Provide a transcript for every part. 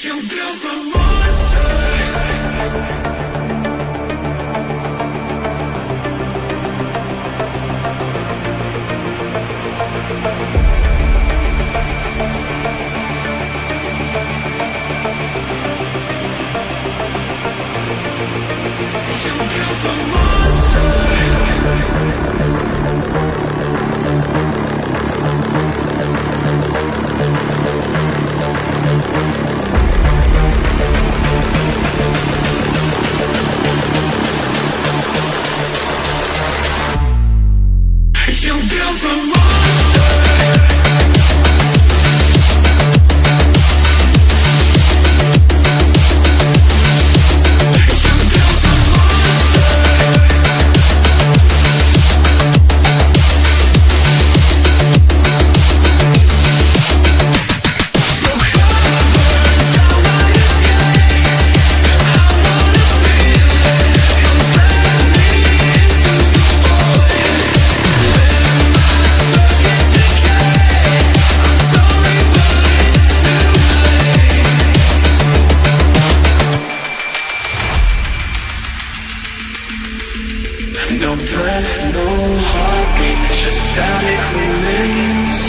You built a monster. You built a monster. You built a monster. No breath, no heartbeat, just static remains.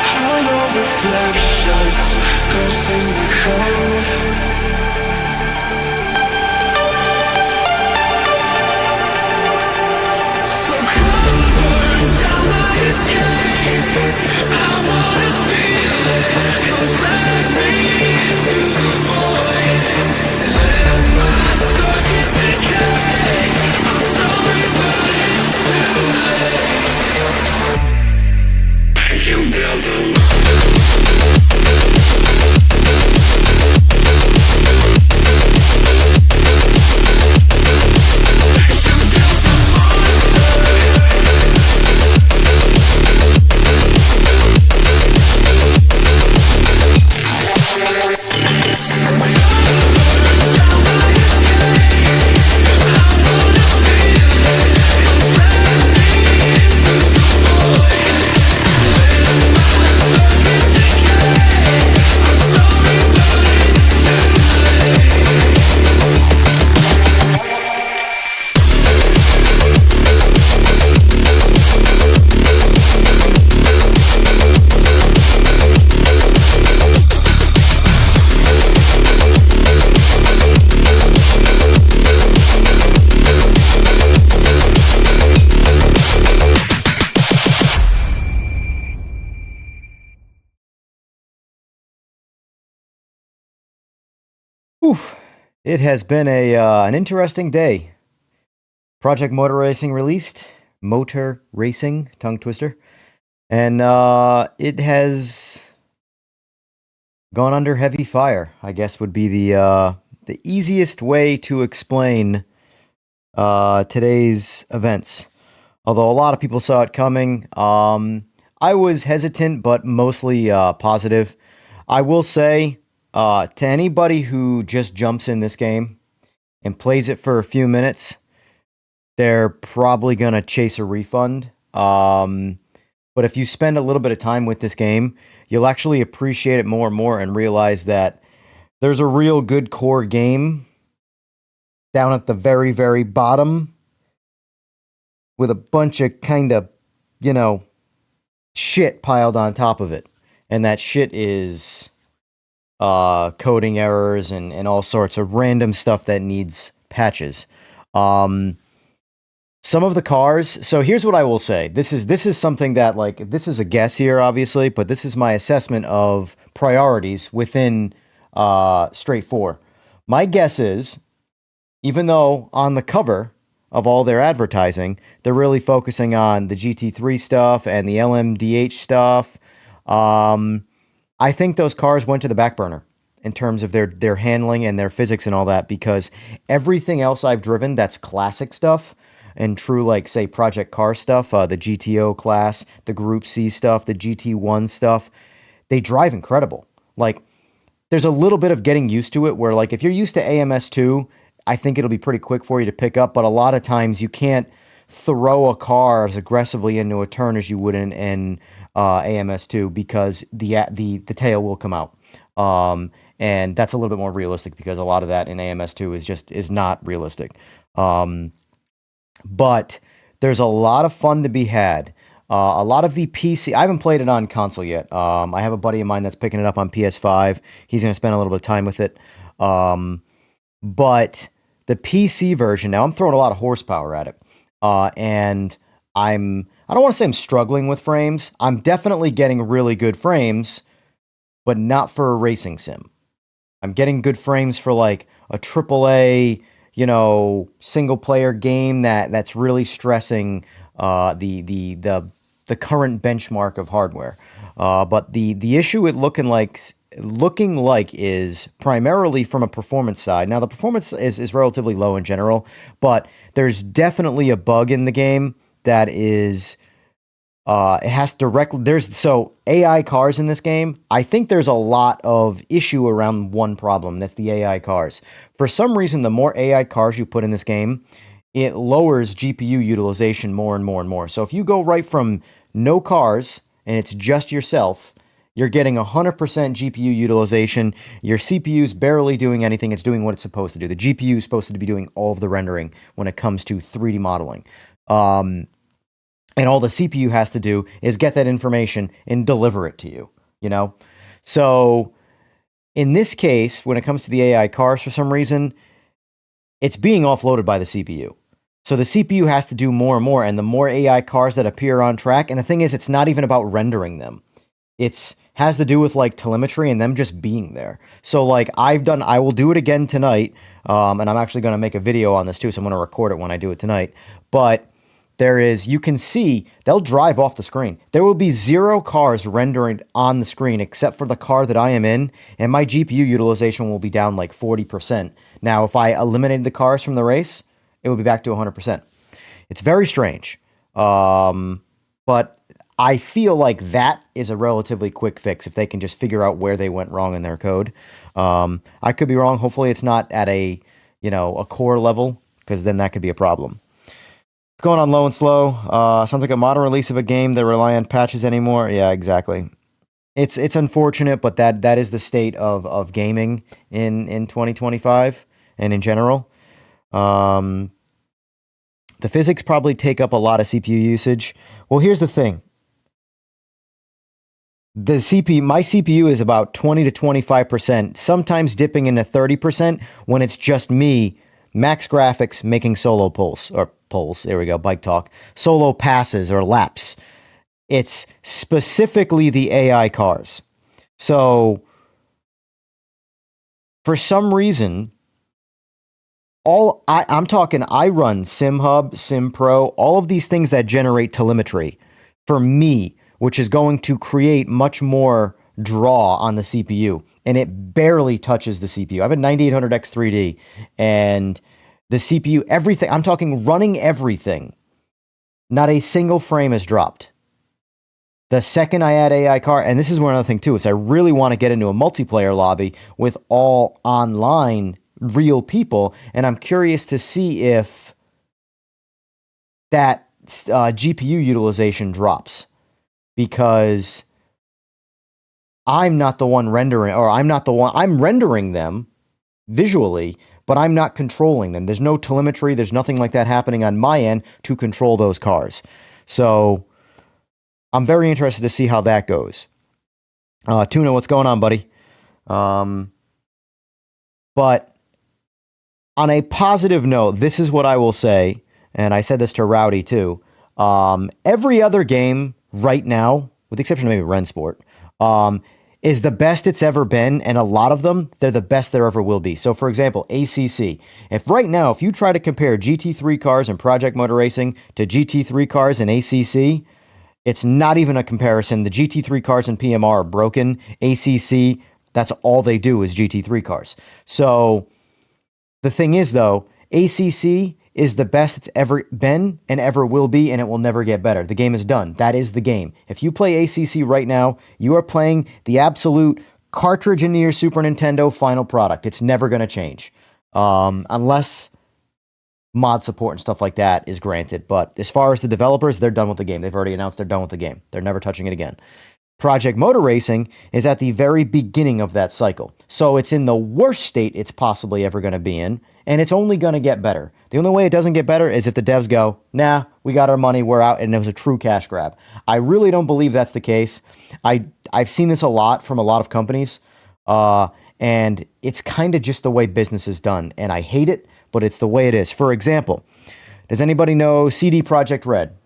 Hollow reflections, ghosts in the cold. So come burn down my escape. I wanna feel it. Come drag me into the void. Let my circuits decay. I'm sorry, but it's too late. You build a Oof. It has been an interesting day. Project Motor Racing released, Motor Racing, tongue twister, and it has gone under heavy fire. I guess would be the easiest way to explain today's events. Although a lot of people saw it coming, I was hesitant, but mostly positive. I will say. To anybody who just jumps in this game and plays it for a few minutes, they're probably going to chase a refund. But if you spend a little bit of time with this game, you'll actually appreciate it more and more and realize that there's a real good core game down at the very, very bottom with a bunch of kind of, shit piled on top of it. And that shit is coding errors and all sorts of random stuff that needs patches. Some of the cars. So here's what I will say. This is something that, like, this is a guess here, obviously, but this is my assessment of priorities within Straight 4. My guess is, even though on the cover of all their advertising, they're really focusing on the GT3 stuff and the LMDH stuff. I think those cars went to the back burner in terms of their handling and their physics and all that, because everything else I've driven that's classic stuff and true, like, say, Project Car stuff, the GTO class, the Group C stuff, the GT1 stuff, they drive incredible. Like, there's a little bit of getting used to it where, like, if you're used to AMS2, I think it'll be pretty quick for you to pick up, but a lot of times you can't throw a car as aggressively into a turn as you would in AMS2 because the tail will come out. And that's a little bit more realistic because a lot of that in AMS2 is not realistic. But there's a lot of fun to be had. A lot of the PC, I haven't played it on console yet. I have a buddy of mine that's picking it up on PS5. He's going to spend a little bit of time with it. But the PC version, now I'm throwing a lot of horsepower at it. And I don't want to say I'm struggling with frames. I'm definitely getting really good frames, but not for a racing sim. I'm getting good frames for like a AAA, single player game that's really stressing the current benchmark of hardware. But the issue with looking like is primarily from a performance side. Now the performance is relatively low in general, but there's definitely a bug in the game that is it has so AI cars in this game. I think there's a lot of issue around one problem. That's the AI cars. For some reason, the more AI cars you put in this game, it lowers GPU utilization more and more and more. So if you go right from no cars and it's just yourself, you're getting 100% GPU utilization. Your CPU's barely doing anything. It's doing what it's supposed to do. The GPU is supposed to be doing all of the rendering when it comes to 3D modeling. And all the CPU has to do is get that information and deliver it to you, So in this case, when it comes to the AI cars, for some reason, it's being offloaded by the CPU. So the CPU has to do more and more, and the more AI cars that appear on track, and the thing is, it's not even about rendering them. It's has to do with like telemetry and them just being there. So like I will do it again tonight, and I'm actually going to make a video on this too, so I'm going to record it when I do it tonight. But you can see they'll drive off the screen. There will be 0 cars rendering on the screen except for the car that I am in, and my GPU utilization will be down like 40%. Now, if I eliminated the cars from the race, it would be back to 100%. It's very strange. But I feel like that is a relatively quick fix if they can just figure out where they went wrong in their code. I could be wrong. Hopefully it's not at a core level, because then that could be a problem. Going on low and slow. Sounds like a modern release of a game that rely on patches anymore. Yeah, exactly. It's unfortunate, but that is the state of gaming in 2025 and in general. The physics probably take up a lot of CPU usage. Well, here's the thing. My CPU is about 20 to 25%, sometimes dipping into 30% when it's just me, max graphics, making solo pulls. There we go, bike talk. Solo passes or laps. It's specifically the AI cars. So, for some reason, I'm talking, I run SimHub, SimPro, all of these things that generate telemetry for me, which is going to create much more draw on the CPU, and it barely touches the CPU. I have a 9800X3D, and the CPU, everything, I'm talking running everything, not a single frame has dropped. The second I add AI car, and this is one other thing too, is I really want to get into a multiplayer lobby with all online real people, and I'm curious to see if that GPU utilization drops, because I'm not the one rendering, or I'm rendering them visually, but I'm not controlling them. There's no telemetry, there's nothing like that happening on my end to control those cars. So I'm very interested to see how that goes. Tuna, what's going on, buddy? But on a positive note, this is what I will say, and I said this to Rowdy too. Every other game right now, with the exception of maybe Rensport, is the best it's ever been, and a lot of them, they're the best there ever will be. So, for example, ACC. If you try to compare GT3 cars in Project Motor Racing to GT3 cars in ACC, it's not even a comparison. The GT3 cars in PMR are broken. ACC, that's all they do is GT3 cars. So, the thing is, though, ACC is the best it's ever been and ever will be, and it will never get better. The game is done. That is the game. If you play ACC right now, you are playing the absolute cartridge into your Super Nintendo final product. It's never going to change. Unless mod support and stuff like that is granted. But as far as the developers, they're done with the game. They've already announced they're done with the game. They're never touching it again. Project Motor Racing is at the very beginning of that cycle. So it's in the worst state it's possibly ever going to be in, and it's only going to get better. The only way it doesn't get better is if the devs go, nah, we got our money, we're out, and it was a true cash grab. I really don't believe that's the case. I've seen this a lot from a lot of companies, and it's kind of just the way business is done, and I hate it, but it's the way it is. For example, does anybody know CD Projekt Red?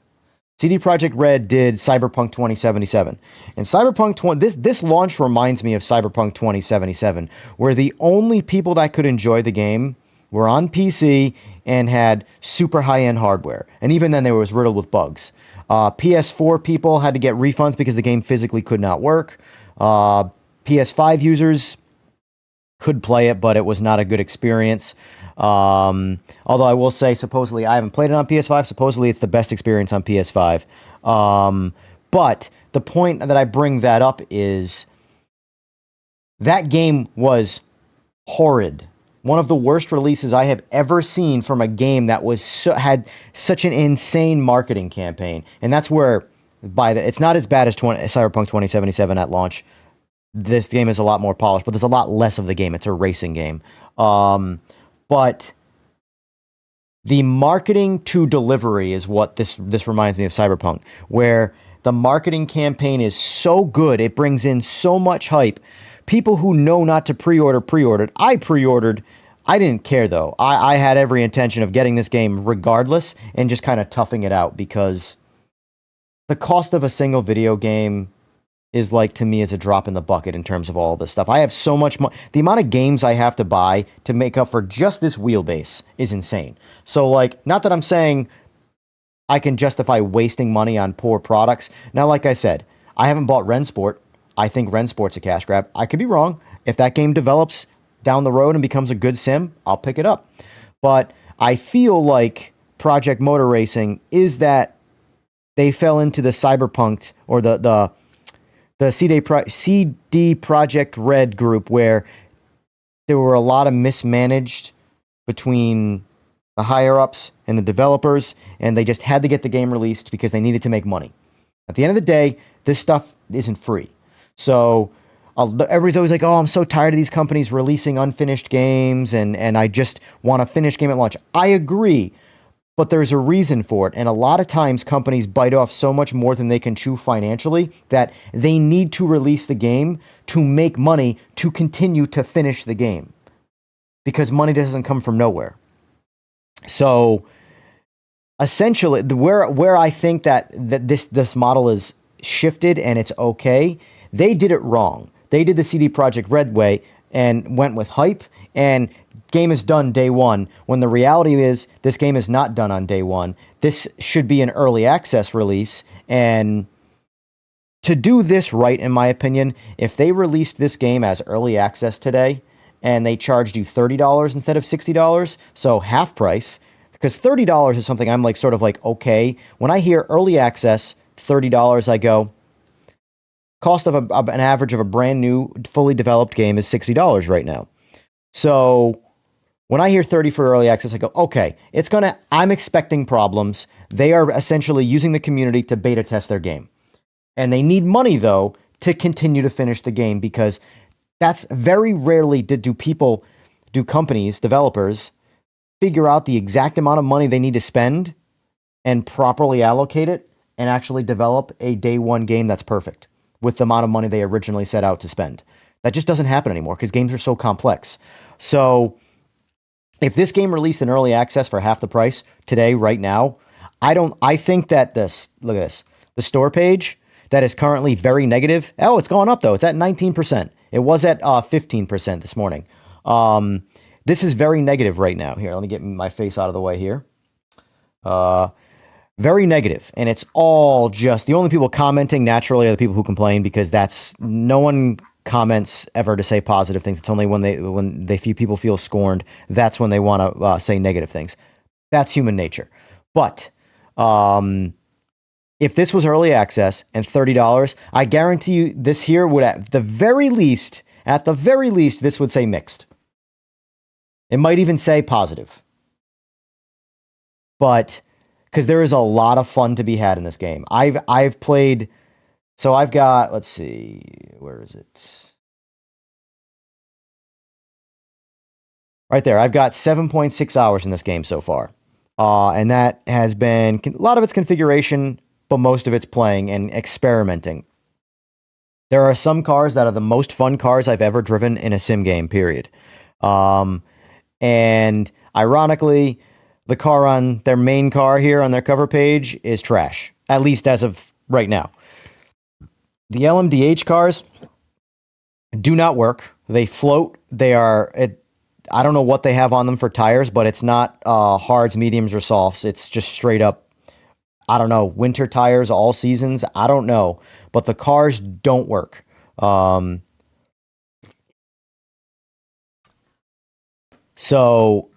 CD Projekt Red did Cyberpunk 2077. And this launch reminds me of Cyberpunk 2077, where the only people that could enjoy the game were on PC and had super high-end hardware. And even then, they was riddled with bugs. PS4 people had to get refunds because the game physically could not work. PS5 users could play it, but it was not a good experience. Although I will say, supposedly, I haven't played it on PS5. Supposedly, it's the best experience on PS5. But the point that I bring that up is that game was horrid. One of the worst releases I have ever seen from a game that had such an insane marketing campaign. And that's where, it's not as bad as Cyberpunk 2077 at launch. This game is a lot more polished, but there's a lot less of the game. It's a racing game. But the marketing to delivery is what this reminds me of Cyberpunk, where the marketing campaign is so good, it brings in so much hype. People who know not to pre-ordered. I pre-ordered. I didn't care, though. I had every intention of getting this game regardless and just kind of toughing it out, because the cost of a single video game is, like, to me, is a drop in the bucket in terms of all this stuff. I have so much money. The amount of games I have to buy to make up for just this wheelbase is insane. So, like, not that I'm saying I can justify wasting money on poor products. Now, like I said, I haven't bought Rensport. I think Rensport's a cash grab. I could be wrong. If that game develops down the road and becomes a good sim, I'll pick it up. But I feel like Project Motor Racing is that they fell into the Cyberpunk or the CD Projekt Red group, where there were a lot of mismanaged between the higher-ups and the developers, and they just had to get the game released because they needed to make money. At the end of the day, this stuff isn't free. So everybody's always like, oh, I'm so tired of these companies releasing unfinished games, and I just want a finished game at launch. I agree, but there's a reason for it. And a lot of times companies bite off so much more than they can chew financially that they need to release the game to make money to continue to finish the game, because money doesn't come from nowhere. So essentially, where I think that this model is shifted and it's okay, they did it wrong. They did the CD Projekt Red way and went with hype, and game is done day one, when the reality is this game is not done on day one. This should be an early access release, and to do this right, in my opinion, if they released this game as early access today and they charged you $30 instead of $60, so half price, because $30 is something I'm like sort of like, okay, when I hear early access, $30, I go, cost of an average of a brand new, fully developed game is $60 right now. So when I hear 30 for early access, I go, okay, I'm expecting problems. They are essentially using the community to beta test their game. And they need money, though, to continue to finish the game, because that's very rarely do companies, developers, figure out the exact amount of money they need to spend and properly allocate it and actually develop a day one game that's perfect with the amount of money they originally set out to spend. That just doesn't happen anymore because games are so complex. So if this game released in early access for half the price today, right now, I think that look at this, the store page that is currently very negative. Oh, it's gone up though. It's at 19%. It was at 15% this morning. This is very negative right now. Here, let me get my face out of the way here. Very negative, and it's all just the only people commenting naturally are the people who complain, because no one comments ever to say positive things. It's only when people feel scorned, that's when they want to say negative things. That's human nature. But if this was early access and $30, I guarantee you this here would at the very least, this would say mixed. It might even say positive. but because there is a lot of fun to be had in this game. I've played, so I've got, let's see, where is it? Right there. I've got 7.6 hours in this game so far. And that has been a lot of its configuration, but most of it's playing and experimenting. There are some cars that are the most fun cars I've ever driven in a sim game, period. And ironically, the car on their main car here on their cover page is trash, at least as of right now. The LMDH cars do not work. They float. They are, I don't know what they have on them for tires, but it's not hards, mediums, or softs. It's just straight up, I don't know, winter tires, all seasons. I don't know. But the cars don't work. So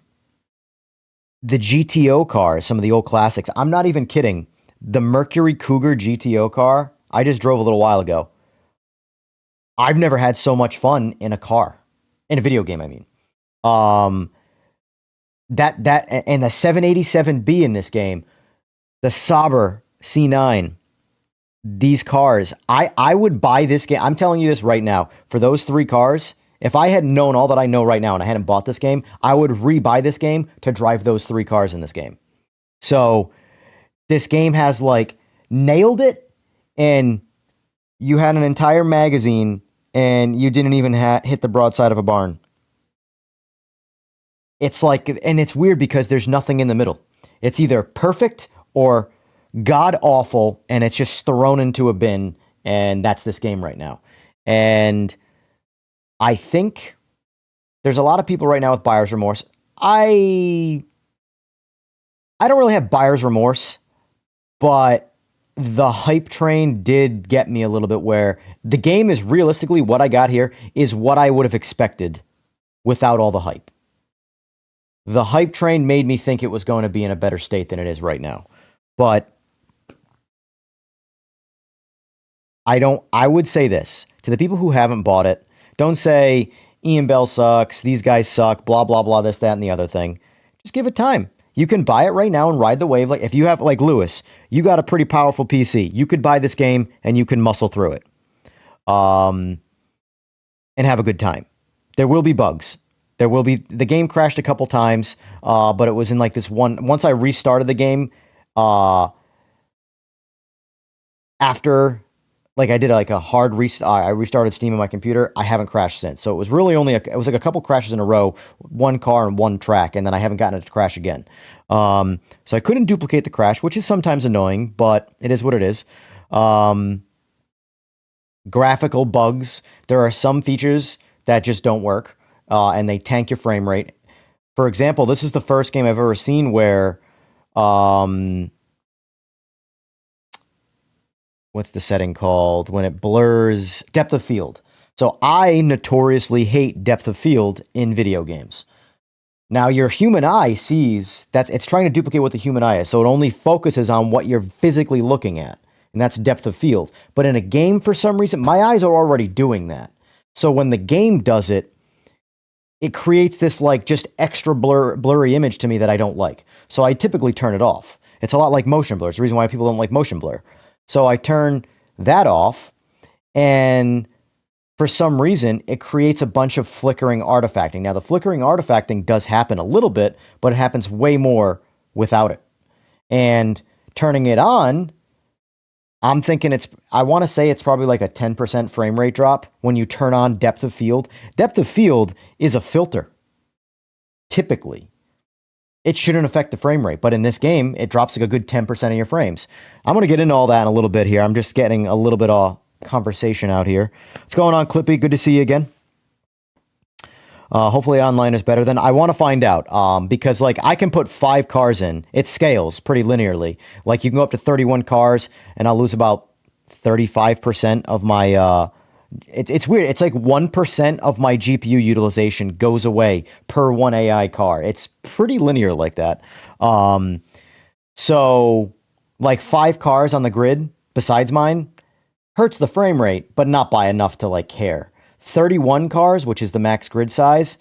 the GTO cars, some of the old classics, I'm not even kidding. The Mercury Cougar GTO car, I just drove a little while ago. I've never had so much fun in a car, in a video game, I mean. That and the 787B in this game, the Sauber C9, these cars, I would buy this game. I'm telling you this right now. For those three cars, if I had known all that I know right now and I hadn't bought this game, I would rebuy this game to drive those three cars in this game. So this game has like nailed it, and you had an entire magazine and you didn't even hit the broadside of a barn. It's like, and it's weird because there's nothing in the middle. It's either perfect or god awful, and it's just thrown into a bin, and that's this game right now. And I think there's a lot of people right now with buyer's remorse. I don't really have buyer's remorse, but the hype train did get me a little bit, where the game is realistically what I got here is what I would have expected without all the hype. The hype train made me think it was going to be in a better state than it is right now. But I would say this to the people who haven't bought it: don't say Ian Bell sucks, these guys suck, blah, blah, blah, this, that, and the other thing. Just give it time. You can buy it right now and ride the wave. Like, if you have, like Lewis, you got a pretty powerful PC. You could buy this game and you can muscle through it. And have a good time. There will be bugs. The game crashed a couple times, but it was in like this one, once I restarted the game, after, like, I did like a hard restart, I restarted Steam on my computer, I haven't crashed since. So it was really only, it was like a couple crashes in a row, one car and one track, and then I haven't gotten it to crash again. So I couldn't duplicate the crash, which is sometimes annoying, but it is what it is. Graphical bugs. There are some features that just don't work. And they tank your frame rate. For example, this is the first game I've ever seen where, what's the setting called? When it blurs depth of field. So I notoriously hate depth of field in video games. Now, your human eye sees that it's trying to duplicate what the human eye is, so it only focuses on what you're physically looking at, and that's depth of field. But in a game, for some reason, my eyes are already doing that. So when the game does it, it creates this like just extra blurry image to me that I don't like. So I typically turn it off. It's a lot like motion blur. It's the reason why people don't like motion blur. So I turn that off, and for some reason, it creates a bunch of flickering artifacting. Now, the flickering artifacting does happen a little bit, but it happens way more without it. And turning it on, I'm thinking I want to say it's probably like a 10% frame rate drop when you turn on depth of field. Depth of field is a filter. Typically, it shouldn't affect the frame rate, but in this game, it drops like a good 10% of your frames. I'm going to get into all that in a little bit here. I'm just getting a little bit of conversation out here. What's going on, Clippy? Good to see you again. Hopefully online is better. Then I want to find out, because like I can put 5 cars in. It scales pretty linearly. Like you can go up to 31 cars and I'll lose about 35% of my, it's weird. It's like 1% of my GPU utilization goes away per one AI car. It's pretty linear like that. So like 5 cars on the grid besides mine hurts the frame rate, but not by enough to like care. 31 cars, which is the max grid size,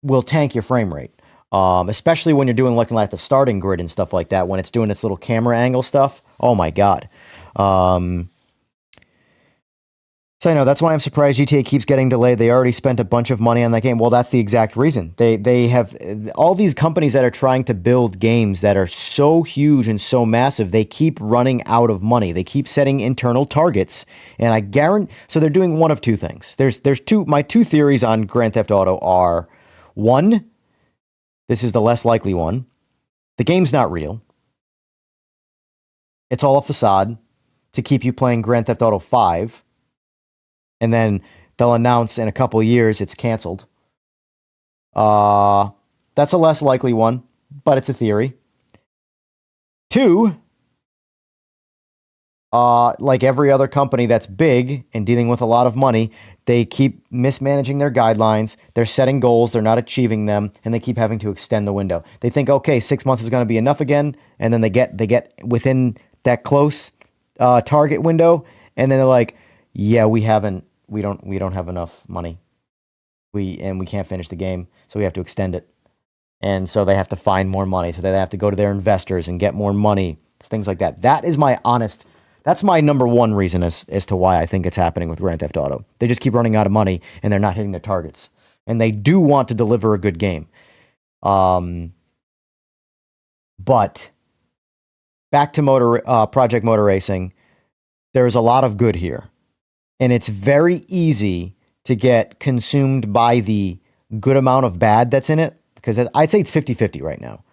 will tank your frame rate. Especially when you're doing looking like the starting grid and stuff like that, when it's doing its little camera angle stuff. Oh my God. So I know that's why I'm surprised GTA keeps getting delayed. They already spent a bunch of money on that game. Well, that's the exact reason. They have all these companies that are trying to build games that are so huge and so massive. They keep running out of money. They keep setting internal targets, and I guarantee. So they're doing one of two things. There's two. My two theories on Grand Theft Auto are: one, this is the less likely one. The game's not real. It's all a facade to keep you playing Grand Theft Auto 5. And then they'll announce in a couple of years it's canceled. That's a less likely one, but it's a theory. Two, like every other company that's big and dealing with a lot of money, they keep mismanaging their guidelines. They're setting goals, they're not achieving them, and they keep having to extend the window. They think, okay, 6 months is going to be enough again, and then they get within that close target window, and then they're like, yeah, we don't have enough money. We can't finish the game, so we have to extend it. And so they have to find more money. So they have to go to their investors and get more money, things like that. That's my number one reason as to why I think it's happening with Grand Theft Auto. They just keep running out of money and they're not hitting their targets. And they do want to deliver a good game. But back to Project Motor Racing, there's a lot of good here. And it's very easy to get consumed by the good amount of bad that's in it, because I'd say it's 50-50 right now.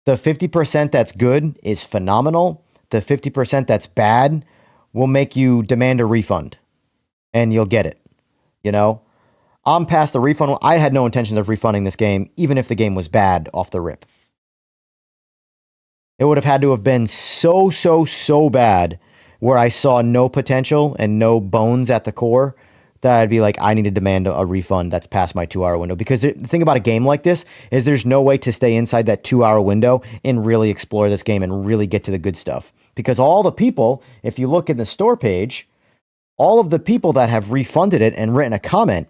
The 50% that's good is phenomenal. The 50% that's bad will make you demand a refund, and you'll get it. You know, I'm past the refund. I had no intention of refunding this game, even if the game was bad off the rip. It would have had to have been so bad where I saw no potential and no bones at the core, that I'd be like, I need to demand a refund that's past my 2 hour window. Because the thing about a game like this is there's no way to stay inside that 2 hour window and really explore this game and really get to the good stuff. Because all the people, if you look in the store page, all of the people that have refunded it and written a comment,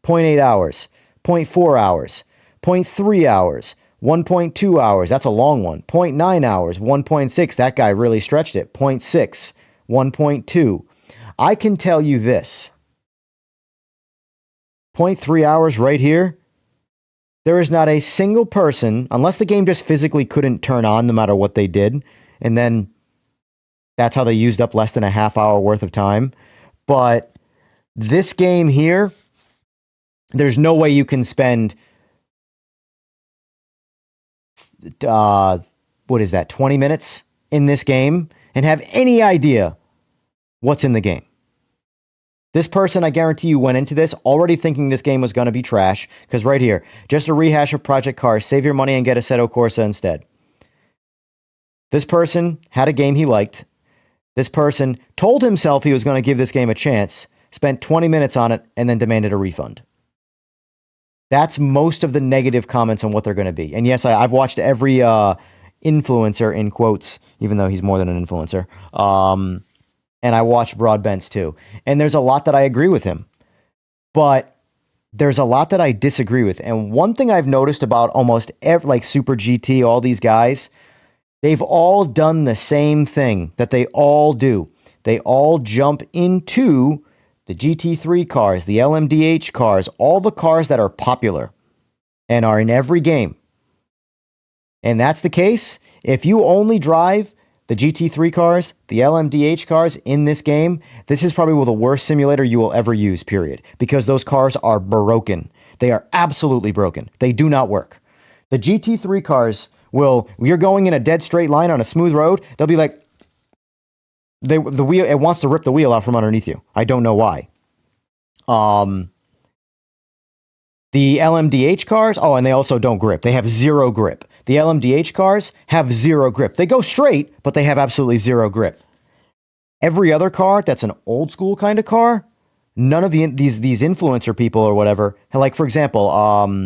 0.8 hours, 0.4 hours, 0.3 hours, 1.2 hours, that's a long one, 0.9 hours, 1.6, that guy really stretched it, 0.6, 1.2. I can tell you this. 0.3 hours right here, there is not a single person, unless the game just physically couldn't turn on no matter what they did, and then that's how they used up less than a half hour worth of time. But this game here, there's no way you can spend, 20 minutes in this game and have any idea what's in the game. This person, I guarantee you, went into this already thinking this game was going to be trash, because right here, just a rehash of Project Cars, save your money and get Assetto Corsa instead. This person had a game he liked. This person told himself he was going to give this game a chance, spent 20 minutes on it, and then demanded a refund. That's most of the negative comments on what they're going to be. And yes, I've watched every influencer, in quotes, even though he's more than an influencer, and I watched Broadbent's too. And there's a lot that I agree with him. But there's a lot that I disagree with. And one thing I've noticed about almost like Super GT, all these guys, they've all done the same thing that they all do. They all jump into the GT3 cars, the LMDH cars, all the cars that are popular and are in every game. And that's the case. If you only drive the GT3 cars, the LMDH cars in this game, this is probably the worst simulator you will ever use, period. Because those cars are broken. They are absolutely broken. They do not work. The GT3 cars you're going in a dead straight line on a smooth road, they'll be like, the wheel, it wants to rip the wheel out from underneath you. I don't know why. The LMDH cars, and they also don't grip. They have zero grip. The LMDH cars have zero grip. They go straight, but they have absolutely zero grip. Every other car that's an old school kind of car, none of these influencer people or whatever, like for example,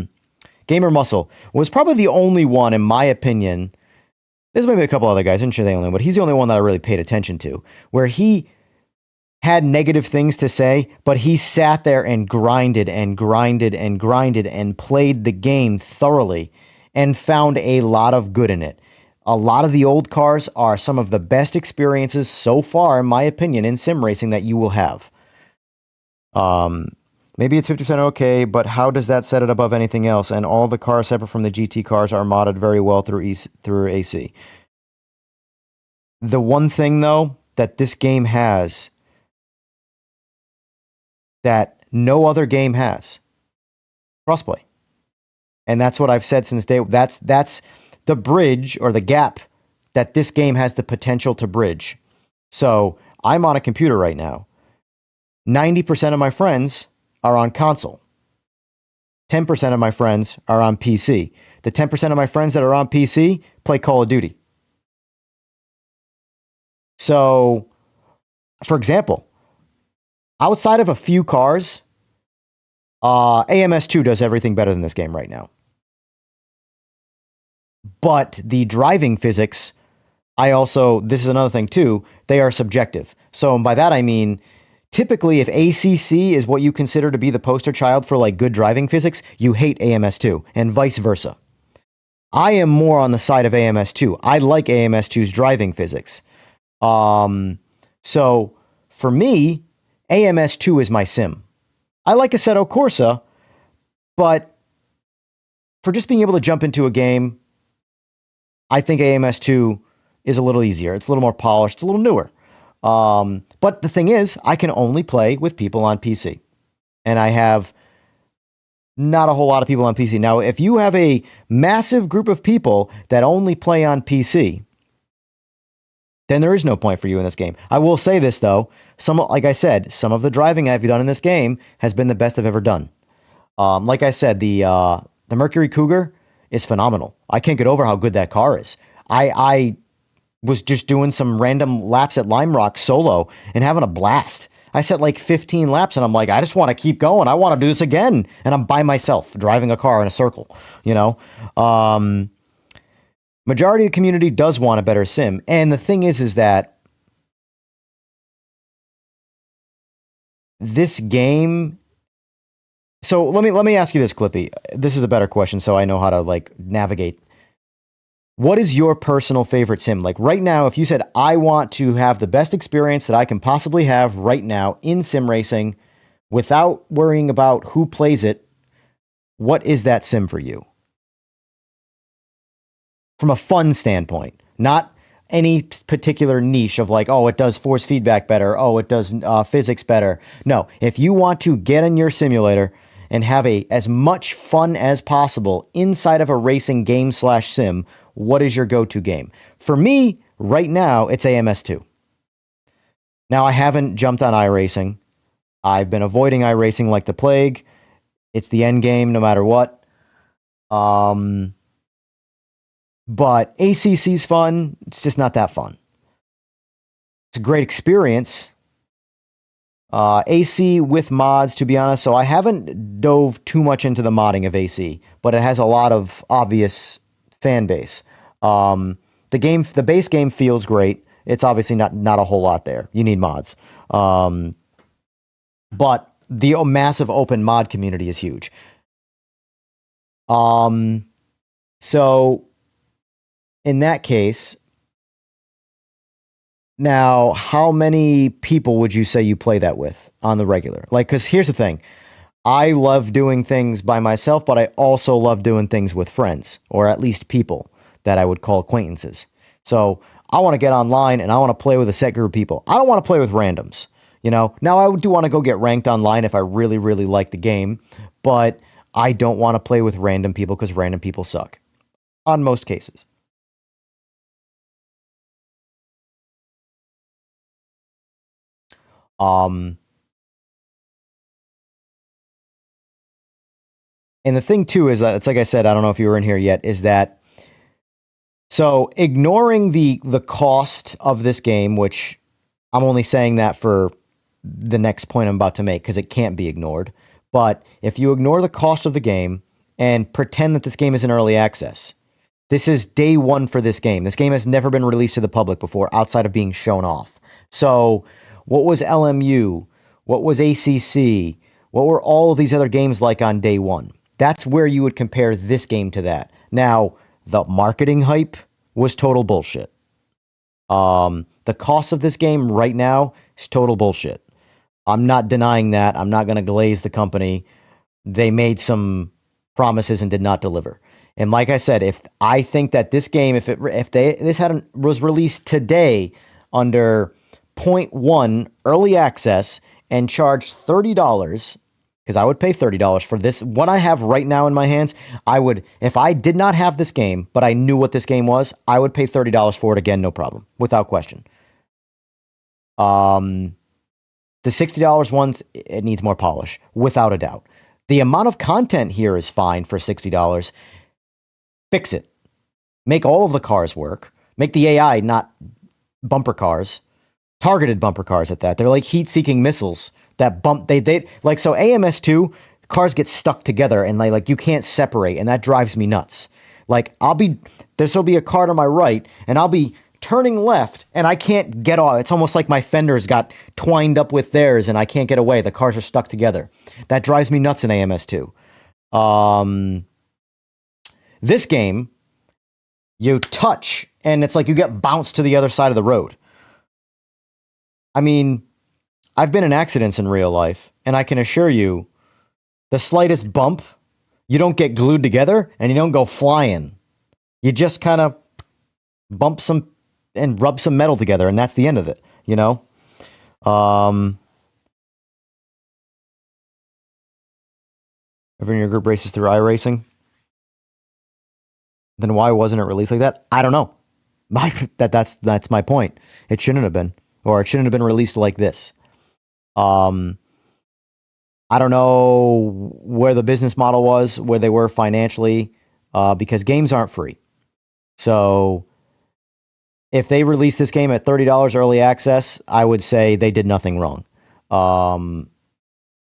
Gamer Muscle was probably the only one, in my opinion. There's maybe a couple other guys, I'm sure they only, but he's the only one that I really paid attention to, where he had negative things to say, but he sat there and grinded and grinded and grinded and played the game thoroughly and found a lot of good in it. A lot of the old cars are some of the best experiences so far, in my opinion, in sim racing that you will have. Maybe it's 50% okay, but how does that set it above anything else? And all the cars separate from the GT cars are modded very well through AC. The one thing, though, that this game has that no other game has, crossplay. And that's what I've said since day. That's the bridge or the gap that this game has the potential to bridge. So I'm on a computer right now. 90% of my friends are on console. 10% of my friends are on PC. The 10% of my friends that are on PC play Call of Duty. So, for example, outside of a few cars, AMS2 does everything better than this game right now. But the driving physics, this is another thing too, they are subjective. So by that I mean, typically if ACC is what you consider to be the poster child for like good driving physics, you hate AMS2 and vice versa. I am more on the side of AMS2. I like AMS2's driving physics. So for me, AMS2 is my sim. I like Assetto Corsa, but for just being able to jump into a game, I think AMS2 is a little easier. It's a little more polished. It's a little newer. But the thing is, I can only play with people on PC. And I have not a whole lot of people on PC. Now, if you have a massive group of people that only play on PC, then there is no point for you in this game. I will say this, though. Like I said, some of the driving I've done in this game has been the best I've ever done. Like I said, the Mercury Cougar is phenomenal. I can't get over how good that car is. I was just doing some random laps at Lime Rock solo and having a blast. I set like 15 laps and I'm like, I just want to keep going. I want to do this again. And I'm by myself driving a car in a circle, you know? Majority of the community does want a better sim. And the thing is that this game. So let me ask you this, Clippy. This is a better question, so I know how to like navigate. What is your personal favorite sim? Like right now, if you said, I want to have the best experience that I can possibly have right now in sim racing without worrying about who plays it, what is that sim for you? From a fun standpoint, not any particular niche of like, oh, it does force feedback better. Oh, it does physics better. No, if you want to get in your simulator and have as much fun as possible inside of a racing game / sim, what is your go-to game? For me, right now, it's AMS2. Now, I haven't jumped on iRacing. I've been avoiding iRacing like the plague. It's the end game no matter what. But ACC's fun. It's just not that fun. It's a great experience. AC with mods, to be honest. So I haven't dove too much into the modding of AC, but it has a lot of obvious fan base. The base game feels great. It's obviously not a whole lot there. You need mods. But the massive open mod community is huge. So in that case, now, how many people would you say you play that with on the regular? Like, because here's the thing. I love doing things by myself, but I also love doing things with friends, or at least people that I would call acquaintances. So I want to get online and I want to play with a set group of people. I don't want to play with randoms, you know? Now, I do want to go get ranked online if I really, really like the game, but I don't want to play with random people because random people suck on most cases. And the thing too is that it's like I said, I don't know if you were in here yet, is that so ignoring the cost of this game, which I'm only saying that for the next point I'm about to make because it can't be ignored. But if you ignore the cost of the game and pretend that this game is in early access, this is day one for this game. This game has never been released to the public before outside of being shown off. So What was LMU? What was ACC? What were all of these other games like on day one? That's where you would compare this game to that. Now, the marketing hype was total bullshit. The cost of this game right now is total bullshit. I'm not denying that. I'm not going to glaze the company. They made some promises and did not deliver. And like I said, if I think that this game, if this was released today under 0.1 early access and charged $30, because I would pay $30 for this. What I have right now in my hands, I would, if I did not have this game, but I knew what this game was, I would pay $30 for it again, no problem, without question. The $60 ones, it needs more polish, without a doubt. The amount of content here is fine for $60. Fix it. Make all of the cars work. Make the AI not bumper cars, targeted bumper cars at that. They're like heat-seeking missiles that bump. They like, so AMS2 cars get stuck together and like you can't separate, and that drives me nuts. Like this will be a car to my right, and I'll be turning left, and I can't get off. It's almost like my fenders got twined up with theirs, and I can't get away. The cars are stuck together. That drives me nuts in AMS2. This game, you touch, and it's like you get bounced to the other side of the road. I mean, I've been in accidents in real life, and I can assure you, the slightest bump, you don't get glued together, and you don't go flying. You just kind of bump some and rub some metal together, and that's the end of it, you know? Everyone in your group races through iRacing? Then why wasn't it released like that? I don't know. That's my point. It shouldn't have been, or it shouldn't have been released like this. I don't know where the business model was, where they were financially, because games aren't free. So if they released this game at $30 early access, I would say they did nothing wrong.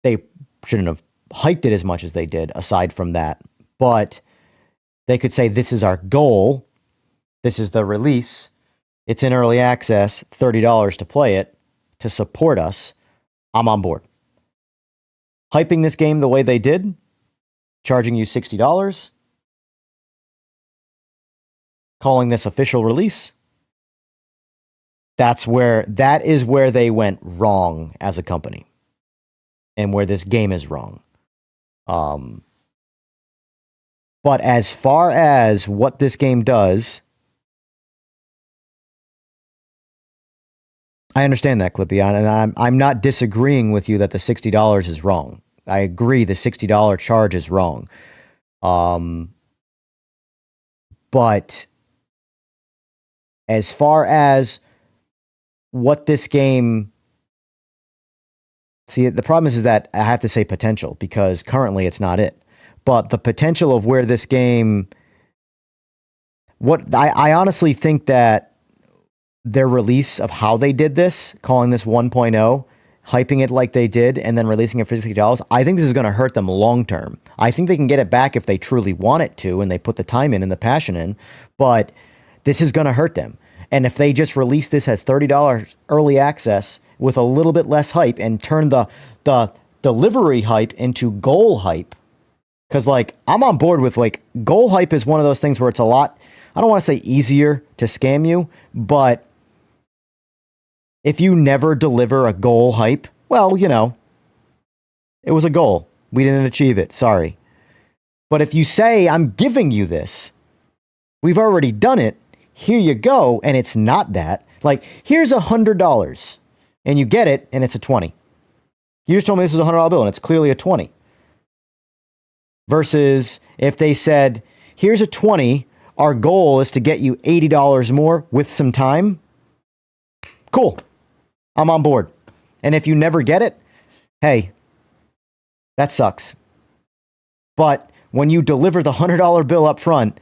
They shouldn't have hyped it as much as they did, aside from that. But they could say, this is our goal. This is the release. It's in early access, $30 to play it, to support us. I'm on board. Hyping this game the way they did, charging you $60, calling this official release, that is where they went wrong as a company, and where this game is wrong. But as far as what this game does, I understand that, Clippy, and I'm not disagreeing with you that the $60 is wrong. I agree the $60 charge is wrong. But as far as what this game... See, the problem is that I have to say potential, because currently it's not it. But the potential of where this game... I honestly think that their release of how they did this, calling this 1.0, hyping it like they did, and then releasing it for $60, I think this is going to hurt them long term. I think they can get it back if they truly want it to, and they put the time in and the passion in, but this is going to hurt them. And if they just release this at $30 early access with a little bit less hype and turn the delivery hype into goal hype, because like I'm on board with, like, goal hype is one of those things where it's a lot, I don't want to say easier to scam you, but if you never deliver a goal hype, well, you know, it was a goal. We didn't achieve it. Sorry. But if you say, I'm giving you this, we've already done it, here you go, and it's not that. Like, here's $100, and you get it, and it's a 20. You just told me this is a $100 bill, and it's clearly a 20. Versus if they said, here's a 20, our goal is to get you $80 more with some time. Cool. I'm on board. And if you never get it, hey, that sucks. But when you deliver the $100 bill up front,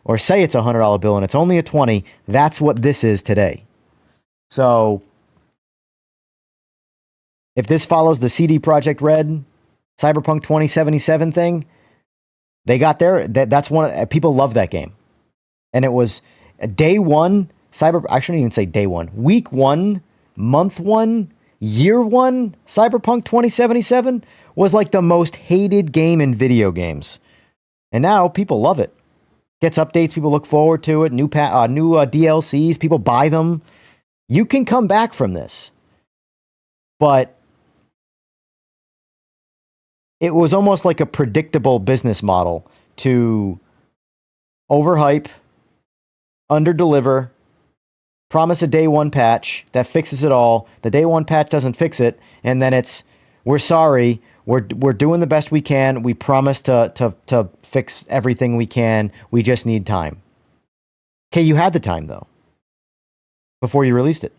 or say it's a $100 bill and it's only a 20, that's what this is today. So if this follows the CD Projekt Red Cyberpunk 2077 thing, they got there. That's people love that game. And it was day one, I shouldn't even say day one, week one, month one, Year one, Cyberpunk 2077 was like the most hated game in video games. And now people love it. Gets updates, people look forward to it, new DLCs, people buy them. You can come back from this. But it was almost like a predictable business model to overhype, underdeliver, promise a day one patch that fixes it all. The day one patch doesn't fix it, and then it's, we're sorry, we're doing the best we can. We promise to fix everything we can. We just need time. Okay, you had the time though before you released it.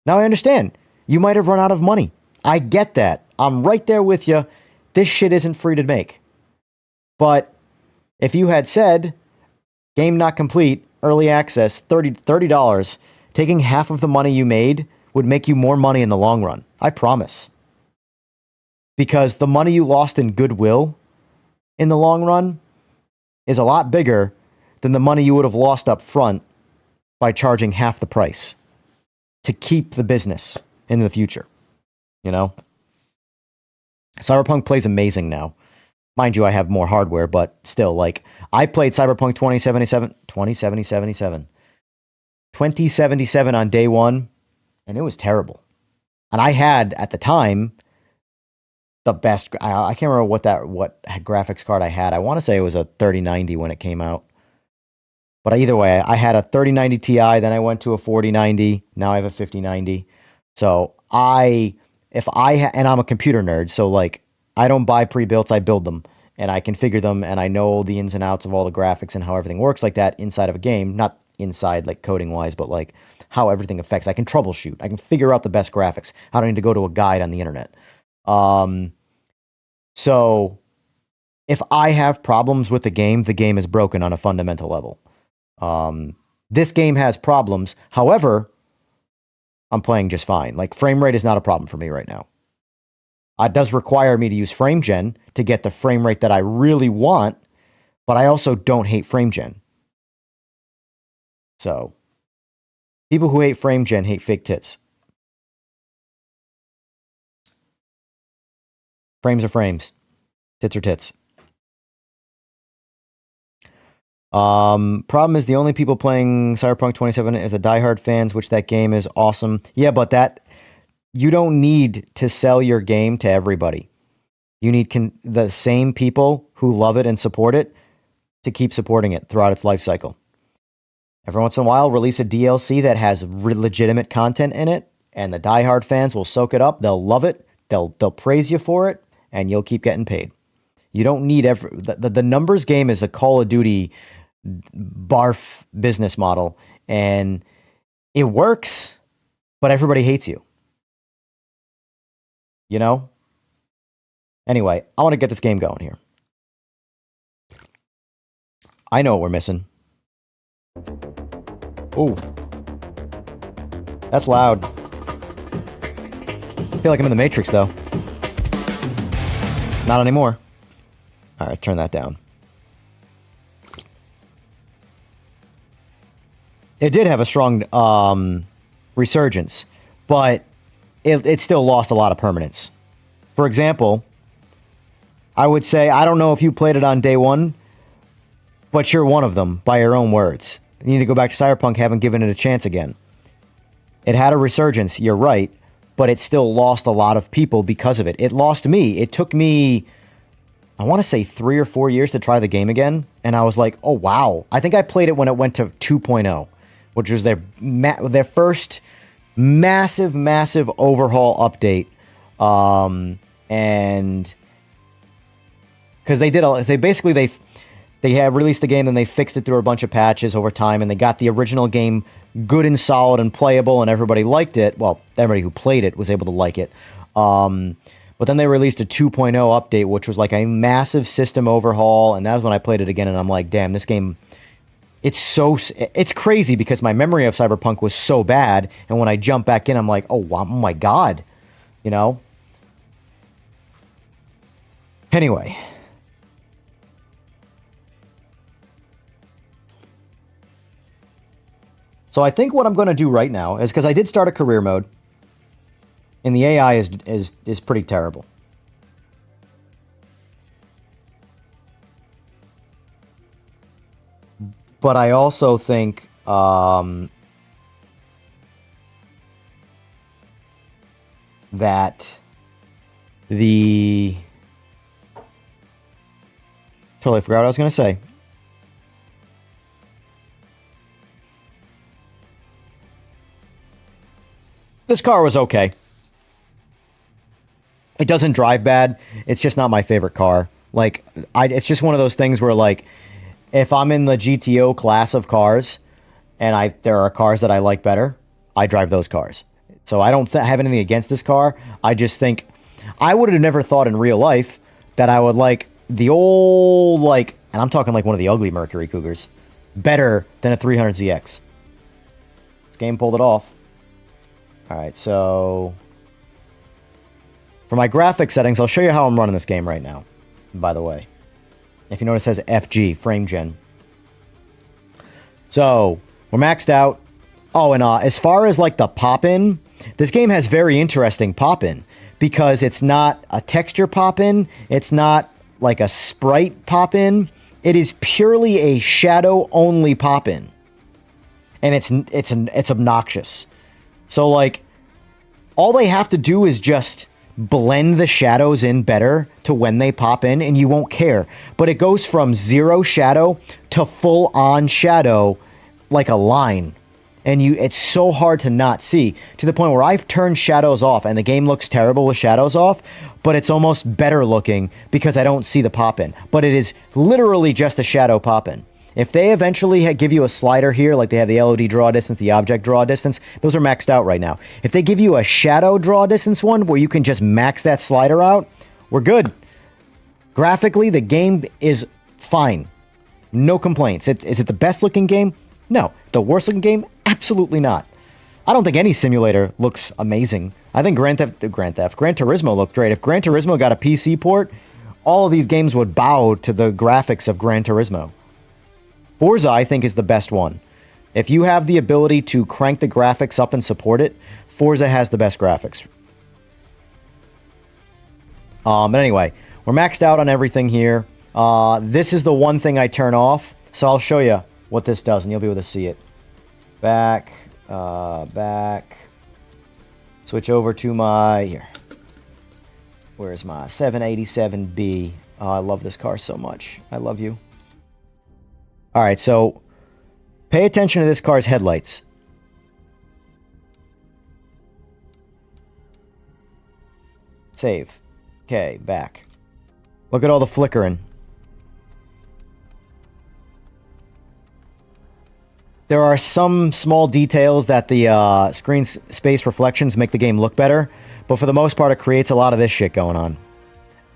Now I understand. You might have run out of money. I get that. I'm right there with you. This shit isn't free to make. But if you had said, game not complete, early access, $30, taking half of the money you made would make you more money in the long run. I promise. Because the money you lost in goodwill in the long run is a lot bigger than the money you would have lost up front by charging half the price to keep the business in the future. You know? Cyberpunk plays amazing now. Mind you, I have more hardware, but still, like, I played Cyberpunk 2077 on day one, and it was terrible. And I had, at the time, the best, I can't remember what graphics card I had. I want to say it was a 3090 when it came out. But either way, I had a 3090 Ti, then I went to a 4090, now I have a 5090. So and I'm a computer nerd, so like, I don't buy pre-builts, I build them. And I configure them, and I know the ins and outs of all the graphics and how everything works like that inside of a game. Not inside, like, coding-wise, but, like, how everything affects. I can troubleshoot. I can figure out the best graphics. I don't need to go to a guide on the internet. So, if I have problems with the game is broken on a fundamental level. This game has problems. However, I'm playing just fine. Like, frame rate is not a problem for me right now. It does require me to use frame gen to get the frame rate that I really want, but I also don't hate frame gen. So, people who hate frame gen hate fake tits. Frames are frames. Tits are tits. Problem is the only people playing Cyberpunk 27 is the diehard fans, which that game is awesome. Yeah, but you don't need to sell your game to everybody. You need the same people who love it and support it to keep supporting it throughout its life cycle. Every once in a while, release a DLC that has legitimate content in it, and the diehard fans will soak it up. They'll love it. They'll praise you for it, and you'll keep getting paid. You don't need the numbers game is a Call of Duty barf business model, and it works, but everybody hates you. You know? Anyway, I want to get this game going here. I know what we're missing. Ooh. That's loud. I feel like I'm in the Matrix, though. Not anymore. Alright, turn that down. It did have a strong resurgence, but it still lost a lot of permanence. For example, I would say, I don't know if you played it on day one, but you're one of them, by your own words. You need to go back to Cyberpunk, haven't given it a chance again. It had a resurgence, you're right, but it still lost a lot of people because of it. It lost me. It took me, I want to say 3 or 4 years to try the game again, and I was like, oh wow. I think I played it when it went to 2.0, which was their first massive overhaul update. And because they have released the game and they fixed it through a bunch of patches over time, and they got the original game good and solid and playable, and everybody liked it. Well, everybody who played it was able to like it. But then they released a 2.0 update, which was like a massive system overhaul, and that was when I played it again, and I'm like, damn, this game, it's crazy because my memory of Cyberpunk was so bad, and when I jump back in, I'm like, oh my god, you know? Anyway. So I think what I'm going to do right now is, because I did start a career mode, And the AI is pretty terrible. But I also think that the... Totally forgot what I was going to say. This car was okay. It doesn't drive bad. It's just not my favorite car. Like, it's just one of those things where, like, if I'm in the GTO class of cars and there are cars that I like better, I drive those cars. So I don't have anything against this car. I just think I would have never thought in real life that I would like the old, like, and I'm talking like one of the ugly Mercury Cougars, better than a 300ZX. This game pulled it off. All right, so for my graphic settings, I'll show you how I'm running this game right now, by the way. If you notice, it says FG, frame gen. So we're maxed out. Oh, and as far as like the pop-in, this game has very interesting pop-in because it's not a texture pop-in. It's not like a sprite pop-in. It is purely a shadow-only pop-in. And it's obnoxious. So, like, all they have to do is just blend the shadows in better to when they pop in, and you won't care. But it goes from zero shadow to full-on shadow like a line. And it's so hard to not see, to the point where I've turned shadows off, and the game looks terrible with shadows off, but it's almost better looking because I don't see the pop-in. But it is literally just a shadow pop-in. If they eventually give you a slider here, like they have the LOD draw distance, the object draw distance, those are maxed out right now. If they give you a shadow draw distance one where you can just max that slider out, we're good. Graphically, the game is fine. No complaints. Is it the best looking game? No. The worst looking game? Absolutely not. I don't think any simulator looks amazing. I think Gran Turismo looked great. If Gran Turismo got a PC port, all of these games would bow to the graphics of Gran Turismo. Forza, I think, is the best one. If you have the ability to crank the graphics up and support it, Forza has the best graphics. But anyway, we're maxed out on everything here. This is the one thing I turn off, so I'll show you what this does, and you'll be able to see it. Back. Switch over to my... Here. Where's my 787B? Oh, I love this car so much. I love you. All right, so pay attention to this car's headlights. Save. Okay, back. Look at all the flickering. There are some small details that the screen space reflections make the game look better, but for the most part, it creates a lot of this shit going on.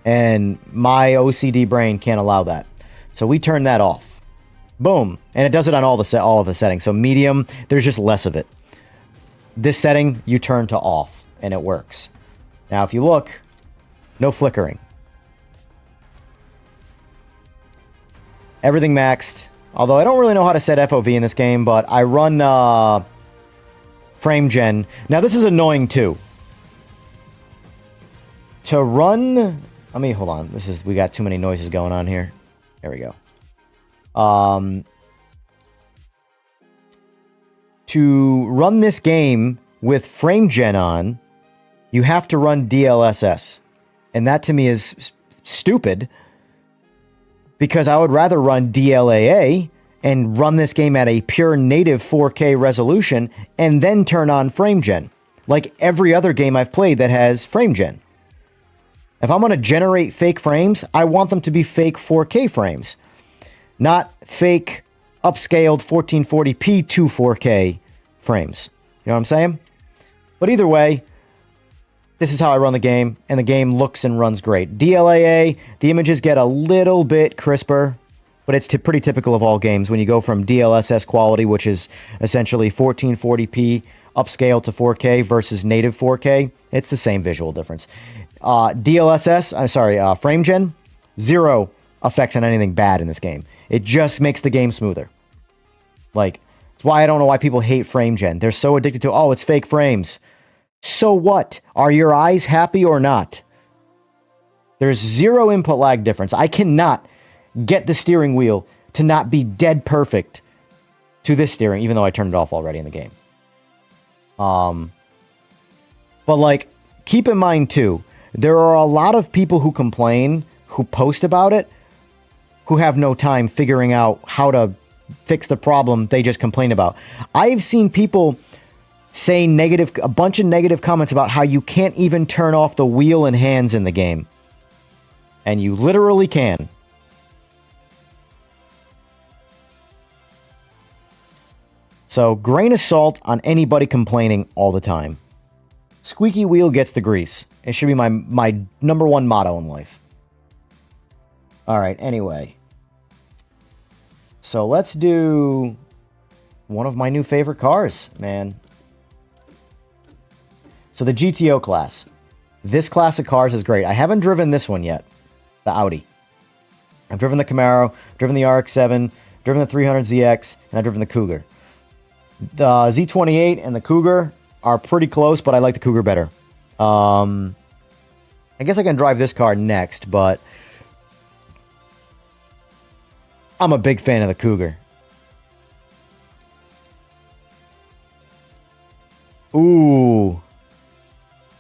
And my OCD brain can't allow that. So we turn that off. Boom. And it does it on all of the settings. So medium, there's just less of it. This setting, you turn to off, and it works. Now, if you look, no flickering. Everything maxed. Although I don't really know how to set FOV in this game, but I run frame gen. Now, this is annoying, too. To run... Let me... Hold on. We got too many noises going on here. There we go. To run this game with frame gen on, you have to run DLSS. And that to me is stupid, because I would rather run DLAA and run this game at a pure native 4K resolution and then turn on frame gen, like every other game I've played that has frame gen. If I'm going to generate fake frames, I want them to be fake 4K frames, not fake upscaled 1440p to 4K frames. You know what I'm saying? But either way, this is how I run the game, and the game looks and runs great. DLAA, the images get a little bit crisper, but it's pretty typical of all games. When you go from DLSS quality, which is essentially 1440p upscaled to 4K versus native 4K, it's the same visual difference. Frame gen, zero effects on anything bad in this game. It just makes the game smoother. Like, it's why I don't know why people hate frame gen. They're so addicted to, oh, it's fake frames. So what? Are your eyes happy or not? There's zero input lag difference. I cannot get the steering wheel to not be dead perfect to this steering, even though I turned it off already in the game. But like, keep in mind too, there are a lot of people who complain, who post about it, who have no time figuring out how to fix the problem they just complained about. I've seen people say a bunch of negative comments about how you can't even turn off the wheel and hands in the game. And you literally can. So, grain of salt on anybody complaining all the time. Squeaky wheel gets the grease. It should be my number one motto in life. Alright, anyway. So, let's do one of my new favorite cars, man. So, the GTO class. This class of cars is great. I haven't driven this one yet. The Audi. I've driven the Camaro, driven the RX-7, driven the 300ZX, and I've driven the Cougar. The Z28 and the Cougar are pretty close, but I like the Cougar better. I guess I can drive this car next, but I'm a big fan of the Cougar. Ooh.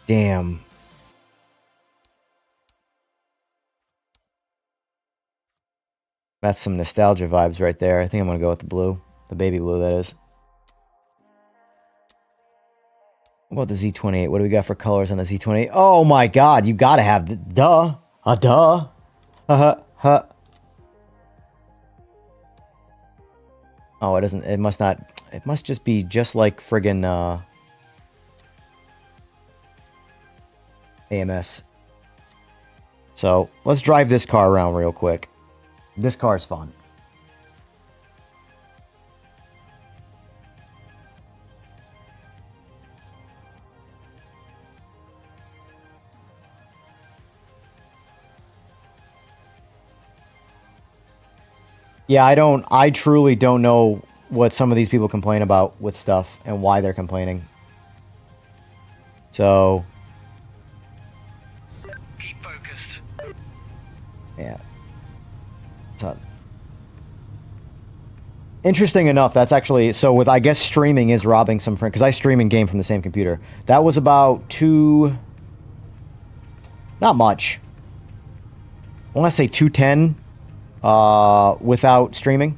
Damn. That's some nostalgia vibes right there. I think I'm going to go with the blue. The baby blue, that is. What about the Z28? What do we got for colors on the Z28? Oh my god, you gotta have the... Duh. Duh. Oh, it doesn't... It must not... It must just be just like friggin', AMS. So, let's drive this car around real quick. This car is fun. Yeah, I truly don't know what some of these people complain about with stuff and why they're complaining. So, Keep focused. yeah. So, interesting enough, that's actually, so with, I guess streaming is robbing some friends, because I stream and game from the same computer. That was about not much. I want to say 210 without streaming.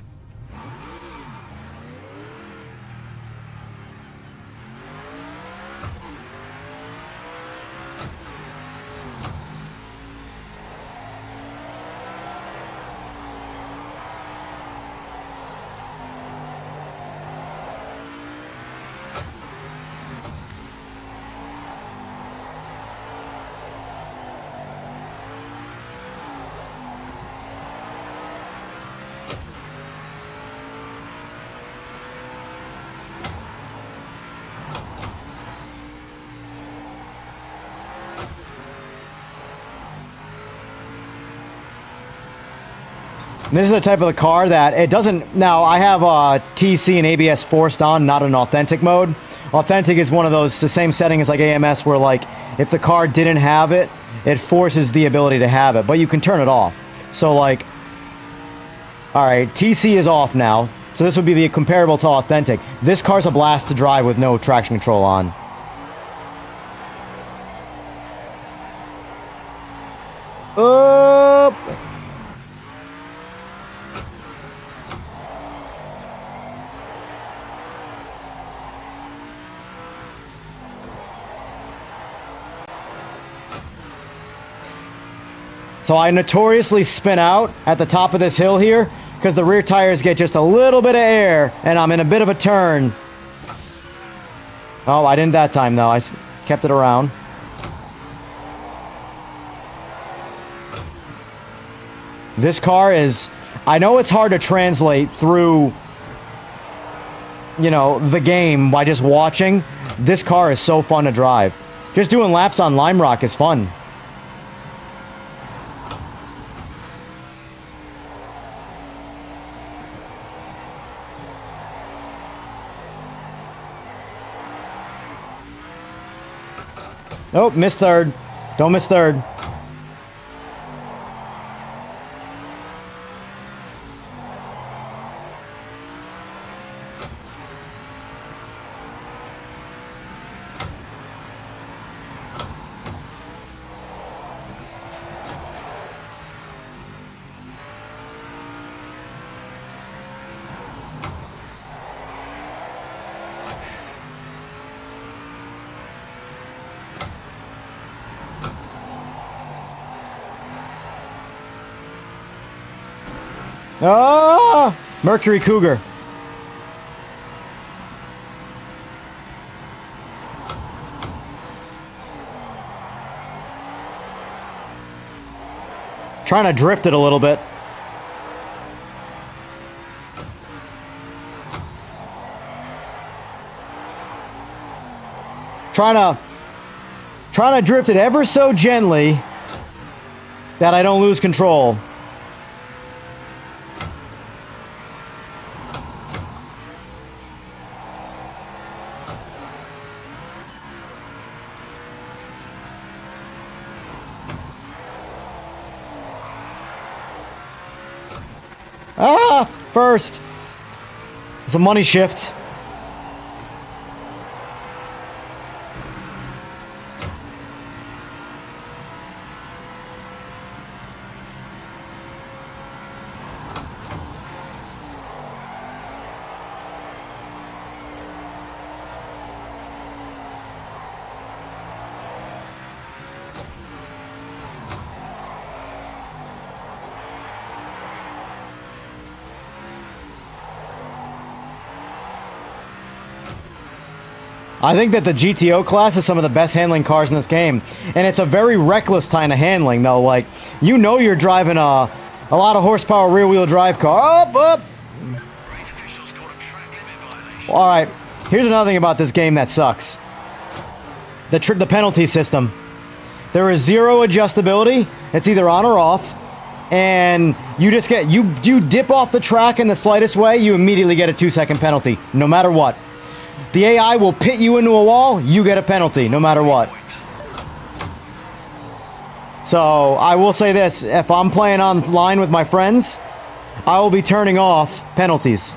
And this is the type of the car that it doesn't... Now, I have TC and ABS forced on, not in authentic mode. Authentic is one of those, the same setting as like AMS, where like, if the car didn't have it, it forces the ability to have it, but you can turn it off. So like, alright, TC is off now, so this would be the comparable to authentic. This car's a blast to drive with no traction control on. Up! So I notoriously spin out at the top of this hill here because the rear tires get just a little bit of air and I'm in a bit of a turn. Oh, I didn't that time though. I kept it around. This car is... I know it's hard to translate through, you know, the game by just watching. This car is so fun to drive. Just doing laps on Lime Rock is fun. Oh, miss third. Don't miss third. Ah! Mercury Cougar. Trying to drift it a little bit. Trying to drift it ever so gently that I don't lose control. Ah, first. It's a money shift. I think that the GTO class is some of the best handling cars in this game. And it's a very reckless kind of handling, though. Like, you know you're driving a lot of horsepower rear-wheel drive car. Up, up! Alright, here's another thing about this game that sucks. The penalty system. There is zero adjustability. It's either on or off. And you just get... You dip off the track in the slightest way, you immediately get a 2-second penalty. No matter what. The AI will pit you into a wall, you get a penalty, no matter what. So, I will say this, if I'm playing online with my friends, I will be turning off penalties.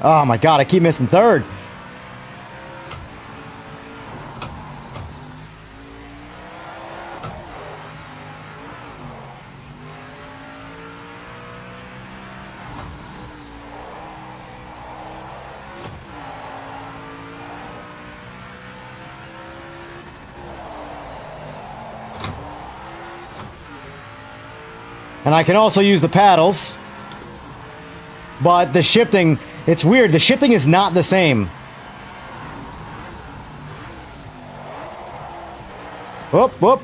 Oh my god, I keep missing third. And I can also use the paddles. But the shifting, it's weird. The shifting is not the same. Whoop, whoop.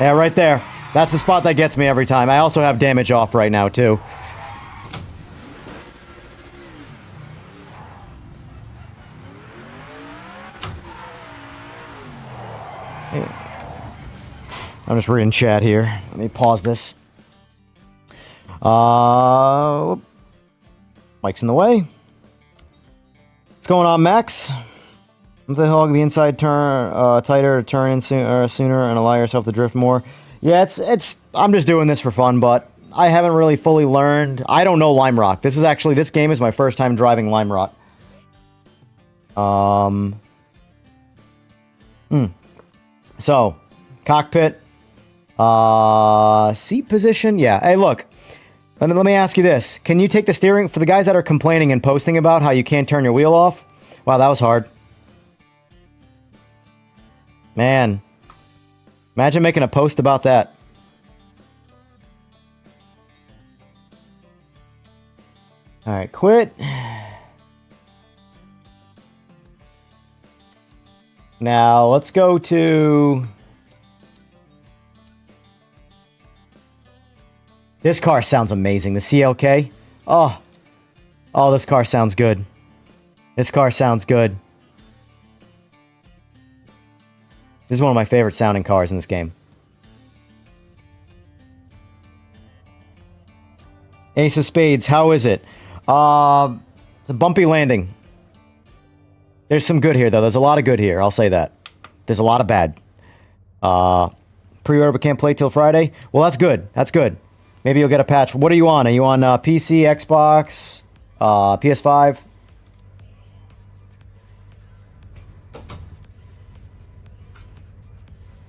Yeah, right there. That's the spot that gets me every time. I also have damage off right now, too. I'm just reading chat here. Let me pause this. Mike's in the way. What's going on, Max? The hog the inside turn tighter, turn in sooner, and allow yourself to drift more. Yeah, it's. I'm just doing this for fun, but I haven't really fully learned. I don't know Lime Rock. This game is my first time driving Lime Rock. So, cockpit, seat position. Yeah. Hey, look. Let me ask you this: can you take the steering for the guys that are complaining and posting about how you can't turn your wheel off? Wow, that was hard. Man, imagine making a post about that. All right, quit. Now, let's go to... This car sounds amazing. The CLK. Oh. Oh, this car sounds good. This car sounds good. This is one of my favorite sounding cars in this game. Ace of Spades, how is it? It's a bumpy landing. There's some good here, though. There's a lot of good here. I'll say that. There's a lot of bad. Pre-order but can't play till Friday? Well, that's good. That's good. Maybe you'll get a patch. What are you on? Are you on PC, Xbox, PS5?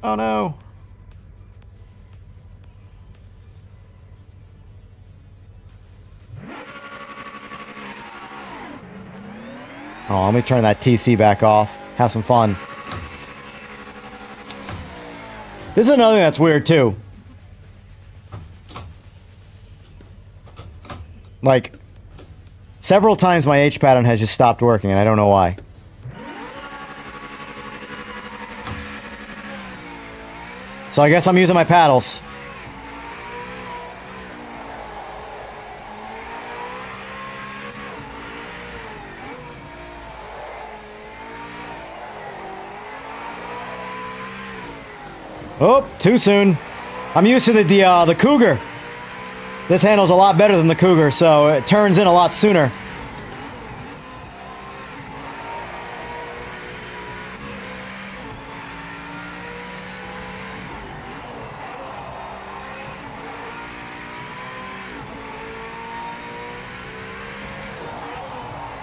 Oh, no. Oh, let me turn that TC back off. Have some fun. This is another thing that's weird, too. Like, several times my H pattern has just stopped working, and I don't know why. So I guess I'm using my paddles. Oh, too soon. I'm used to the Cougar. This handles a lot better than the Cougar, so it turns in a lot sooner.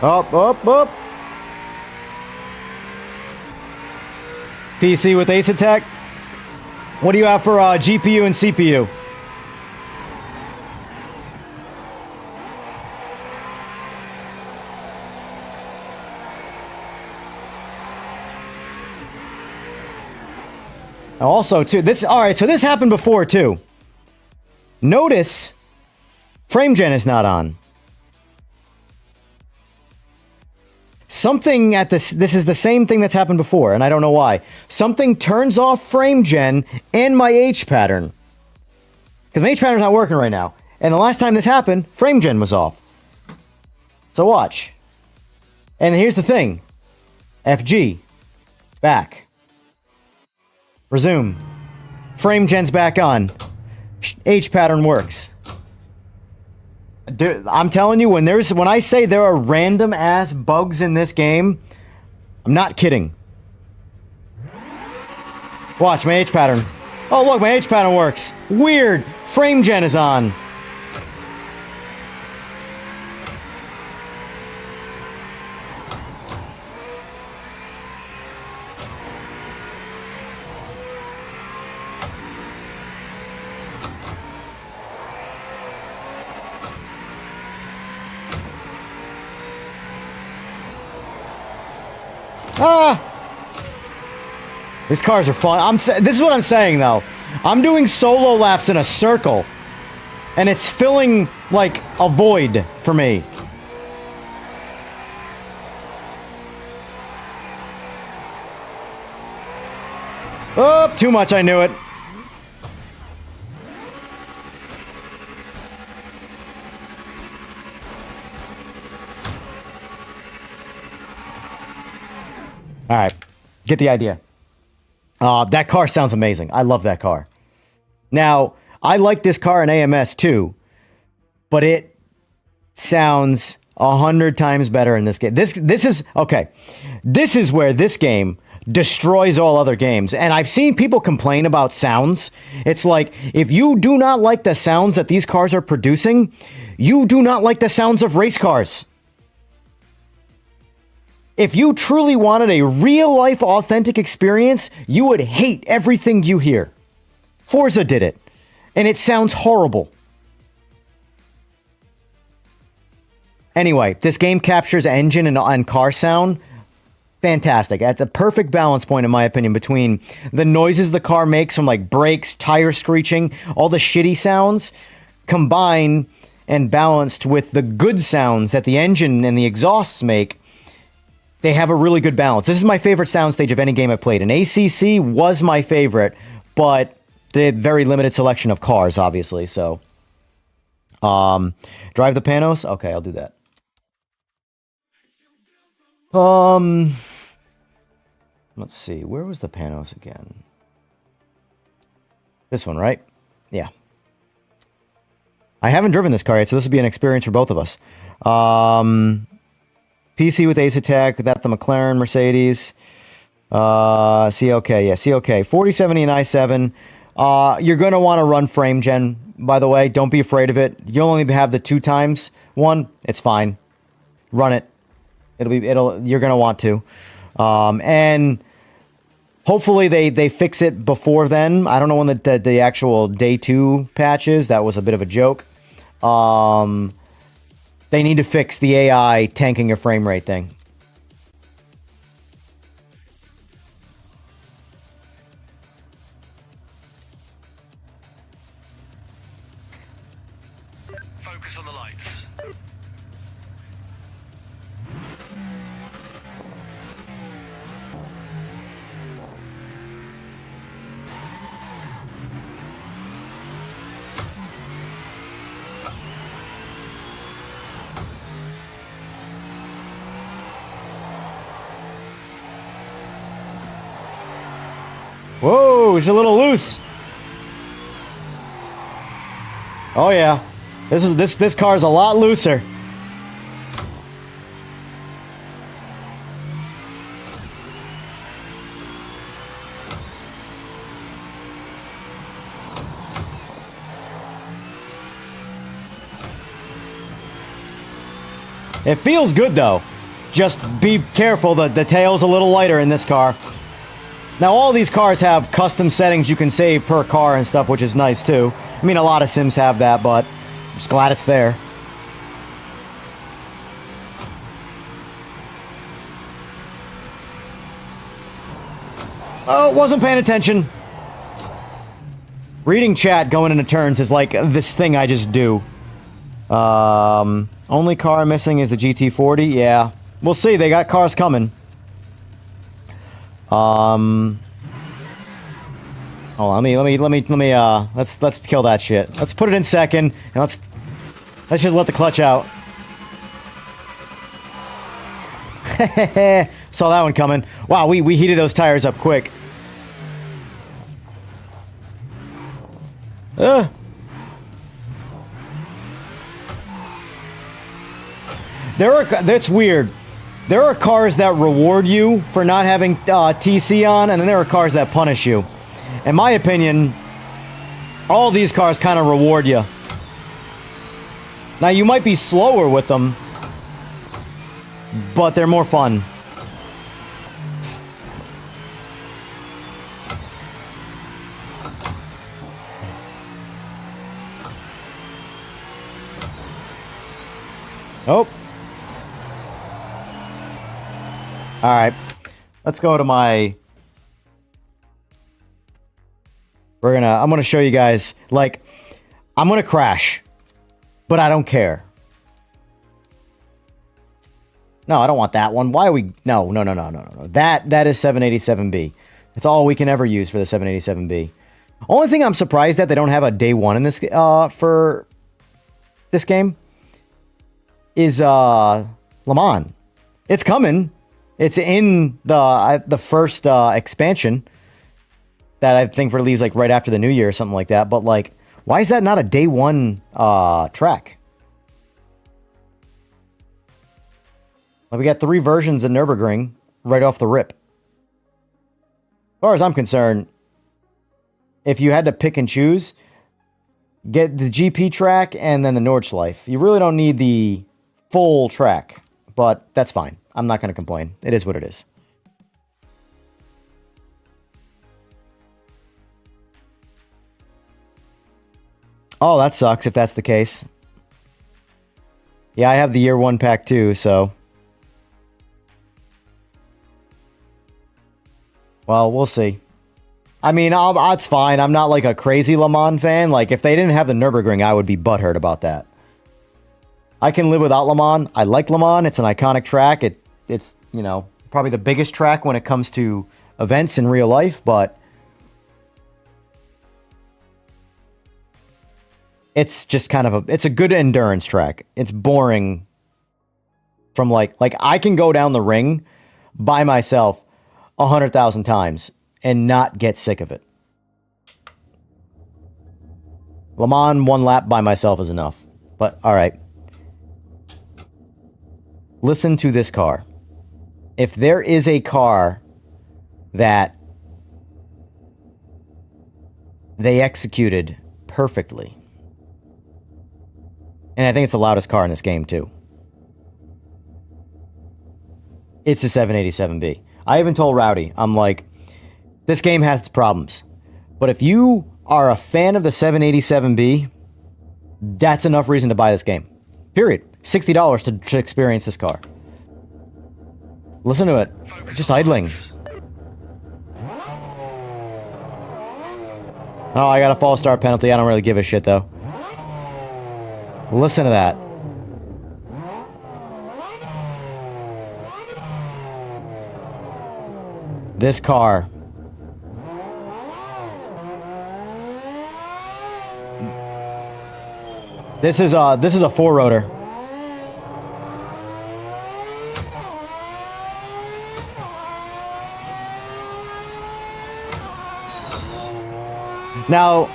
Up, up, up. PC with Ace Attack. What do you have for GPU and CPU? Also, too, this... Alright, so this happened before, too. Notice, frame gen is not on. Something at this... This is the same thing that's happened before, and I don't know why. Something turns off frame gen and my H pattern. Because my H pattern's not working right now. And the last time this happened, frame gen was off. So watch. And here's the thing. FG. Back. Resume. Frame gen's back on. H pattern works. Dude, I'm telling you, when I say there are random ass bugs in this game, I'm not kidding. Watch my H pattern. Oh look, my H pattern works. Weird. Frame gen is on. Ah! These cars are fun. This is what I'm saying, though. I'm doing solo laps in a circle, and it's filling, like, a void for me. Oh, too much, I knew it. All right, get the idea. That car sounds amazing. I love that car. Now, I like this car in AMS too, but it sounds 100 times better in this game. This is okay. This is where this game destroys all other games. And I've seen people complain about sounds. It's like, if you do not like the sounds that these cars are producing, you do not like the sounds of race cars. If you truly wanted a real-life, authentic experience, you would hate everything you hear. Forza did it, and it sounds horrible. Anyway, this game captures engine and car sound. Fantastic. At the perfect balance point, in my opinion, between the noises the car makes from, like, brakes, tire screeching, all the shitty sounds, combined and balanced with the good sounds that the engine and the exhausts make, they have a really good balance. This is my favorite soundstage of any game I've played. And ACC was my favorite, but they had very limited selection of cars, obviously. So, drive the Panos? Okay, I'll do that. Let's see. Where was the Panos again? This one, right? Yeah. I haven't driven this car yet, so this will be an experience for both of us. PC with Ace Attack, that the McLaren, Mercedes. CLK, yeah, CLK. 4070 and i7. You're going to want to run frame gen, by the way. Don't be afraid of it. You'll only have the 2 times one. It's fine. Run it. You're going to want to. And hopefully they fix it before then. I don't know when the actual day 2 patch is. That was a bit of a joke. They need to fix the AI tanking your frame rate thing. Focus on the lights. Whoa, it's a little loose. Oh yeah. This car's a lot looser. It feels good though. Just be careful, the tail's a little lighter in this car. Now, all these cars have custom settings you can save per car and stuff, which is nice, too. I mean, a lot of sims have that, but I'm just glad it's there. Oh, wasn't paying attention. Reading chat going into turns is like this thing I just do. Only car missing is the GT40. Yeah, we'll see. They got cars coming. Oh, let me let's kill that shit. Let's put it in second and let's just let the clutch out. Saw that one coming. Wow, we heated those tires up quick. That's weird. There are cars that reward you for not having TC on, and then there are cars that punish you. In my opinion, all these cars kind of reward you. Now, you might be slower with them, but they're more fun. Oh. Alright. Let's go to my... I'm gonna show you guys, like, I'm gonna crash, but I don't care. No, I don't want that one. Why are we... No. That is 787B. That's all we can ever use for the 787B. Only thing I'm surprised that they don't have a day 1 in this, for this game is, Le Mans. It's coming. It's in the first, expansion that I think released, like, right after the new year or something like that. But, like, why is that not a day 1, track? Like, we got 3 versions of Nürburgring right off the rip. As far as I'm concerned, if you had to pick and choose, get the GP track and then the Nordschleife. You really don't need the full track, but that's fine. I'm not going to complain. It is what it is. Oh, that sucks if that's the case. Yeah, I have the year 1 pack too, so... Well, we'll see. I mean, it's fine. I'm not like a crazy Le Mans fan. Like, if they didn't have the Nürburgring, I would be butthurt about that. I can live without Le Mans. I like Le Mans. It's an iconic track. It's, you know, probably the biggest track when it comes to events in real life, but it's just kind of it's a good endurance track. It's boring from like I can go down the ring by myself 100,000 times and not get sick of it. Le Mans 1 lap by myself is enough. But all right. Listen to this car. If there is a car that they executed perfectly, and I think it's the loudest car in this game too, it's the 787B. I even told Rowdy, I'm like, this game has its problems, but if you are a fan of the 787B, that's enough reason to buy this game. Period. $60 to experience this car. Listen to it. Just idling. Oh, I got a false start penalty. I don't really give a shit, though. Listen to that. This car. This is a four-rotor. Now,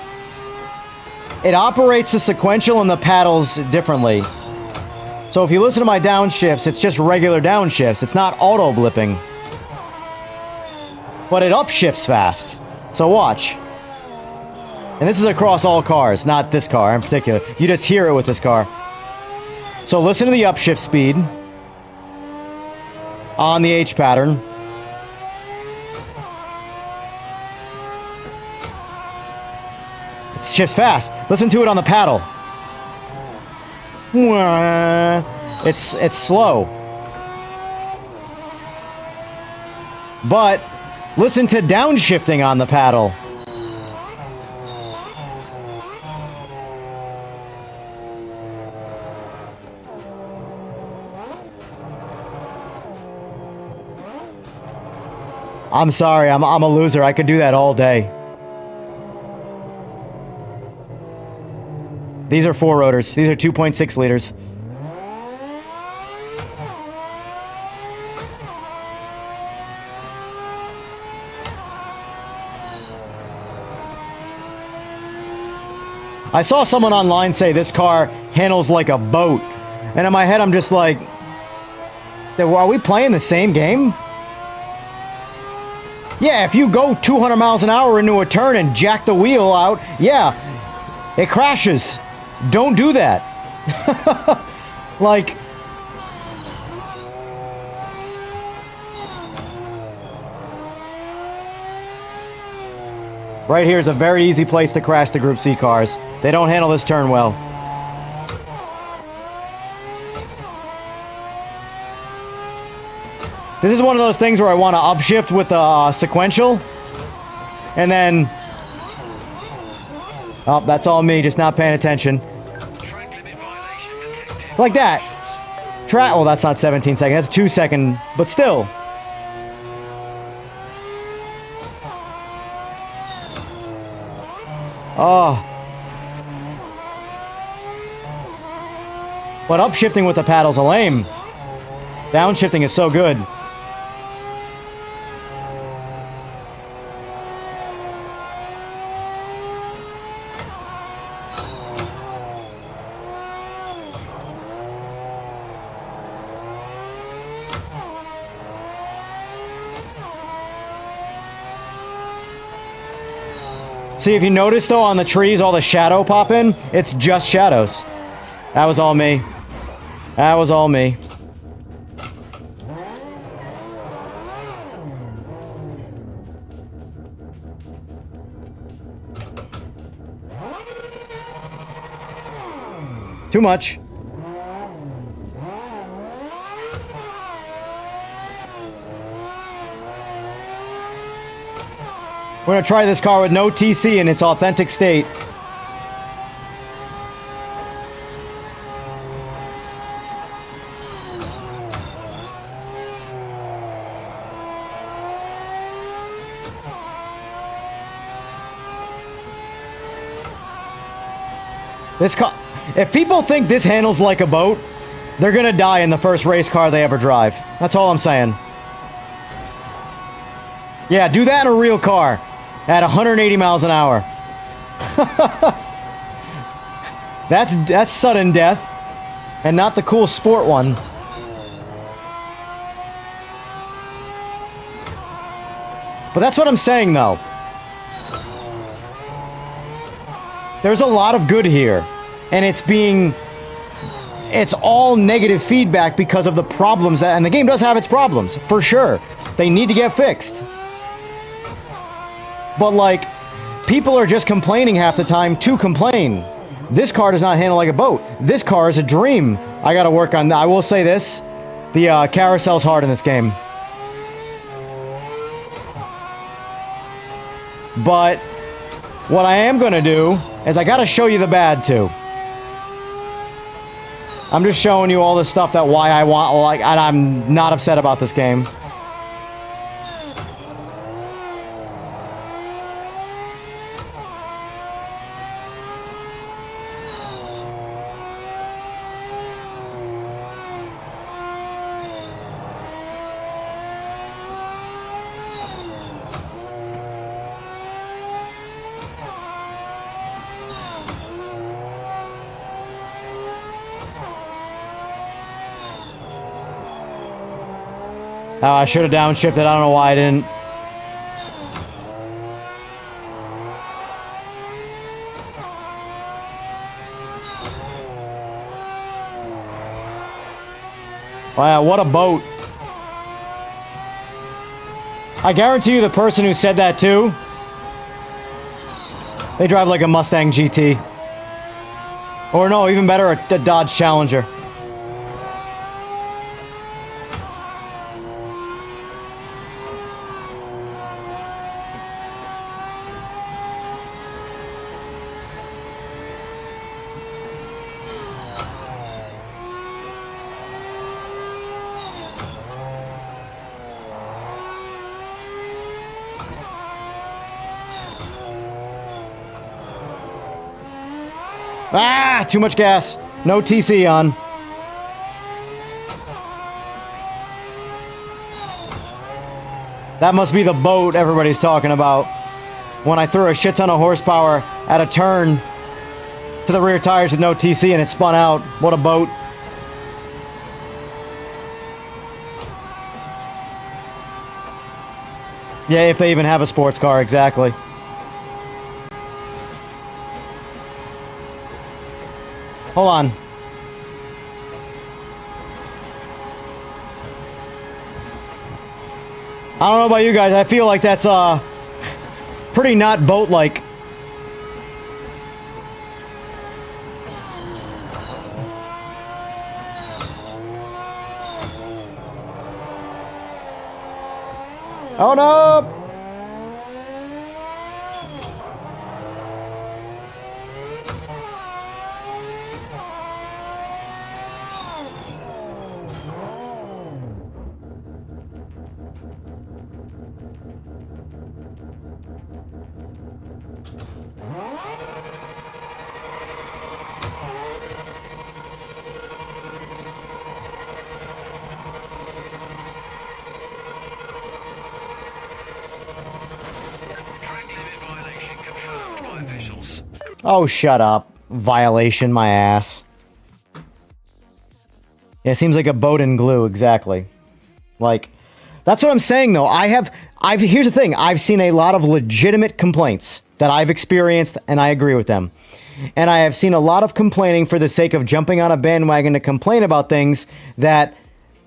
it operates the sequential and the paddles differently. So if you listen to my downshifts, it's just regular downshifts. It's not auto-blipping. But it upshifts fast. So watch. And this is across all cars, not this car in particular. You just hear it with this car. So listen to the upshift speed on the H pattern. It shifts fast. Listen to it on the paddle. It's slow. But listen to downshifting on the paddle. I'm sorry, I'm a loser. I could do that all day. These are four rotors. These are 2.6 liters. I saw someone online say this car handles like a boat. And in my head, I'm just like, are we playing the same game? Yeah, if you go 200 miles an hour into a turn and jack the wheel out, yeah, it crashes. Don't do that. Like, right here is a very easy place to crash the Group C cars. They don't handle this turn well. This is one of those things where I want to upshift with the sequential. And then... Oh, that's all me, just not paying attention. Like that. Well, that's not 17 seconds. That's 2 seconds. But still. Oh. But upshifting with the paddles are lame. Downshifting is so good. See, if you notice, though, on the trees, all the shadow pop in, it's just shadows. That was all me. That was all me. Too much. We're gonna try this car with no TC in its authentic state. This car... If people think this handles like a boat, they're gonna die in the first race car they ever drive. That's all I'm saying. Yeah, do that in a real car. At 180 miles an hour. That's sudden death. And not the cool sport one. But that's what I'm saying, though. There's a lot of good here. And it's all negative feedback because of the problems that... And the game does have its problems, for sure. They need to get fixed. But, like, people are just complaining half the time to complain. This car does not handle like a boat. This car is a dream. I gotta work on that. I will say this. The carousel's hard in this game. But what I am gonna do is I gotta show you the bad, too. I'm just showing you all the stuff that why I want, like, and I'm not upset about this game. I should have downshifted. I don't know why I didn't. Wow, what a boat. I guarantee you the person who said that too, they drive like a Mustang GT. Or no, even better, a Dodge Challenger. Ah, too much gas. No TC on. That must be the boat everybody's talking about. When I threw a shit ton of horsepower at a turn to the rear tires with no TC and it spun out. What a boat. Yeah, if they even have a sports car, exactly. Hold on. I don't know about you guys. I feel like that's pretty not boat-like. Oh no! Oh, shut up. Violation, my ass. Yeah, it seems like a boat in glue, exactly. Like, that's what I'm saying, though. Here's the thing. I've seen a lot of legitimate complaints that I've experienced, and I agree with them. And I have seen a lot of complaining for the sake of jumping on a bandwagon to complain about things that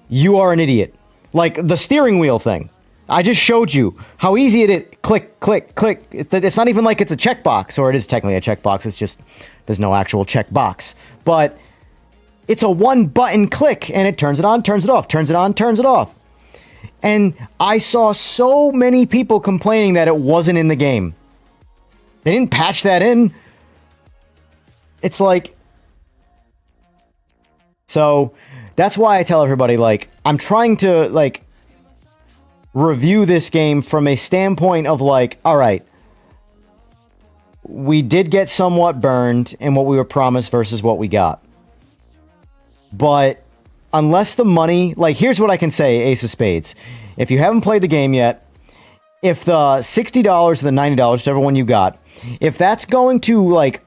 you are an idiot. Like the steering wheel thing. I just showed you how easy it is. Click, click, click. It's not even like it's a checkbox, or it is technically a checkbox. It's just, there's no actual checkbox. But it's a one-button click, and it turns it on, turns it off, turns it on, turns it off. And I saw so many people complaining that it wasn't in the game. They didn't patch that in. It's like... So, that's why I tell everybody, like, I'm trying to, like, review this game from a standpoint of, like, alright, we did get somewhat burned in what we were promised versus what we got. But unless the money, like, here's what I can say, Ace of Spades. If you haven't played the game yet, if the $60 or the $90, whichever one you got, if that's going to, like,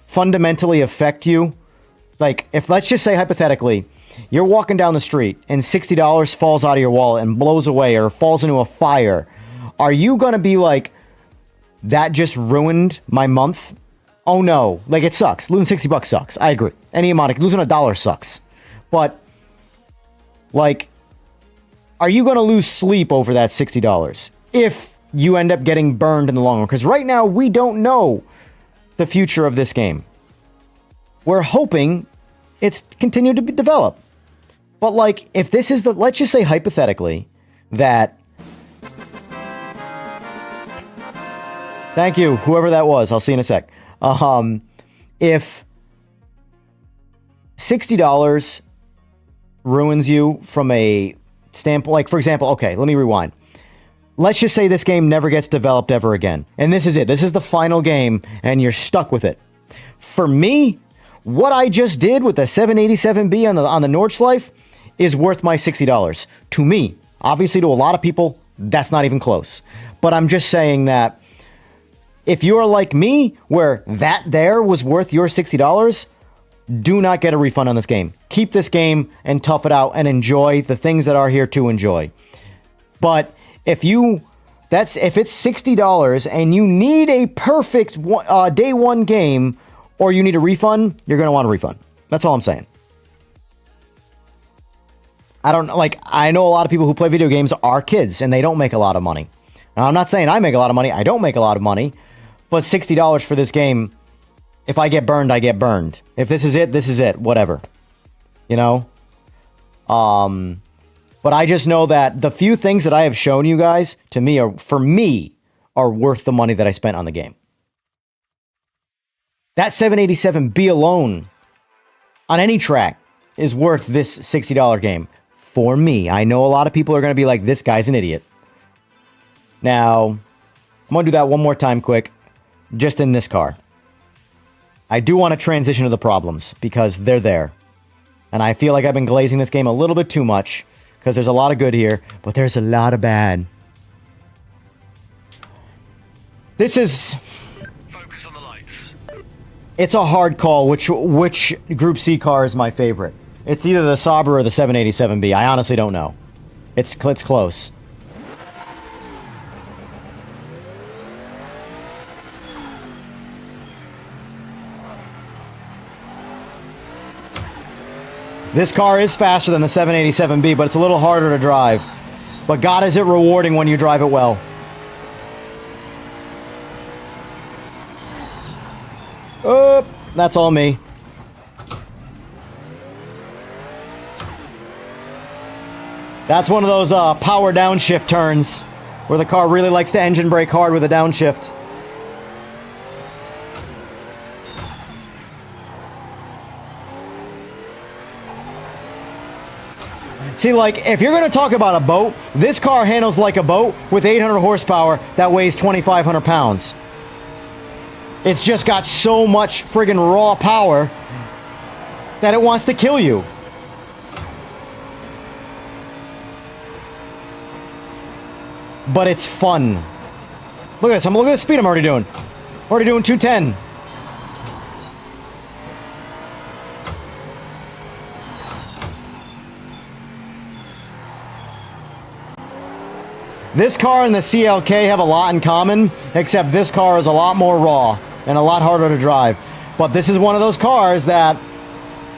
fundamentally affect you, like, if, let's just say hypothetically, you're walking down the street and $60 falls out of your wallet and blows away or falls into a fire, are you going to be like, that just ruined my month? Oh no. Like, it sucks. Losing $60 sucks. I agree. Any amount of, losing $1 sucks. But, like, are you going to lose sleep over that $60 if you end up getting burned in the long run? Because right now, we don't know the future of this game. We're hoping it's continued to be developed. But, like, if this is the, let's just say hypothetically that, thank you, whoever that was, I'll see you in a sec. If $60 ruins you from a standpoint, like, for example, okay, let me rewind. Let's just say this game never gets developed ever again. And this is it. This is the final game, and you're stuck with it. For me, what I just did with the 787B on the Nordschleife is worth my $60. To me. Obviously, to a lot of people, that's not even close. But I'm just saying that if you're like me, where that there was worth your $60, do not get a refund on this game. Keep this game and tough it out and enjoy the things that are here to enjoy. But if it's $60 and you need a perfect day one game, or you need a refund, you're going to want a refund. That's all I'm saying. I know a lot of people who play video games are kids and they don't make a lot of money. Now, I'm not saying I make a lot of money. I don't make a lot of money. But $60 for this game, if I get burned, I get burned. If this is it, whatever. You know? But I just know that the few things that I have shown you guys, to me, are worth the money that I spent on the game. That 787B alone, on any track, is worth this $60 game. For me. I know a lot of people are going to be like, this guy's an idiot. Now, I'm going to do that one more time quick. Just in this car. I do want to transition to the problems because they're there. And I feel like I've been glazing this game a little bit too much because there's a lot of good here, but there's a lot of bad. This is... Focus on the lights. It's a hard call which Group C car is my favorite. It's either the Saab or the 787B. I honestly don't know. It's close. This car is faster than the 787B, but it's a little harder to drive. But God, is it rewarding when you drive it well. Oh, that's all me. That's one of those power downshift turns where the car really likes to engine brake hard with a downshift. See, like, if you're going to talk about a boat, this car handles like a boat with 800 horsepower that weighs 2,500 pounds. It's just got so much friggin' raw power that it wants to kill you. But it's fun. Look at this. Look at the speed I'm already doing. Already doing 210. This car and the CLK have a lot in common, except this car is a lot more raw and a lot harder to drive. But this is one of those cars that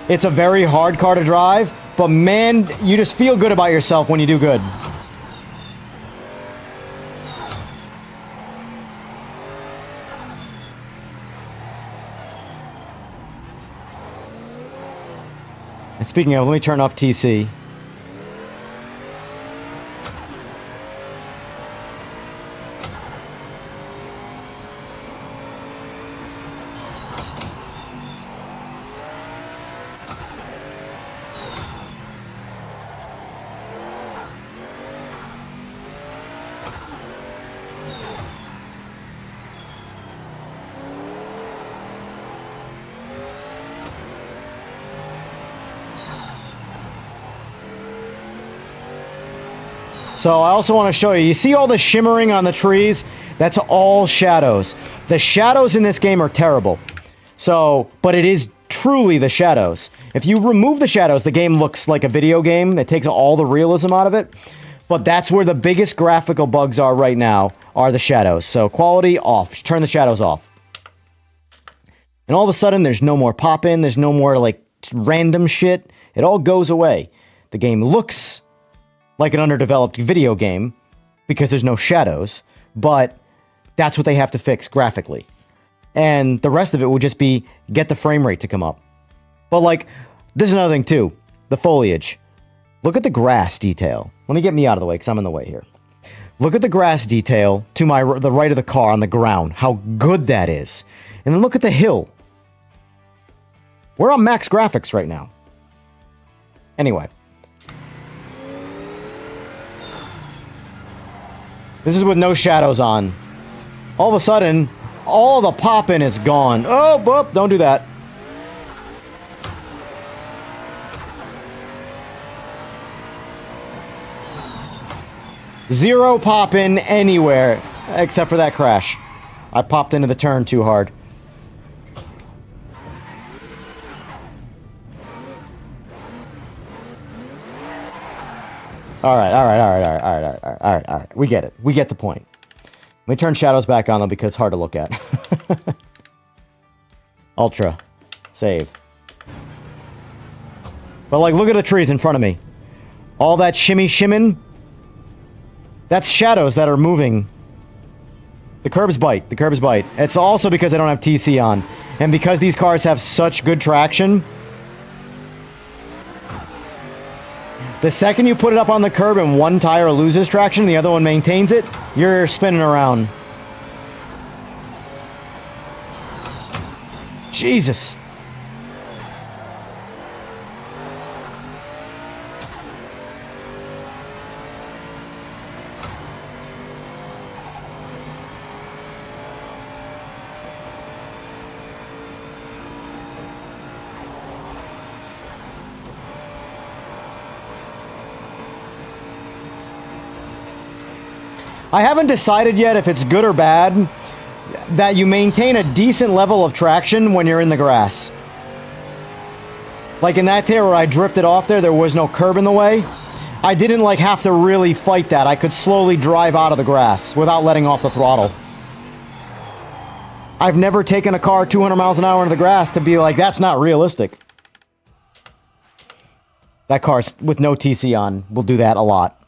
it's a very hard car to drive, but man, you just feel good about yourself when you do good. And speaking of, let me turn off TC. So I also want to show you. You see all the shimmering on the trees? That's all shadows. The shadows in this game are terrible. So, but it is truly the shadows. If you remove the shadows, the game looks like a video game. It takes all the realism out of it. But that's where the biggest graphical bugs are right now, are the shadows. So quality off. Turn the shadows off. And all of a sudden, there's no more pop-in. There's no more, like, random shit. It all goes away. The game looks like an underdeveloped video game because there's no shadows, but that's what they have to fix graphically. And the rest of it will just be get the frame rate to come up. But like, this is another thing too, the foliage. Look at the grass detail. Let me get me out of the way because I'm in the way here. Look at the grass detail to the right of the car on the ground, how good that is. And then look at the hill. We're on max graphics right now. Anyway. This is with no shadows on. All of a sudden, all the pop-in is gone. Oh, whoop, don't do that. Zero pop-in anywhere, except for that crash. I popped into the turn too hard. All right. We get it. We get the point. Let me turn shadows back on, though, because it's hard to look at. Ultra. Save. But, like, look at the trees in front of me. All that shimmin'. That's shadows that are moving. The curbs bite. The curbs bite. It's also because I don't have TC on. And because these cars have such good traction... The second you put it up on the curb and one tire loses traction, the other one maintains it, you're spinning around. Jesus. I haven't decided yet if it's good or bad that you maintain a decent level of traction when you're in the grass. Like in that there where I drifted off there was no curb in the way. I didn't like have to really fight that. I could slowly drive out of the grass without letting off the throttle. I've never taken a car 200 miles an hour into the grass to be like, that's not realistic. That car with no TC on will do that a lot.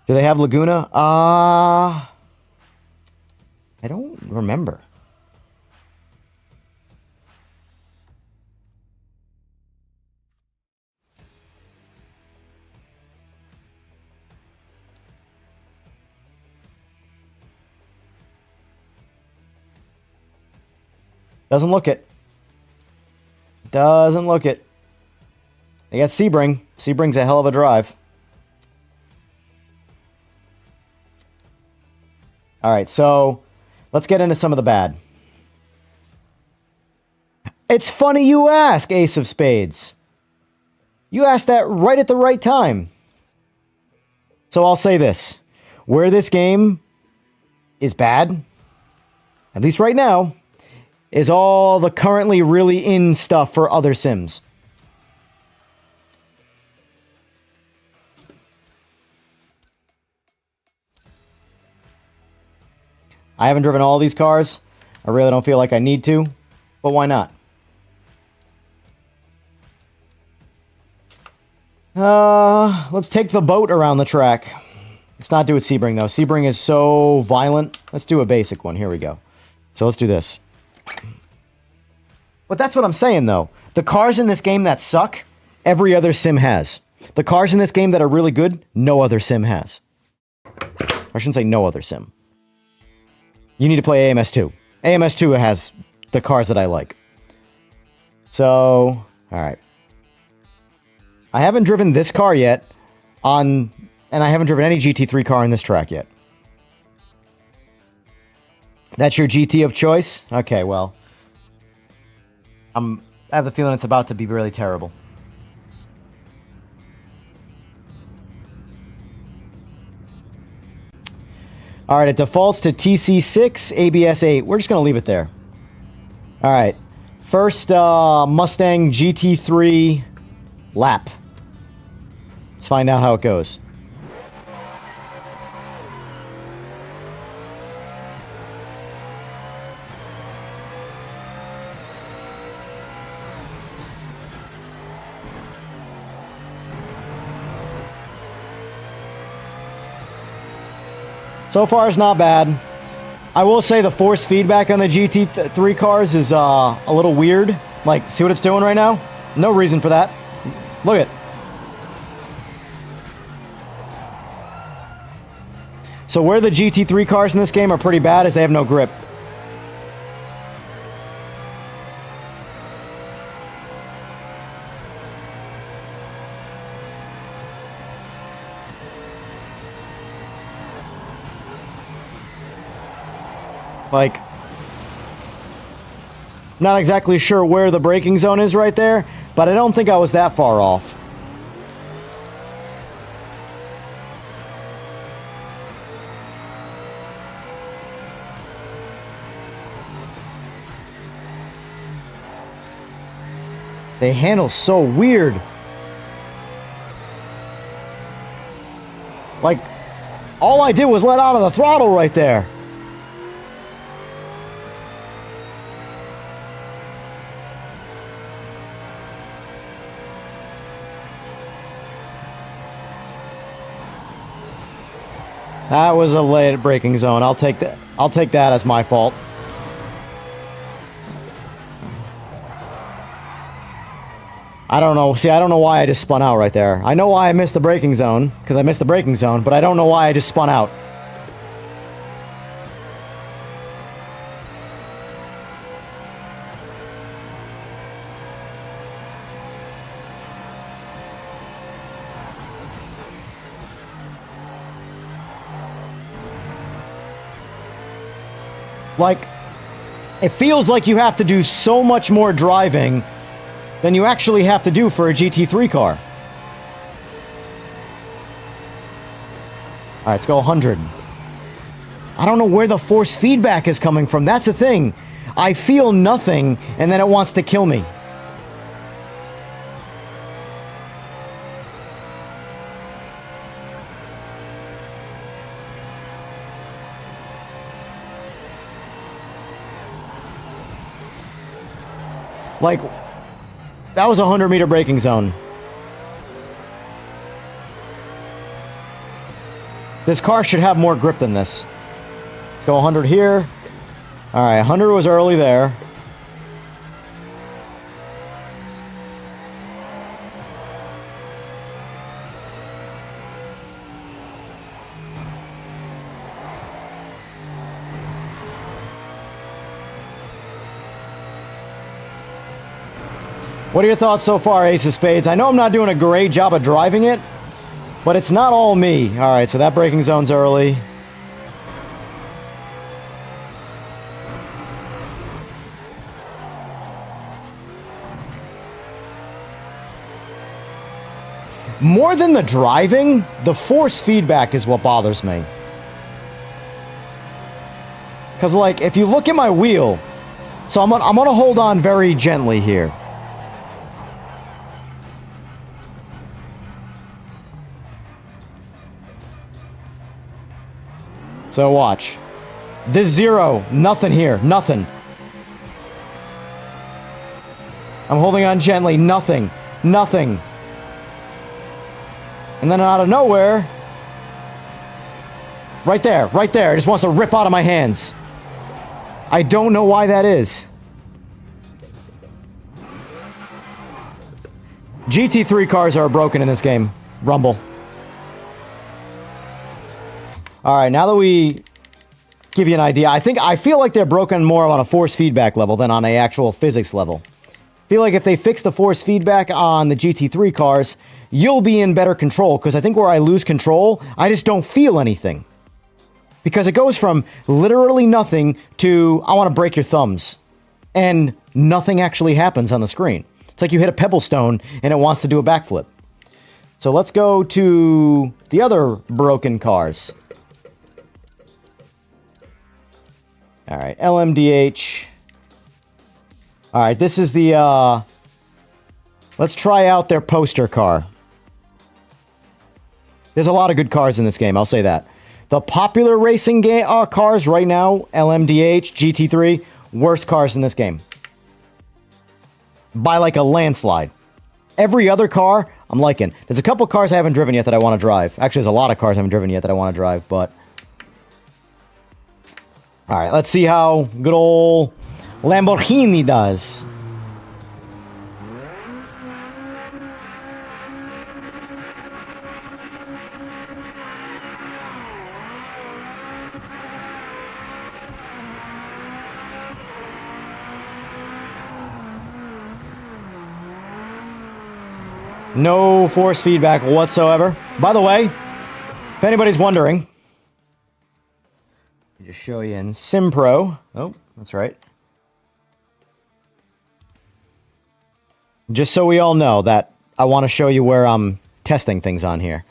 Do they have Laguna? I don't remember. Doesn't look it. Doesn't look it. They got Sebring. Sebring's a hell of a drive. Alright, so let's get into some of the bad. It's funny you ask, Ace of Spades. You asked that right at the right time. So I'll say this. Where this game is bad, at least right now, is all the currently really in stuff for other sims. I haven't driven all these cars. I really don't feel like I need to, but why not? Let's take the boat around the track. Let's not do it Sebring, though. Sebring is so violent. Let's do a basic one. Here we go. So let's do this. But that's what I'm saying, though. The cars in this game that suck, every other sim has. The cars in this game that are really good, no other sim has. I shouldn't say no other sim. You need to play AMS2. AMS2 has the cars that I like. So, alright. I haven't driven this car yet and I haven't driven any GT3 car on this track yet. That's your GT of choice? Okay, well. I have the feeling it's about to be really terrible. All right, it defaults to TC6, ABS 8. We're just going to leave it there. All right. First Mustang GT3 lap. Let's find out how it goes. So far, it's not bad. I will say the force feedback on the GT3 cars is a little weird. Like, see what it's doing right now? No reason for that. Look at it. So where the GT3 cars in this game are pretty bad is they have no grip. Like, not exactly sure where the braking zone is right there, but I don't think I was that far off. They handle so weird. Like, all I did was let out of the throttle right there. That was a late braking zone. I'll take that. I'll take that as my fault. I don't know. See, I don't know why I just spun out right there. I know why I missed the braking zone, because I missed the braking zone, but I don't know why I just spun out. Like, it feels like you have to do so much more driving than you actually have to do for a GT3 car. Alright, let's go 100. I don't know where the force feedback is coming from. That's the thing. I feel nothing, and then it wants to kill me. Like, that was a 100-meter braking zone. This car should have more grip than this. Let's go 100 here. Alright, 100 was early there. What are your thoughts so far, Ace of Spades? I know I'm not doing a great job of driving it, but it's not all me. Alright, so that braking zone's early. More than the driving, the force feedback is what bothers me. Because, like, if you look at my wheel, so I'm gonna hold on very gently here. So watch. This zero, nothing here, nothing. I'm holding on gently, nothing, nothing. And then out of nowhere, right there, it just wants to rip out of my hands. I don't know why that is. GT3 cars are broken in this game. Rumble. Alright, now that we give you an idea, I feel like they're broken more on a force feedback level than on an actual physics level. I feel like if they fix the force feedback on the GT3 cars, you'll be in better control, because I think where I lose control, I just don't feel anything. Because it goes from literally nothing to, I want to break your thumbs. And nothing actually happens on the screen. It's like you hit a pebble stone and it wants to do a backflip. So let's go to the other broken cars. All right, LMDH. All right, this is the, let's try out their poster car. There's a lot of good cars in this game, I'll say that. The popular racing cars right now, LMDH, GT3, worst cars in this game. By like a landslide. Every other car, I'm liking. There's a couple cars I haven't driven yet that I want to drive. Actually, there's a lot of cars I haven't driven yet that I want to drive, but... Alright, let's see how good old Lamborghini does. No force feedback whatsoever. By the way, if anybody's wondering, I'll just show you in SimPro. Oh, that's right. Just so we all know that I want to show you where I'm testing things on here.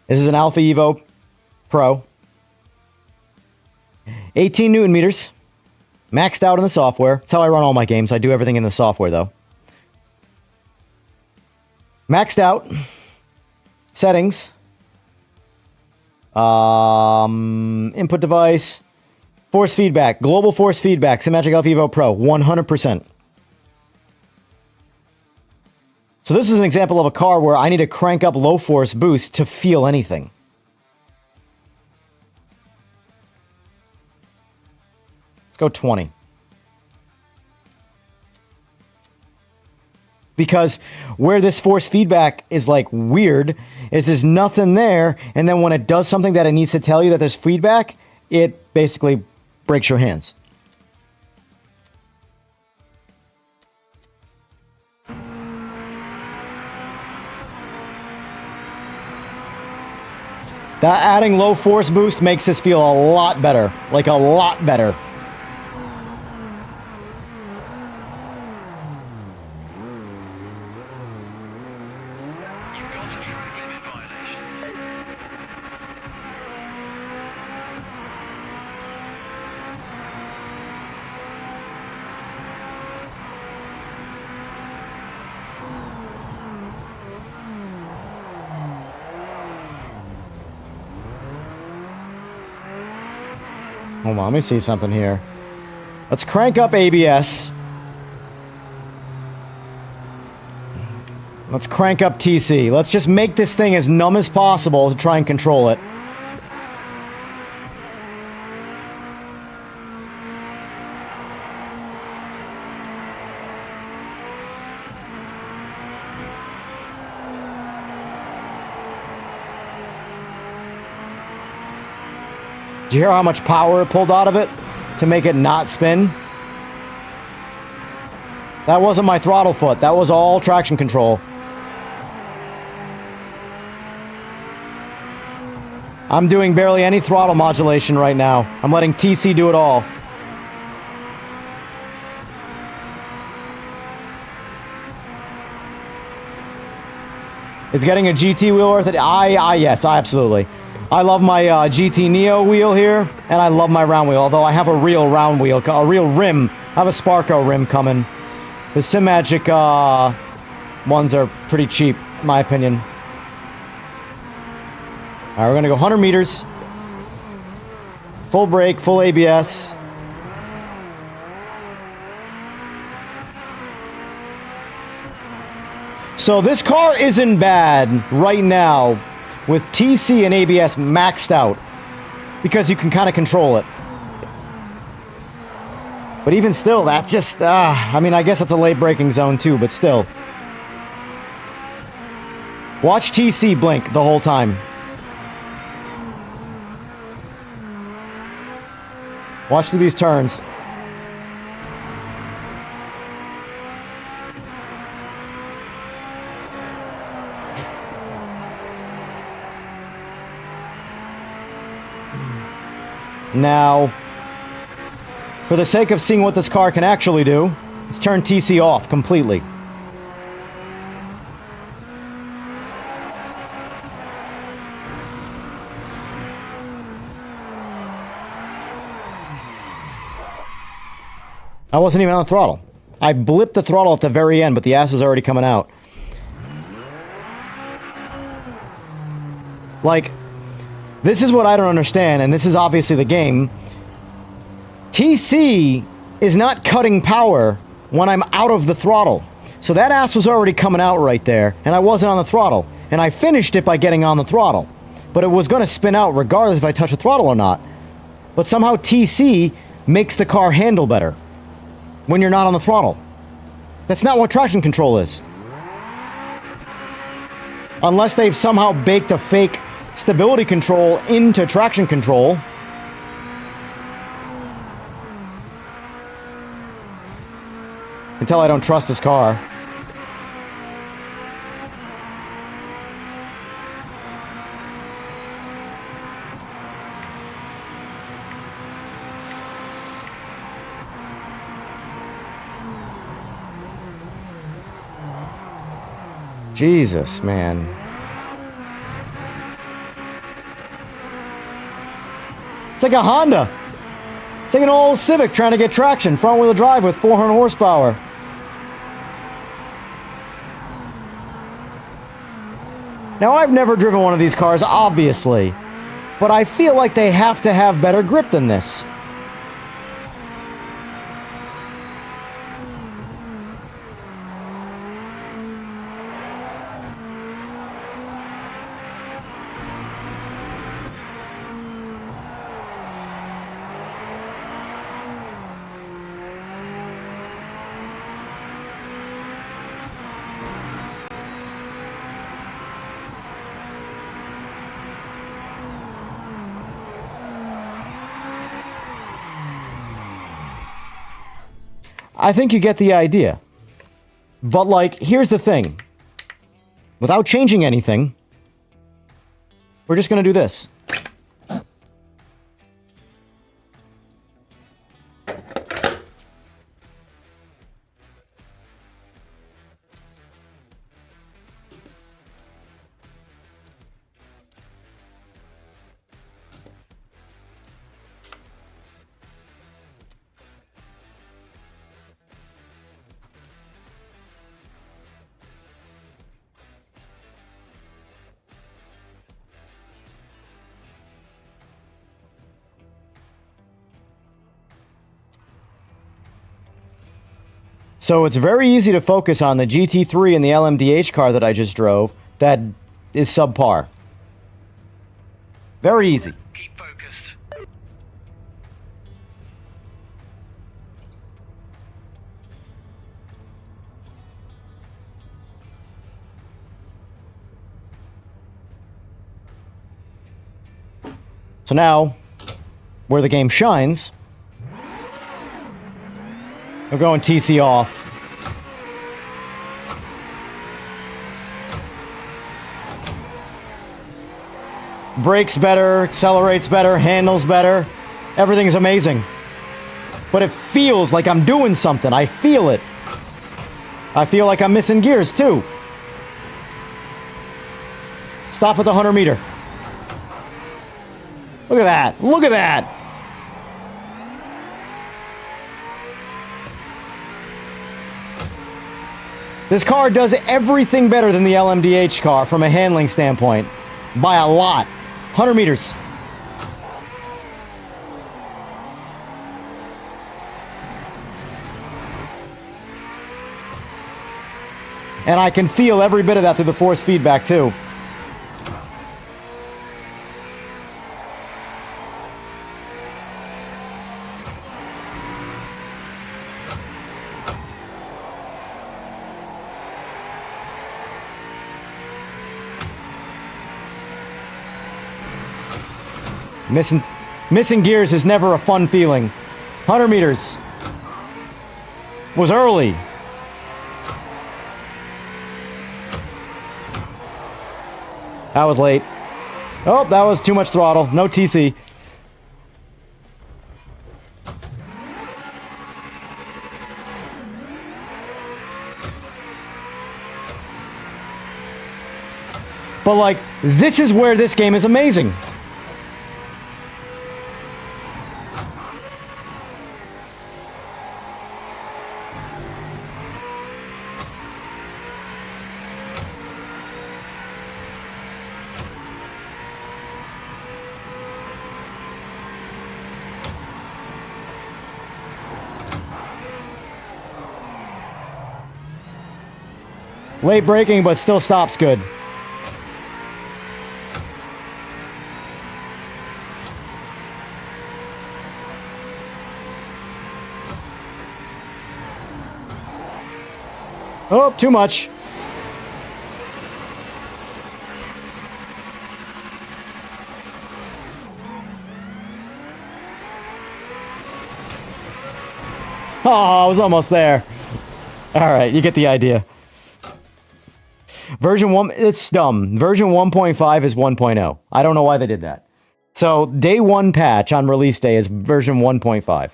This is an Alpha Evo Pro. 18 Newton meters. Maxed out in the software. That's how I run all my games. I do everything in the software, though. Maxed out. Settings. Input device. Force feedback. Global force feedback. Simagic Alpha Evo Pro. 100%. So this is an example of a car where I need to crank up low force boost to feel anything. Let's go 20. Because where this force feedback is like weird is there's nothing there, and then when it does something that it needs to tell you that there's feedback, it basically breaks your hands. That adding low force boost makes this feel a lot better. Like a lot better. You've got a track limit violation. Hold on, let me see something here. Let's crank up ABS. Let's crank up TC. Let's just make this thing as numb as possible to try and control it. Did you hear how much power it pulled out of it to make it not spin? That wasn't my throttle foot. That was all traction control. I'm doing barely any throttle modulation right now. I'm letting TC do it all. Is getting a GT wheel worth it? Yes, absolutely. I love my GT Neo wheel here, and I love my round wheel, although I have a real round wheel, a real rim. I have a Sparko rim coming. The simagic ones are pretty cheap, in my opinion. Alright, we're going to go 100 meters. Full brake, full ABS. So this car isn't bad right now with TC and ABS maxed out because you can kind of control it. But even still, that's just, I mean, I guess it's a late braking zone too, but still. Watch TC blink the whole time. Watch through these turns. Now, for the sake of seeing what this car can actually do, let's turn TC off completely. I wasn't even on the throttle. I blipped the throttle at the very end, but the ass was already coming out. Like, this is what I don't understand, and this is obviously the game. TC is not cutting power when I'm out of the throttle. So that ass was already coming out right there, and I wasn't on the throttle. And I finished it by getting on the throttle. But it was going to spin out regardless if I touch the throttle or not. But somehow TC makes the car handle better when you're not on the throttle. That's not what traction control is. Unless they've somehow baked a fake stability control into traction control. Until I don't trust this car. Jesus, man. It's like a Honda. It's like an old Civic trying to get traction, front-wheel drive with 400 horsepower. Now, I've never driven one of these cars, obviously, but I feel like they have to have better grip than this. I think you get the idea. But, like, here's the thing. Without changing anything, we're just going to do this. So it's very easy to focus on the GT3 and the LMDH car that I just drove that is subpar. Very easy. Keep focused. So now, where the game shines, we're going TC off. Brakes better, accelerates better, handles better. Everything's amazing. But it feels like I'm doing something. I feel it. I feel like I'm missing gears too. Stop at the 100 meter. Look at that. Look at that. This car does everything better than the LMDH car from a handling standpoint. By a lot. 100 meters. And I can feel every bit of that through the force feedback too. Missing gears is never a fun feeling. 100 meters was early. That was late. Oh, that was too much throttle. No TC. But, like, this is where this game is amazing. Late braking, but still stops good. Oh, too much. Oh, I was almost there. All right, you get the idea. Version 1, it's dumb. Version 1.5 is 1.0. I don't know why they did that. So, day 1 patch on release day is version 1.5.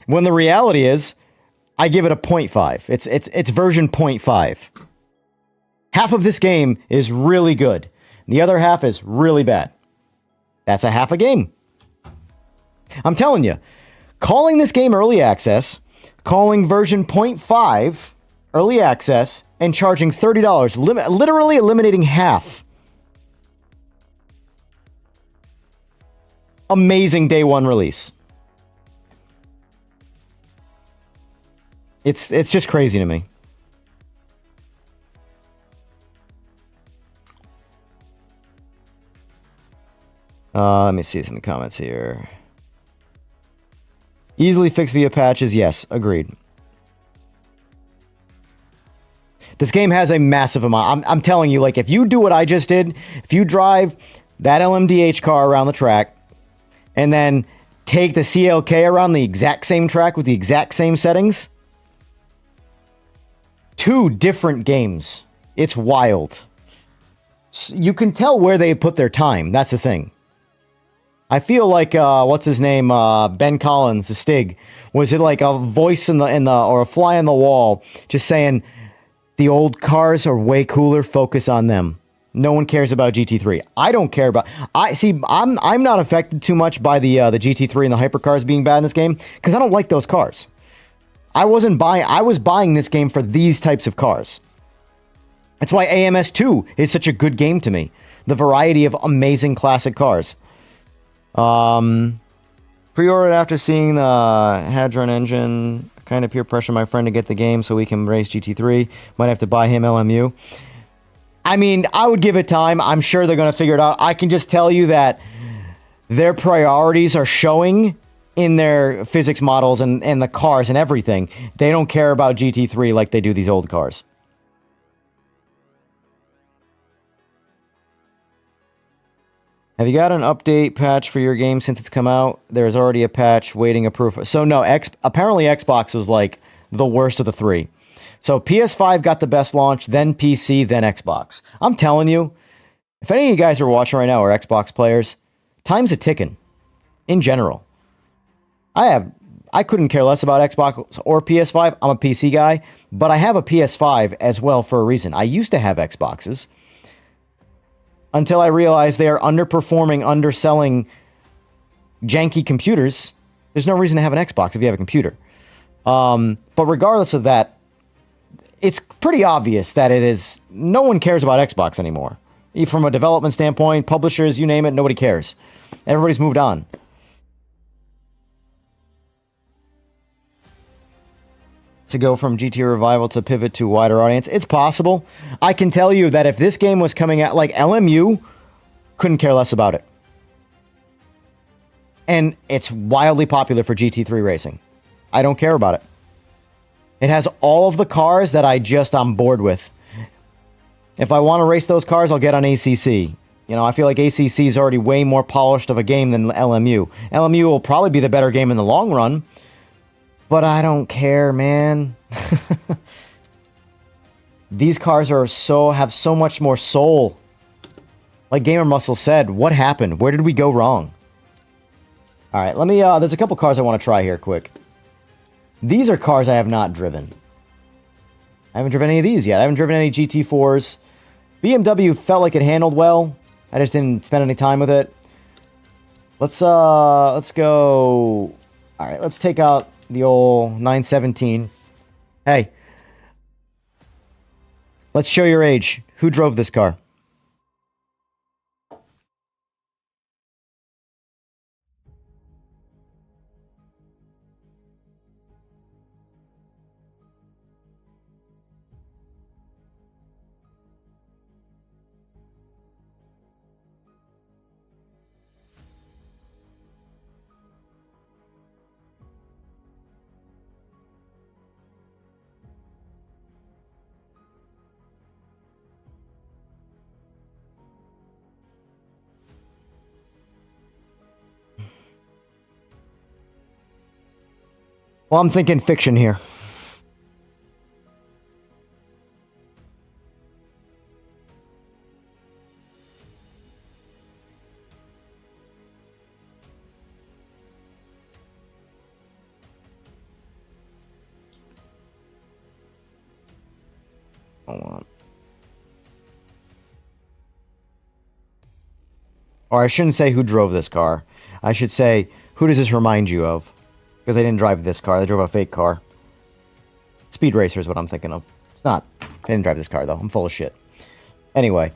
When the reality is, I give it a 0.5. It's version 0.5. Half of this game is really good. The other half is really bad. That's a half a game. I'm telling you, calling this game early access, calling version 0.5 early access, and charging $30, literally eliminating half. Amazing day 1 release. It's just crazy to me. Let me see some comments here. Easily fixed via patches, yes, agreed. This game has a massive amount. I'm telling you, like, if you do what I just did, if you drive that LMDH car around the track, and then take the CLK around the exact same track with the exact same settings, 2 different games. It's wild. You can tell where they put their time. That's the thing. I feel like what's his name, Ben Collins, the Stig, was it like a voice in the or a fly on the wall, just saying the old cars are way cooler. Focus on them. No one cares about GT3. I don't care about. I'm not affected too much by the GT3 and the hypercars being bad in this game because I don't like those cars. I was buying this game for these types of cars. That's why AMS2 is such a good game to me. The variety of amazing classic cars. Pre-ordered after seeing the Hadron engine. Kind of peer pressure my friend to get the game so we can race GT3. Might have to buy him LMU. I mean, I would give it time. I'm sure they're going to figure it out. I can just tell you that their priorities are showing in their physics models and the cars and everything. They don't care about GT3 like they do these old cars. Have you got an update patch for your game since it's come out? There's already a patch waiting approval. So no, apparently Xbox was like the worst of the 3. So PS5 got the best launch, then PC, then Xbox. I'm telling you, if any of you guys are watching right now are Xbox players, time's a ticking. In general. I couldn't care less about Xbox or PS5. I'm a PC guy, but I have a PS5 as well for a reason. I used to have Xboxes. Until I realized they are underperforming, underselling janky computers. There's no reason to have an Xbox if you have a computer. But regardless of that, it's pretty obvious that it is. No one cares about Xbox anymore. From a development standpoint, publishers, you name it, nobody cares. Everybody's moved on. To go from GT Revival to pivot to wider audience. It's possible. I can tell you that if this game was coming out, like LMU, couldn't care less about it. And it's wildly popular for GT3 racing. I don't care about it. It has all of the cars that I'm bored with. If I want to race those cars, I'll get on ACC. You know, I feel like ACC is already way more polished of a game than LMU. LMU will probably be the better game in the long run. But I don't care, man. These cars have so much more soul. Like Gamer Muscle said, what happened? Where did we go wrong? All right, let me. There's a couple cars I want to try here quick. These are cars I have not driven. I haven't driven any of these yet. I haven't driven any GT4s. BMW felt like it handled well. I just didn't spend any time with it. Let's go. All right, let's take out the old 917. Hey. Let's show your age. Who drove this car? Well, I'm thinking fiction here. Hold on. Or I shouldn't say who drove this car. I should say, who does this remind you of? Because they didn't drive this car. They drove a fake car. Speed Racer is what I'm thinking of. It's not. They didn't drive this car, though. I'm full of shit. Anyway.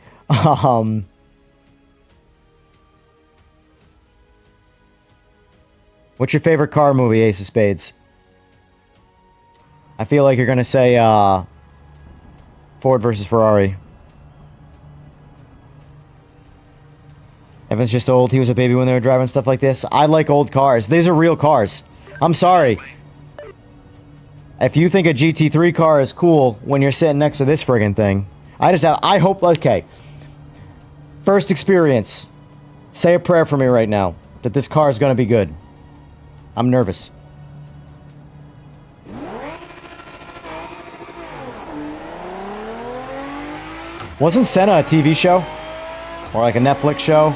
What's your favorite car movie, Ace of Spades? I feel like you're going to say Ford versus Ferrari. Evan's just old. He was a baby when they were driving stuff like this. I like old cars. These are real cars. I'm sorry. If you think a GT3 car is cool when you're sitting next to this friggin' thing, I hope, okay. First experience. Say a prayer for me right now that this car is going to be good. I'm nervous. Wasn't Senna a TV show? Or like a Netflix show?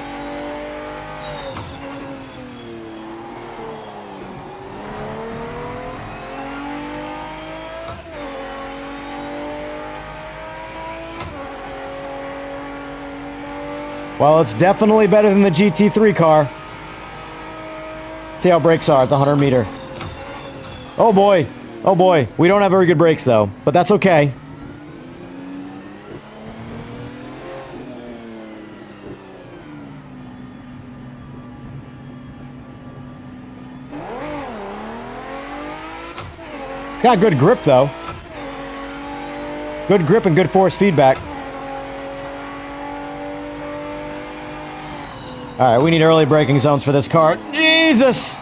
Well, it's definitely better than the GT3 car. See how brakes are at the 100 meter. Oh boy. Oh boy. We don't have very good brakes though, but that's okay. It's got good grip though. Good grip and good force feedback. Alright, we need early braking zones for this car. Jesus!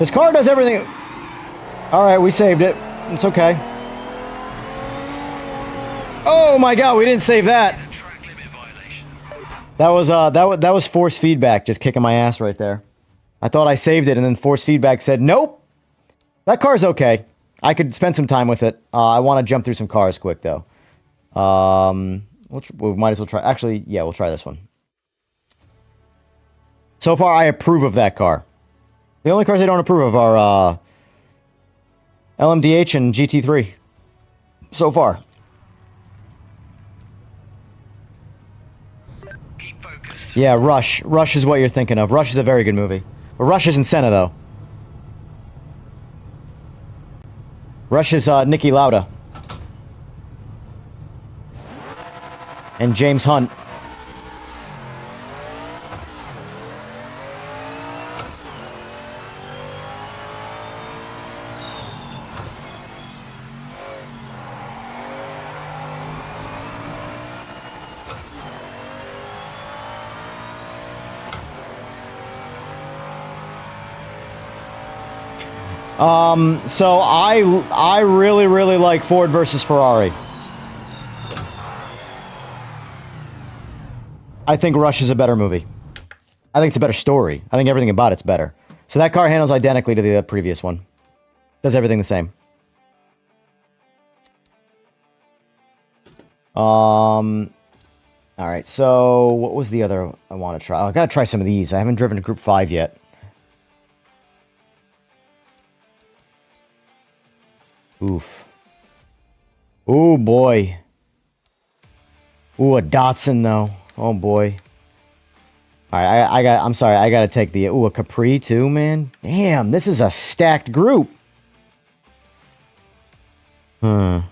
This car does everything... Alright, we saved it. It's okay. Oh my god, we didn't save that! That was force feedback just kicking my ass right there. I thought I saved it, and then force feedback said, nope! That car's okay. I could spend some time with it. I want to jump through some cars quick, though. We might as well try... Actually, yeah, we'll try this one. So far, I approve of that car. The only cars I don't approve of are LMDH and GT3. So far. Keep focused. Yeah, Rush. Rush is what you're thinking of. Rush is a very good movie. But Rush isn't Senna, though. Rush is Niki Lauda. And James Hunt. So I really, really like Ford versus Ferrari. I think Rush is a better movie. I think it's a better story. I think everything about it's better. So that car handles identically to the previous one. Does everything the same. Alright, so what was the other I want to try? I gotta try some of these. I haven't driven to Group 5 yet. Oof. Oh boy. Ooh, a Datsun though. Oh boy. Alright, I'm sorry, I gotta take the... Ooh, a Capri too, man. Damn, this is a stacked group. I'm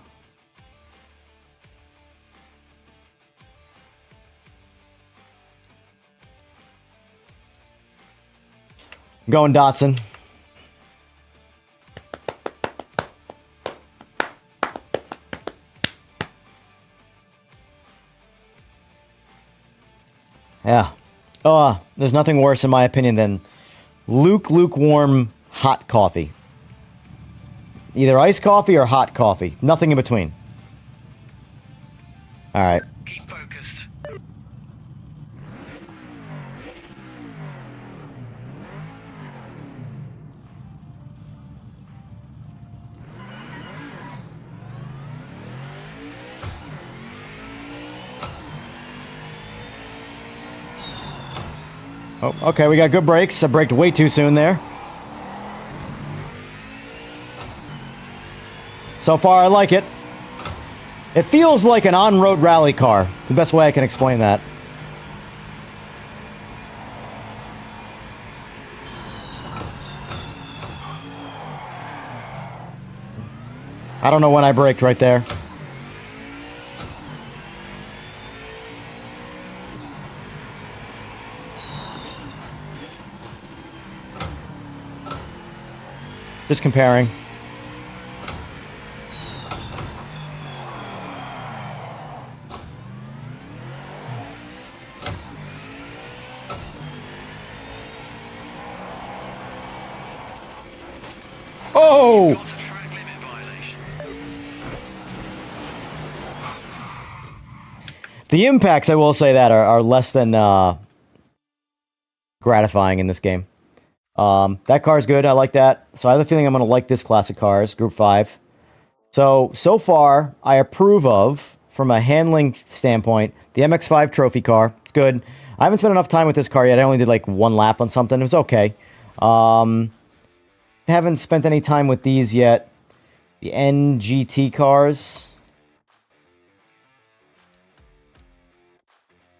going Datsun. Yeah. Oh, there's nothing worse, in my opinion, than lukewarm hot coffee. Either iced coffee or hot coffee. Nothing in between. All right. Keep focused. Oh, okay, we got good brakes. I braked way too soon there. So far, I like it. It feels like an on-road rally car. It's the best way I can explain that. I don't know when I braked right there. Just comparing. Oh! Got a track limit violation. The impacts, I will say that, are less than gratifying in this game. That car's good. I like that. So I have a feeling I'm going to like this class of cars, Group 5. So far, I approve of, from a handling standpoint, the MX-5 trophy car. It's good. I haven't spent enough time with this car yet. I only did like one lap on something. It was okay. Haven't spent any time with these yet. The NGT cars.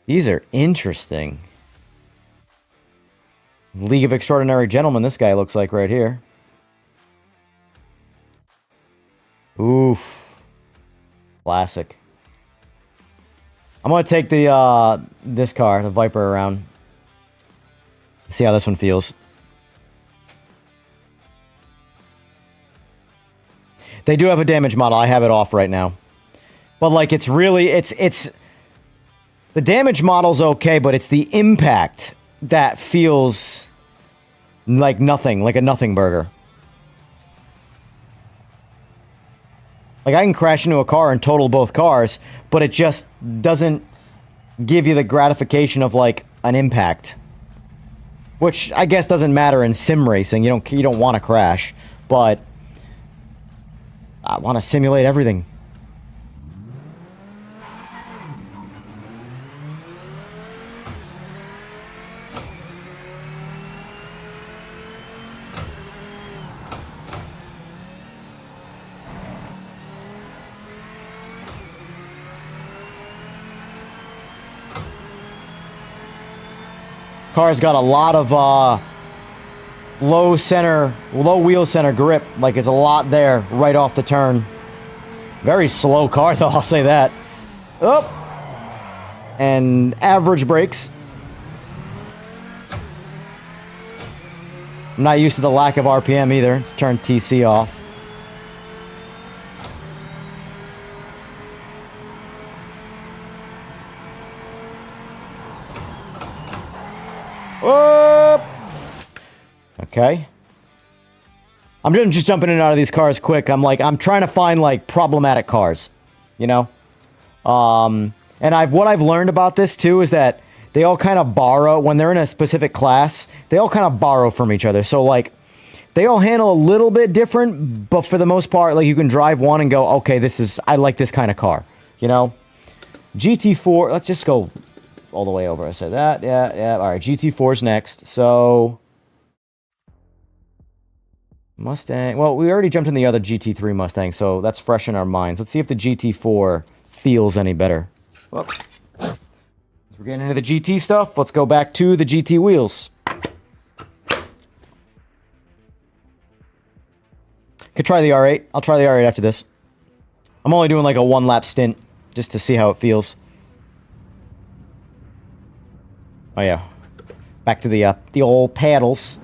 These are interesting. League of Extraordinary Gentlemen, this guy looks like right here. Oof. Classic. I'm going to take the this car, the Viper, around. See how this one feels. They do have a damage model. I have it off right now. But like it's really it's the damage model's okay, but it's the impact that feels like nothing, like a nothing burger. Like I can crash into a car and total both cars, but it just doesn't give you the gratification of like an impact. Which I guess doesn't matter in sim racing. You don't want to crash, but I want to simulate everything. Car's got a lot of low wheel center grip. Like it's a lot there right off the turn. Very slow car though, I'll say that. Oh! And average brakes. I'm not used to the lack of RPM either. Let's turn TC off. Oh! Okay. I'm just jumping in and out of these cars quick. I'm trying to find like problematic cars, you know? And what I've learned about this too is that they all kind of borrow when they're in a specific class. They all kind of borrow from each other. So like they all handle a little bit different, but for the most part, like you can drive one and go, okay, I like this kind of car, you know? GT4, let's just go all the way over. I said that. Yeah. All right, GT4's next. So Mustang. Well, we already jumped in the other GT3 Mustang, so that's fresh in our minds. Let's see if the GT4 feels any better. Well, we're getting into the GT stuff. Let's go back to the GT wheels. Could try the R8. I'll try the R8 after this. I'm only doing like a one-lap stint just to see how it feels. Oh yeah, back to the old paddles.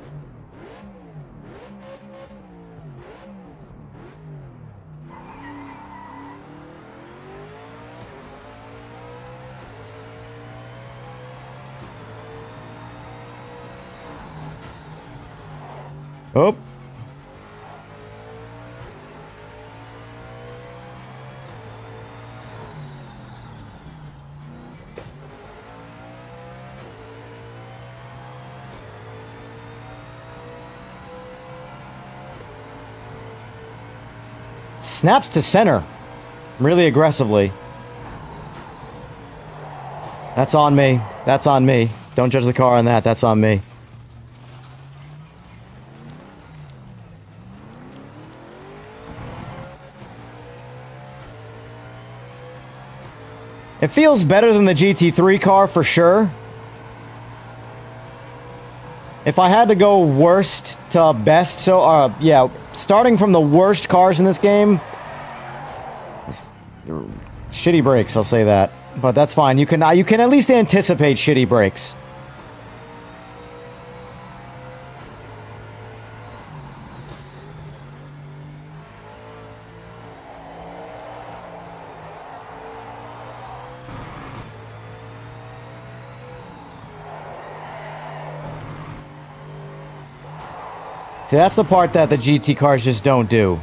Oh. snaps to center really aggressively. That's on me. That's on me. Don't judge the car on that. That's on me. It feels better than the GT3 car for sure. If I had to go worst to best, so, yeah, starting from the worst cars in this game, shitty brakes, I'll say that. But that's fine. You can at least anticipate shitty brakes. See, that's the part that the GT cars just don't do.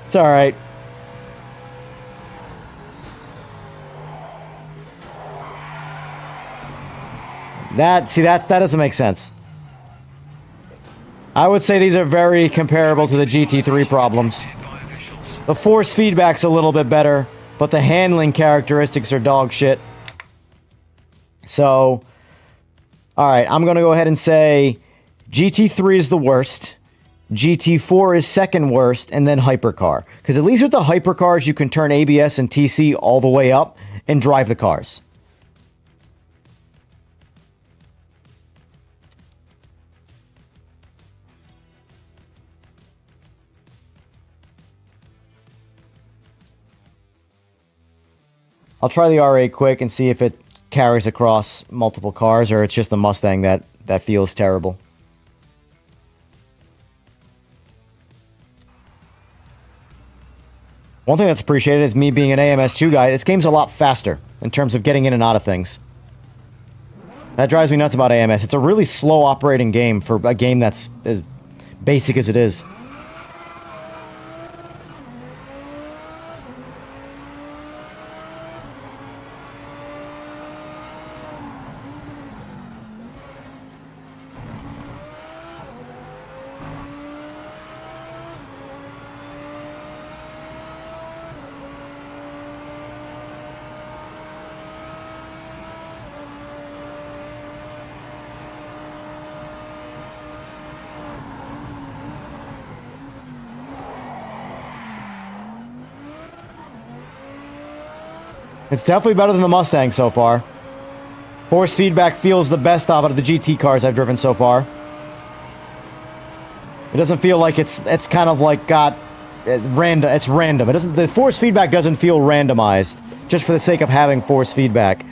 It's alright. That doesn't make sense. I would say these are very comparable to the GT3 problems. The force feedback's a little bit better, but the handling characteristics are dog shit. So, alright, I'm gonna go ahead and say GT3 is the worst, GT4 is second worst, and then Hypercar. Because at least with the Hypercars, you can turn ABS and TC all the way up and drive the cars. I'll try the R8 quick and see if it carries across multiple cars, or it's just the Mustang that feels terrible. One thing that's appreciated is me being an AMS2 guy, this game's a lot faster in terms of getting in and out of things. That drives me nuts about AMS. It's a really slow operating game for a game that's as basic as it is. It's definitely better than the Mustang so far. Force feedback feels the best out of the GT cars I've driven so far. It doesn't feel like it's kind of like got random. It's random. It doesn't. The force feedback doesn't feel randomized just for the sake of having force feedback.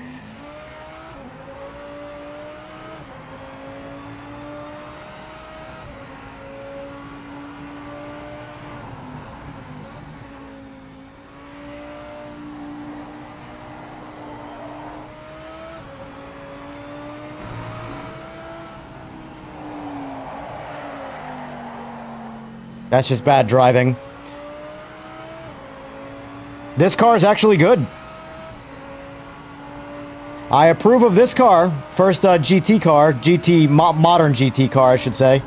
That's just bad driving. This car is actually good. I approve of this car. First GT car. Modern GT car, I should say.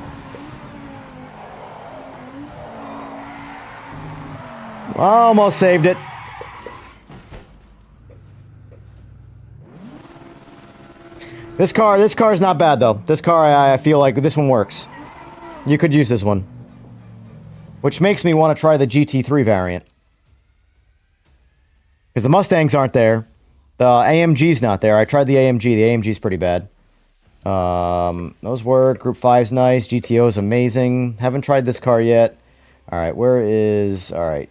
Almost saved it. This car is not bad, though. This car, I feel like this one works. You could use this one. Which makes me want to try the GT3 variant. Because the Mustangs aren't there. The AMG's not there. I tried the AMG. The AMG's pretty bad. Those work. Group 5's nice. GTO's amazing. Haven't tried this car yet. Alright, where is... Alright.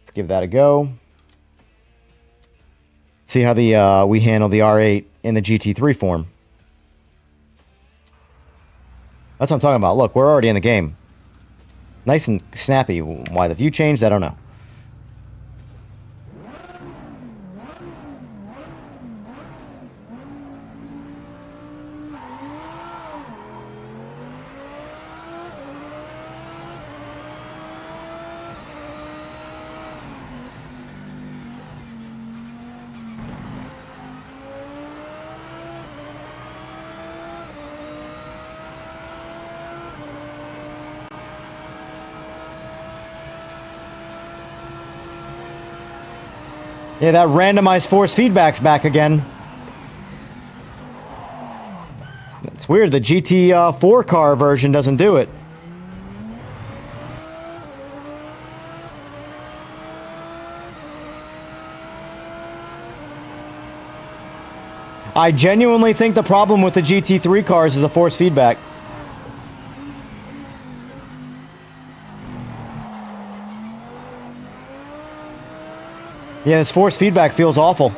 Let's give that a go. See how the we handle the R8 in the GT3 form. That's what I'm talking about. Look, we're already in the game. Nice and snappy. Why the view changed, I don't know. Yeah, that randomized force feedback's back again. It's weird, the GT4 car version doesn't do it. I genuinely think the problem with the GT3 cars is the force feedback. Yeah, this force feedback feels awful.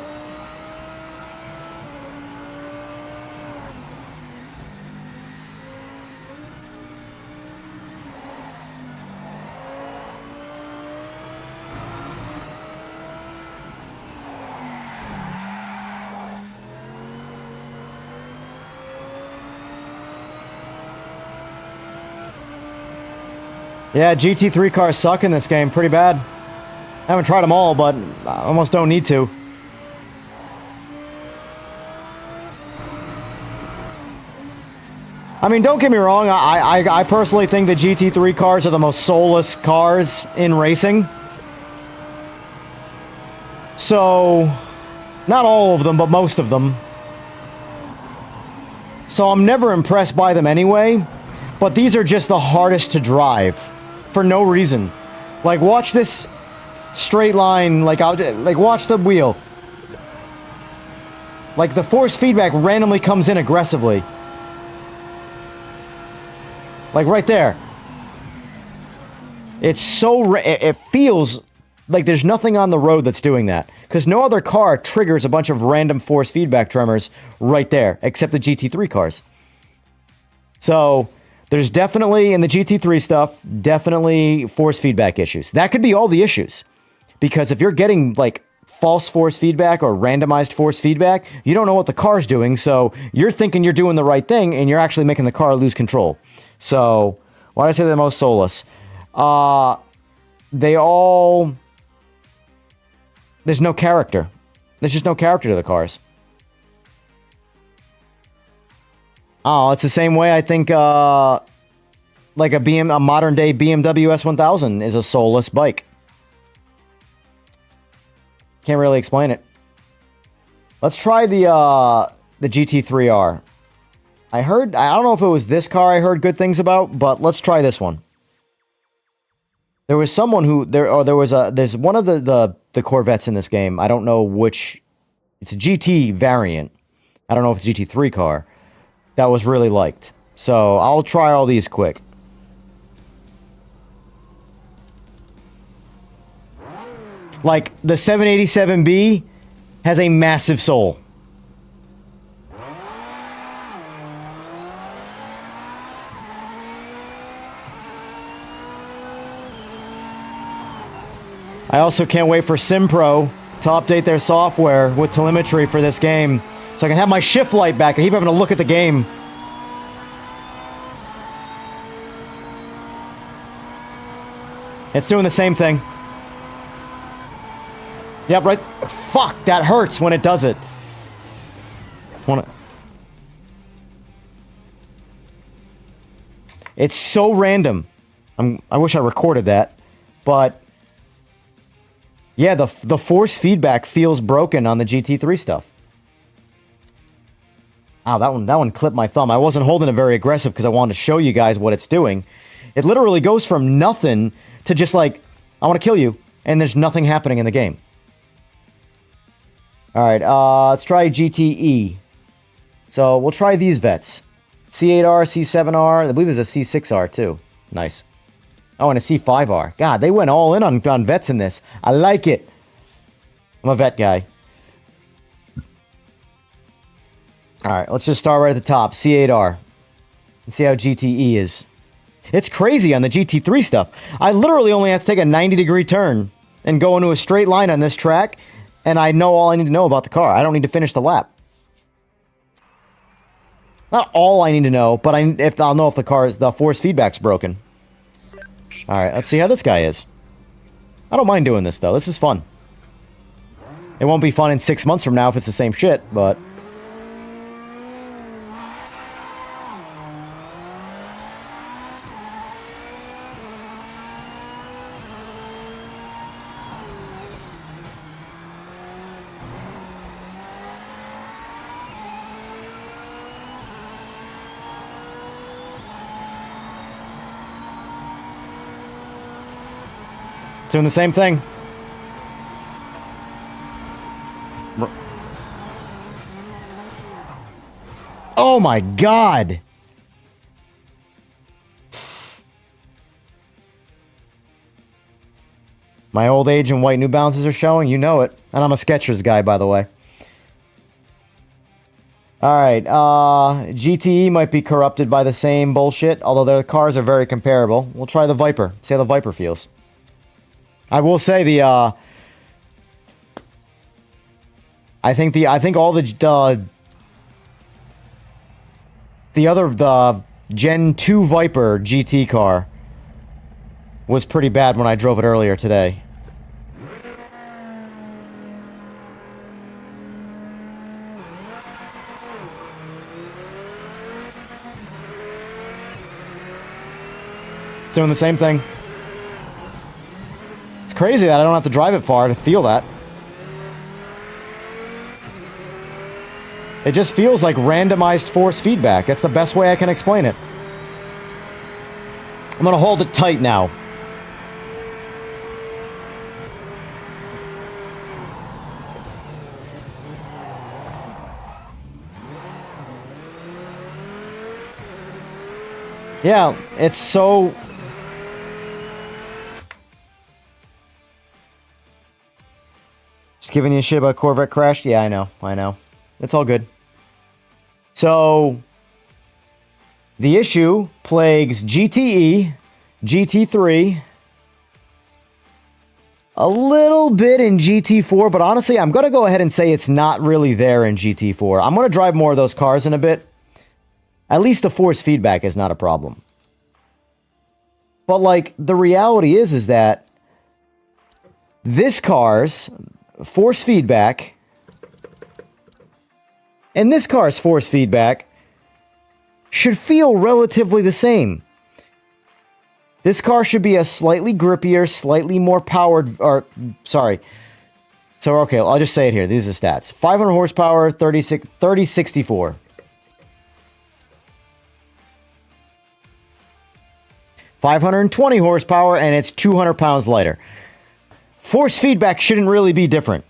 Yeah, GT3 cars suck in this game pretty bad. I haven't tried them all, but I almost don't need to. I mean, don't get me wrong, I personally think the GT3 cars are the most soulless cars in racing. So, not all of them, but most of them. So I'm never impressed by them anyway, but these are just the hardest to drive for no reason. Like, watch this straight line, like watch the wheel. Like, the force feedback randomly comes in aggressively. Like, right there. It's so... It feels like there's nothing on the road that's doing that. Because no other car triggers a bunch of random force feedback tremors right there, except the GT3 cars. So, there's definitely, in the GT3 stuff, definitely force feedback issues. That could be all the issues. Because if you're getting, like, false force feedback or randomized force feedback, you don't know what the car's doing, so you're thinking you're doing the right thing, and you're actually making the car lose control. So, why did I say they're most soulless? They all... There's no character. There's just no character to the cars. Oh, it's the same way I think, like a modern-day BMW S1000 is a soulless bike. Can't really explain it. Let's try the GT3R. I don't know if it was this car I heard good things about, but let's try this one. There was someone who, there's one of the Corvettes in this game. I don't know which, it's a GT variant. I don't know if it's a GT3 car. That was really liked. So, I'll try all these quick. Like, the 787B has a massive soul. I also can't wait for SimPro to update their software with telemetry for this game, so I can have my shift light back. I keep having to look at the game. It's doing the same thing. Yep, right. Fuck, that hurts when it does it. It's so random. I wish I recorded that, but yeah, the force feedback feels broken on the GT3 stuff. Ow, that one clipped my thumb. I wasn't holding it very aggressive because I wanted to show you guys what it's doing. It literally goes from nothing to just like, I want to kill you, and there's nothing happening in the game. Alright, let's try GTE. So, we'll try these vets. C8R, C7R, I believe there's a C6R too. Nice. Oh, and a C5R. God, they went all in on vets in this. I like it. I'm a vet guy. Alright, let's just start right at the top. C8R. Let's see how GTE is. It's crazy on the GT3 stuff. I literally only have to take a 90-degree turn and go into a straight line on this track, and I know all I need to know about the car. I don't need to finish the lap. Not all I need to know, but I'll know if the force feedback's broken. Alright, let's see how this guy is. I don't mind doing this, though. This is fun. It won't be fun in 6 months from now if it's the same shit, but... It's doing the same thing. Oh my god! My old age and white New Balances are showing, you know it. And I'm a Skechers guy, by the way. Alright, GTE might be corrupted by the same bullshit, although their cars are very comparable. We'll try the Viper, see how the Viper feels. I will say I think all the Gen 2 Viper GT car was pretty bad when I drove it earlier today. It's doing the same thing. It's crazy that I don't have to drive it far to feel that. It just feels like randomized force feedback. That's the best way I can explain it. I'm gonna hold it tight now. Yeah, it's so... Just giving you shit about Corvette crashed? Yeah, I know. It's all good. So, the issue plagues GTE, GT3, a little bit in GT4, but honestly, I'm going to go ahead and say it's not really there in GT4. I'm going to drive more of those cars in a bit. At least the force feedback is not a problem. But, like, the reality is that this car's force feedback and this car's force feedback should feel relatively the same. This car should be a slightly grippier, slightly more powered, or, sorry. So, okay, I'll just say it here. These are the stats. 500 horsepower, 3064. 520 horsepower, and it's 200 pounds lighter. Force feedback shouldn't really be different.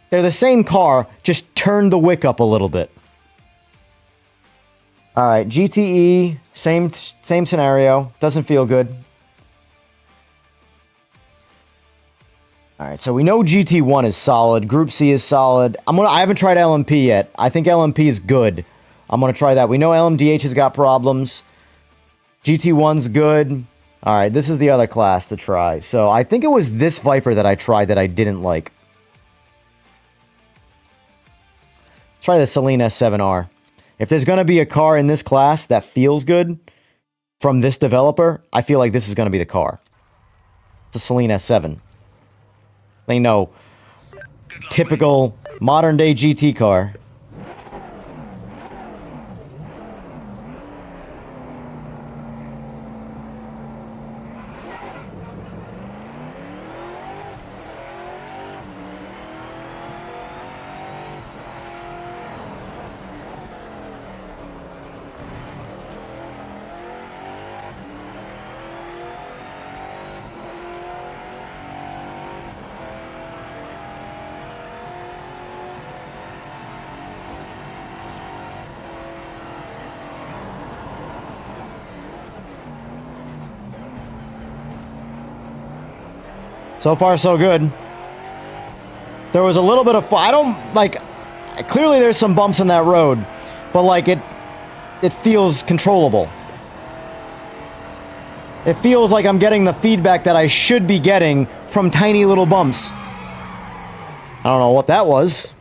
They're the same car, just turn the wick up a little bit. Alright, GTE, same scenario. Doesn't feel good. Alright, so we know GT1 is solid. Group C is solid. I haven't tried LMP yet. I think LMP is good. I'm gonna try that. We know LMDH has got problems. GT1's good. Alright, this is the other class to try. So I think it was this Viper that I tried that I didn't like. Try the Celine S7R. If there's going to be a car in this class that feels good from this developer, I feel like this is going to be the car. The Celine S7. They know. Typical modern day GT car. So far, so good. There was a little bit of... I don't, like... Clearly, there's some bumps in that road. But, like, it feels controllable. It feels like I'm getting the feedback that I should be getting from tiny little bumps. I don't know what that was.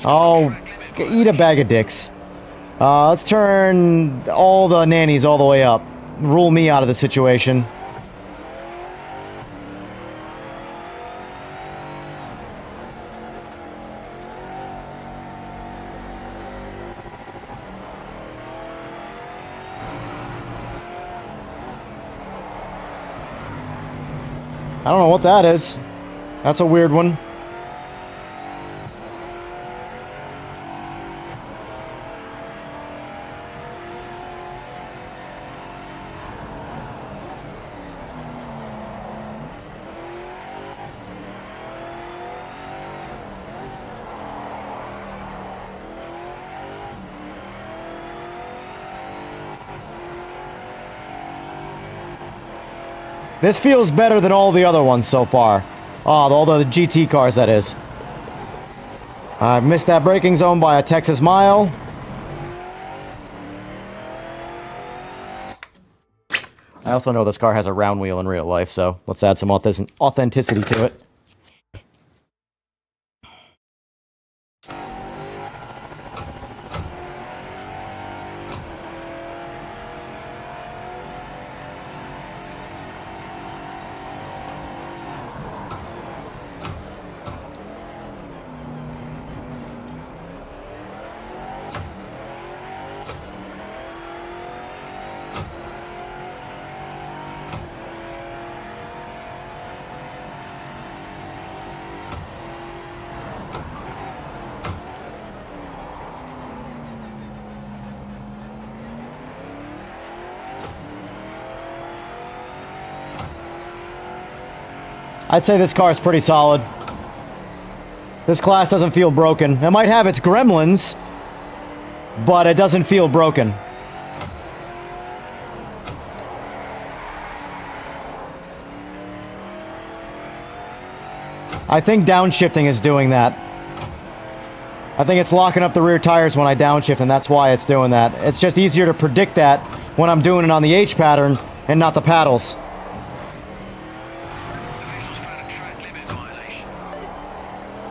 Oh, eat a bag of dicks. Let's turn all the nannies all the way up. Rule me out of the situation. I don't know what that is. That's a weird one. This feels better than all the other ones so far. Oh, all the GT cars, that is. I missed that braking zone by a Texas mile. I also know this car has a round wheel in real life, so let's add some authenticity to it. I'd say this car is pretty solid. This class doesn't feel broken. It might have its gremlins, but it doesn't feel broken. I think downshifting is doing that. I think it's locking up the rear tires when I downshift, and that's why it's doing that. It's just easier to predict that when I'm doing it on the H pattern and not the paddles.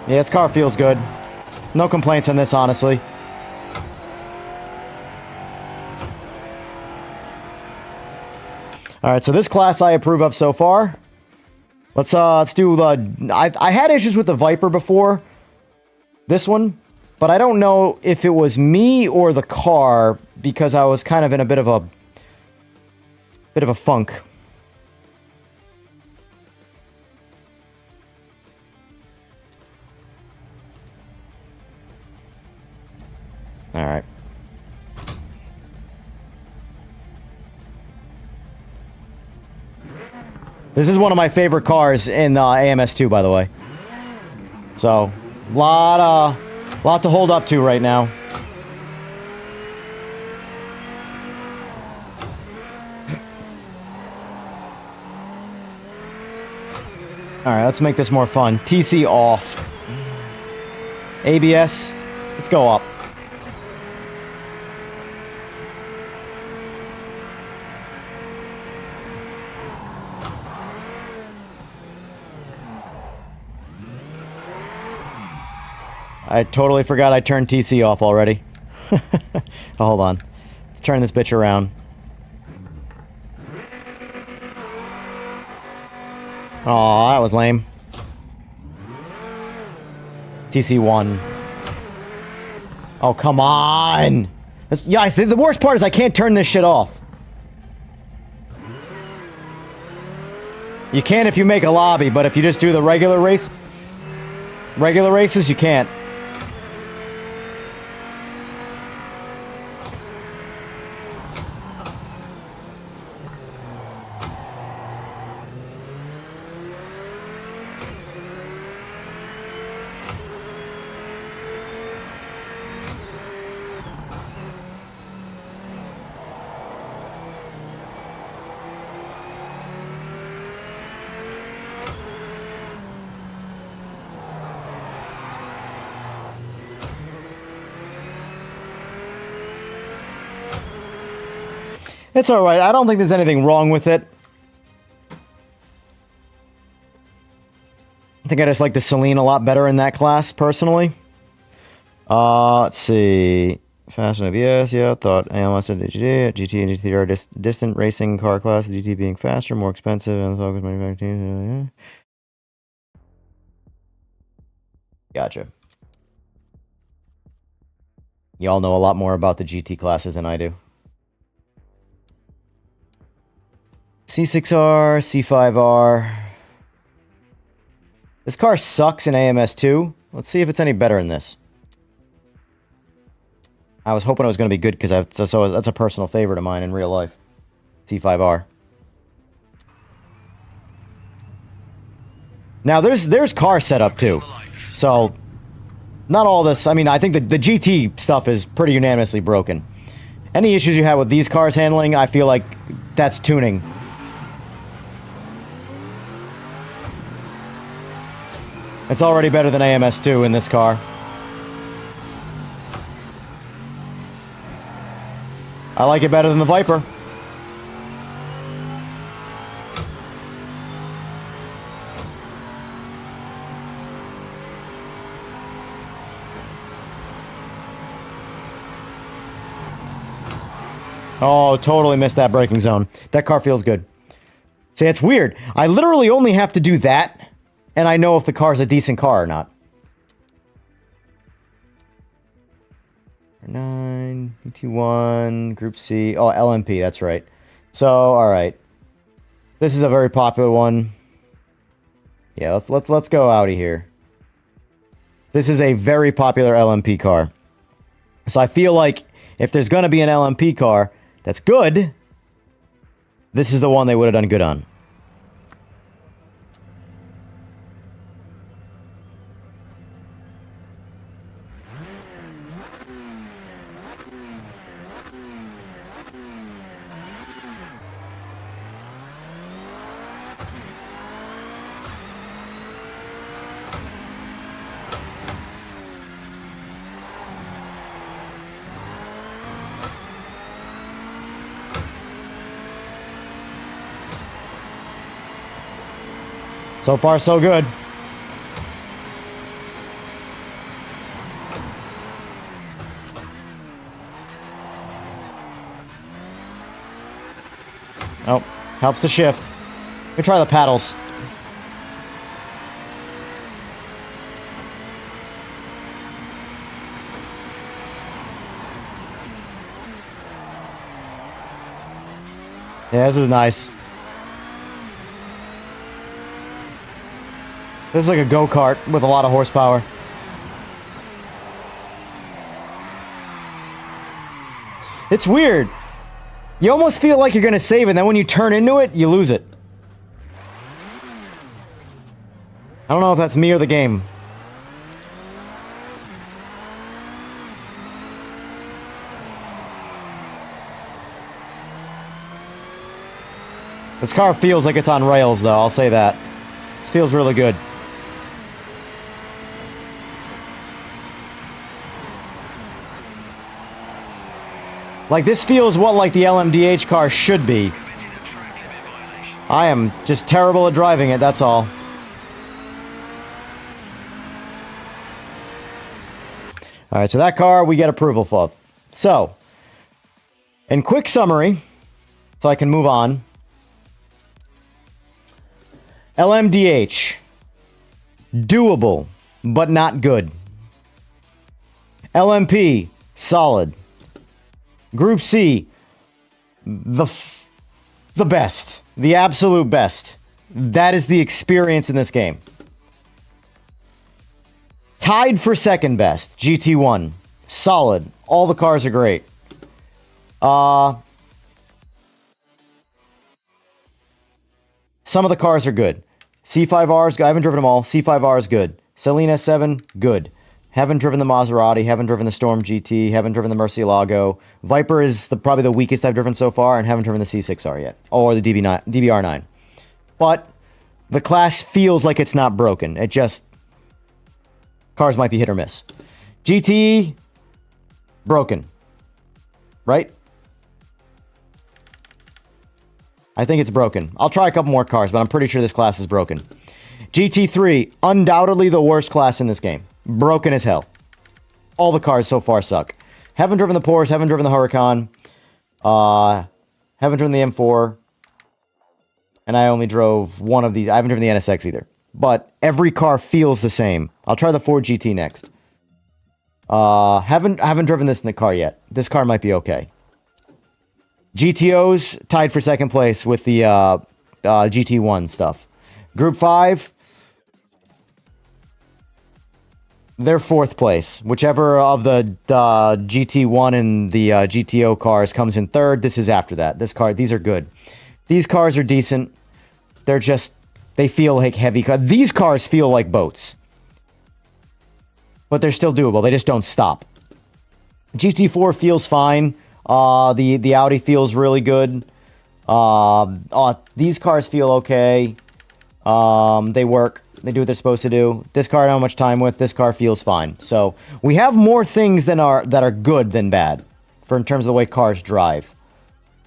Yeah, this car feels good. No complaints on this, honestly. Alright, so this class I approve of so far. Let's do the... I had issues with the Viper before. This one. But I don't know if it was me or the car, because I was kind of in a bit of a funk. Alright. This is one of my favorite cars in AMS2, by the way. So, lot to hold up to right now. Alright, let's make this more fun. TC off. ABS, let's go up. I totally forgot I turned TC off already. Hold on. Let's turn this bitch around. Aw, that was lame. TC1. Oh, come on! Yeah, I think the worst part is I can't turn this shit off. You can if you make a lobby, but if you just do the regular races, you can't. It's alright, I don't think there's anything wrong with it. I think I just like the Celine a lot better in that class, personally. Let's see. Fast and ABS, yeah, thought ALS and GT and GT are distant racing car class, GT being faster, more expensive, and focus manufacturing. Gotcha. Y'all know a lot more about the GT classes than I do. C6R, C5R. This car sucks in AMS2. Let's see if it's any better in this. I was hoping it was going to be good because that's a personal favorite of mine in real life. C5R. Now there's car setup too, so not all this. I mean, I think the GT stuff is pretty unanimously broken. Any issues you have with these cars handling, I feel like that's tuning. It's already better than AMS2 in this car. I like it better than the Viper. Oh, totally missed that braking zone. That car feels good. See, it's weird. I literally only have to do that, and I know if the car's a decent car or not. 9, ET1, Group C. Oh, LMP, that's right. So, alright. This is a very popular one. Yeah, let's go Audi here. This is a very popular LMP car. So I feel like if there's gonna be an LMP car that's good, this is the one they would have done good on. So far, so good. Oh, helps the shift. Let me try the paddles. Yeah, this is nice. This is like a go-kart with a lot of horsepower. It's weird. You almost feel like you're going to save, and then when you turn into it, you lose it. I don't know if that's me or the game. This car feels like it's on rails, though, I'll say that. This feels really good. Like, this feels what, like, the LMDH car should be. I am just terrible at driving it, that's all. Alright, so that car we get approval for. So, in quick summary, so I can move on. LMDH. Doable, but not good. LMP. Solid. Group C, the best. The absolute best. That is the experience in this game. Tied for second best, GT1. Solid. All the cars are great. Some of the cars are good. C5Rs, I haven't driven them all. C5R is good. Celine S7, good. Haven't driven the Maserati, haven't driven the Storm GT, haven't driven the Murcielago. Viper is probably the weakest I've driven so far, and haven't driven the C6R yet. Or the DBR9. But the class feels like it's not broken. It just... Cars might be hit or miss. GT... Broken. Right? I think it's broken. I'll try a couple more cars, but I'm pretty sure this class is broken. GT3, undoubtedly the worst class in this game. Broken as hell. All the cars so far suck. Haven't driven the Porsche, haven't driven the Huracan. Haven't driven the M4. And I only drove one of these. I haven't driven the NSX either. But every car feels the same. I'll try the Ford GT next. Haven't driven this in the car yet. This car might be okay. GTOs tied for second place with the GT1 stuff. Group 5, they're fourth place. Whichever of the GT1 and the GTO cars comes in third, this is after that. These are good. These cars are decent. They're just, they feel like heavy cars. These cars feel like boats. But they're still doable. They just don't stop. GT4 feels fine. The Audi feels really good. These cars feel okay. They work. They do what they're supposed to do. This car I don't have much time with. This car feels fine. So we have more things that are good than bad, for in terms of the way cars drive.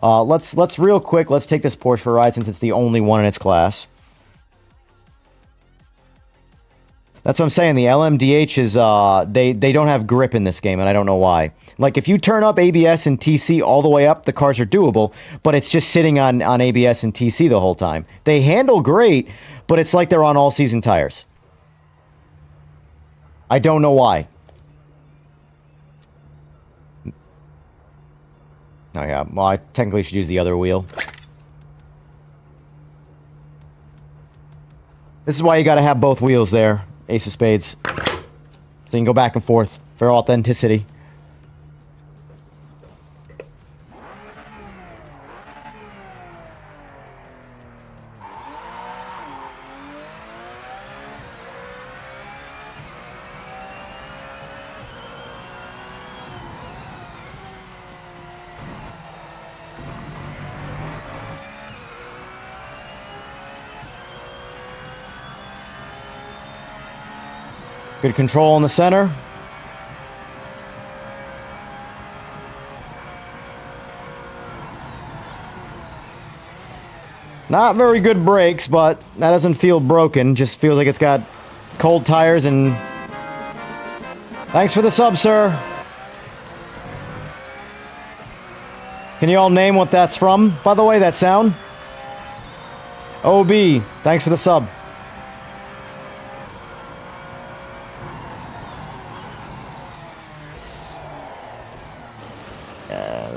Let's real quick. Let's take this Porsche for a ride since it's the only one in its class. That's what I'm saying. The LMDH is they don't have grip in this game, and I don't know why. Like if you turn up ABS and TC all the way up, the cars are doable, but it's just sitting on ABS and TC the whole time. They handle great, but it's like they're on all-season tires. I don't know why. Oh yeah, well I technically should use the other wheel. This is why you gotta have both wheels there. Ace of spades. So you can go back and forth for authenticity. Good control in the center. Not very good brakes, but that doesn't feel broken. Just feels like it's got cold tires and... Thanks for the sub, sir. Can you all name what that's from, by the way, that sound? OB, thanks for the sub.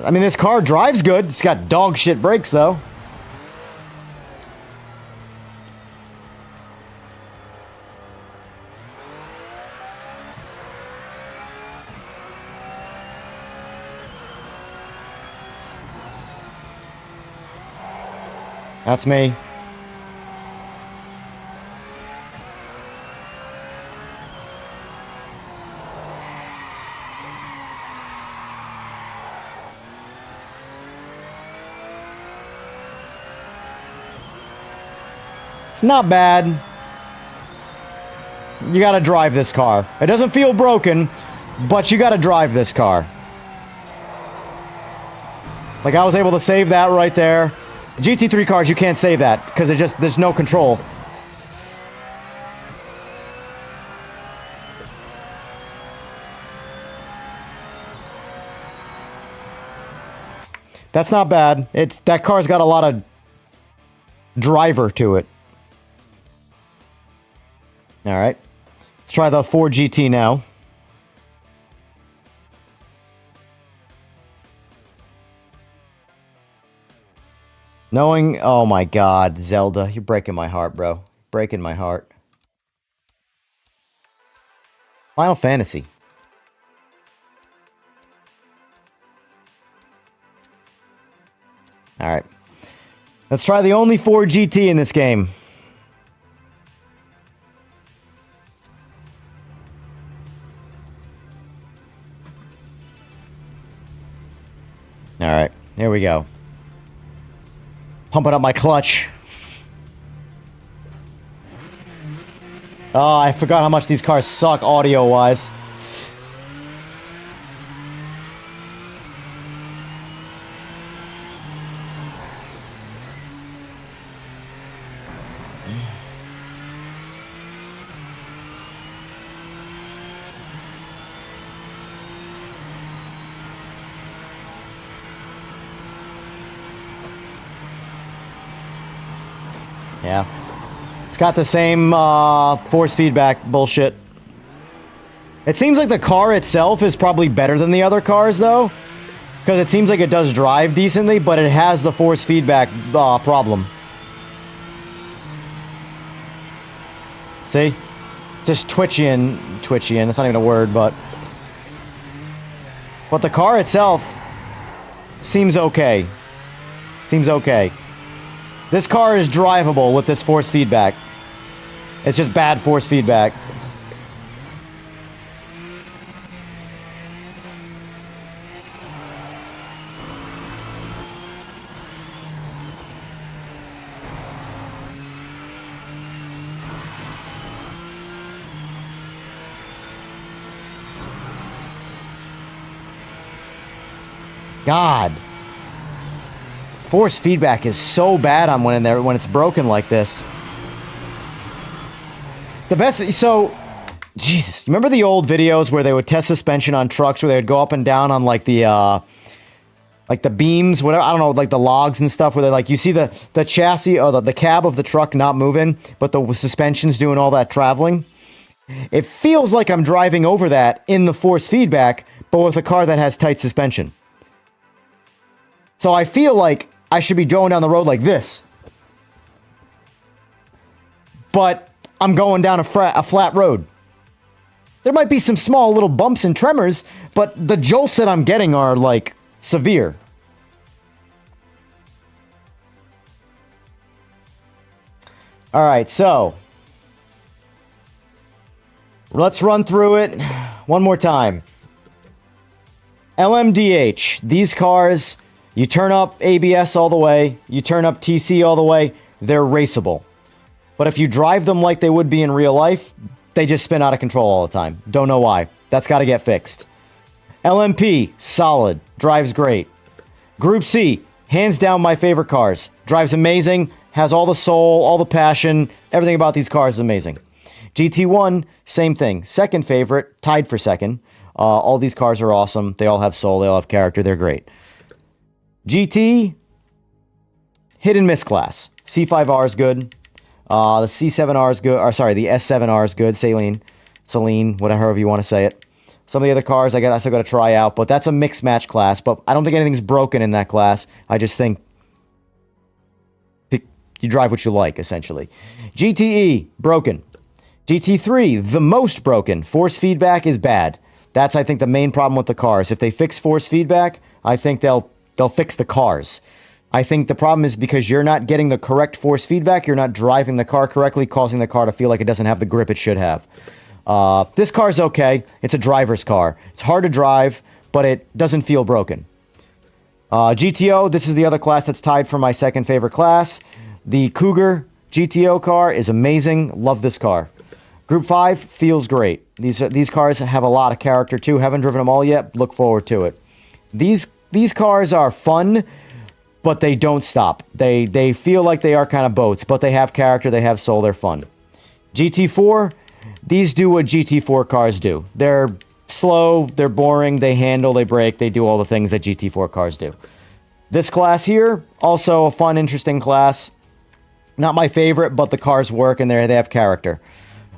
I mean, this car drives good. It's got dog shit brakes, though. That's me. It's not bad. You gotta drive this car. It doesn't feel broken, but you gotta drive this car. Like, I was able to save that right there. GT3 cars, you can't save that, because there's no control. That's not bad. That car's got a lot of driver to it. Alright. Let's try the 4GT now. Knowing... Oh my god, Zelda. You're breaking my heart, bro. Breaking my heart. Final Fantasy. Alright. Let's try the only 4GT in this game. Alright, here we go. Pumping up my clutch. Oh, I forgot how much these cars suck audio-wise. Yeah. It's got the same force feedback bullshit. It seems like the car itself is probably better than the other cars, though. Because it seems like it does drive decently, but it has the force feedback problem. See? Just twitchy-in. Twitchy-in. That's not even a word, but... But the car itself seems okay. Seems okay. This car is drivable with this force feedback. It's just bad force feedback. God. Force feedback is so bad on when it's broken like this. The best, so, Jesus, you remember the old videos where they would test suspension on trucks, where they would go up and down on like the beams, whatever, I don't know, like the logs and stuff, where they like, you see the chassis or the cab of the truck not moving, but the suspension's doing all that traveling? It feels like I'm driving over that in the force feedback, but with a car that has tight suspension. So I feel like I should be going down the road like this. But I'm going down a flat road. There might be some small little bumps and tremors, but the jolts that I'm getting are, like, severe. Alright, so let's run through it one more time. LMDH. These cars, you turn up ABS all the way, you turn up TC all the way, they're raceable. But if you drive them like they would be in real life, they just spin out of control all the time. Don't know why. That's got to get fixed. LMP, solid. Drives great. Group C, hands down my favorite cars. Drives amazing, has all the soul, all the passion. Everything about these cars is amazing. GT1, same thing. Second favorite, tied for second. All these cars are awesome. They all have soul. They all have character. They're great. GT, hit and miss class. C5R is good. The C7R is good. Or sorry, the S7R is good. Celine, whatever you want to say it. Some of the other cars I still got to try out, but that's a mixed match class. But I don't think anything's broken in that class. I just think you drive what you like, essentially. GTE, broken. GT3, the most broken. Force feedback is bad. That's, I think, the main problem with the cars. If they fix force feedback, I think they'll fix the cars. I think the problem is because you're not getting the correct force feedback, you're not driving the car correctly, causing the car to feel like it doesn't have the grip it should have. This car's okay. It's a driver's car. It's hard to drive, but it doesn't feel broken. GTO, this is the other class that's tied for my second favorite class. The Cougar GTO car is amazing. Love this car. Group 5 feels great. These cars have a lot of character too. Haven't driven them all yet. Look forward to it. These cars are fun, but they don't stop. They feel like they are kind of boats, but they have character, they have soul, they're fun. GT4, these do what GT4 cars do. They're slow, they're boring, they handle, they brake, they do all the things that GT4 cars do. This class here, also a fun, interesting class. Not my favorite, but the cars work and they have character.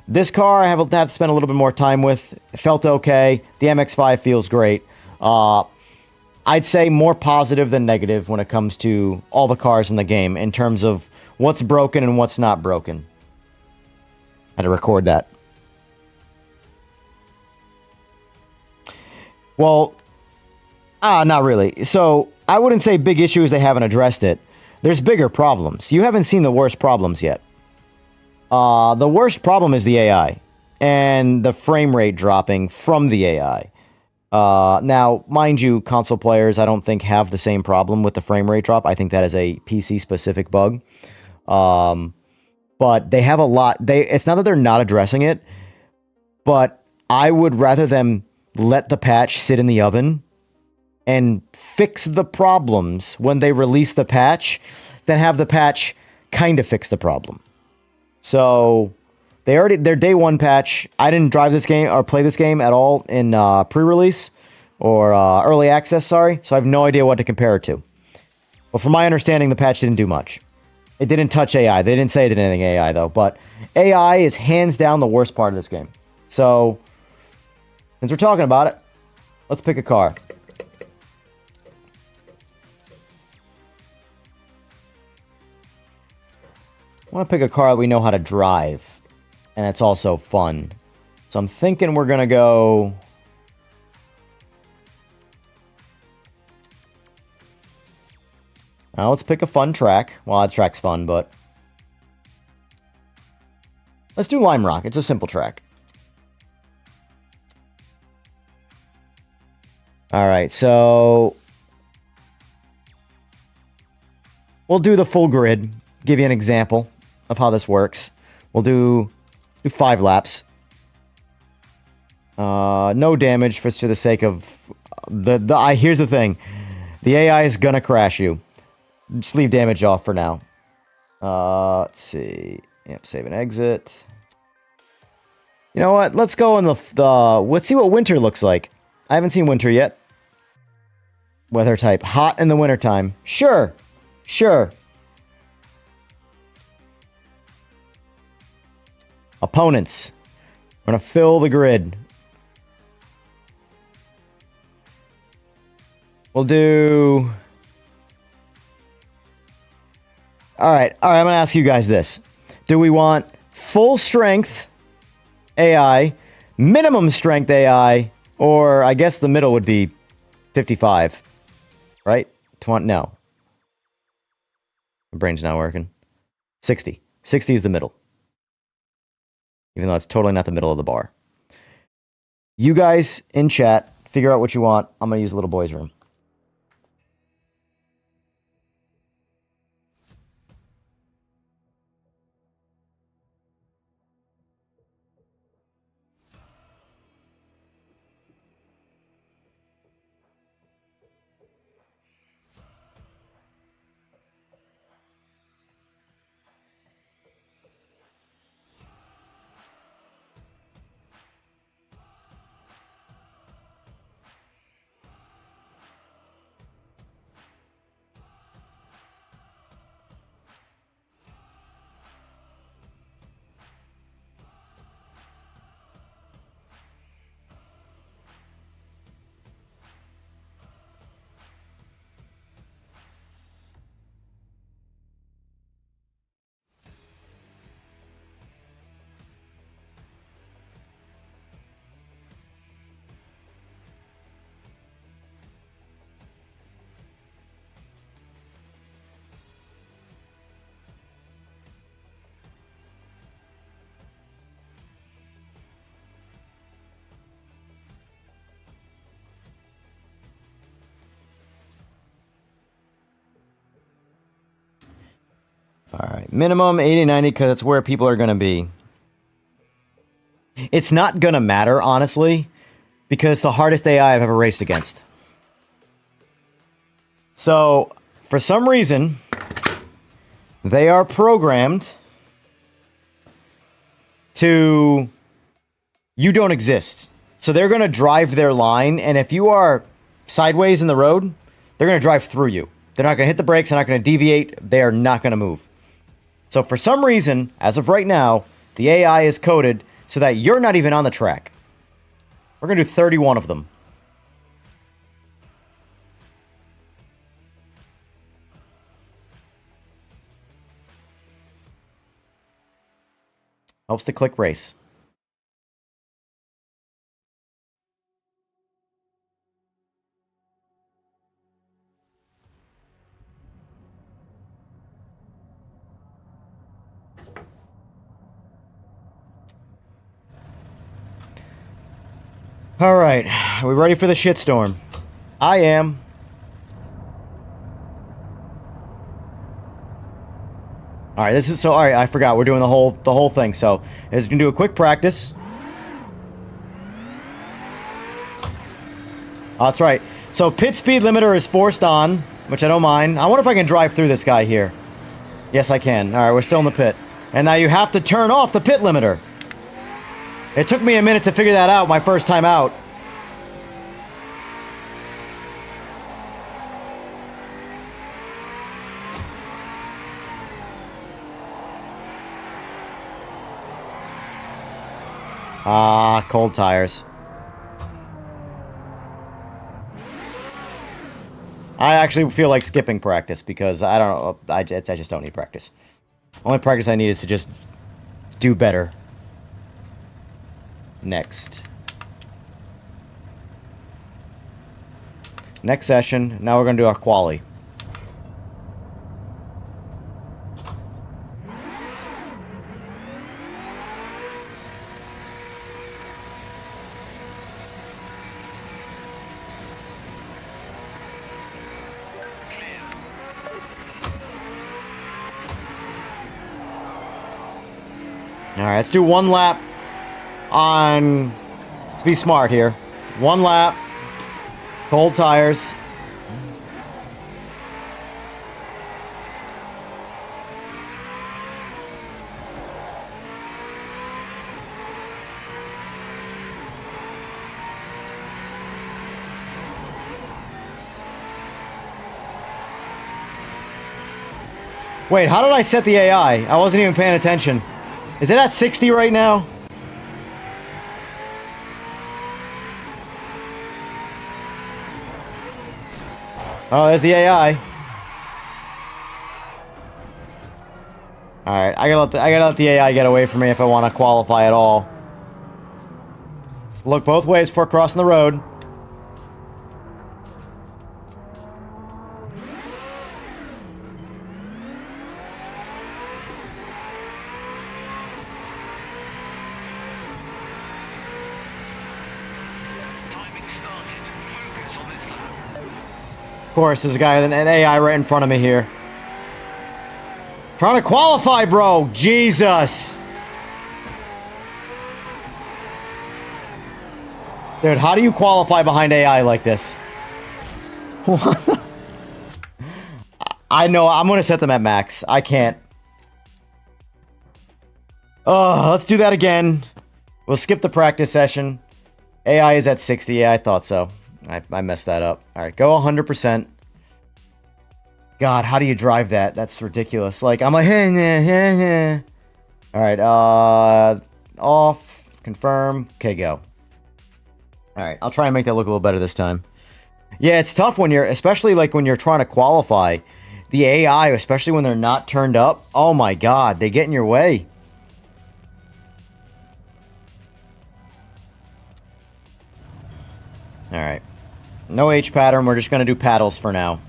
This car I have to spend a little bit more time with. It felt okay. The MX-5 feels great. I'd say more positive than negative when it comes to all the cars in the game in terms of what's broken and what's not broken. I had to record that. Well, not really. So, I wouldn't say big issue is they haven't addressed it. There's bigger problems. You haven't seen the worst problems yet. The worst problem is the AI and the frame rate dropping from the AI. Now, mind you, console players, I don't think have the same problem with the frame rate drop. I think that is a PC-specific bug. But they have a lot. It's not that they're not addressing it, but I would rather them let the patch sit in the oven and fix the problems when they release the patch than have the patch kind of fix the problem. So their day one patch, I didn't drive this game or play this game at all in pre-release or early access, sorry. So I have no idea what to compare it to. But from my understanding, the patch didn't do much. It didn't touch AI. They didn't say it did anything AI though, but AI is hands down the worst part of this game. So since we're talking about it, let's pick a car. I want to pick a car that we know how to drive, and it's also fun. So I'm thinking we're going to go... Now let's pick a fun track. Well, that track's fun, but... Let's do Lime Rock. It's a simple track. Alright, so... We'll do the full grid. Give you an example of how this works. We'll do 5 laps. No damage for the sake of... Here's the thing. The AI is gonna crash you. Just leave damage off for now. Let's see. Yep, save and exit. You know what? Let's go in the let's see what winter looks like. I haven't seen winter yet. Weather type. Hot in the wintertime. Sure. Sure. Opponents. We're gonna fill the grid. We'll do... Alright, I'm gonna ask you guys this. Do we want full strength AI, minimum strength AI, or I guess the middle would be 55, right? 20, no. My brain's not working. 60. 60 is the middle. Even though it's totally not the middle of the bar. You guys in chat, figure out what you want. I'm going to use the little boy's room. Alright, minimum 80, 90, because that's where people are going to be. It's not going to matter, honestly, because it's the hardest AI I've ever raced against. So, for some reason, they are programmed to... You don't exist. So they're going to drive their line, and if you are sideways in the road, they're going to drive through you. They're not going to hit the brakes, they're not going to deviate, they are not going to move. So for some reason, as of right now, the AI is coded so that you're not even on the track. We're going to do 31 of them. Helps to click race. All right, are we ready for the shitstorm? I am. All right, this is so. All right, I forgot we're doing the whole thing. So, is gonna do a quick practice. Oh, that's right. So, pit speed limiter is forced on, which I don't mind. I wonder if I can drive through this guy here. Yes, I can. All right, we're still in the pit, and now you have to turn off the pit limiter. It took me a minute to figure that out my first time out. Ah, cold tires. I actually feel like skipping practice because I don't know. I just don't need practice. Only practice I need is to just do better. Next session. Now we're going to do our quali. Alright, let's do one lap on... Let's be smart here. One lap. Cold tires. Wait, how did I set the AI? I wasn't even paying attention. Is it at 60 right now? Oh, there's the AI. Alright, I gotta let the AI get away from me if I want to qualify at all. Let's look both ways before crossing the road. Timing started. Focus on this lap. Of course, there's a guy with an AI right in front of me here. Trying to qualify, bro! Jesus! Dude, how do you qualify behind AI like this? I know, I'm gonna set them at max. I can't. Oh, let's do that again. We'll skip the practice session. AI is at 60. Yeah, I thought so. I messed that up. Alright, go 100%. God, how do you drive that? That's ridiculous. Like, I'm like, Alright, off, confirm, okay, go. Alright, I'll try and make that look a little better this time. Yeah, it's tough when you're, especially like when you're trying to qualify. The AI, especially when they're not turned up, oh my god, they get in your way. Alright. No H pattern, we're just gonna do paddles for now.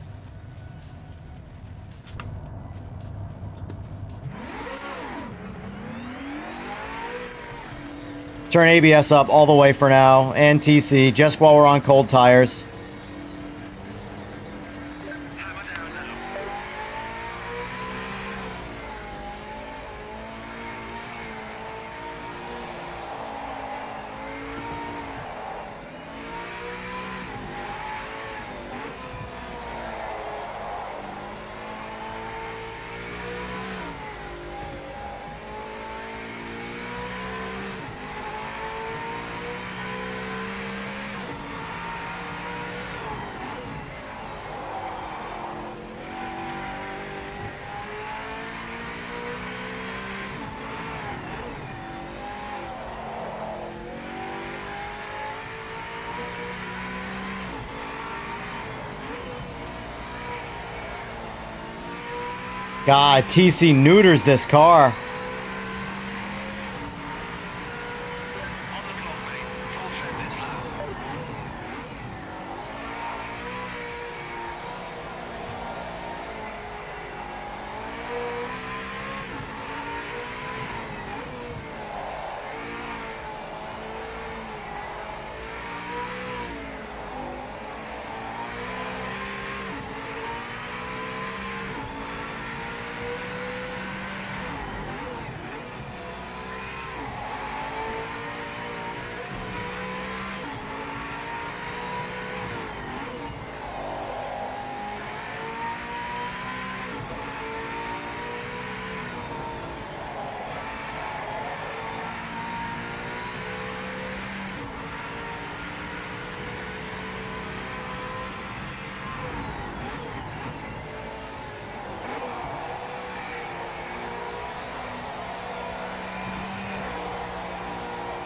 Turn ABS up all the way for now, and TC, just while we're on cold tires. Hammer down now. God, TC neuters this car. On the clock, mate. Full send this lap.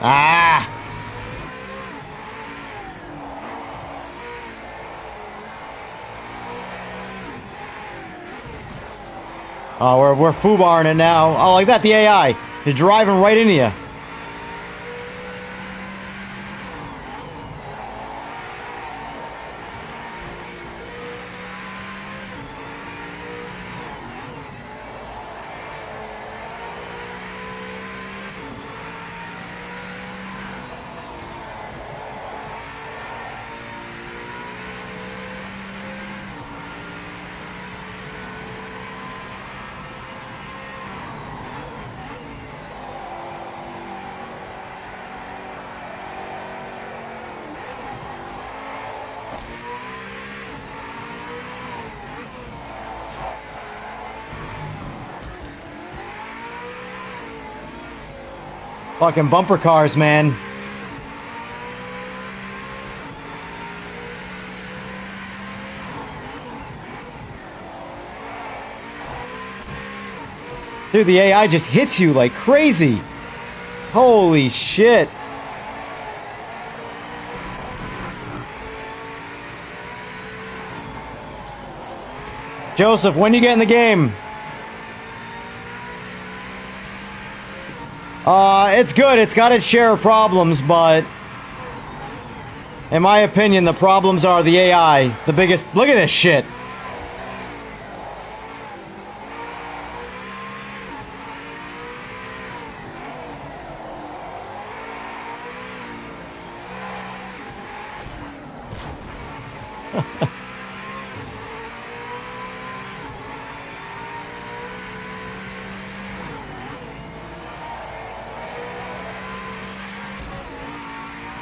Ah! Oh, we're foobarring it now. Oh, like that, the AI. They're driving right into you. Fucking bumper cars, man. Dude, the AI just hits you like crazy. Holy shit. Joseph, when you get in the game? It's good. It's got its share of problems, but in my opinion, the problems are the AI. The biggest... Look at this shit.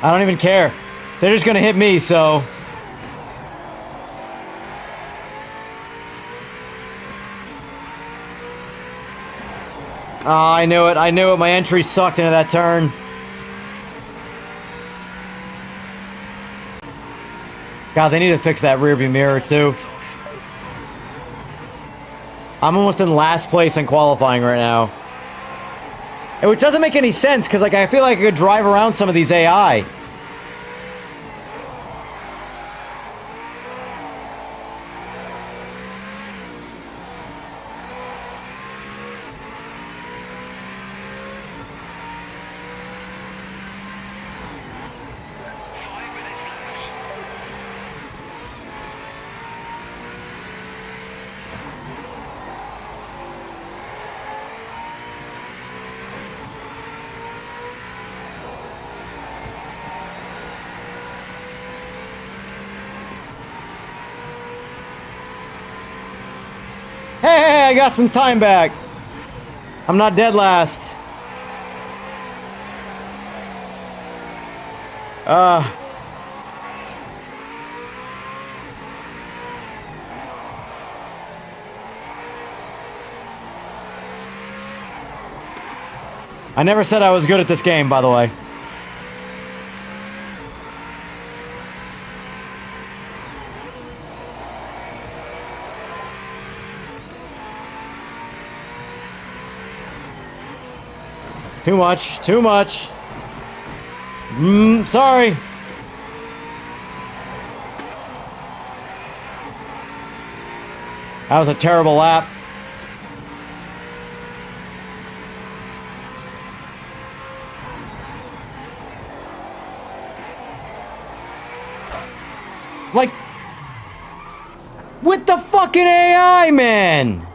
I don't even care. They're just gonna hit me, so... Oh, I knew it. I knew it. My entry sucked into that turn. God, they need to fix that rearview mirror, too. I'm almost in last place in qualifying right now. And which doesn't make any sense, because like I feel like I could drive around some of these AI. Hey, I got some time back. I'm not dead last. I never said I was good at this game, by the way. Too much, too much. Sorry. That was a terrible lap. Like, with the fucking AI, man.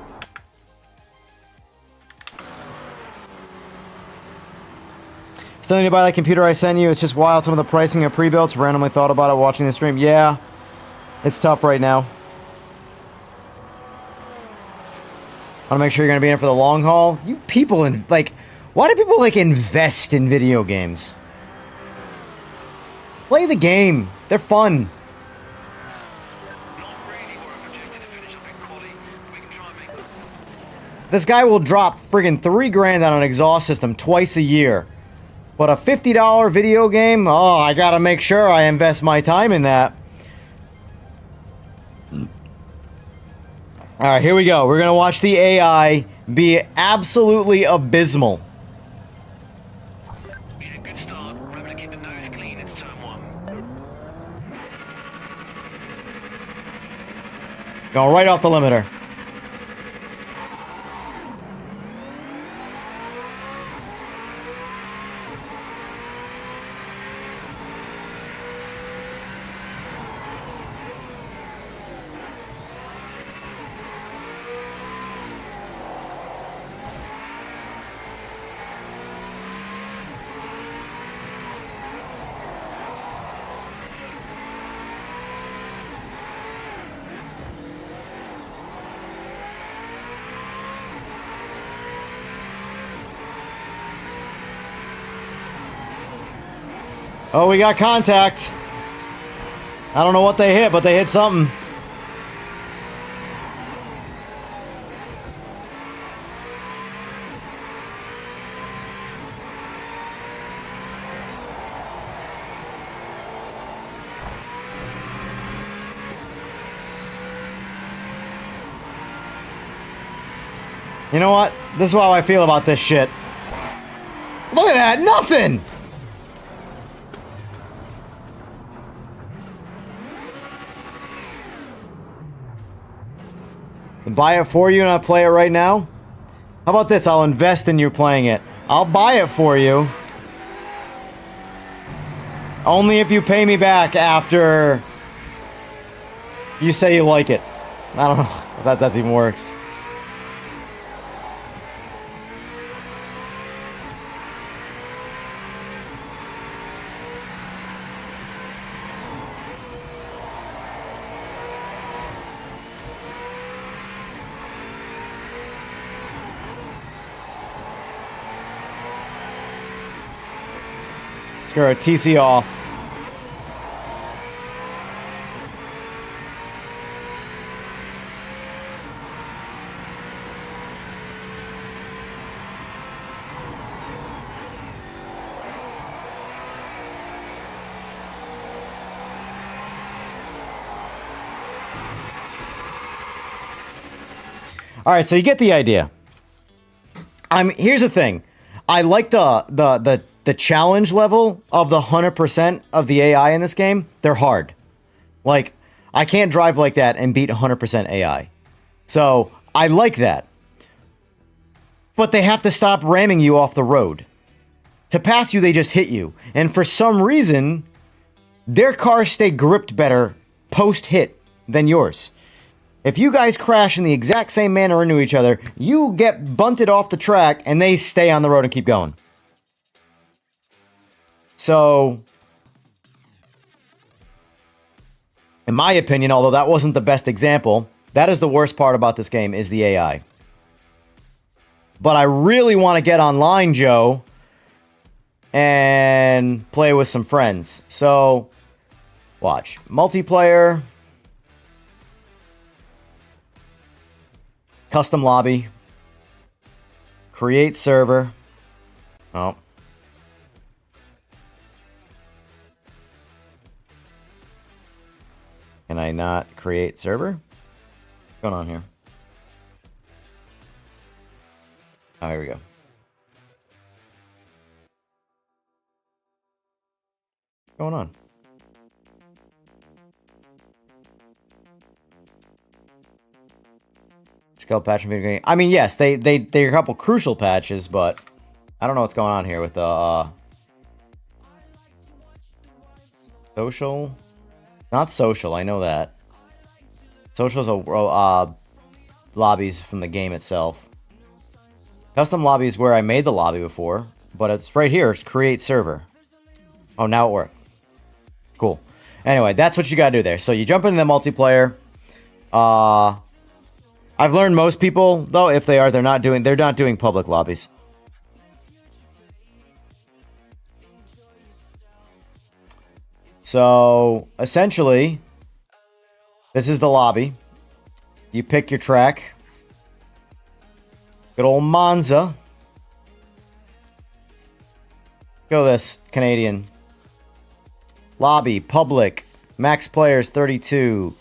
Still need to buy that computer I sent you. It's just wild. Some of the pricing of pre-builts. Randomly thought about it watching the stream. Yeah, it's tough right now. Want to make sure you're going to be in for the long haul. You people, like, why do people, like, invest in video games? Play the game. They're fun. This guy will drop friggin' $3,000 on an exhaust system twice a year. But a $50 video game? Oh, I gotta make sure I invest my time in that. Alright, here we go. We're gonna watch the AI be absolutely abysmal. We had a good start. Remember to keep the nose clean. It's turn 1. Going right off the limiter. Oh, we got contact. I don't know what they hit, but they hit something. You know what? This is how I feel about this shit. Look at that, nothing! Buy it for you and I'll play it right now? How about this? I'll invest in you playing it. I'll buy it for you. Only if you pay me back after you say you like it. I don't know if that even works. Let's go TC off. All right, so you get the idea. Here's the thing. I like the challenge level of the 100% of the AI in this game. They're hard. Like, I can't drive like that and beat 100% AI. So, I like that. But they have to stop ramming you off the road. To pass you, they just hit you. And for some reason, their cars stay gripped better post-hit than yours. If you guys crash in the exact same manner into each other, you get bunted off the track and they stay on the road and keep going. So, in my opinion, although that wasn't the best example, that is the worst part about this game is the AI. But I really want to get online, Joe, and play with some friends. So, watch. Multiplayer. Custom lobby. Create server. Oh. Can I not create server? What's going on here? Oh, here we go. What's going on? Skill patch and video game. I mean, yes, they're a couple crucial patches, but I don't know what's going on here with the social. Not social, I know that. Social's a lobbies from the game itself. Custom lobby is where I made the lobby before, but it's right here. It's create server. Oh, now it worked. Cool. Anyway, that's what you gotta do there. So you jump into the multiplayer. I've learned most people, though, if they're not doing public lobbies. So, essentially, this is the lobby. You pick your track. Good old Monza. Go this, Canadian. Lobby, public, max players 32.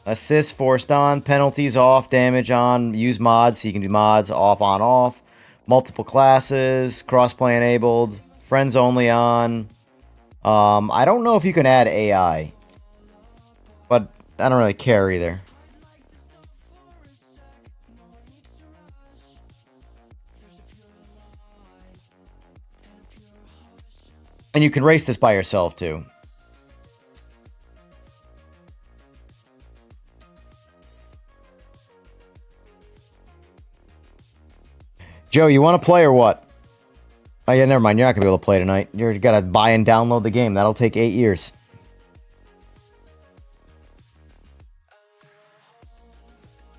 Assist forced on, penalties off, damage on, use mods, so you can do mods off, on, off. Multiple classes, crossplay enabled, friends only on. I don't know if you can add AI, but I don't really care either. And you can race this by yourself too. Joe, you want to play or what? Oh yeah, never mind. You're not gonna be able to play tonight. You gotta buy and download the game. That'll take 8 years.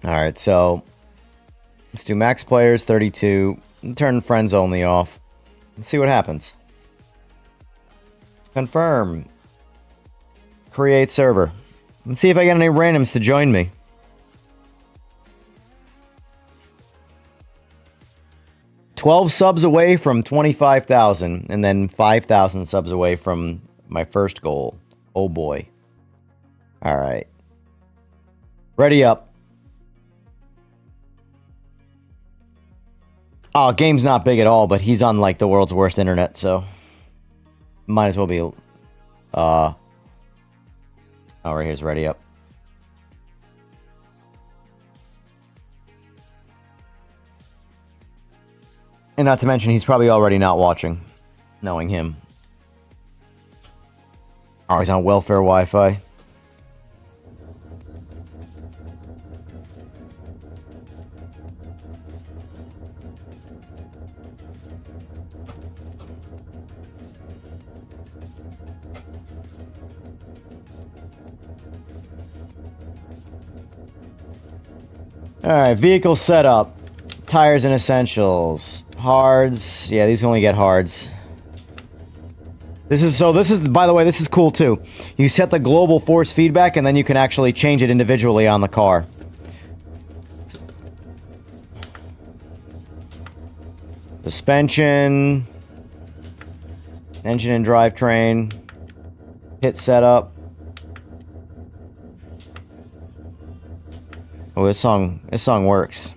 All right, so let's do max players 32. Turn friends only off. Let's see what happens. Confirm. Create server. Let's see if I get any randoms to join me. $12 subs away from 25,000, and then 5,000 subs away from my first goal. Oh boy. All right. Ready up. Oh, game's not big at all, but he's on like the world's worst internet, so might as well be. Oh, right here's ready up. And not to mention, he's probably already not watching, knowing him. Oh, he's on welfare Wi-Fi. Alright, vehicle setup. Tires and essentials. Hards. Yeah, these can only get hards. This is, by the way, this is cool too. You set the global force feedback and then you can actually change it individually on the car. Suspension. Engine and drivetrain. Hit setup. Oh, this song works.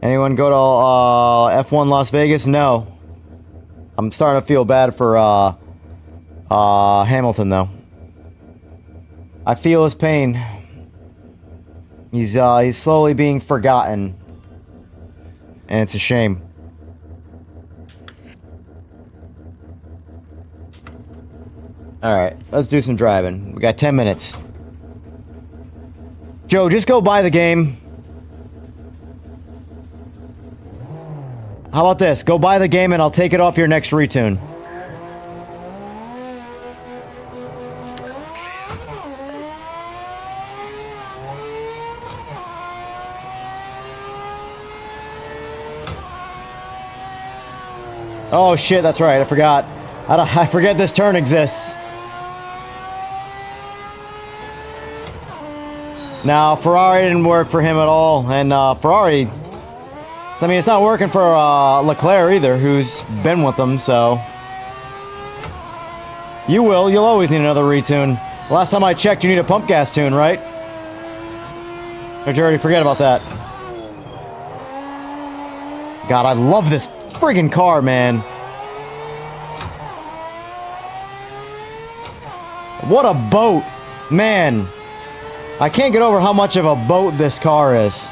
Anyone go to F1 Las Vegas? No. I'm starting to feel bad for Hamilton though. I feel his pain. He's slowly being forgotten. And it's a shame. Alright, let's do some driving. We got 10 minutes. Joe, just go buy the game. How about this? Go buy the game and I'll take it off your next retune. Oh shit, that's right. I forgot. I forget this turn exists. Now, Ferrari didn't work for him at all, and Ferrari, I mean, it's not working for Leclerc either, who's been with them, so. You'll always need another retune. Last time I checked, you need a pump gas tune, right? Or did you already forget about that? God, I love this friggin' car, man. What a boat, man. I can't get over how much of a boat this car is.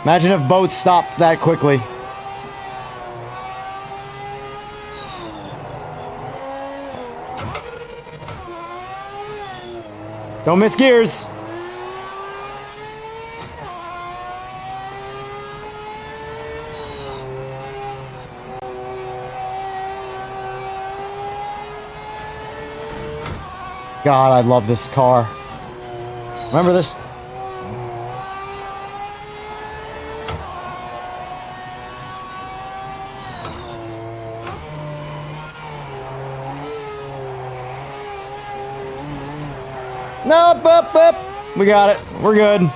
Imagine if boats stopped that quickly. Don't miss gears. God, I love this car. Remember this? Nope, up. We got it. We're good.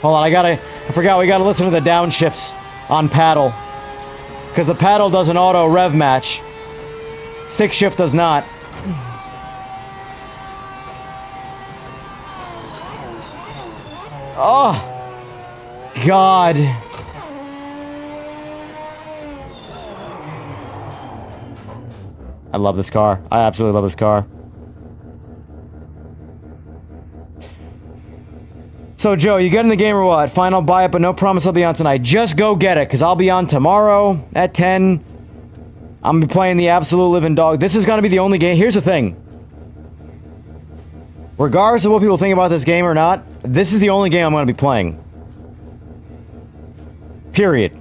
Hold on, I forgot we gotta listen to the downshifts on paddle. Because the paddle does an auto rev match. Stick shift does not. Oh, God. I love this car. I absolutely love this car. So, Joe, you get in the game or what? Fine, I'll buy it, but no promise I'll be on tonight. Just go get it, because I'll be on tomorrow at 10. I'm going to be playing the absolute living dog. This is going to be the only game. Here's the thing. Regardless of what people think about this game or not, this is the only game I'm going to be playing. Period.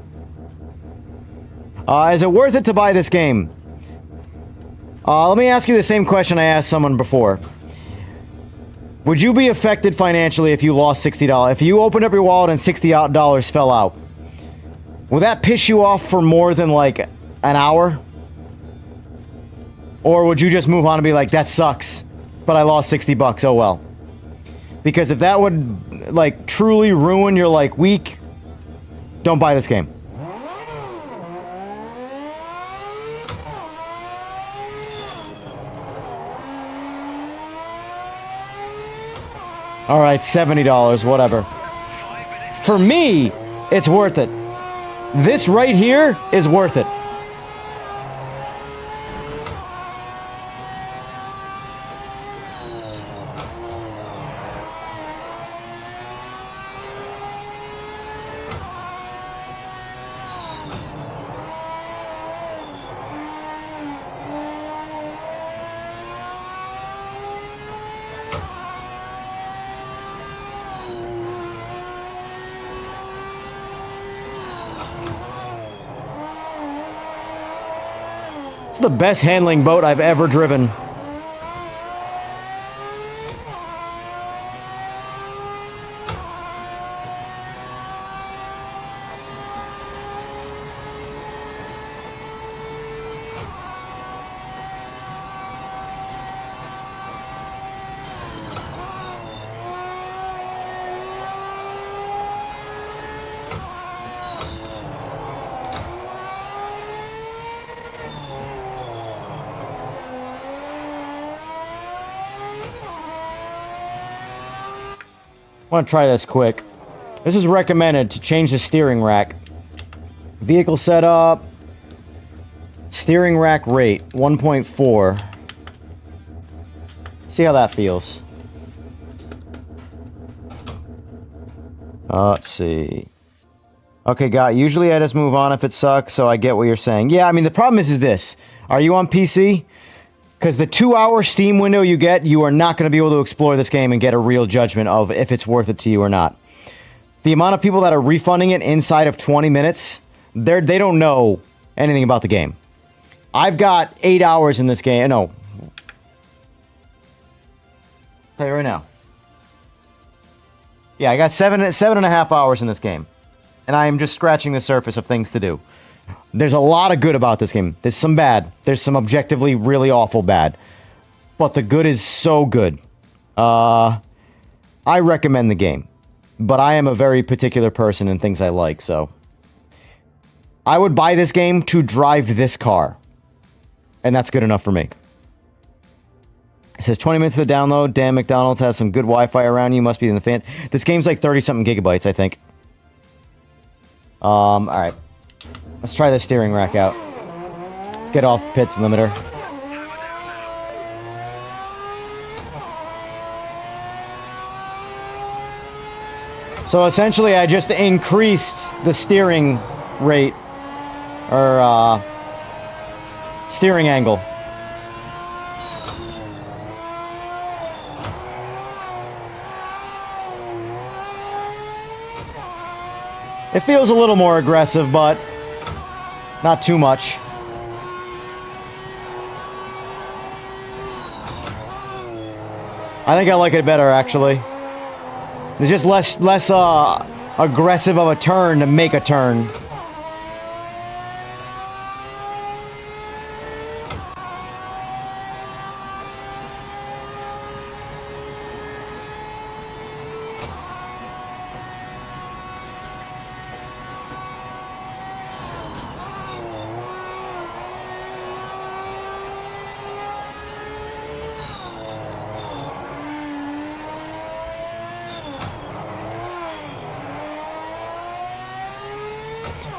Is it worth it to buy this game? Let me ask you the same question I asked someone before. Would you be affected financially if you lost $60? If you opened up your wallet and $60 fell out? Would that piss you off for more than like an hour? Or would you just move on and be like, that sucks, but I lost 60 bucks, oh well. Because if that would, like, truly ruin your, like, week, don't buy this game. Alright, $70, whatever. For me, it's worth it. This right here is worth it. It's the best handling boat I've ever driven. I want to try this quick. This is recommended to change the steering rack. Vehicle setup. Steering rack rate, 1.4. See how that feels. Let's see. Okay, usually I just move on if it sucks, so I get what you're saying. Yeah, I mean, the problem is this. Are you on PC? Because the 2-hour Steam window you get, you are not going to be able to explore this game and get a real judgment of if it's worth it to you or not. The amount of people that are refunding it inside of 20 minutes, they don't know anything about the game. I've got 8 hours in this game. No. I'll tell you right now. Yeah, I got seven and a half hours in this game. And I am just scratching the surface of things to do. There's a lot of good about this game. There's some bad. There's some objectively really awful bad. But the good is so good. I recommend the game. But I am a very particular person in things I like, so. I would buy this game to drive this car. And that's good enough for me. It says 20 minutes for the download. Damn, McDonald's has some good Wi-Fi around you. Must be in the fans. This game's like 30-something gigabytes, I think. Alright. Let's try this steering rack out. Let's get off pit's limiter. So essentially, I just increased the steering rate, or, steering angle. It feels a little more aggressive, but not too much. I think I like it better, actually. It's just less aggressive of a turn to make a turn.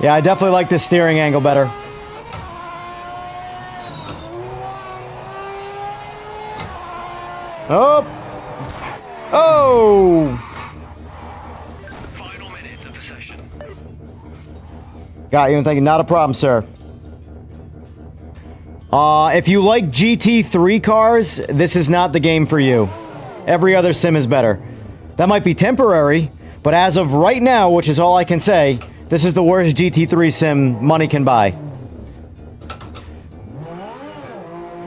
Yeah, I definitely like this steering angle better. Oh! Oh! Final minutes of the session. Got you, and thank you. Not a problem, sir. If you like GT3 cars, this is not the game for you. Every other sim is better. That might be temporary, but as of right now, which is all I can say, this is the worst GT3 sim money can buy.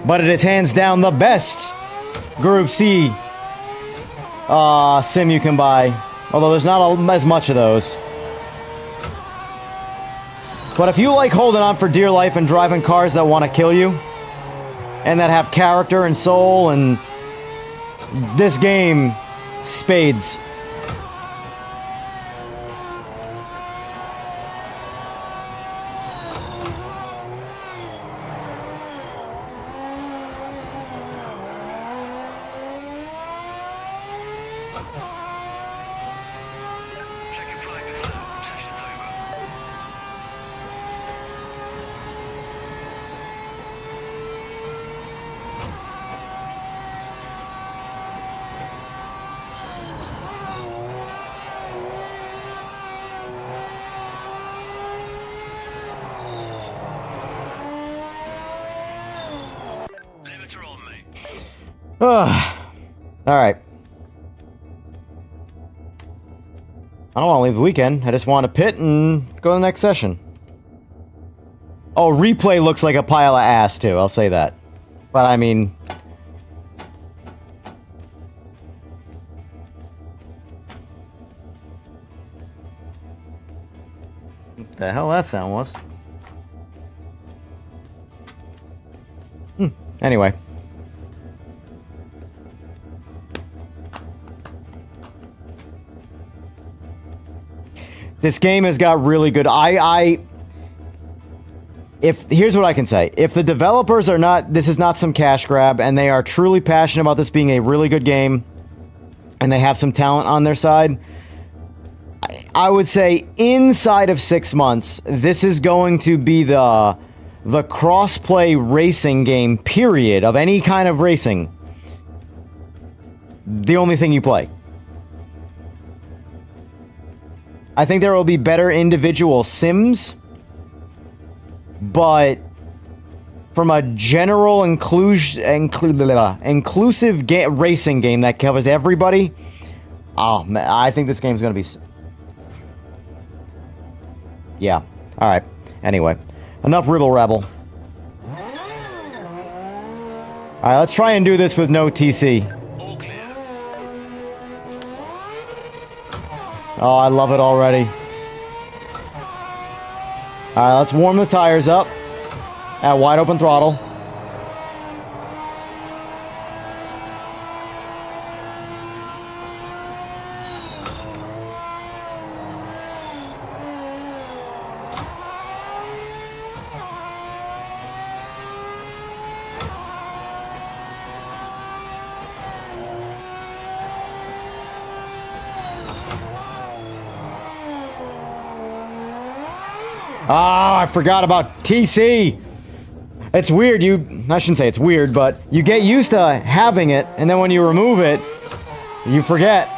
But it is hands down the best Group C sim you can buy. Although there's not as much of those. But if you like holding on for dear life and driving cars that want to kill you, and that have character and soul, and this game, spades. Check your flying this lap. Session's over. Limiter on, mate. Alright. I don't want to leave the weekend. I just want to pit and go to the next session. Oh, replay looks like a pile of ass, too. I'll say that. But, I mean... what the hell that sound was? Anyway. This game has got really good... here's what I can say. If the developers are not... this is not some cash grab, and they are truly passionate about this being a really good game, and they have some talent on their side, I would say inside of 6 months, this is going to be the cross-play racing game, period, of any kind of racing. The only thing you play. I think there will be better individual sims, but from a general inclusive racing game that covers everybody, oh man, I think this game's gonna be... yeah. Alright. Anyway. Enough ribble-rabble. Alright, let's try and do this with no TC. All clear. Oh, I love it already. Alright, let's warm the tires up at wide open throttle. Ah, I forgot about TC. It's weird, I shouldn't say it's weird, but you get used to having it, and then when you remove it, you forget.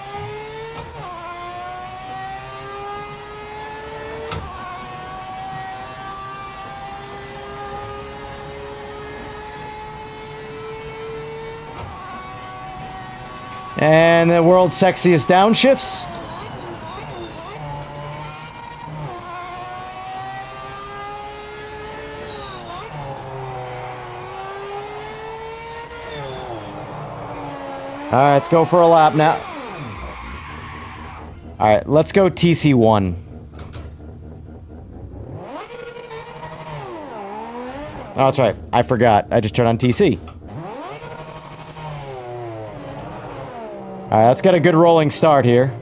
And the world's sexiest downshifts. Alright, let's go for a lap now. Alright, let's go TC1. Oh, that's right. I forgot. I just turned on TC. Alright, let's get a good rolling start here.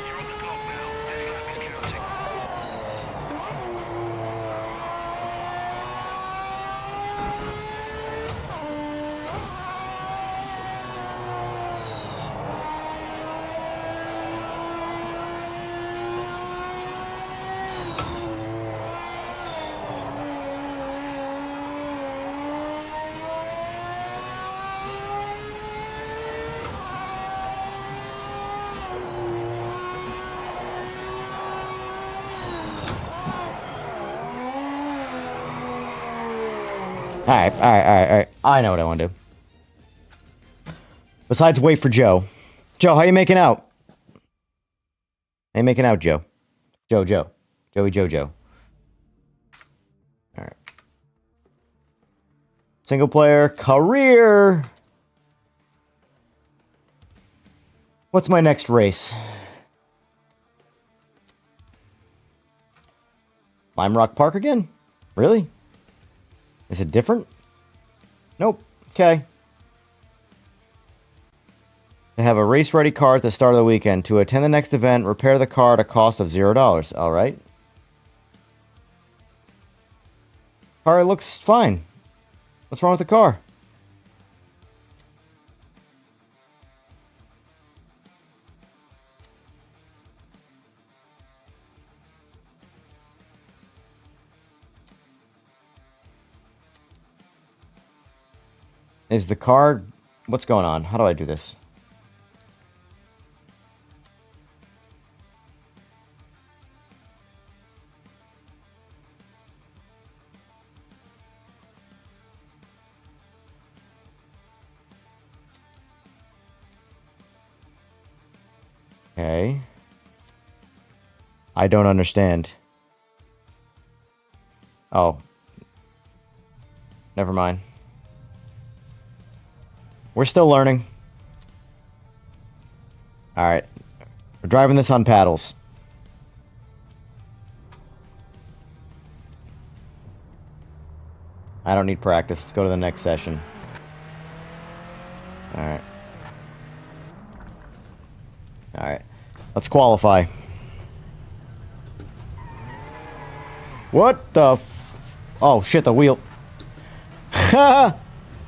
You're on the clock now. This lap is counting. Alright. I know what I want to do. Besides wait for Joe. Joe, how you making out? How you making out, Joe? Joe. Joey Jojo. Alright. Single player, career. What's my next race? Lime Rock Park again? Really? Is it different? Nope. Okay. To have a race-ready car at the start of the weekend. To attend the next event, repair the car at a cost of $0. Alright. Car looks fine. What's wrong with the car? Is the car... What's going on? How do I do this? Okay. I don't understand. Oh. Never mind. We're still learning. Alright. We're driving this on paddles. I don't need practice. Let's go to the next session. Alright. Alright. Let's qualify. What the f... Oh, shit, the wheel.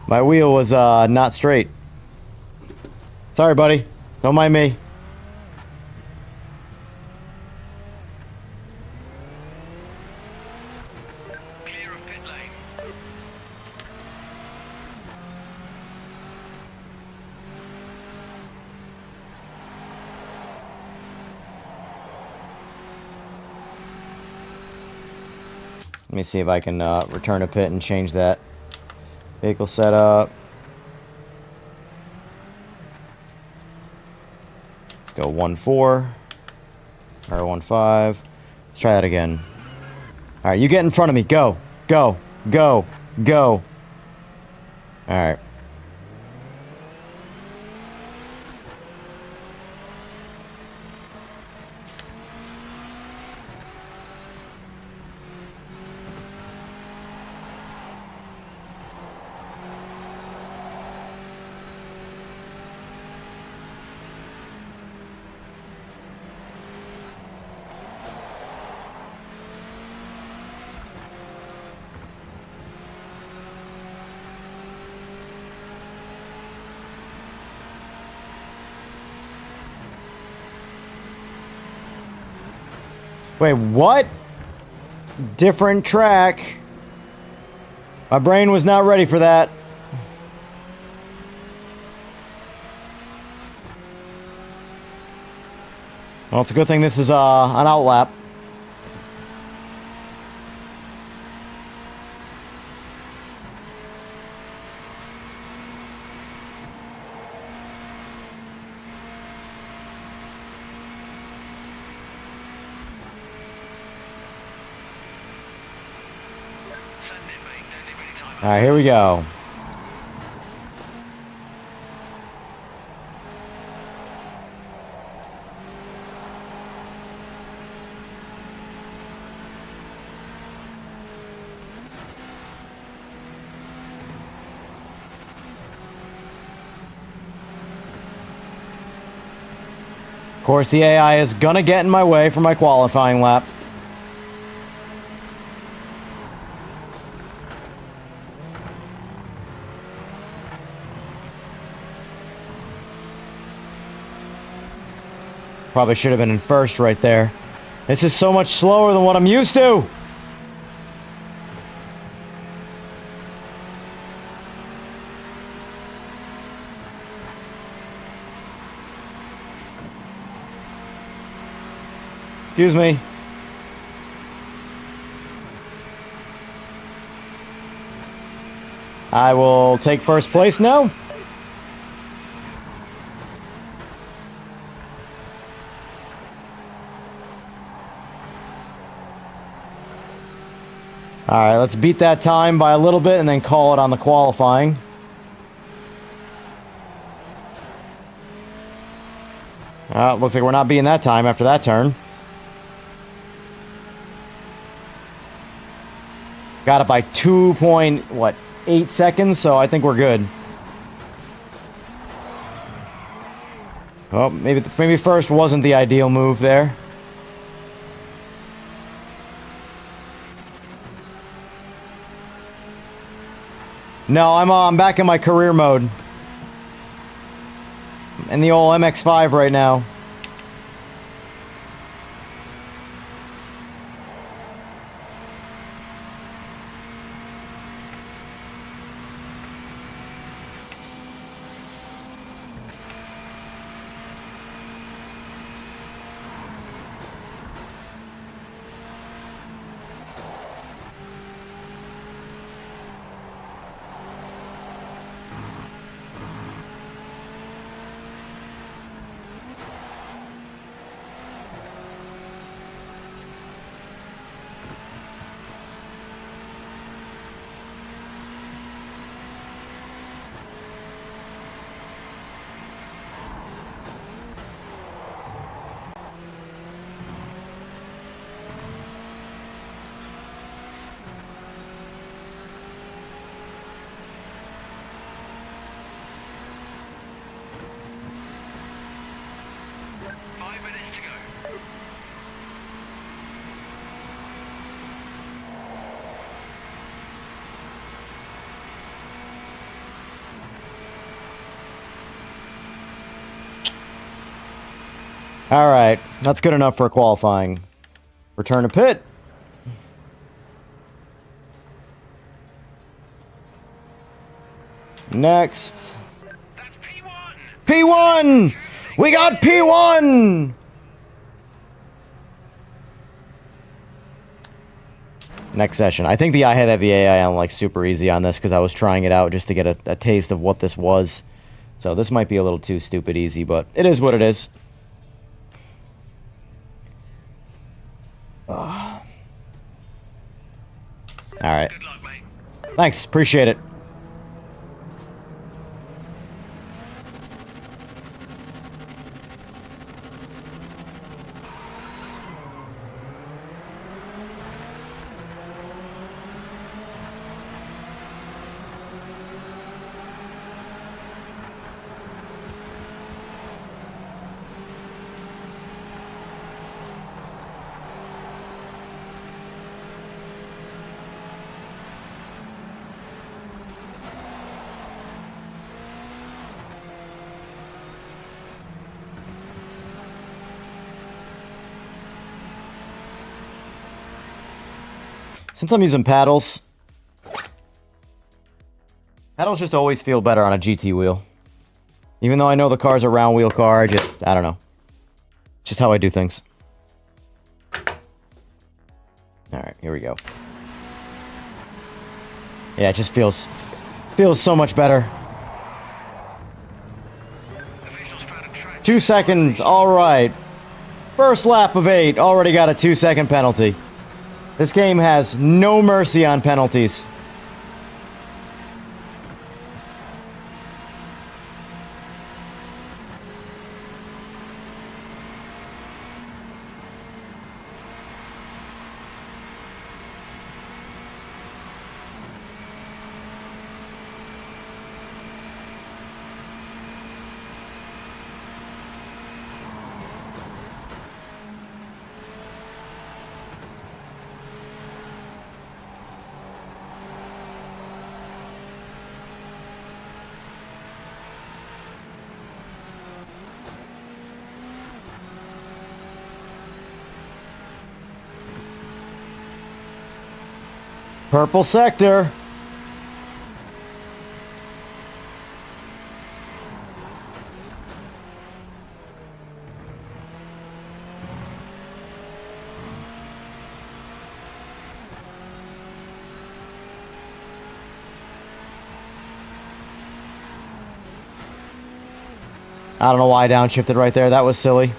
My wheel was, not straight. Sorry, buddy. Don't mind me. Clear of pit lane. Let me see if I can, return a pit and change that. Vehicle setup. Let's go 1-4. Or 1-5. Let's try that again. Alright, you get in front of me. Go. Go. Go. Go. Alright. Wait, what? Different track. My brain was not ready for that. Well, it's a good thing this is an outlap. Send it, mate. Don't leave any time. Alright, here we go. Of course, the AI is gonna get in my way for my qualifying lap. Probably should have been in first right there. This is so much slower than what I'm used to. Excuse me. I will take first place now. Alright, let's beat that time by a little bit and then call it on the qualifying. Looks like we're not being that time after that turn. Got it by 2.8 seconds, so I think we're good. Well, maybe first wasn't the ideal move there. No, I'm back in my career mode. In the old MX-5 right now. Alright, that's good enough for qualifying. Return to pit. Next. That's P1! P1! We got P1! Next session. I think I had the AI on like super easy on this because I was trying it out just to get a taste of what this was. So this might be a little too stupid easy, but it is what it is. Alright. Good luck, mate. Thanks, appreciate it. Since I'm using paddles just always feel better on a GT wheel. Even though I know the car's a round wheel car, I don't know. It's just how I do things. Alright, here we go. Yeah, it just feels so much better. 2 seconds, alright. First lap of 8, already got a 2-second penalty. This game has no mercy on penalties. Purple sector. I don't know why I downshifted right there. That was silly.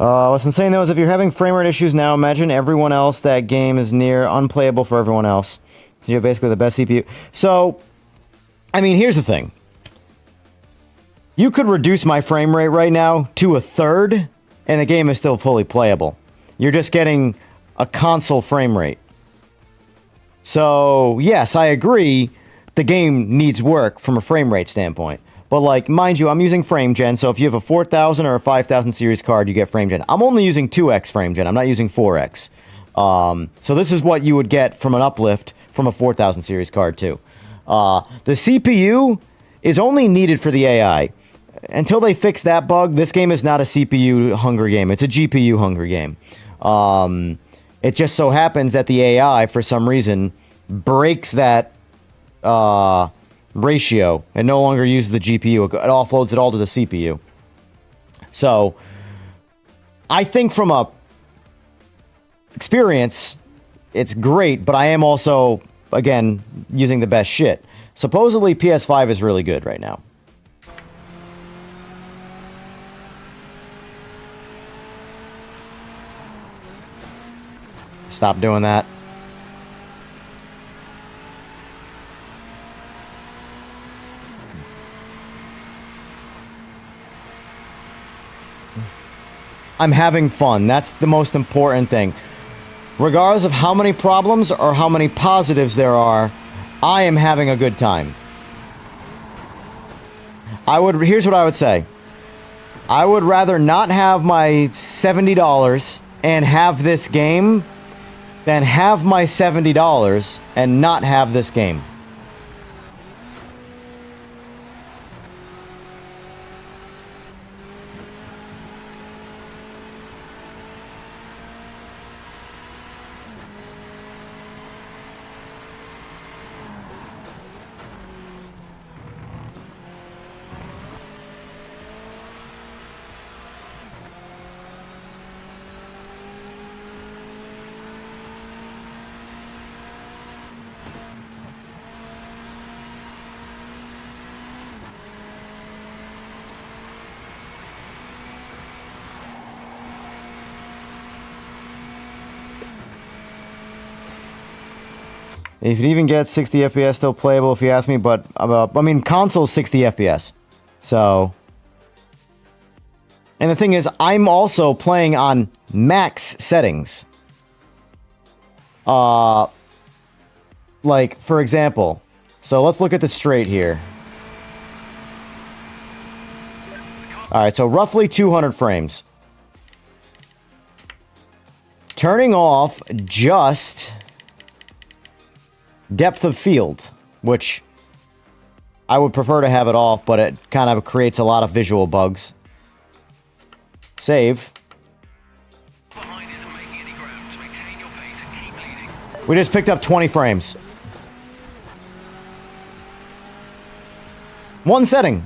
What's insane though is if you're having frame rate issues now, imagine everyone else that game is near unplayable for everyone else. So you're basically the best CPU. So, I mean, here's the thing. You could reduce my frame rate right now to a third, and the game is still fully playable. You're just getting a console frame rate. So, yes, I agree, the game needs work from a frame rate standpoint. But, like, mind you, I'm using frame gen, so if you have a 4000 or a 5000 series card, you get frame gen. I'm only using 2x frame gen, I'm not using 4x. So this is what you would get from an uplift from a 4000 series card, too. The CPU is only needed for the AI. Until they fix that bug, this game is not a CPU hunger game. It's a GPU hunger game. It just so happens that the AI, for some reason, breaks that ratio and no longer uses the GPU. It offloads it all to the CPU. So, I think from a experience, it's great, but I am also, again, using the best shit. Supposedly, PS5 is really good right now. Stop doing that. I'm having fun. That's the most important thing. Regardless of how many problems or how many positives there are, I am having a good time. Here's what I would say. I would rather not have my $70 and have this game than have my $70 and not have this game. If it even gets 60 FPS, still playable if you ask me, but, I mean, console's 60 FPS. So... And the thing is, I'm also playing on max settings. Like, for example, so let's look at the straight here. Alright, so roughly 200 frames. Turning off just depth of field, which I would prefer to have it off, but it kind of creates a lot of visual bugs. Save. We just picked up 20 frames. One setting.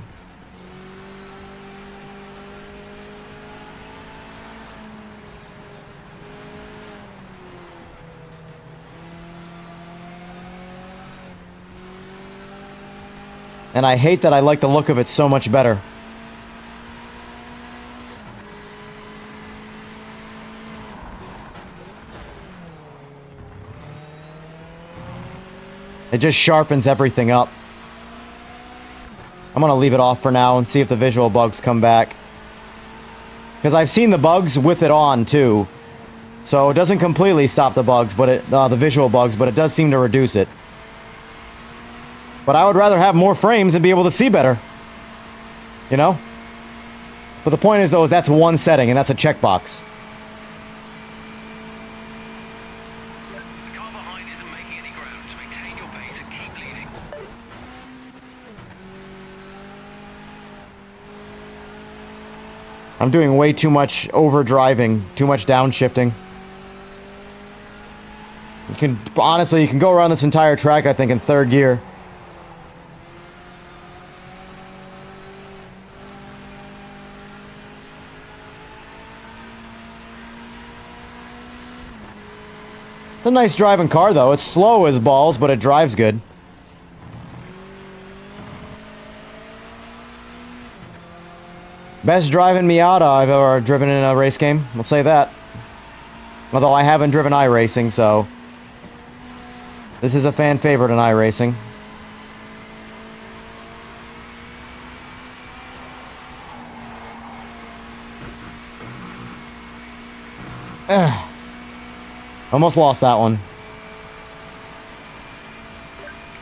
And I hate that I like the look of it so much better. It just sharpens everything up. I'm gonna leave it off for now and see if the visual bugs come back. Because I've seen the bugs with it on too. So it doesn't completely stop the bugs, but the visual bugs, but it does seem to reduce it. But I would rather have more frames and be able to see better. You know? But the point is, though, is that's one setting, and that's a checkbox. The car behind isn't making any ground. Maintain your pace and keep leading. I'm doing way too much overdriving, too much downshifting. Honestly, you can go around this entire track, I think, in third gear. It's a nice driving car, though. It's slow as balls, but it drives good. Best driving Miata I've ever driven in a race game. We'll say that. Although I haven't driven iRacing, so... This is a fan favorite in iRacing. Ugh. Almost lost that one.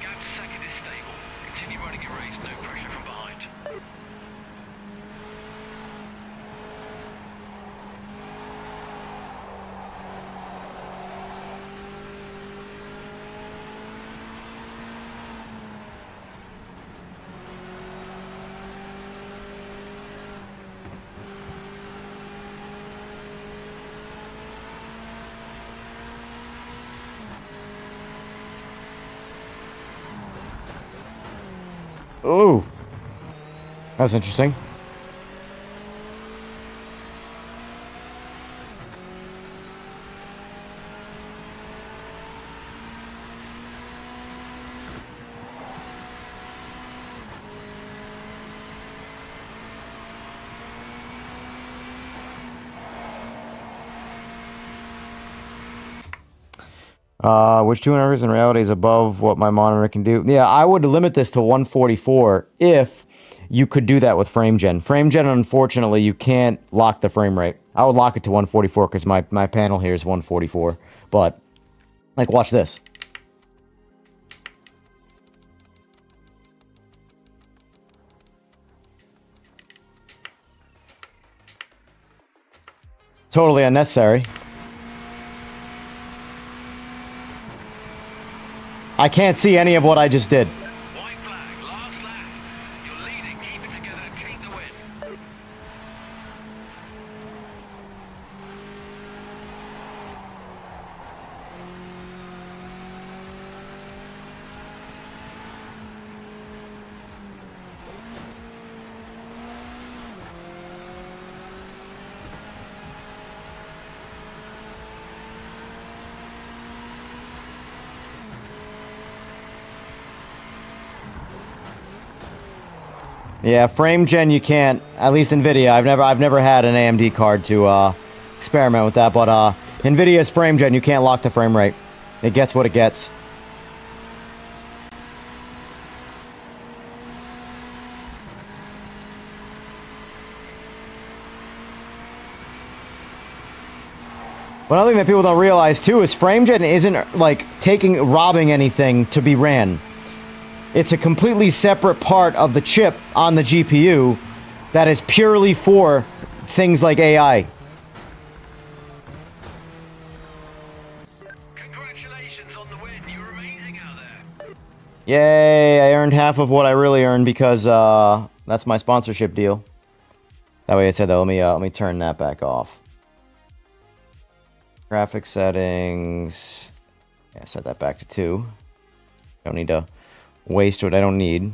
Gap to second is stable. Continue running your race, no pressure from behind. Ooh. That's interesting. Which 200 in reality is above what my monitor can do. Yeah, I would limit this to 144 if you could do that with FrameGen. FrameGen, unfortunately, you can't lock the frame rate. I would lock it to 144 because my panel here is 144. But, like, watch this. Totally unnecessary. I can't see any of what I just did. White flag, last lap. You're leading, keep it together, take the win. Yeah, FrameGen you can't. At least NVIDIA. I've never had an AMD card to experiment with that, but NVIDIA's FrameGen you can't lock the frame rate. It gets what it gets. One other thing that people don't realize too is FrameGen isn't like robbing anything to be ran. It's a completely separate part of the chip on the GPU that is purely for things like AI. Congratulations on the win. You were amazing out there. Yay, I earned half of what I really earned because that's my sponsorship deal. That way I said that. Let me turn that back off. Graphic settings. Yeah, set that back to 2. Don't need to waste what I don't need.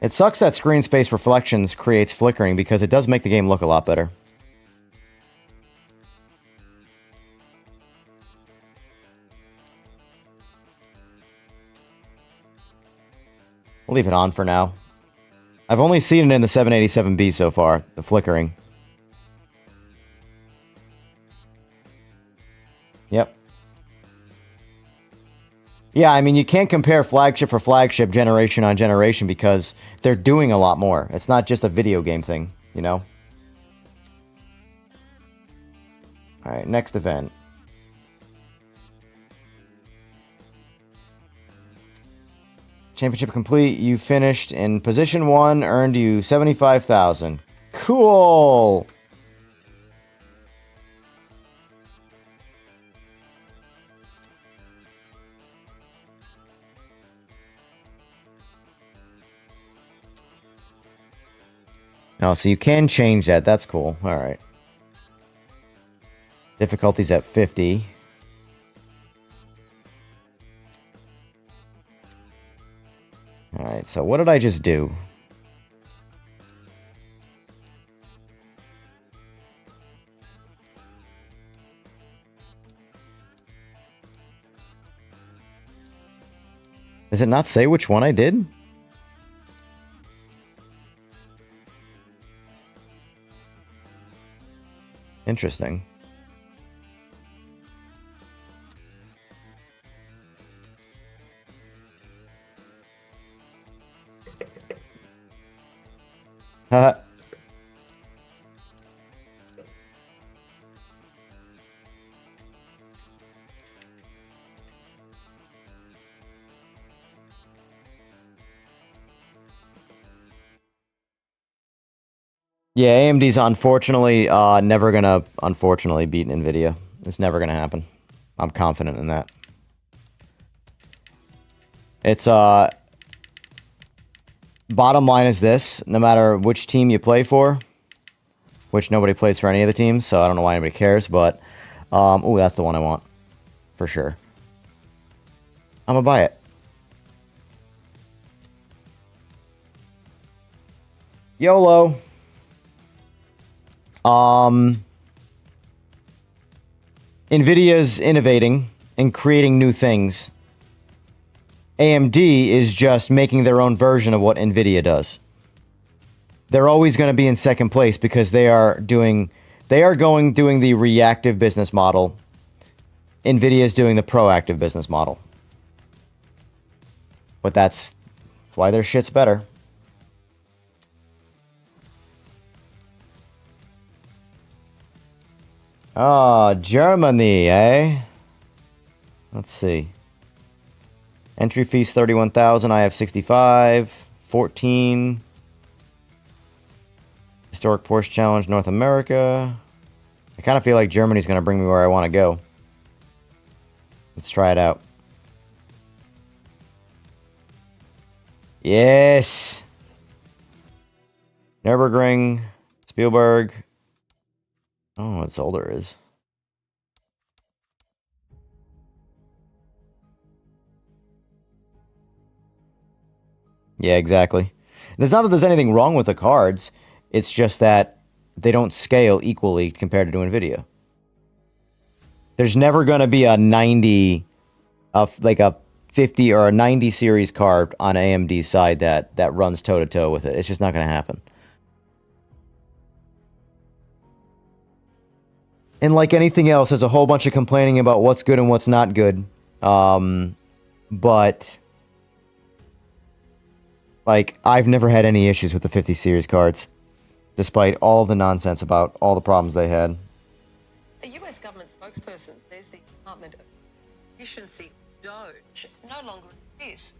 It sucks that screen space reflections creates flickering because it does make the game look a lot better. We'll leave it on for now. I've only seen it in the 787B so far, the flickering. Yep. Yeah, I mean, you can't compare flagship for flagship generation on generation because they're doing a lot more. It's not just a video game thing, you know? Alright, next event. Championship complete. You finished in position 1, earned you 75,000. Cool! Oh, so you can change that. That's cool. Alright. Difficulty's at 50. Alright, so what did I just do? Does it not say which one I did? Interesting. Haha. Yeah, AMD's unfortunately never gonna beat Nvidia. It's never gonna happen. I'm confident in that. It's bottom line is this: no matter which team you play for, which nobody plays for any of the teams, so I don't know why anybody cares. But oh, that's the one I want for sure. I'm gonna buy it. YOLO. Nvidia's innovating and creating new things. AMD is just making their own version of what Nvidia does. They're always going to be in second place because they are doing the reactive business model. Nvidia is doing the proactive business model. But that's why their shit's better. Ah, Germany, eh? Let's see. Entry fees 31,000. I have 65. 14. Historic Porsche Challenge North America. I kind of feel like Germany's going to bring me where I want to go. Let's try it out. Yes. Nürburgring. Spielberg. Oh, what Zolder is. Yeah, exactly. It's not that there's anything wrong with the cards. It's just that they don't scale equally compared to NVIDIA. There's never going to be a 90, like a 50 or a 90 series card on AMD's side that runs toe-to-toe with it. It's just not going to happen. And like anything else, there's a whole bunch of complaining about what's good and what's not good. But like, I've never had any issues with the 50 series cards, despite all the nonsense about all the problems they had. A US government spokesperson says the Department of Efficiency DOGE no longer exists.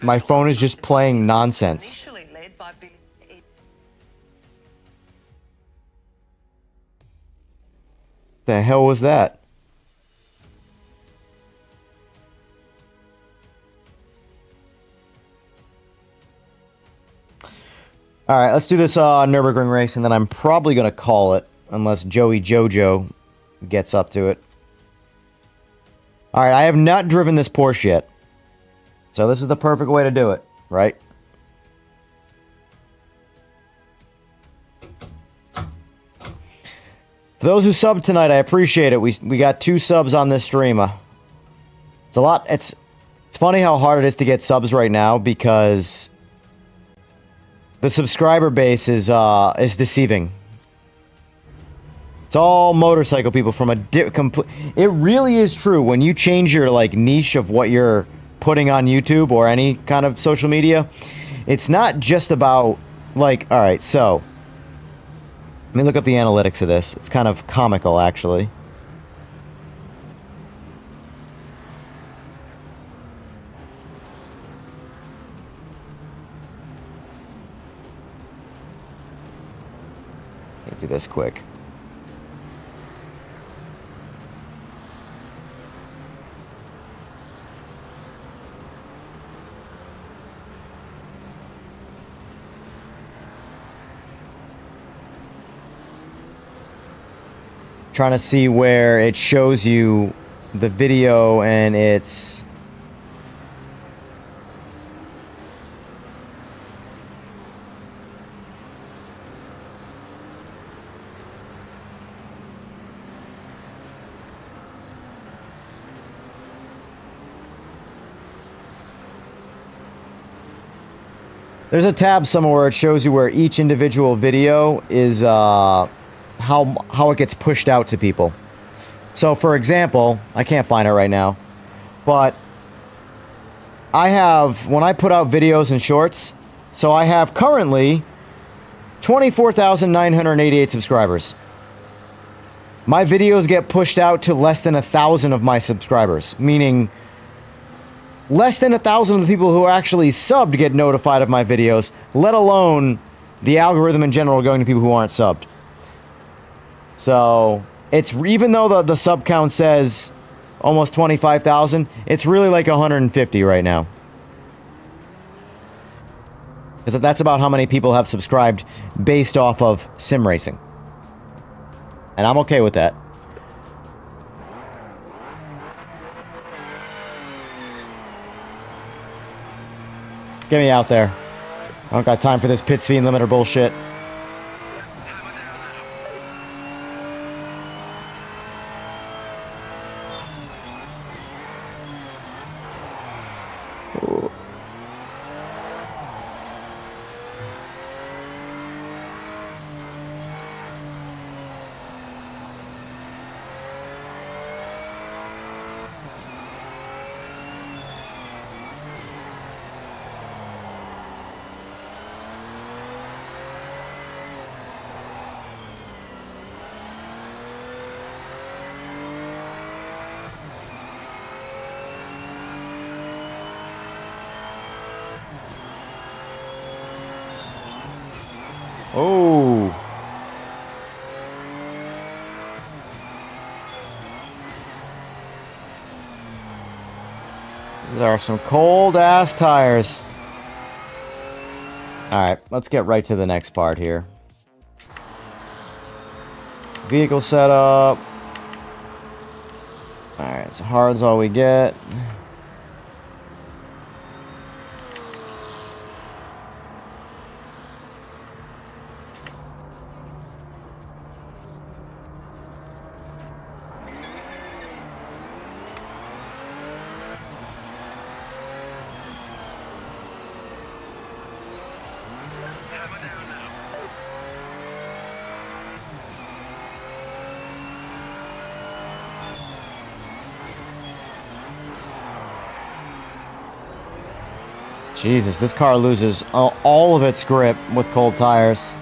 My phone is just playing nonsense. Initially led by Billy. The hell was that? All right, let's do this Nürburgring race, and then I'm probably going to call it, unless Joey Jojo gets up to it. All right, I have not driven this Porsche yet, so this is the perfect way to do it, right? For those who subbed tonight, I appreciate it. We got 2 subs on this stream. It's a lot. It's funny how hard it is to get subs right now because the subscriber base is deceiving. It's all motorcycle people from a complete. It really is true when you change your like niche of what you're putting on YouTube or any kind of social media. It's not just about like, all right, so let me look up the analytics of this. It's kind of comical, actually. Let me do this quick. Trying to see where it shows you the video and it's There's a tab somewhere where it shows you where each individual video is, how it gets pushed out to people. So, for example, I can't find it right now, but I have, when I put out videos and shorts, so I have currently 24,988 subscribers. My videos get pushed out to less than 1,000 of my subscribers, meaning less than 1,000 of the people who are actually subbed get notified of my videos, let alone the algorithm in general going to people who aren't subbed. So, it's, even though the sub count says almost 25,000, it's really like 150 right now. Because that's about how many people have subscribed based off of sim racing. And I'm okay with that. Get me out there. I don't got time for this pit speed limiter bullshit. Oh. These are some cold-ass tires. Alright, let's get right to the next part here. Vehicle setup. Alright, so hard's all we get. Jesus, this car loses all of its grip with cold tires.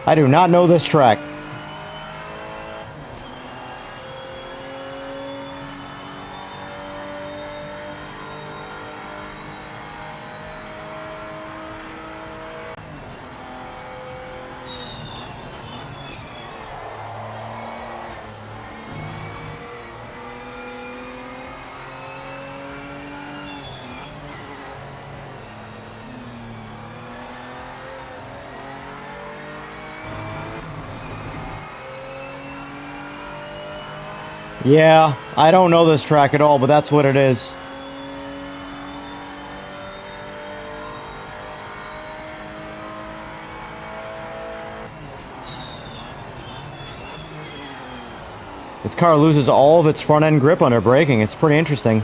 I do not know this track. Yeah, I don't know this track at all, but that's what it is. This car loses all of its front end grip under braking. It's pretty interesting.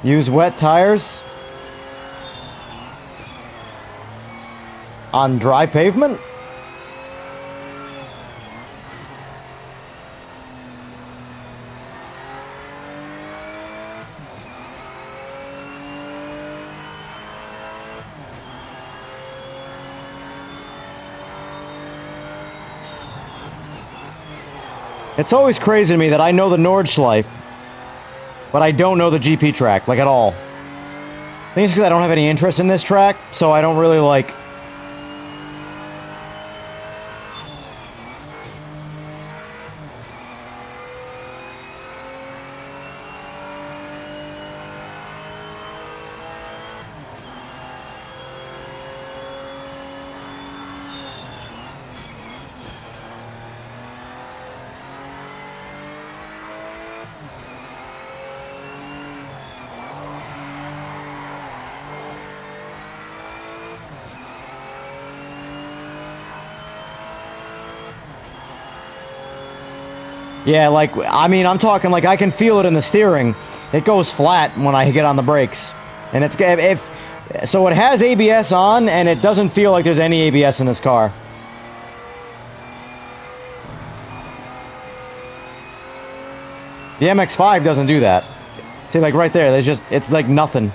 Use wet tires on dry pavement? It's always crazy to me that I know the Nordschleife, but I don't know the GP track, like, at all. I think it's because I don't have any interest in this track, so I don't really, like... Yeah, like, I mean, I'm talking, like, I can feel it in the steering. It goes flat when I get on the brakes. And it's, so it has ABS on, and it doesn't feel like there's any ABS in this car. The MX-5 doesn't do that. See, like, right there, there's just, it's like nothing.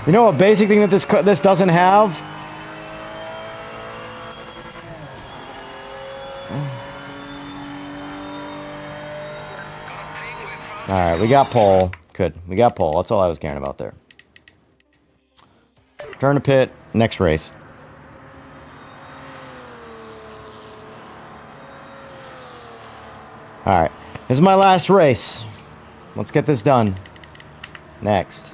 You know a basic thing that this doesn't have? Alright, we got pole. Good. We got pole. That's all I was caring about there. Turn to pit. Next race. Alright. This is my last race. Let's get this done. Next.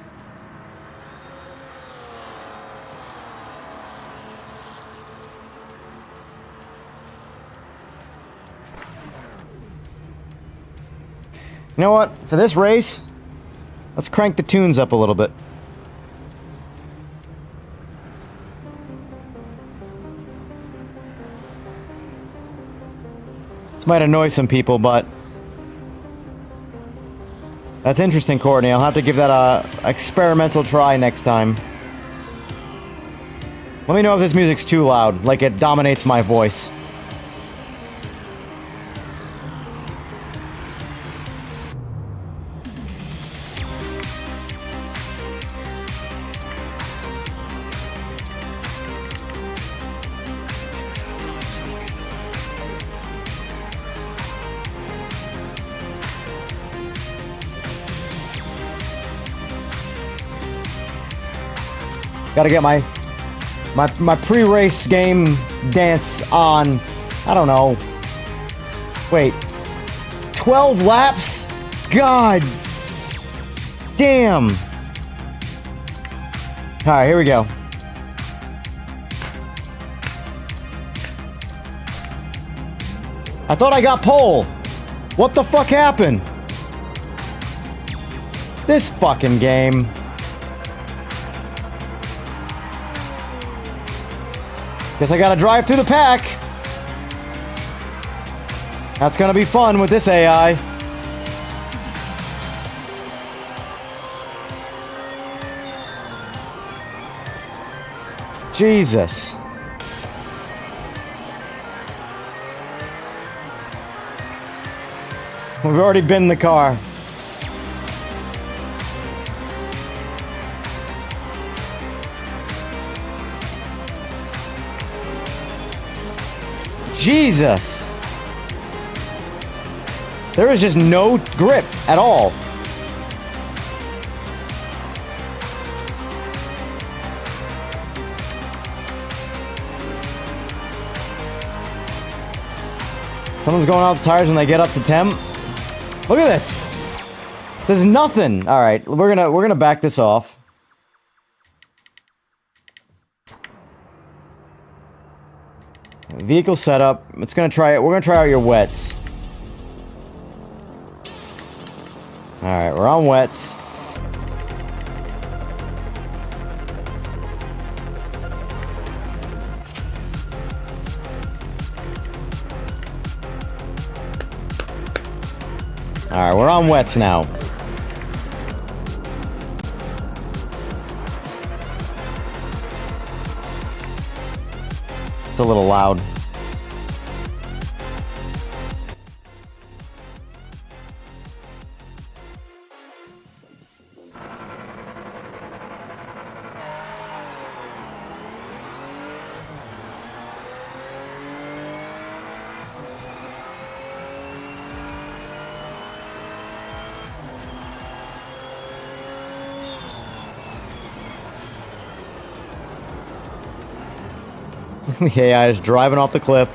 You know what? For this race, let's crank the tunes up a little bit. This might annoy some people, but that's interesting, Courtney. I'll have to give that a experimental try next time. Let me know if this music's too loud, like it dominates my voice. Gotta get my pre-race game dance on. I don't know. Wait. 12 laps? God damn. Alright, here we go. I thought I got pole. What the fuck happened? This fucking game. Guess I gotta drive through the pack. That's gonna be fun with this AI. Jesus. We've already been in the car. Jesus. There is just no grip at all. Someone's going out the tires when they get up to temp. Look at this. There's nothing. All right, we're gonna back this off. Vehicle setup. It's gonna try it. We're gonna try out your wets. All right, we're on wets. All right, we're on wets now. It's a little loud. Yeah, I was driving off the cliff.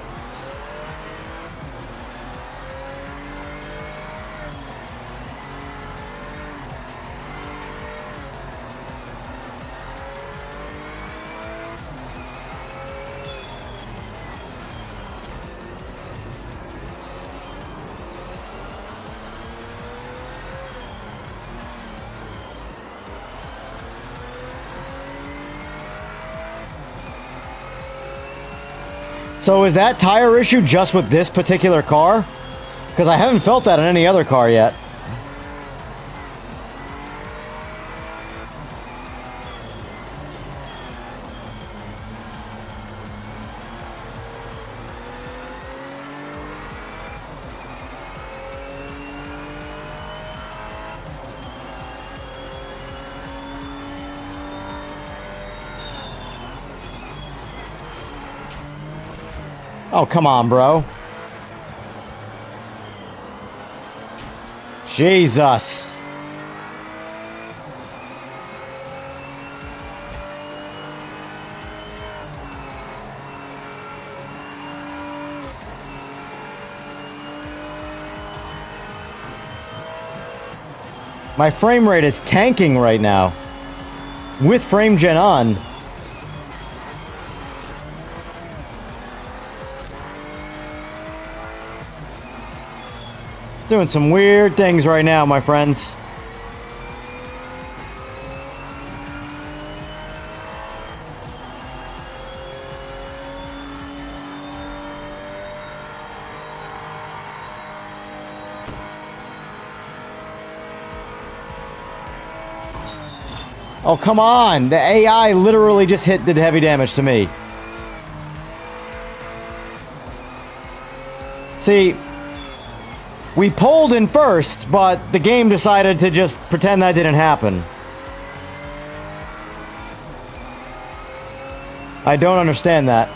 So is that tire issue just with this particular car? Because I haven't felt that in any other car yet. Oh, come on, bro. Jesus. My frame rate is tanking right now. With frame gen on. Doing some weird things right now, my friends. Oh, come on! The AI literally just did heavy damage to me. See, we pulled in first, but the game decided to just pretend that didn't happen. I don't understand that.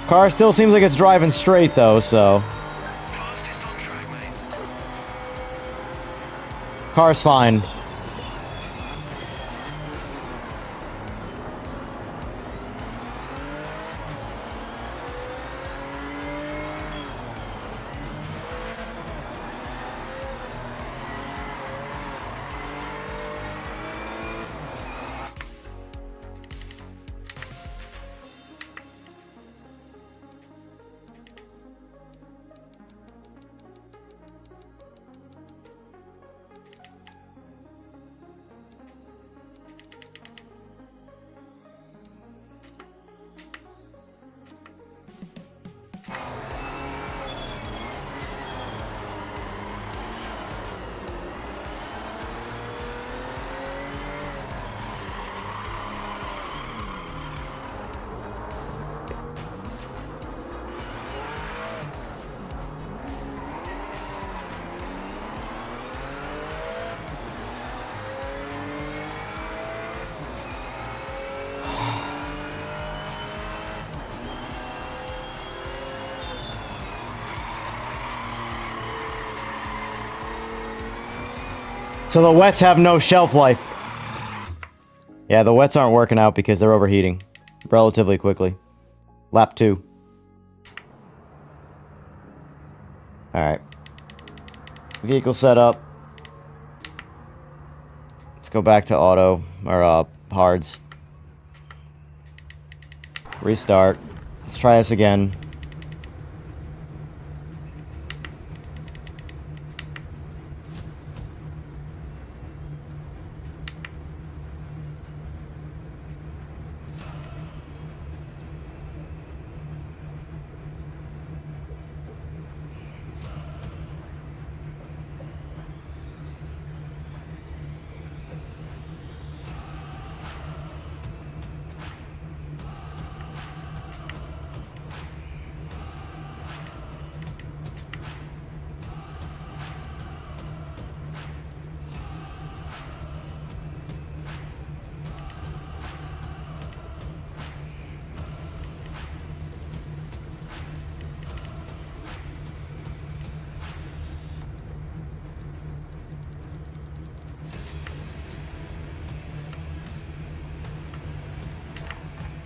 Car still seems like it's driving straight, though, so... Fastest on track, mate. Car's fine. So the wets have no shelf life. Yeah, the wets aren't working out because they're overheating relatively quickly. Lap 2. Alright. Vehicle setup. Let's go back to auto, or hards. Restart. Let's try this again.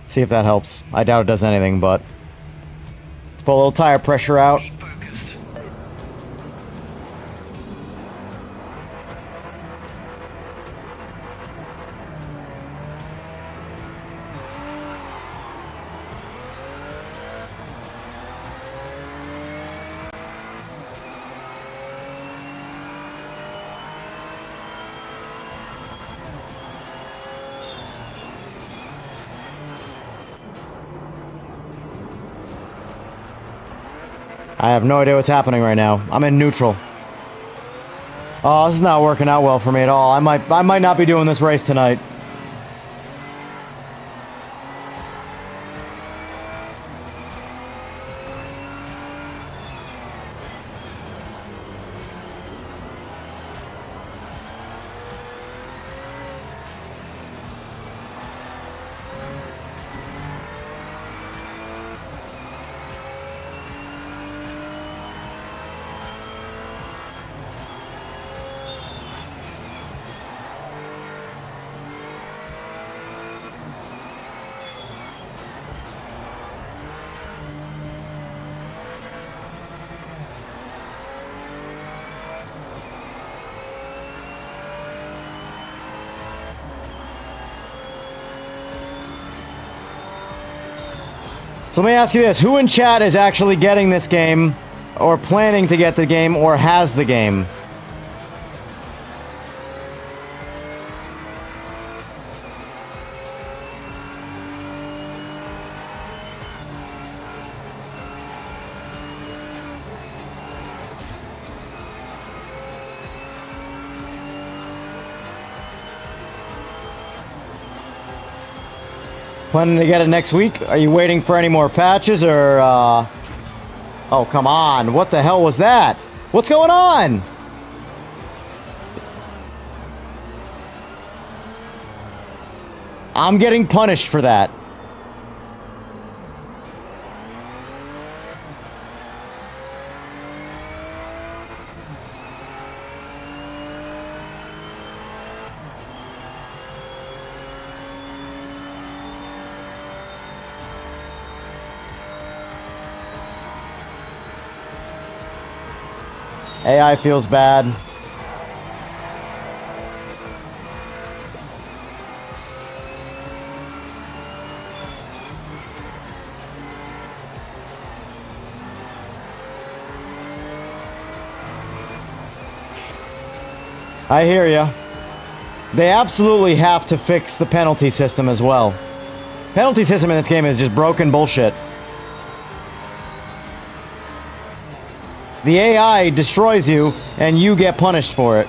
See if that helps. I doubt it does anything, but let's pull a little tire pressure out. Keep focused. I have no idea what's happening right now. I'm in neutral. Oh, this is not working out well for me at all. I might not be doing this race tonight. So let me ask you this. Who in chat is actually getting this game, or planning to get the game, or has the game? Planning to get it next week? Are you waiting for any more patches, or, Oh, come on. What the hell was that? What's going on? I'm getting punished for that. AI feels bad. I hear ya. They absolutely have to fix the penalty system as well. Penalty system in this game is just broken bullshit. The AI destroys you, and you get punished for it.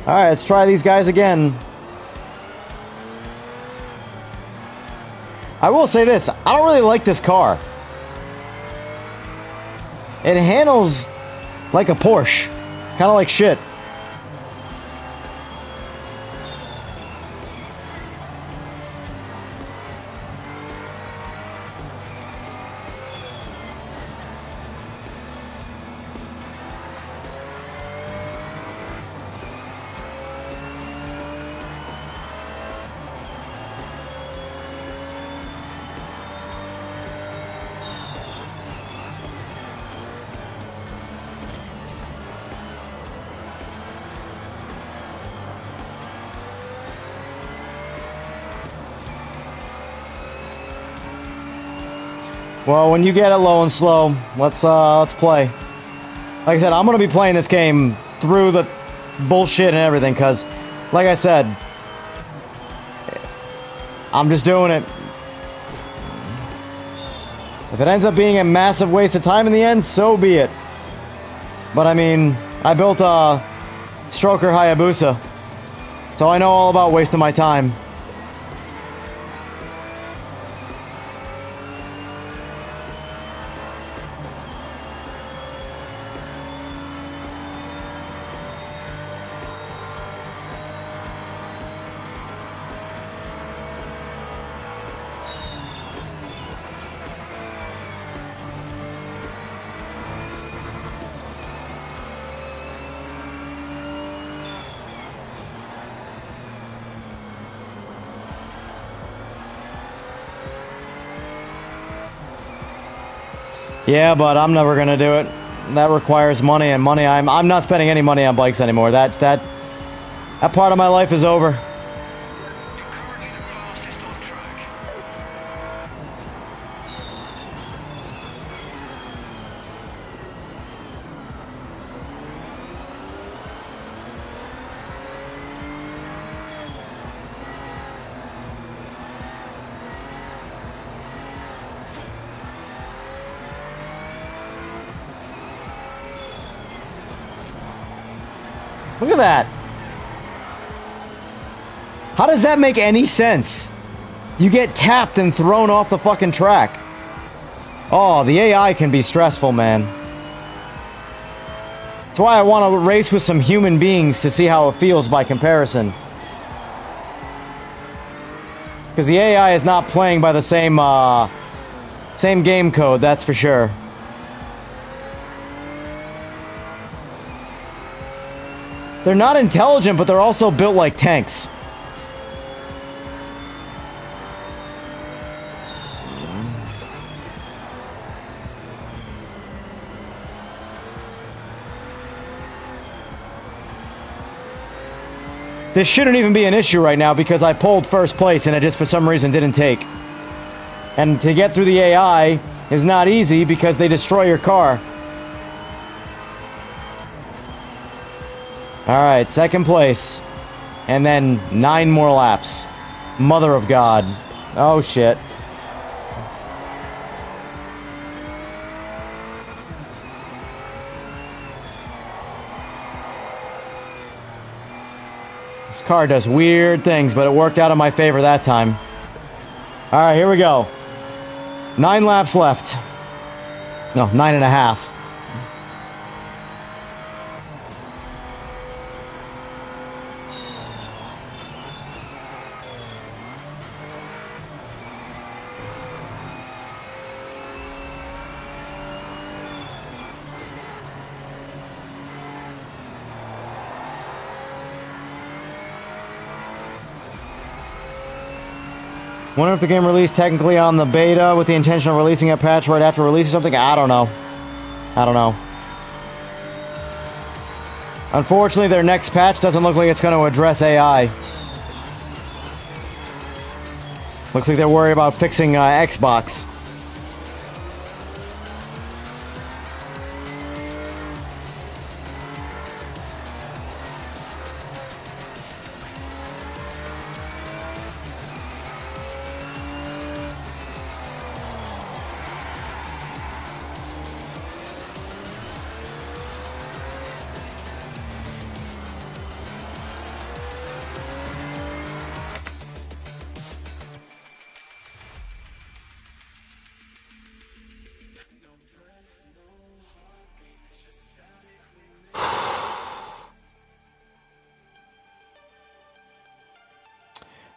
Alright, let's try these guys again. I will say this, I don't really like this car. It handles like a Porsche. Kind of like shit. Well, when you get it low and slow, let's play. Like I said, I'm gonna be playing this game through the bullshit and everything, cause, like I said, I'm just doing it. If it ends up being a massive waste of time in the end, so be it. But I mean, I built a Stroker Hayabusa, so I know all about wasting my time. Yeah, but I'm never gonna do it. That requires money, and money. I'm not spending any money on bikes anymore. That part of my life is over. You're currently the fastest on track. Look at that. How does that make any sense? You get tapped and thrown off the fucking track. Oh, the AI can be stressful, man. That's why I want to race with some human beings to see how it feels by comparison. Because the AI is not playing by the same game code, that's for sure. They're not intelligent, but they're also built like tanks. This shouldn't even be an issue right now because I pulled first place and it just for some reason didn't take. And to get through the AI is not easy because they destroy your car. Alright, second place. And then 9 more laps. Mother of God. Oh shit. This car does weird things, but it worked out in my favor that time. Alright, here we go. 9 laps left. No, 9.5. Wonder if the game released technically on the beta with the intention of releasing a patch right after release or something? I don't know. I don't know. Unfortunately, their next patch doesn't look like it's going to address AI. Looks like they're worried about fixing Xbox.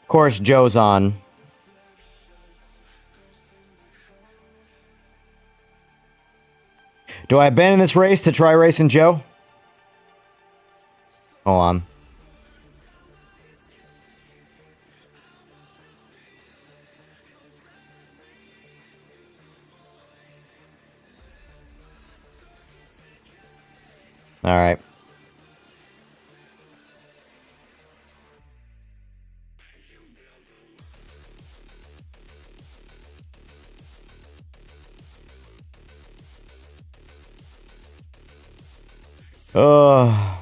Of course, Joe's on. Do I abandon this race to try racing Joe? Hold on. All right. Uh,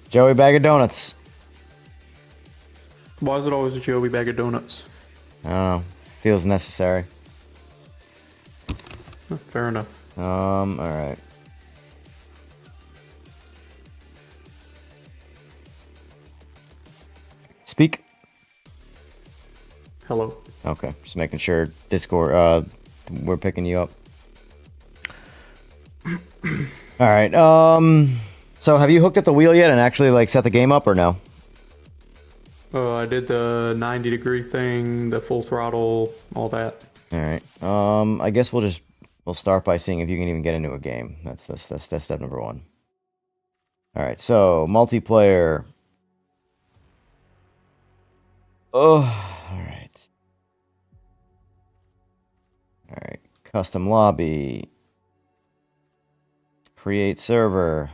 Joey bag of donuts. Why is it always a Joey bag of donuts? I don't know. Feels necessary. Fair enough. Alright. Speak. Hello. Okay, just making sure Discord, we're picking you up. Alright, so have you hooked up the wheel yet and actually, like, set the game up or no? I did the 90-degree thing, the full throttle, all that. Alright, I guess we'll start by seeing if you can even get into a game. That's step number one. Alright, so, multiplayer. Oh, alright. Alright, custom lobby. Create server.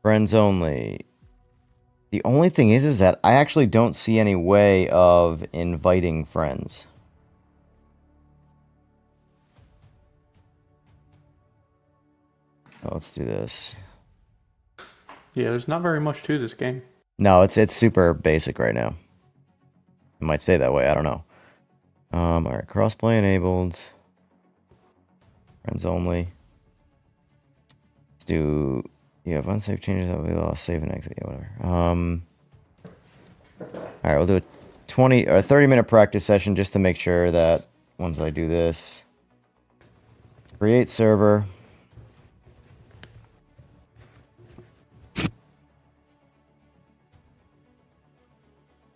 Friends only. The only thing is that I actually don't see any way of inviting friends. Oh, let's do this. Yeah, there's not very much to this game. No, it's super basic right now. I might say that way, I don't know. Alright, crossplay enabled. Friends only. Let's do... You have unsafe changes that we lost, save and exit, yeah, whatever. Alright, we'll do a 20 or 30-minute practice session just to make sure that once I do this. Create server.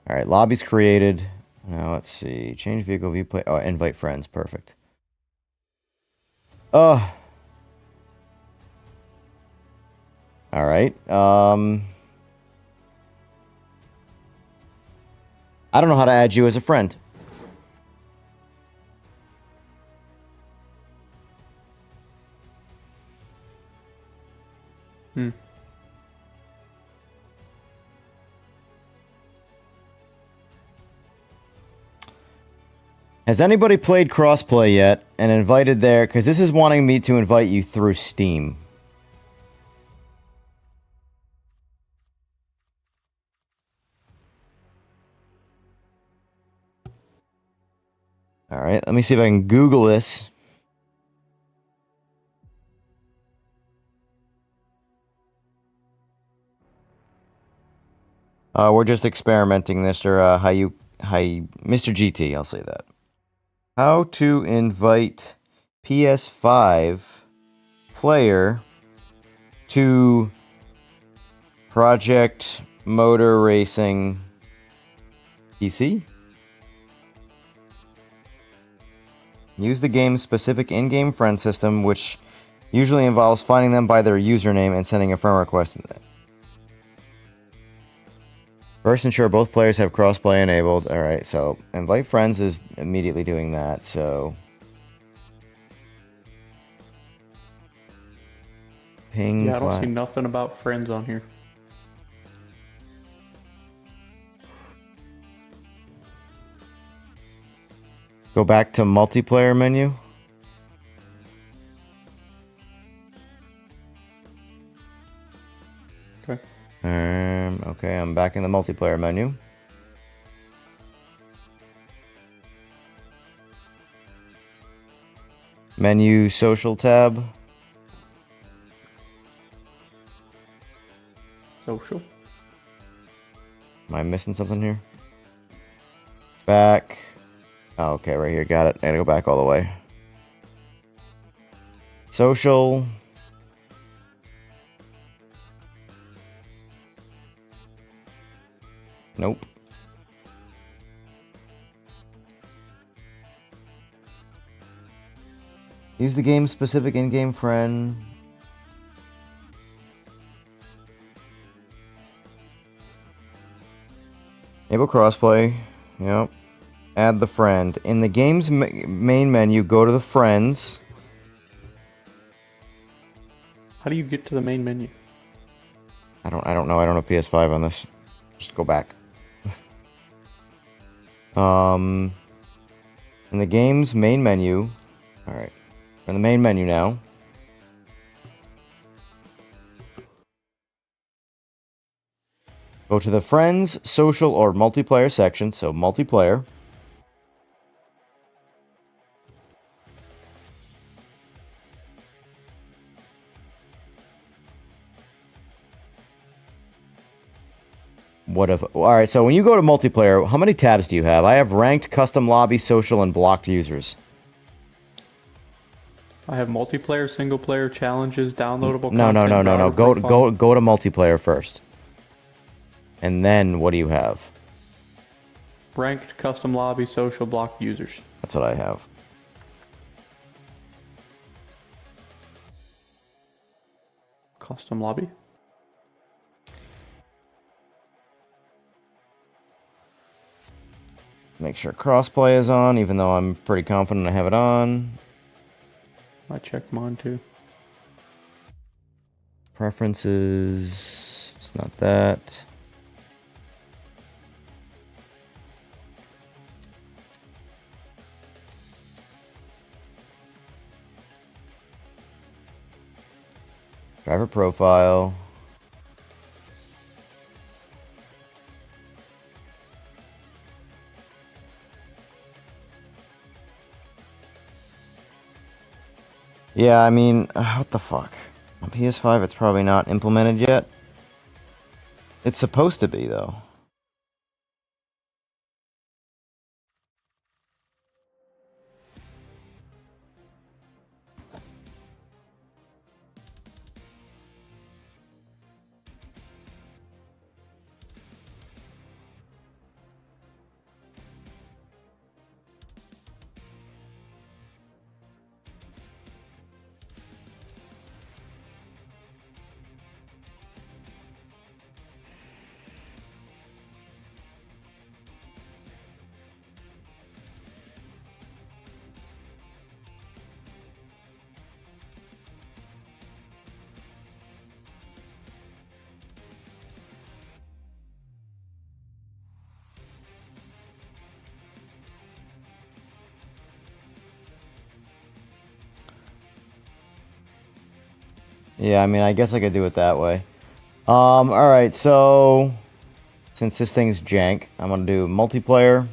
Alright, lobby's created. Now let's see. Change vehicle viewplay. Oh, invite friends. Perfect. Oh. Alright. I don't know how to add you as a friend. Has anybody played crossplay yet and invited there? Because this is wanting me to invite you through Steam. Alright, let me see if I can Google this. We're just experimenting, Mr. Mr. GT, I'll say that. How to invite PS5 player to Project Motor Racing PC? Use the game's specific in-game friend system, which usually involves finding them by their username and sending a friend request. First, ensure both players have crossplay enabled. Alright, so invite friends is immediately doing that, so... Ping Yeah, I don't see nothing about friends on here. Go back to multiplayer menu. Okay. Okay, I'm back in the multiplayer menu. Menu social tab. Social. Am I missing something here? Back. Oh, okay, right here. Got it. I gotta go back all the way. Social. Nope. Use the game's specific in-game friend. Enable crossplay. Yep. Add the friend. In the game's main menu, go to the friends. How do you get to the main menu? I don't know. I don't know PS5 on this. Just go back. In the game's main menu. All right. In the main menu now. Go to the friends, social, or multiplayer section. So multiplayer. All right, so when you go to multiplayer, how many tabs do you have? I have ranked, custom lobby, social, and blocked users. I have multiplayer, single player, challenges, downloadable No. content. Driver Go to multiplayer first. And then what do you have? Ranked, custom lobby, social, blocked users. That's what I have. Custom lobby. Make sure crossplay is on, even though I'm pretty confident I have it on. I checked mine too. Preferences. It's not that. Driver profile. Yeah, I mean, what the fuck? On PS5, it's probably not implemented yet. It's supposed to be, though. Yeah, I mean, I guess I could do it that way. Alright, so since this thing's jank, I'm gonna do multiplayer.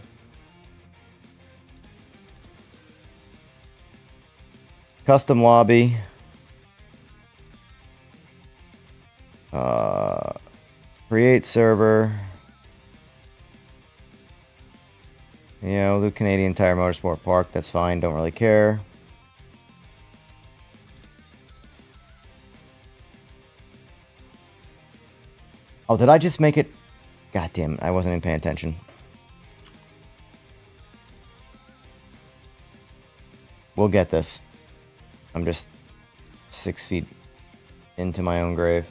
Custom lobby. Create server. Yeah, we'll do Canadian Tire Motorsport Park. That's fine. Don't really care. Oh, did I just make it? God damn it, I wasn't even paying attention. We'll get this. I'm just 6 feet into my own grave.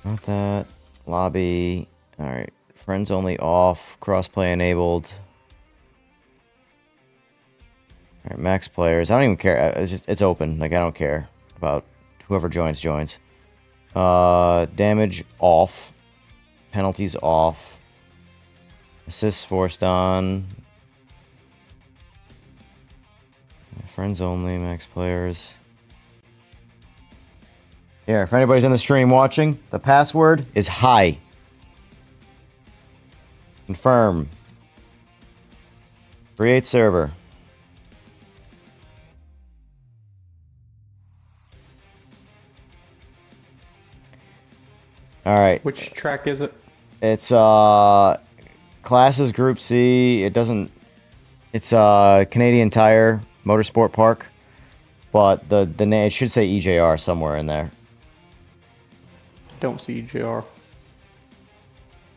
Not that. Lobby. Alright. Friends only off. Crossplay enabled. Alright, max players. I don't even care. It's open. Like, I don't care about whoever joins. Damage off. Penalties off. Assists forced on. Friends only, max players. Here, if anybody's on the stream watching, the password is hi. Confirm. Create server. All right. Which track is it? It's classes Group C. It doesn't. It's Canadian Tire Motorsport Park, but the name, it should say EJR somewhere in there. Don't see EJR,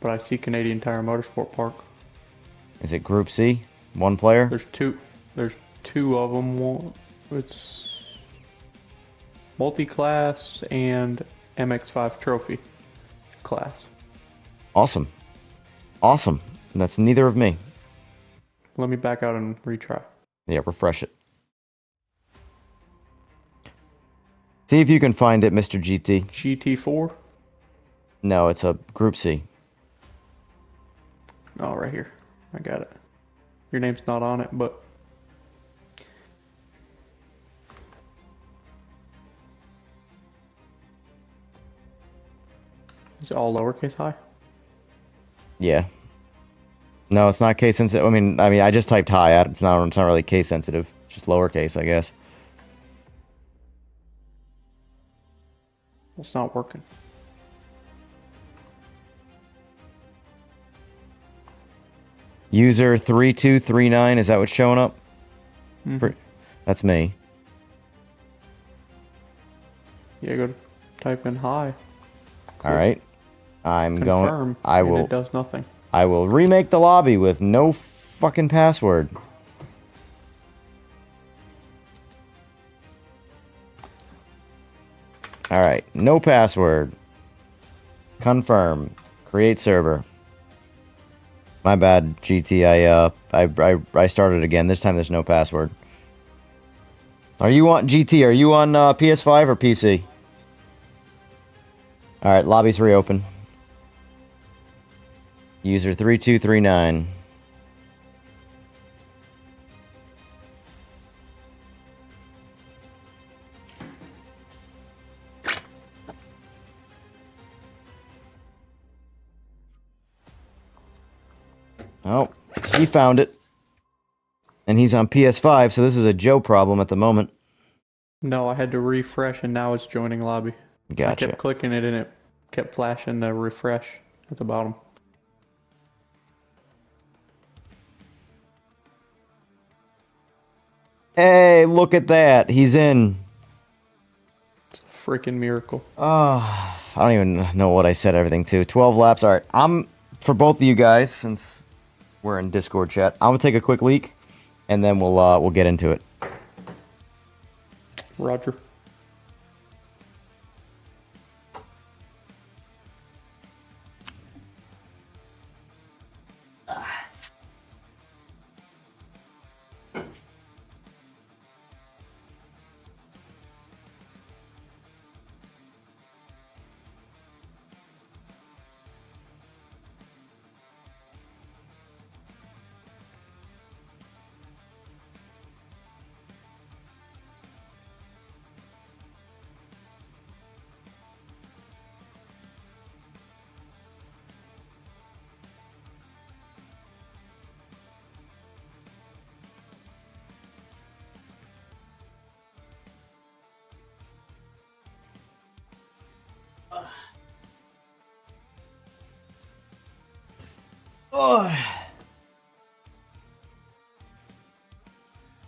but I see Canadian Tire Motorsport Park. Is it Group C? One player? There's two of them. One, it's multi-class and MX5 trophy class. Awesome. Awesome. That's neither of me. Let me back out and retry. Yeah, refresh it. See if you can find it, Mr. GT. GT4? No, it's a Group C. Oh, right here. I got it. Your name's not on it, but... Is it all lowercase I? Yeah. No, it's not case sensitive. I mean, I just typed hi. It's not really case sensitive. It's just lowercase, I guess. It's not working. User 3239, is that what's showing up? Mhm. That's me. Yeah, go to type in hi. All right. I'm Confirm. going. I and will. It does nothing. I will remake the lobby with no fucking password. All right, no password. Confirm. Create server. My bad, GT. I started again. This time there's no password. Are you on GT? Are you on PS5 or PC? All right, lobby's reopen. User 3239. Oh, he found it. And he's on PS5, so this is a Joe problem at the moment. No, I had to refresh and now it's joining lobby. I Gotcha. kept clicking it and it kept flashing the refresh at the bottom. Hey, look at that. He's in. It's a freaking miracle. I don't even know what I said everything to. 12 laps. All right. For both of you guys, since we're in Discord chat, I'm going to take a quick leak, and then we'll get into it. Roger.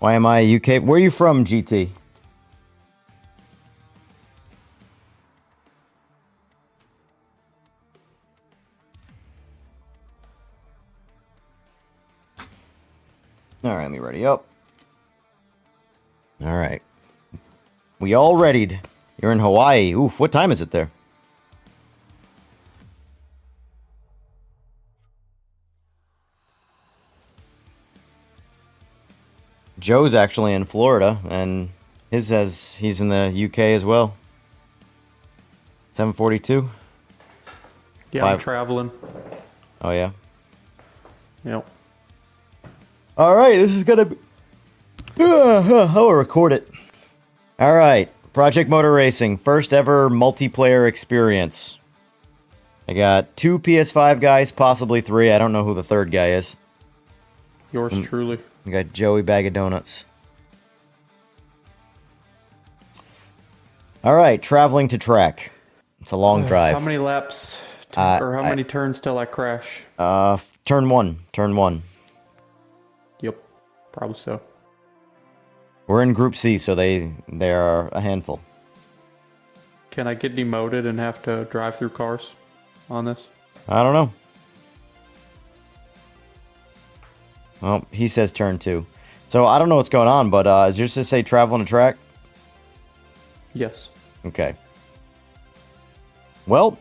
Why am I UK? Where are you from, GT? All right, let me ready up. All right. We all readied. You're in Hawaii. Oof, what time is it there? Joe's actually in Florida, and he's in the UK as well. 7:42. Yeah, I'm 5. traveling. Oh yeah. Yep. All right, this is gonna be. I'll record it. All right, Project Motor Racing, first ever multiplayer experience. I got 2 PS5 guys, possibly 3. I don't know who the third guy is. Yours truly. I got Joey Bag of Donuts. All right, traveling to track. It's a long drive. How many laps or how many turns till I crash? Turn one. Turn one. Yep. Probably so. We're in Group C, so they are a handful. Can I get demoted and have to drive through cars on this? I don't know. Well, he says turn 2. So I don't know what's going on, but is yours to say travel on a track? Yes. Okay. Well.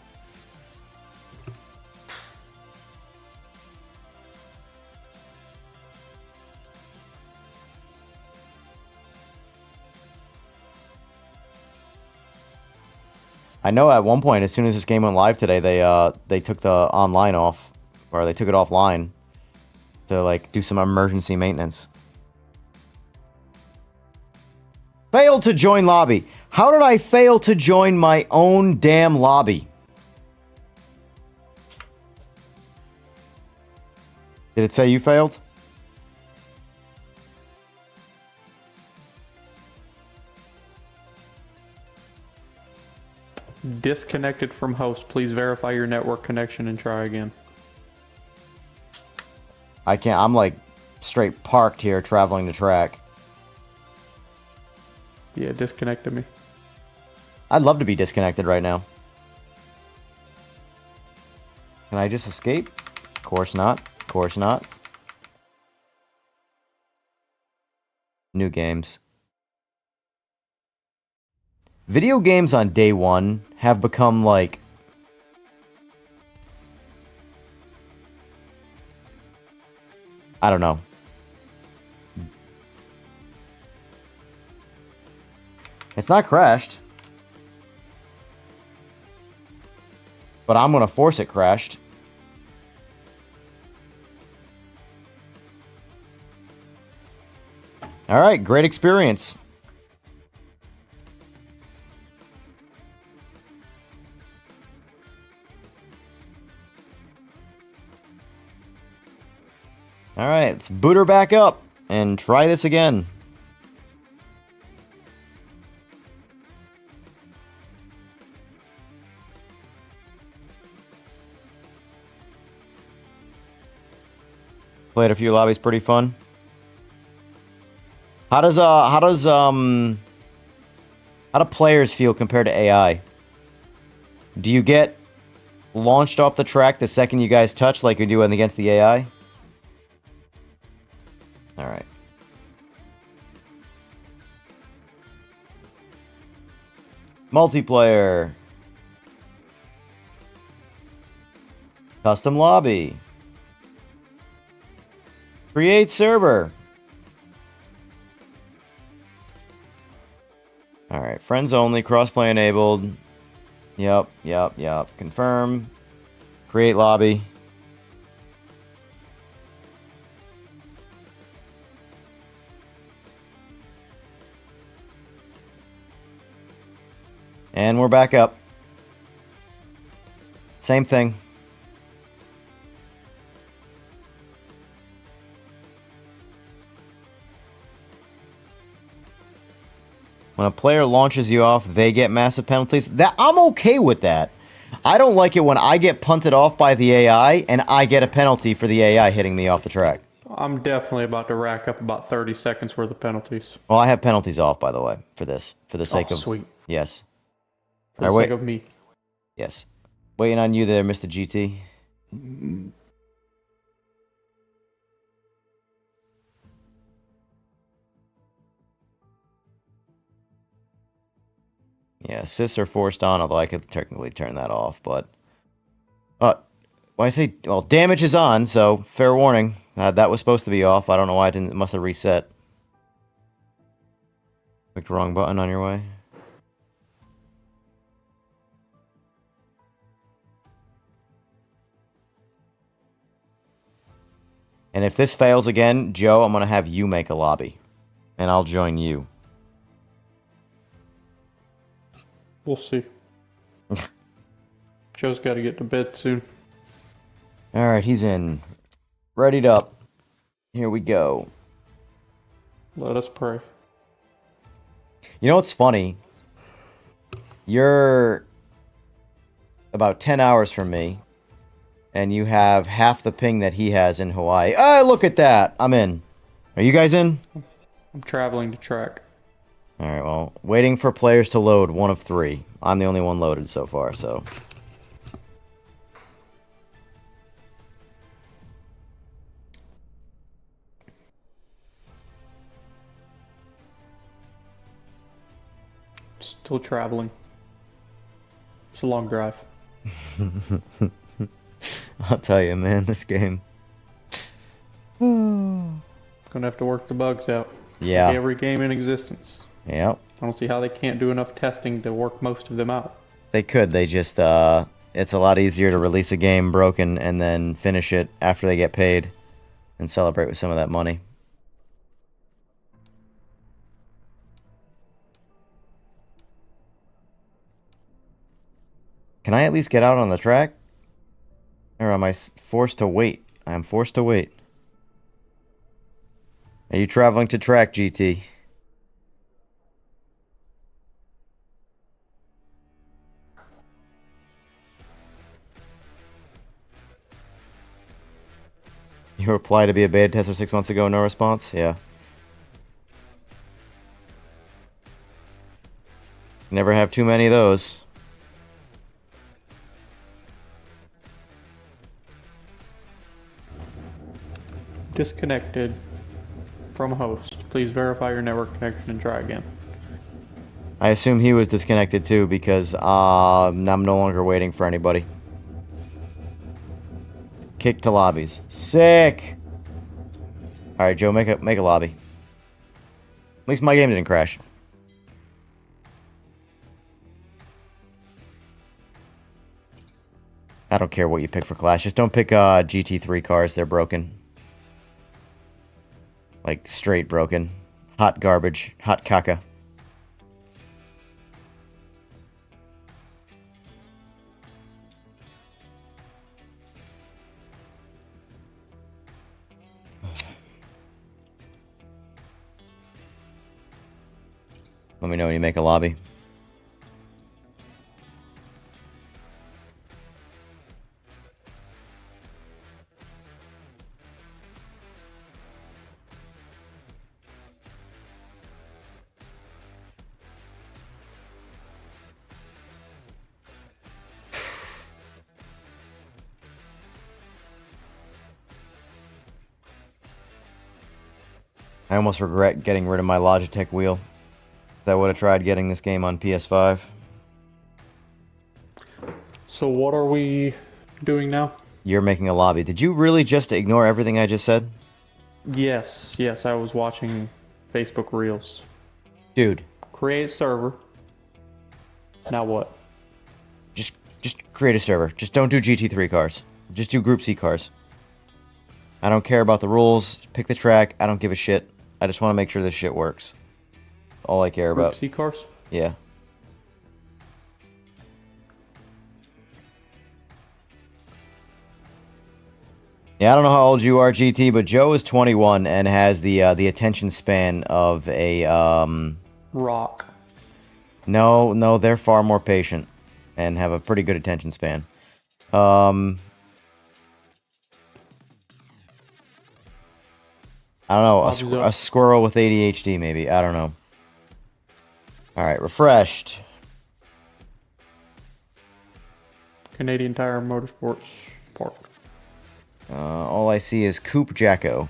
I know at one point, as soon as this game went live today, they took the online off, or they took it offline to like do some emergency maintenance. Failed to join lobby. How did I fail to join my own damn lobby? Did it say you failed? Disconnected from host. Please verify your network connection and try again. I can't. I'm like straight parked here traveling the track. Yeah, disconnected me. I'd love to be disconnected right now. Can I just escape? Of course not. Of course not. New games. Video games on day one have become like... I don't know. It's not crashed. But I'm going to force it crashed. Alright, great experience. Alright, let's boot her back up and try this again. Played a few lobbies, pretty fun. How do players feel compared to AI? Do you get launched off the track the second you guys touch like you do against the AI? Alright. Multiplayer. Custom lobby. Create server. Alright, friends only, crossplay enabled. Yep. Confirm. Create lobby. And we're back up. Same thing. When a player launches you off, they get massive penalties. That I'm okay with that. I don't like it when I get punted off by the AI and I get a penalty for the AI hitting me off the track. I'm definitely about to rack up about 30 seconds worth of penalties. Well, I have penalties off, by the way, for this. For the sake of... Sweet. Yes. For the sake of me. Yes. Waiting on you there, Mr. GT. Yeah, assists are forced on, although I could technically turn that off, but... why I say... Well, damage is on, so fair warning. That was supposed to be off. I don't know why it didn't... It must have reset. Clicked the wrong button on your way. And if this fails again, Joe, I'm going to have you make a lobby. And I'll join you. We'll see. Joe's got to get to bed soon. Alright, he's in. Readied up. Here we go. Let us pray. You know what's funny? You're about 10 hours from me. And you have half the ping that he has in Hawaii. Ah, look at that! I'm in. Are you guys in? I'm traveling to track. Alright, well, waiting for players to load, one of 3. I'm the only one loaded so far, so... Still traveling. It's a long drive. I'll tell you, man, this game... Gonna have to work the bugs out. Yeah. Like every game in existence. Yep. I don't see how they can't do enough testing to work most of them out. They could. They just it's a lot easier to release a game broken and then finish it after they get paid and celebrate with some of that money. Can I at least get out on the track? Or am I forced to wait? I am forced to wait. Are you traveling to track, GT? You applied to be a beta tester 6 months ago, no response? Yeah. Never have too many of those. Disconnected from host. Please verify your network connection and try again. I assume he was disconnected too because I'm no longer waiting for anybody. Kick to lobbies. Sick! Alright, Joe, make a lobby. At least my game didn't crash. I don't care what you pick for Clash. Just don't pick GT3 cars. They're broken. Like, straight broken. Hot garbage. Hot caca. Let me know when you make a lobby. I almost regret getting rid of my Logitech wheel. I would have tried getting this game on PS5. So what are we doing now? You're making a lobby. Did you really just ignore everything I just said? Yes, I was watching Facebook Reels. Dude, Create server. Now what? just create a server. Just don't do GT3 cars. Just do Group C cars. I don't care about the rules. Pick the track. I don't give a shit. I just want to make sure this shit works. All I care Group about. C cars? Yeah. Yeah, I don't know how old you are, GT, but Joe is 21 and has the attention span of a Rock. No, they're far more patient and have a pretty good attention span. I don't know, a squirrel with ADHD maybe. I don't know. All right, refreshed. Canadian Tire Motorsports Park. All I see is Coop Jacko.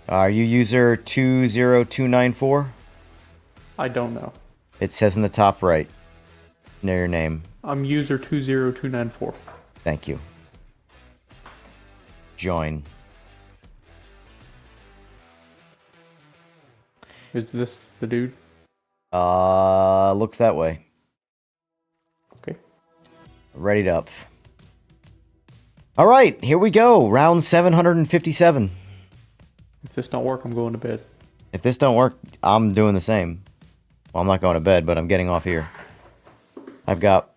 Are you user 20294? I don't know. It says in the top right, near your name. I'm user 20294. Thank you. Join. Is this the dude? Looks that way. Okay. Readied up. All right, here we go. Round 757. If this don't work, I'm going to bed. If this don't work, I'm doing the same. Well, I'm not going to bed, but I'm getting off here. I've got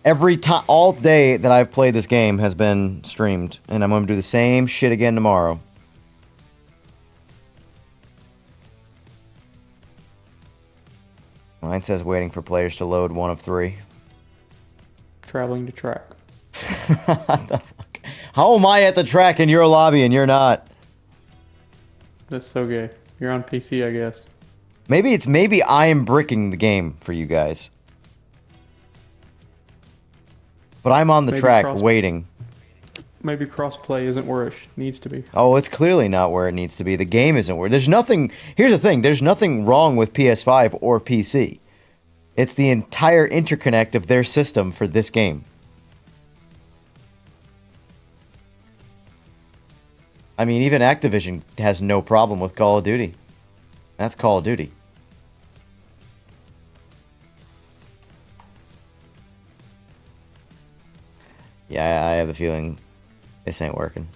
every time, all day that I've played this game has been streamed, and I'm going to do the same shit again tomorrow. Mine says waiting for players to load 1 of 3. Traveling to track. How am I at the track in your lobby and you're not? That's so gay. You're on PC, I guess. Maybe I am bricking the game for you guys. But I'm on the track waiting. Maybe crossplay isn't where it needs to be. Oh, it's clearly not where it needs to be. The game isn't where... There's nothing... Here's the thing. There's nothing wrong with PS5 or PC. It's the entire interconnect of their system for this game. I mean, even Activision has no problem with Call of Duty. That's Call of Duty. Yeah, I have a feeling this ain't working.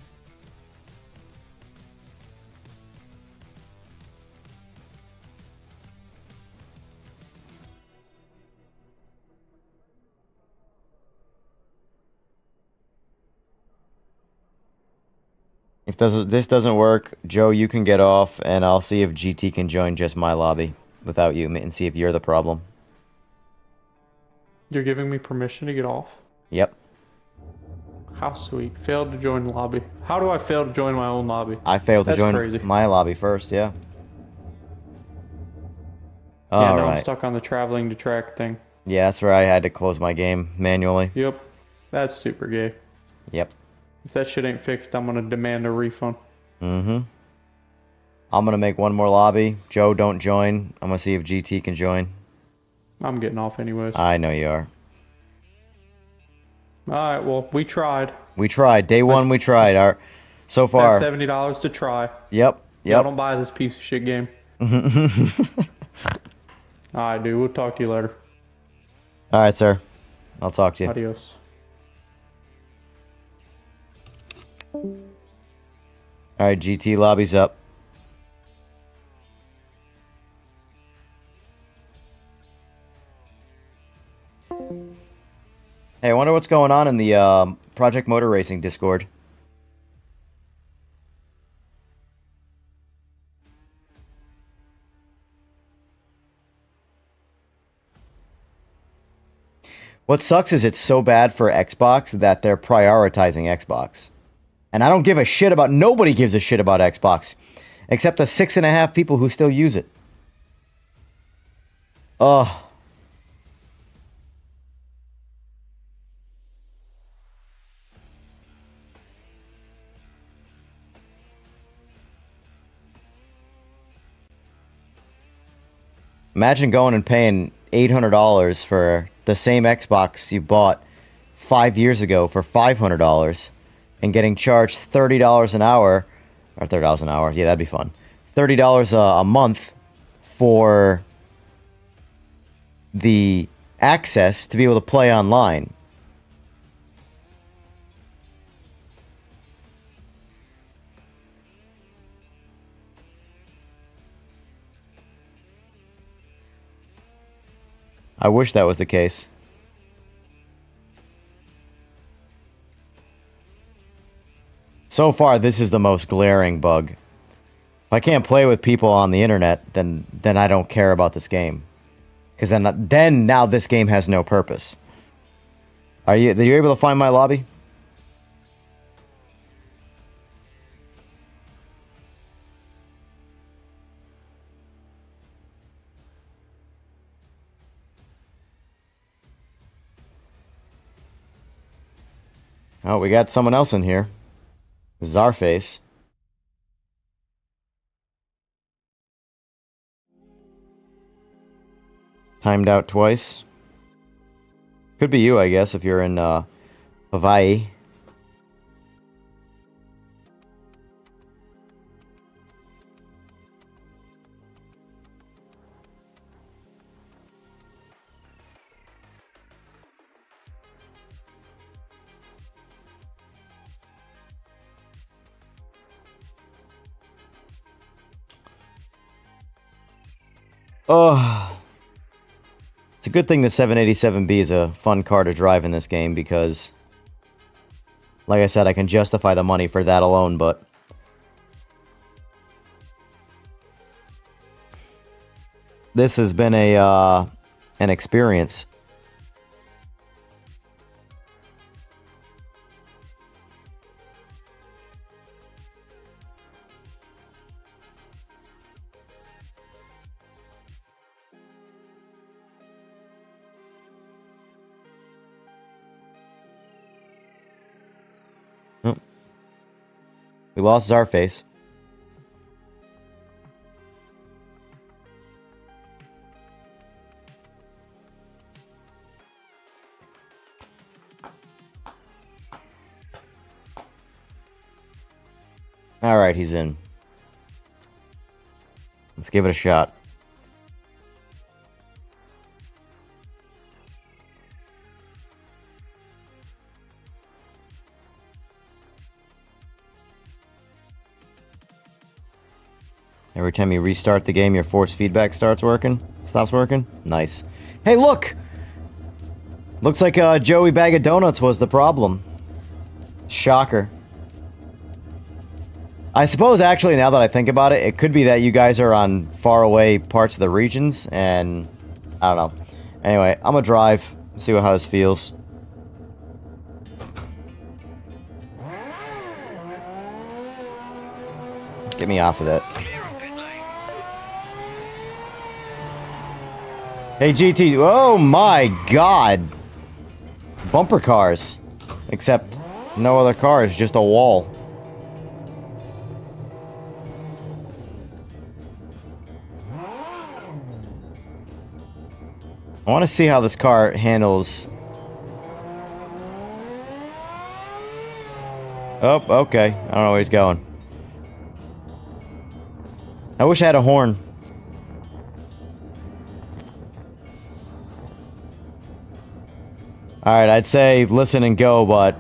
If this doesn't work, Joe, you can get off, and I'll see if GT can join just my lobby without you, and see if you're the problem. You're giving me permission to get off? Yep. How sweet. Failed to join the lobby. How do I fail to join my own lobby? I failed to That's join crazy. my lobby first, yeah. Yeah, All now I'm right. stuck on the traveling to track thing. Yeah, that's where I had to close my game manually. Yep. That's super gay. Yep. If that shit ain't fixed, I'm gonna demand a refund. Mm-hmm. I'm gonna make one more lobby. Joe, don't join. I'm gonna see if GT can join. I'm getting off anyways. I know you are. Alright, well, we tried. We tried. Day one, we tried. So far. That's $70 to try. Yep. Y'all Yep. don't buy this piece of shit game. Alright, dude. We'll talk to you later. All right, sir. I'll talk to you. Adios. All right, GT lobby's up. Hey, I wonder what's going on in the Project Motor Racing Discord. What sucks is it's so bad for Xbox that they're prioritizing Xbox. And I don't give a shit about... Nobody gives a shit about Xbox. Except the 6.5 people who still use it. Ugh. Imagine going and paying $800 for the same Xbox you bought 5 years ago for $500 and getting charged $30 an hour, or $30 an hour. Yeah, that'd be fun. $30 a month for the access to be able to play online. I wish that was the case. So far, this is the most glaring bug. If I can't play with people on the internet, then I don't care about this game. Because then now this game has no purpose. Are you able to find my lobby? Oh, we got someone else in here. Zarface. Timed out twice. Could be you, I guess, if you're in Hawaii. Oh, it's a good thing the 787B is a fun car to drive in this game because, like I said, I can justify the money for that alone, but this has been an experience. Oh. We lost Zarface. Alright, he's in. Let's give it a shot. Every time you restart the game, your force feedback stops working. Nice. Hey, look! Looks like Joey Bag of Donuts was the problem. Shocker. I suppose, actually, now that I think about it, it could be that you guys are on faraway parts of the regions, and I don't know. Anyway, I'm gonna drive, see how this feels. Get me off of that. Hey, GT. Oh my god. Bumper cars. Except no other cars, just a wall. I want to see how this car handles. Oh, okay. I don't know where he's going. I wish I had a horn. Alright, I'd say listen and go, but...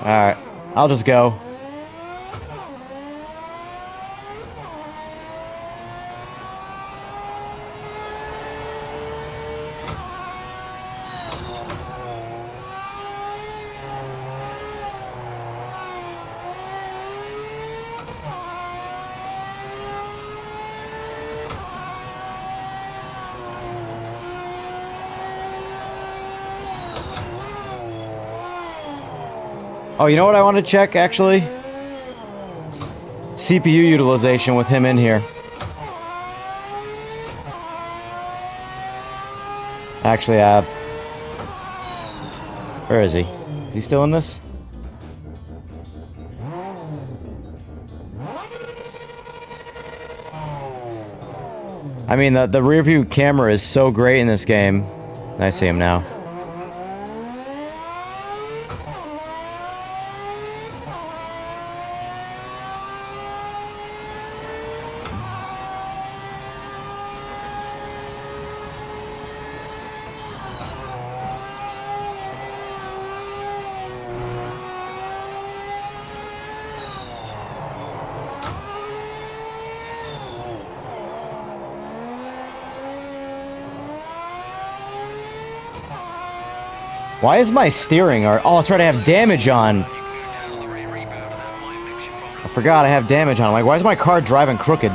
Alright, I'll just go. Oh, you know what I want to check, actually? CPU utilization with him in here. Actually, where is he? Is he still in this? I mean, the rear view camera is so great in this game. I see him now. Why is my steering or oh, that's right, I have damage on. I forgot I have damage on. I'm like, why is my car driving crooked?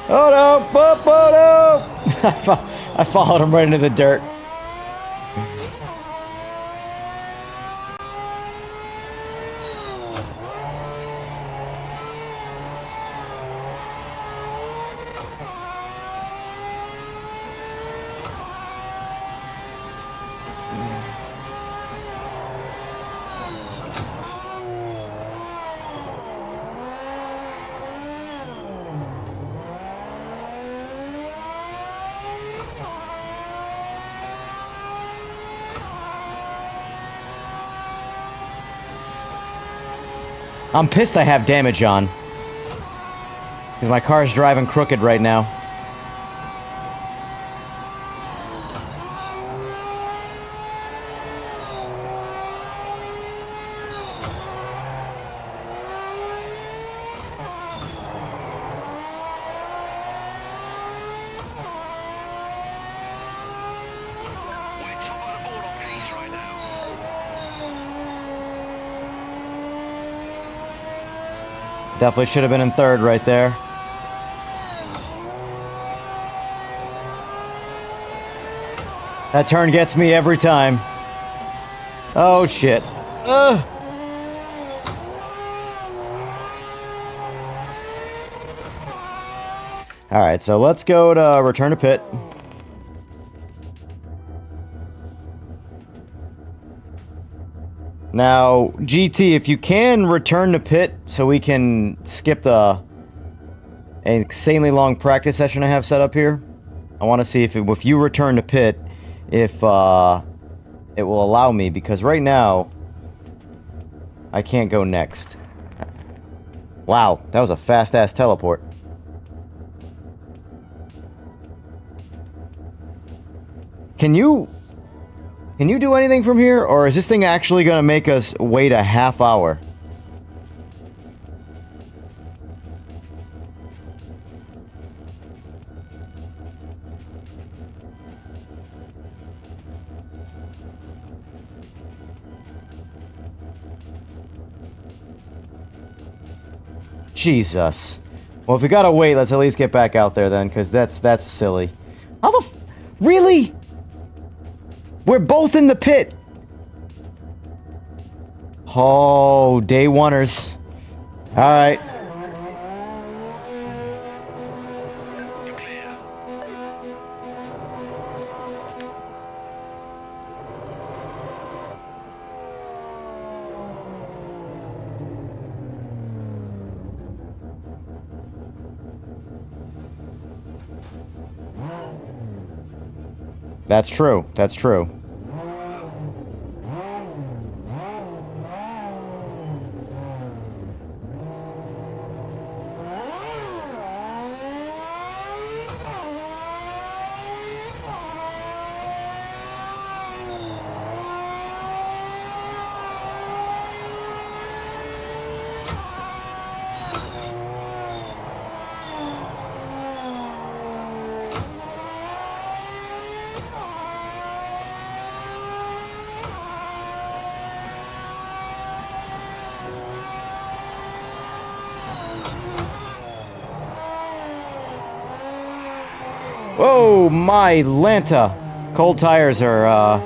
Oh no! Oh no! I followed him right into the dirt. I'm pissed I have damage on. Because my car is driving crooked right now. Definitely should have been in third right there. That turn gets me every time. Oh shit. Ugh. Alright, so let's go to return to pit. Now, GT, if you can return to pit so we can skip the insanely long practice session I have set up here. I want to see if you return to pit, if it will allow me, because right now I can't go next. Wow, that was a fast-ass teleport. Can you do anything from here, or is this thing actually gonna make us wait a half hour? Jesus. Well, if we gotta wait, let's at least get back out there then, because that's silly. How the really? We're both in the pit. Oh, day oneers. All right. You're clear. That's true. That's true. Whoa, my Lanta. Cold tires are,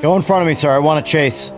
Go in front of me, sir. I want to chase.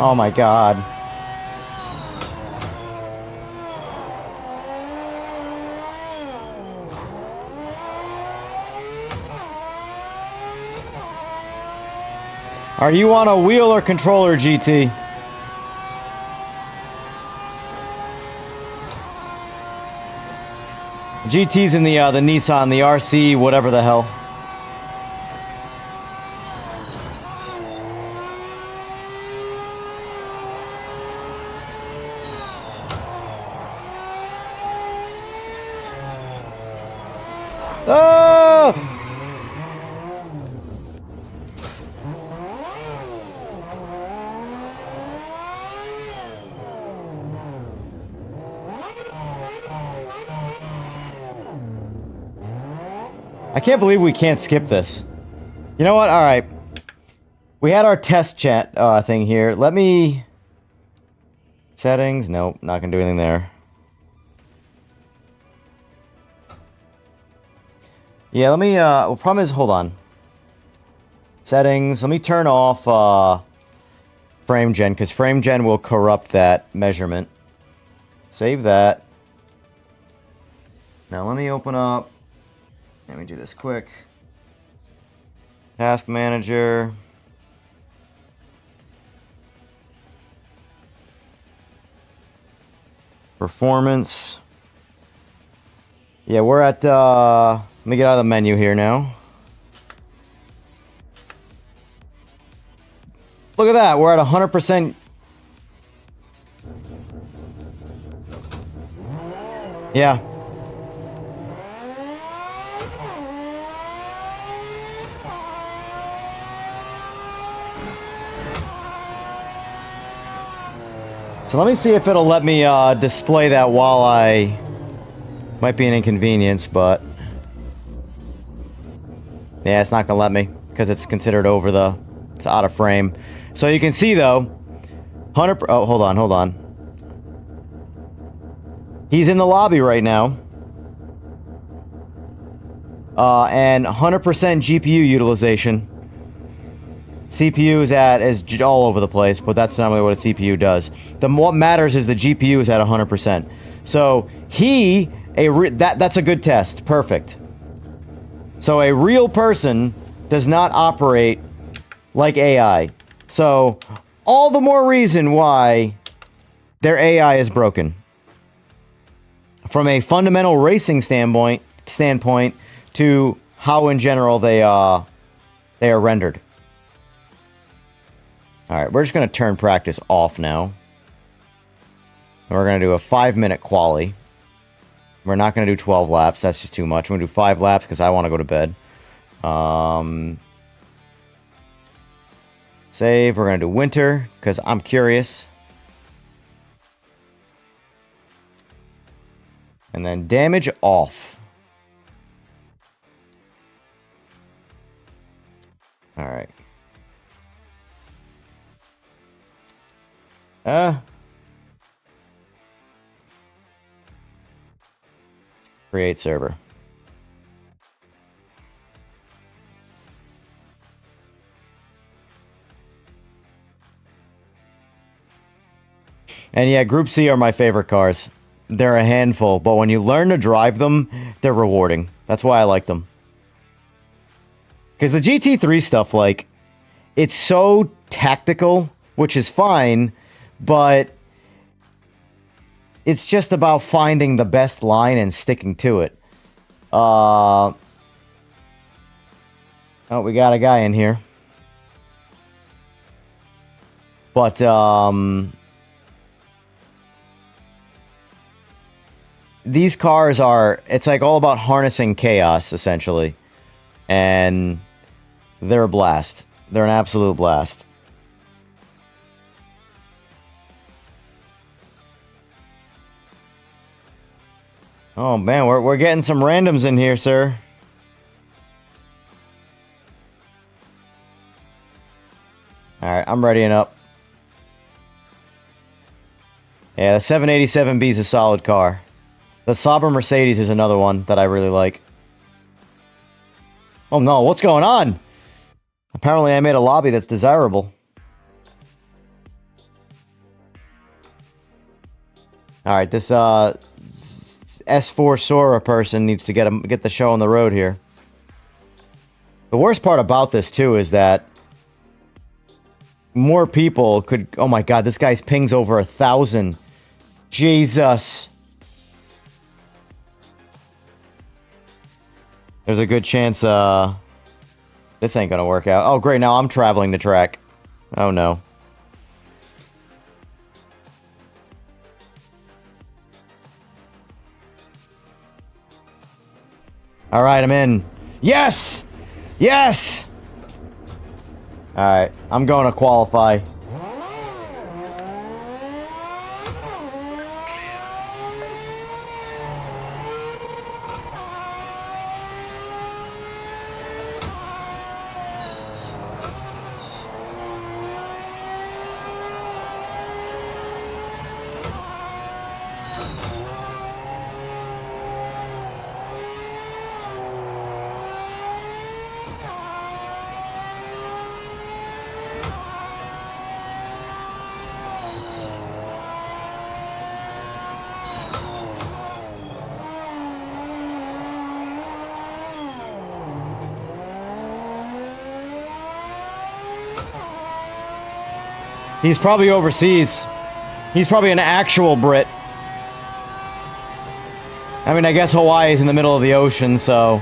Oh my god. Are you on a wheel or controller, GT? GT's in the Nissan, the RC, whatever the hell. Oh! I can't believe we can't skip this. You know what? All right. We had our test chat thing here. Let me... Settings? Nope, not gonna do anything there. Yeah, let me, well, problem is, hold on. Settings, let me turn off, frame gen, because frame gen will corrupt that measurement. Save that. Now let me open up, let me do this quick. Task manager. Performance. Yeah, we're at, let me get out of the menu here now. Look at that, we're at 100%. Yeah. So let me see if it'll let me display that while I... Might be an inconvenience, but... Yeah, it's not gonna let me, because it's considered over the... It's out of frame. So you can see, though... 100... Oh, hold on. He's in the lobby right now. And 100% GPU utilization. CPU is all over the place, but that's not really what a CPU does. What matters is the GPU is at 100%. So that's a good test. Perfect. So a real person does not operate like AI. So all the more reason why their AI is broken. From a fundamental racing standpoint to how in general they are rendered. Alright, we're just going to turn practice off now. And we're going to do a 5-minute quali. We're not going to do 12 laps. That's just too much. We're going to do 5 laps because I want to go to bed. Save. We're going to do winter because I'm curious. And then damage off. Alright. Create server. And yeah, Group C are my favorite cars. They're a handful, but when you learn to drive them, they're rewarding. That's why I like them. Because the GT3 stuff, like, it's so tactical, which is fine, but it's just about finding the best line and sticking to it. Oh, we got a guy in here. But, these cars are... It's like all about harnessing chaos, essentially. And they're a blast. They're an absolute blast. Oh, man, we're getting some randoms in here, sir. Alright, I'm readying up. Yeah, the 787B is a solid car. The Sauber Mercedes is another one that I really like. Oh no, what's going on? Apparently I made a lobby that's desirable. Alright, this S4 Sora person needs to get the show on the road here. The worst part about this, too, is that more people could... Oh my god, this guy's ping's over 1,000. Jesus. There's a good chance, this ain't gonna work out. Oh, great, now I'm traveling the track. Oh, no. Alright, I'm in. Yes! Yes! Alright, I'm going to qualify. He's probably overseas. He's probably an actual Brit. I mean, I guess Hawaii is in the middle of the ocean, so...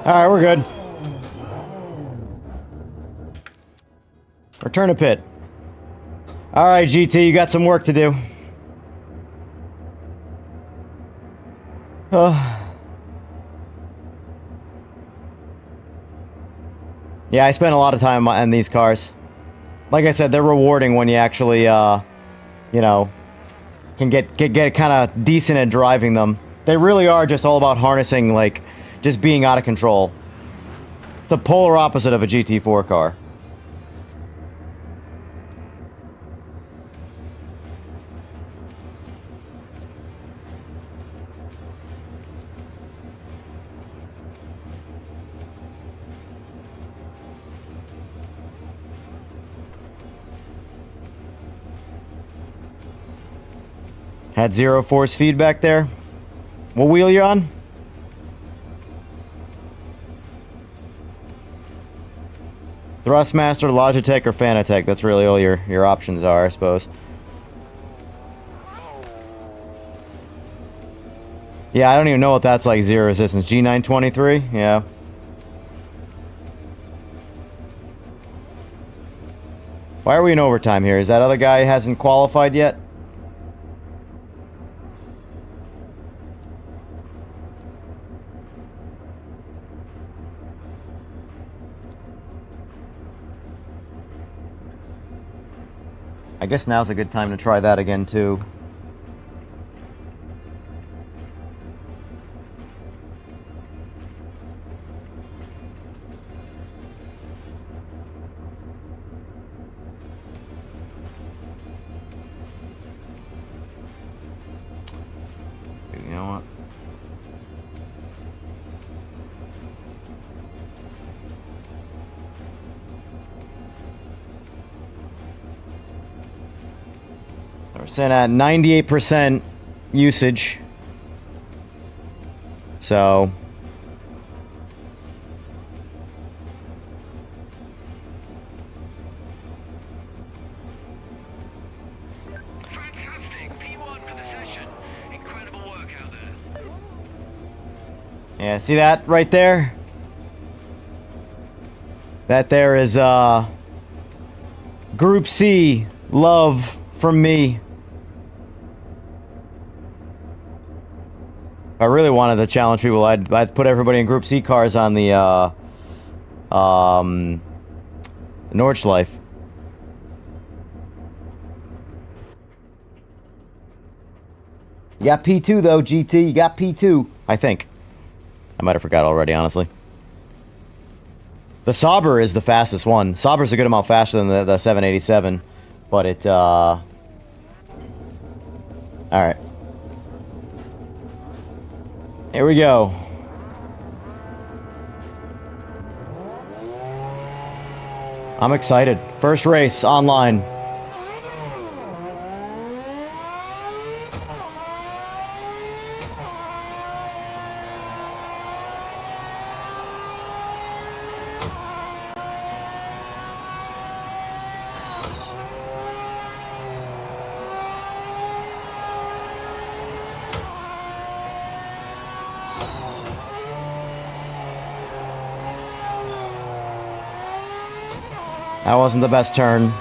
Alright, we're good. Return to pit. Alright, GT, you got some work to do. Yeah, I spent a lot of time on these cars. Like I said, they're rewarding when you actually, you know, can get kind of decent at driving them. They really are just all about harnessing, like, just being out of control. It's the polar opposite of a GT4 car. Had zero force feedback there. What wheel you on? Thrustmaster, Logitech, or Fanatec. That's really all your options are, I suppose. Yeah, I don't even know what that's like, zero resistance. G923? Yeah. Why are we in overtime here? Is that other guy hasn't qualified yet? I guess now's a good time to try that again, too. You know what? We're sitting at 98% usage. So... Fantastic! P1 for the session. Incredible work out there. yeah, see that right there? That there is, Group C, love from me. If I really wanted to challenge people, I'd put everybody in Group C cars on the, Nordschleife. You got P2 though, GT. You got P2. I think. I might have forgot already, honestly. The Sauber is the fastest one. Sauber's a good amount faster than the 787. But it, alright. Here we go. I'm excited. First race online. That wasn't the best turn.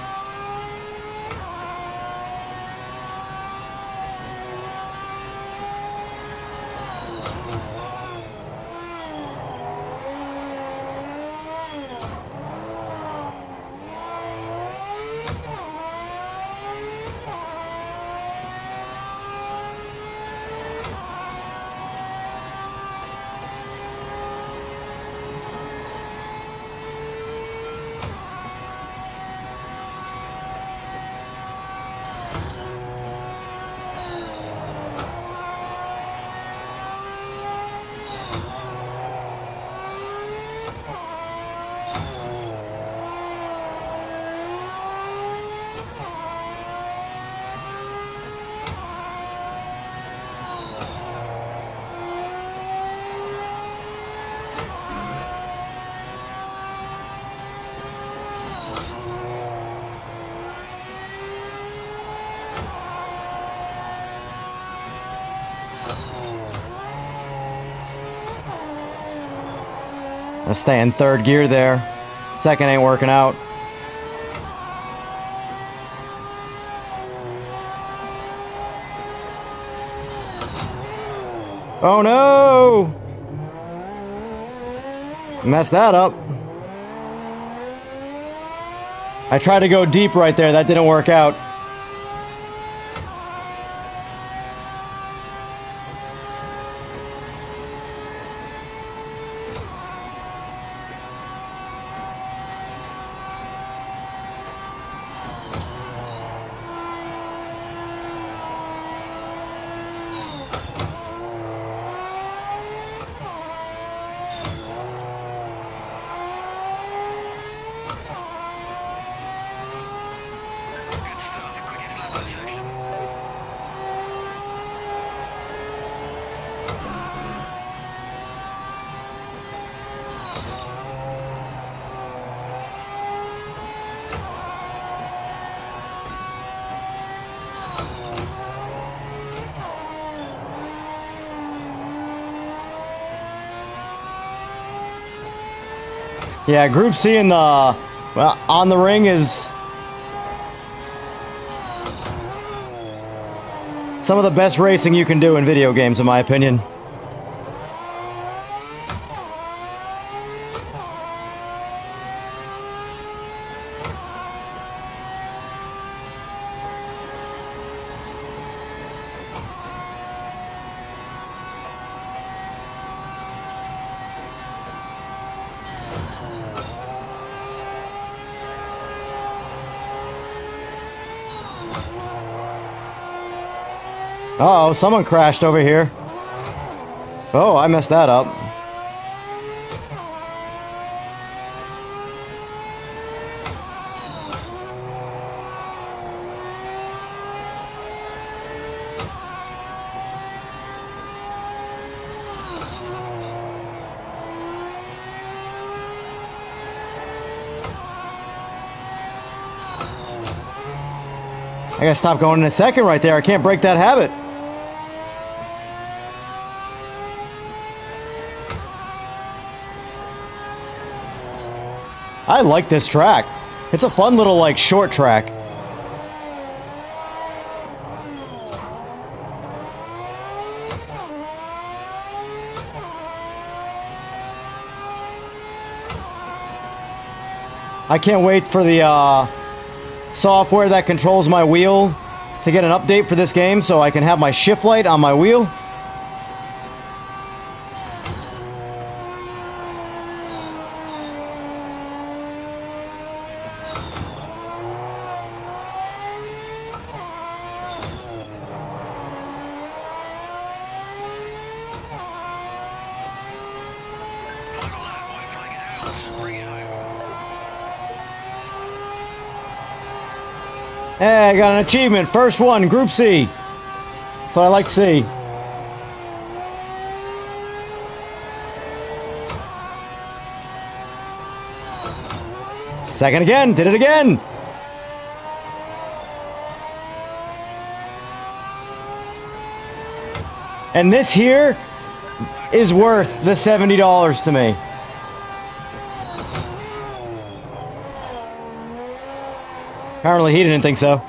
Let's stay in third gear there. Second ain't working out. Oh no! Messed that up. I tried to go deep right there. That didn't work out. Good stuff. Quickest lap of the session. Yeah, Group C in the well, on the ring is some of the best racing you can do in video games, in my opinion. Uh-oh, someone crashed over here. Oh, I messed that up. I gotta stop going in a second right there. I can't break that habit. I like this track. It's a fun little, like, short track. I can't wait for the software that controls my wheel to get an update for this game so I can have my shift light on my wheel. Final lap. White flag is out. Bring it home. Hey, I got an achievement. First one, Group C. That's what I like to see. Second again. Did it again. And this here is worth the $70 to me. Apparently he didn't think so.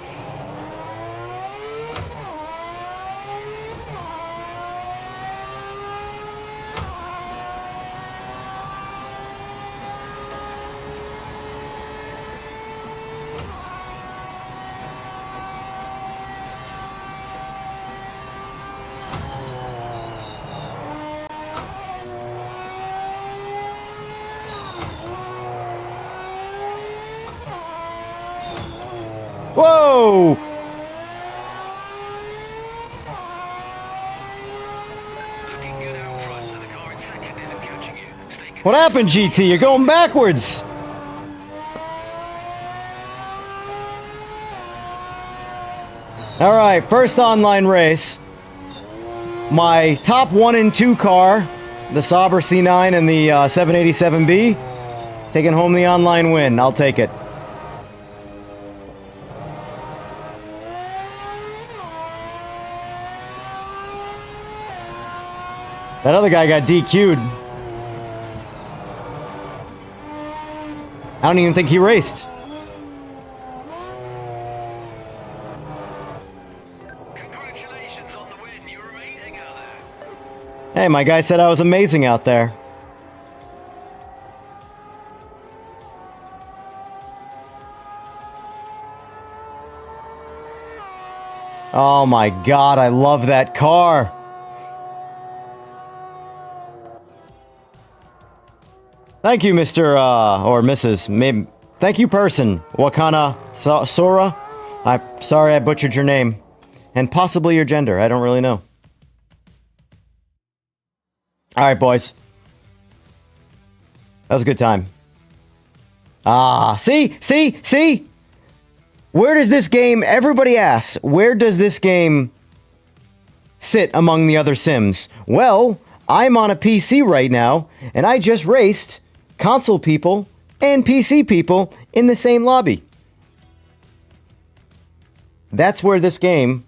Whoa! Looking good out front, and the car in second isn't catching you. Stay What happened, GT? You're going backwards. All right, first online race. My top 1 and 2 car, the Sauber C9 and the 787B, taking home the online win. I'll take it. That other guy got DQ'd. I don't even think he raced. Congratulations on the win. You're amazing out there. Hey, my guy said I was amazing out there. Oh my god, I love that car. Thank you, Mr. Or Mrs. Maybe. Thank you, person. Wakana Sora. I'm sorry I butchered your name. And possibly your gender. I don't really know. Alright, boys. That was a good time. Ah, see? Where does this game, everybody asks, where does this game sit among the other Sims? Well, I'm on a PC right now, and I just raced console people and PC people in the same lobby. That's where this game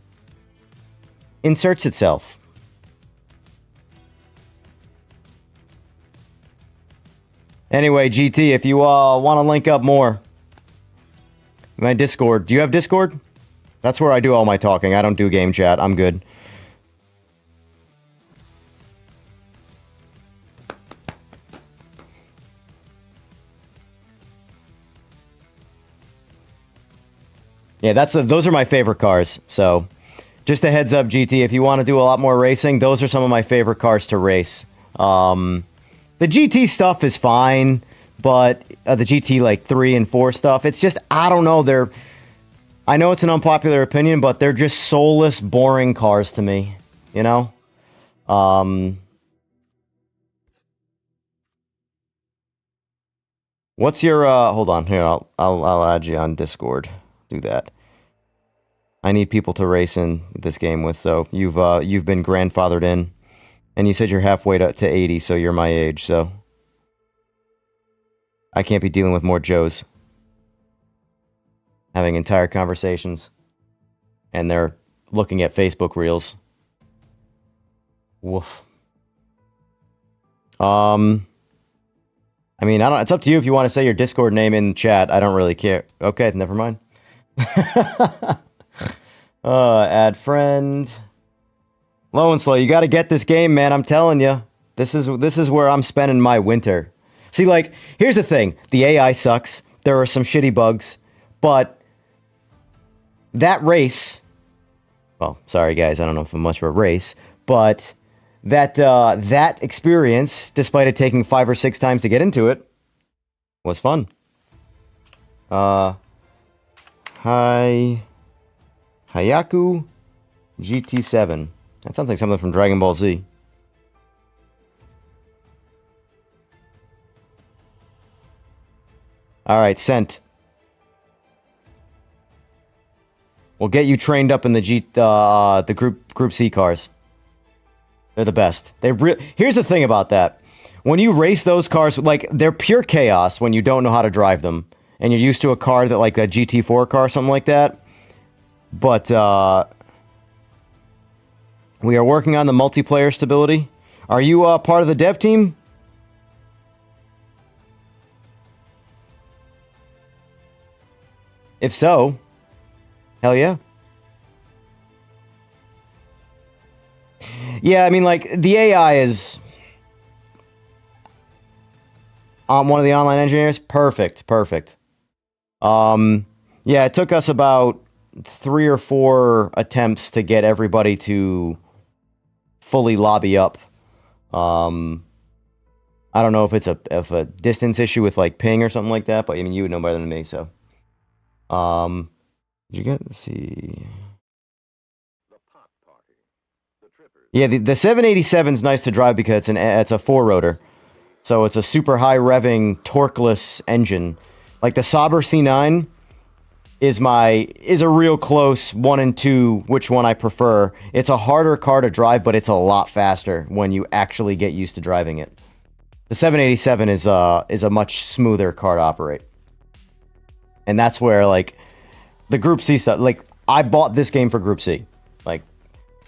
inserts itself. Anyway, GT, if you want to link up more, my Discord. Do you have Discord? That's where I do all my talking. I don't do game chat. I'm good. Yeah, those are my favorite cars. So, just a heads up, GT, if you want to do a lot more racing, those are some of my favorite cars to race. The GT stuff is fine, but the GT like 3 and 4 stuff, it's just, I don't know, I know it's an unpopular opinion, but they're just soulless, boring cars to me, you know? What's your, hold on, here, I'll add you on Discord. Do that. I need people to race in this game with, so you've been grandfathered in. And you said you're halfway to 80, so you're my age, so I can't be dealing with more Joes. Having entire conversations. And they're looking at Facebook Reels. Woof. I mean, it's up to you if you want to say your Discord name in chat. I don't really care. Okay, never mind. Add friend. Low and slow, you gotta get this game, man. I'm telling you. This is where I'm spending my winter. See, like, here's the thing. The AI sucks. There are some shitty bugs. But that race... Well, sorry, guys. I don't know if I'm much of a race. But that experience, despite it taking 5 or 6 times to get into it, was fun. Hayaku GT7. That sounds like something from Dragon Ball Z. Alright, sent. We'll get you trained up in the Group C cars. They're the best. Here's the thing about that. When you race those cars, like, they're pure chaos when you don't know how to drive them. And you're used to a car that, like, a GT4 car, something like that. But, we are working on the multiplayer stability. Are you part of the dev team? If so, hell yeah. Yeah, I mean, like, the AI is... one of the online engineers? Perfect. Yeah, it took us about 3 or 4 attempts to get everybody to fully lobby up. I don't know if it's a distance issue with like ping or something like that, but I mean, you would know better than me, so. Did you get, let's see. Yeah, the 787 is nice to drive because it's a 4-rotor. So it's a super high revving, torqueless engine. Like the Sauber C9 is a real close 1 and 2, which one I prefer. It's a harder car to drive, but it's a lot faster when you actually get used to driving it. The 787 is a much smoother car to operate. And that's where, like, the Group C stuff, like, I bought this game for Group C. Like,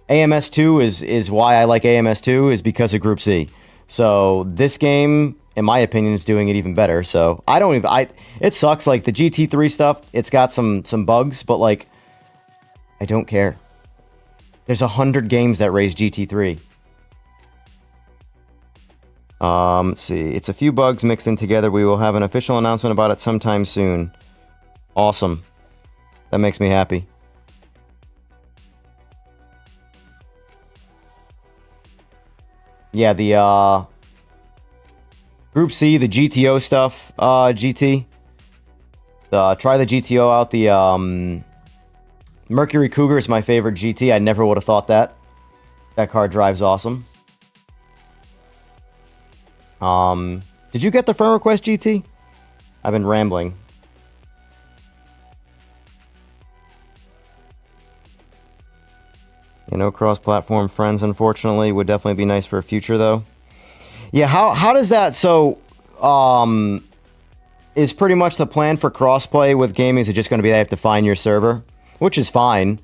AMS2 is why I like AMS2, is because of Group C. So, this game, in my opinion, is doing it even better. So I don't even. It sucks. Like the GT3 stuff, it's got some bugs, but like, I don't care. There's 100 games that raise GT3. Let's see. It's a few bugs mixed in together. We will have an official announcement about it sometime soon. Awesome. That makes me happy. Yeah, the Group C, the GTO stuff, GT. Try the GTO out. The Mercury Cougar is my favorite GT. I never would have thought that. That car drives awesome. Did you get the friend request, GT? I've been rambling. You know, cross-platform friends, unfortunately, would definitely be nice for a future, though. Yeah, how does that... So, is pretty much the plan for crossplay with gaming, is it just going to be they have to find your server? Which is fine.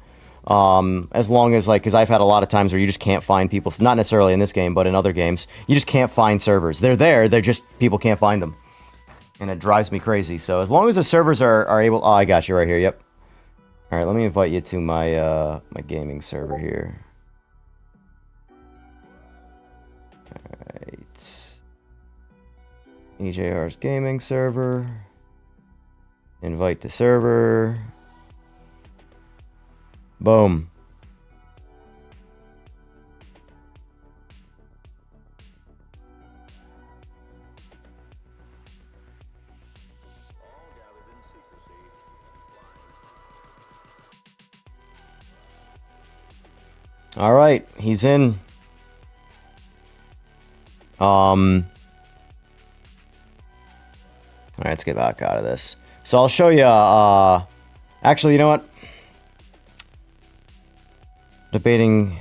As long as, like, because I've had a lot of times where you just can't find people. Not necessarily in this game, but in other games. You just can't find servers. They're there, they're just... People can't find them. And it drives me crazy. So, as long as the servers are able... Oh, I got you right here, yep. Alright, let me invite you to my, my gaming server here. Alright. EJR's gaming server. Invite to server. Boom. All right, he's in. All right, let's get back out of this. So I'll show you, actually, you know what? Debating.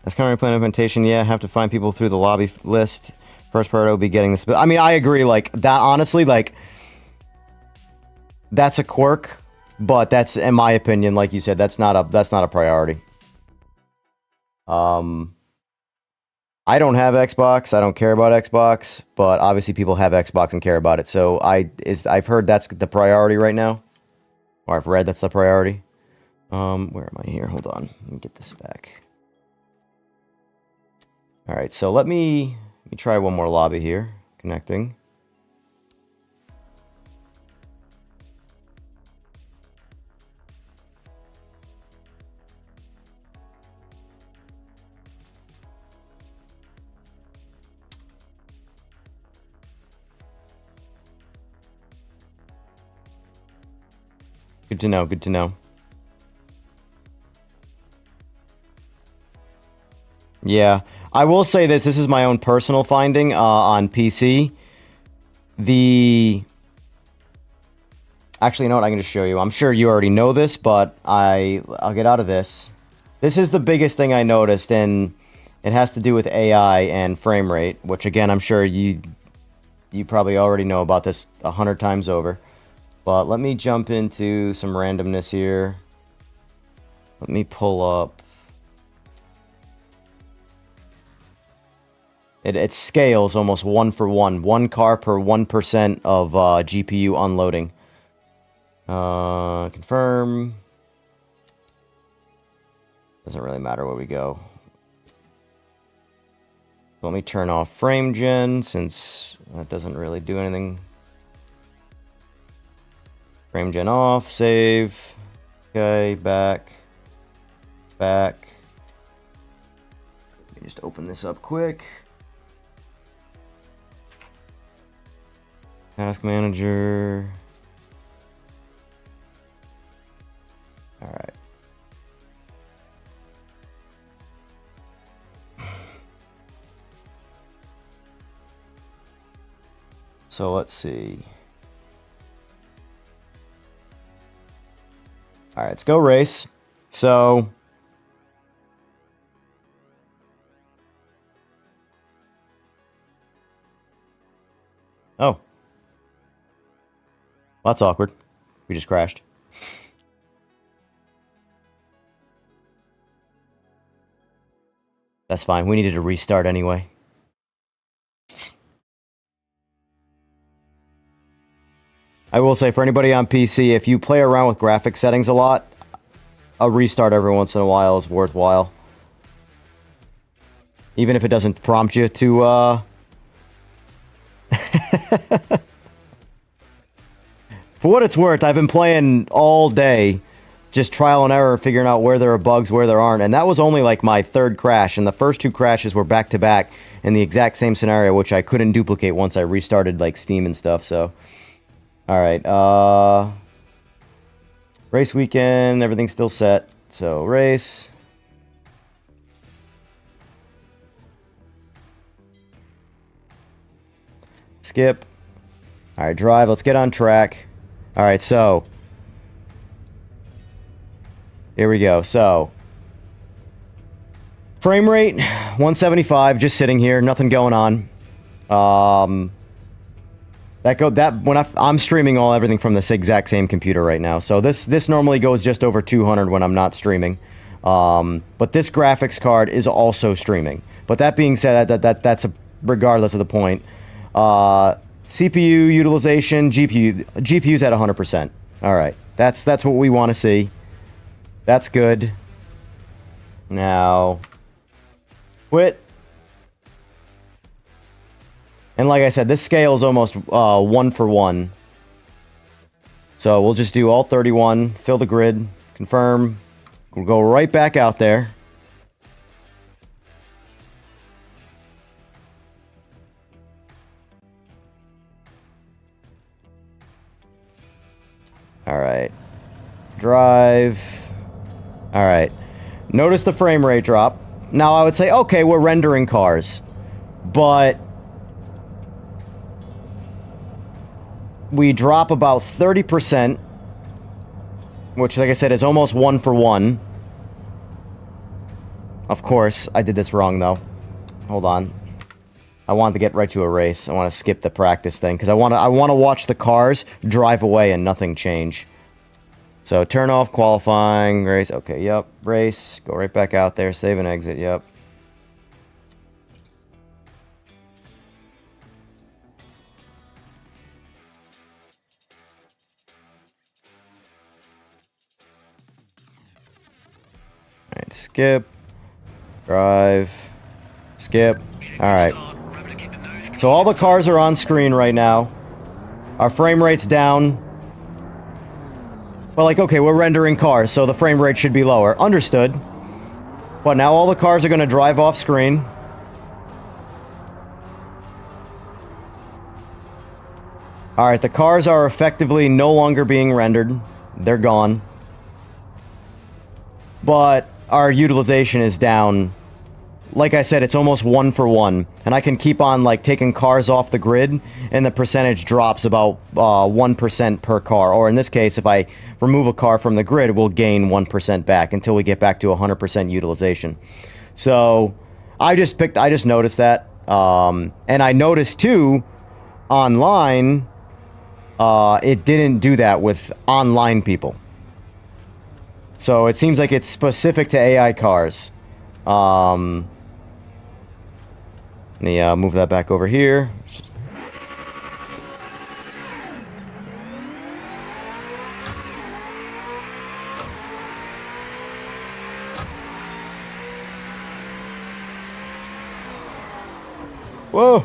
As current plan implementation, yeah, have to find people through the lobby list. First priority will be getting this. But I mean, I agree, like, that, honestly, like, that's a quirk. But that's, in my opinion, like you said, that's not a priority. I don't have Xbox. I don't care about Xbox, but obviously people have Xbox and care about it. So I've heard that's the priority right now, or I've read that's the priority. Where am I here? Hold on, let me get this back. All right, so let me try one more lobby here. Connecting. Good to know, good to know. Yeah, I will say this is my own personal finding on PC. Actually, you know what, I can just show you. I'm sure you already know this, but I'll get out of this. This is the biggest thing I noticed, and it has to do with AI and frame rate, which again, I'm sure you probably already know about this 100 times over. But let me jump into some randomness here. Let me pull up. It scales almost 1 for 1. 1 car per 1% of GPU unloading. Confirm. Doesn't really matter where we go. Let me turn off frame gen, since that doesn't really do anything. Frame gen off, save. Okay, back. Let me just open this up quick. Task manager. All right. So let's see. All right, let's go race. So oh, that's awkward. We just crashed. That's fine. We needed to restart anyway. I will say, for anybody on PC, if you play around with graphic settings a lot, a restart every once in a while is worthwhile. Even if it doesn't prompt you to, For what it's worth, I've been playing all day, just trial and error, figuring out where there are bugs, where there aren't, and that was only like my third crash, and the first two crashes were back-to-back in the exact same scenario, which I couldn't duplicate once I restarted, like, Steam and stuff, so... Alright, race weekend, everything's still set, so race... Skip. Alright, drive, let's get on track. Alright, so... Here we go, so... Frame rate, 175, just sitting here, nothing going on. I'm streaming everything from this exact same computer right now, so this normally goes just over 200 when I'm not streaming. But this graphics card is also streaming. But that being said, that's regardless of the point. CPU utilization, GPU's at 100%. Alright, that's what we want to see. That's good. Now, quit. And like I said, this scale is almost 1 for 1. So we'll just do all 31, fill the grid, confirm. We'll go right back out there. Alright. Drive. Alright. Notice the frame rate drop. Now I would say, okay, we're rendering cars. But... we drop about 30%. Which, like I said, is almost 1 for 1. Of course, I did this wrong, though. Hold on. I wanted to get right to a race. I want to skip the practice thing, because I want to watch the cars drive away and nothing change. So, turn off qualifying, race. Okay, yep, race. Go right back out there, save and exit, yep. Alright, skip. Drive. Skip. Alright. So all the cars are on screen right now. Our frame rate's down. Well, like, okay, we're rendering cars, so the frame rate should be lower. Understood. But now all the cars are going to drive off screen. Alright, the cars are effectively no longer being rendered. They're gone. But our utilization is down. Like I said, it's almost 1 for 1. And I can keep on, like, taking cars off the grid, and the percentage drops about 1% per car. Or in this case, if I remove a car from the grid, we'll gain 1% back until we get back to 100% utilization. So, I just noticed that. And I noticed, too, online, it didn't do that with online people. So, it seems like it's specific to AI cars. Let me move that back over here. Whoa!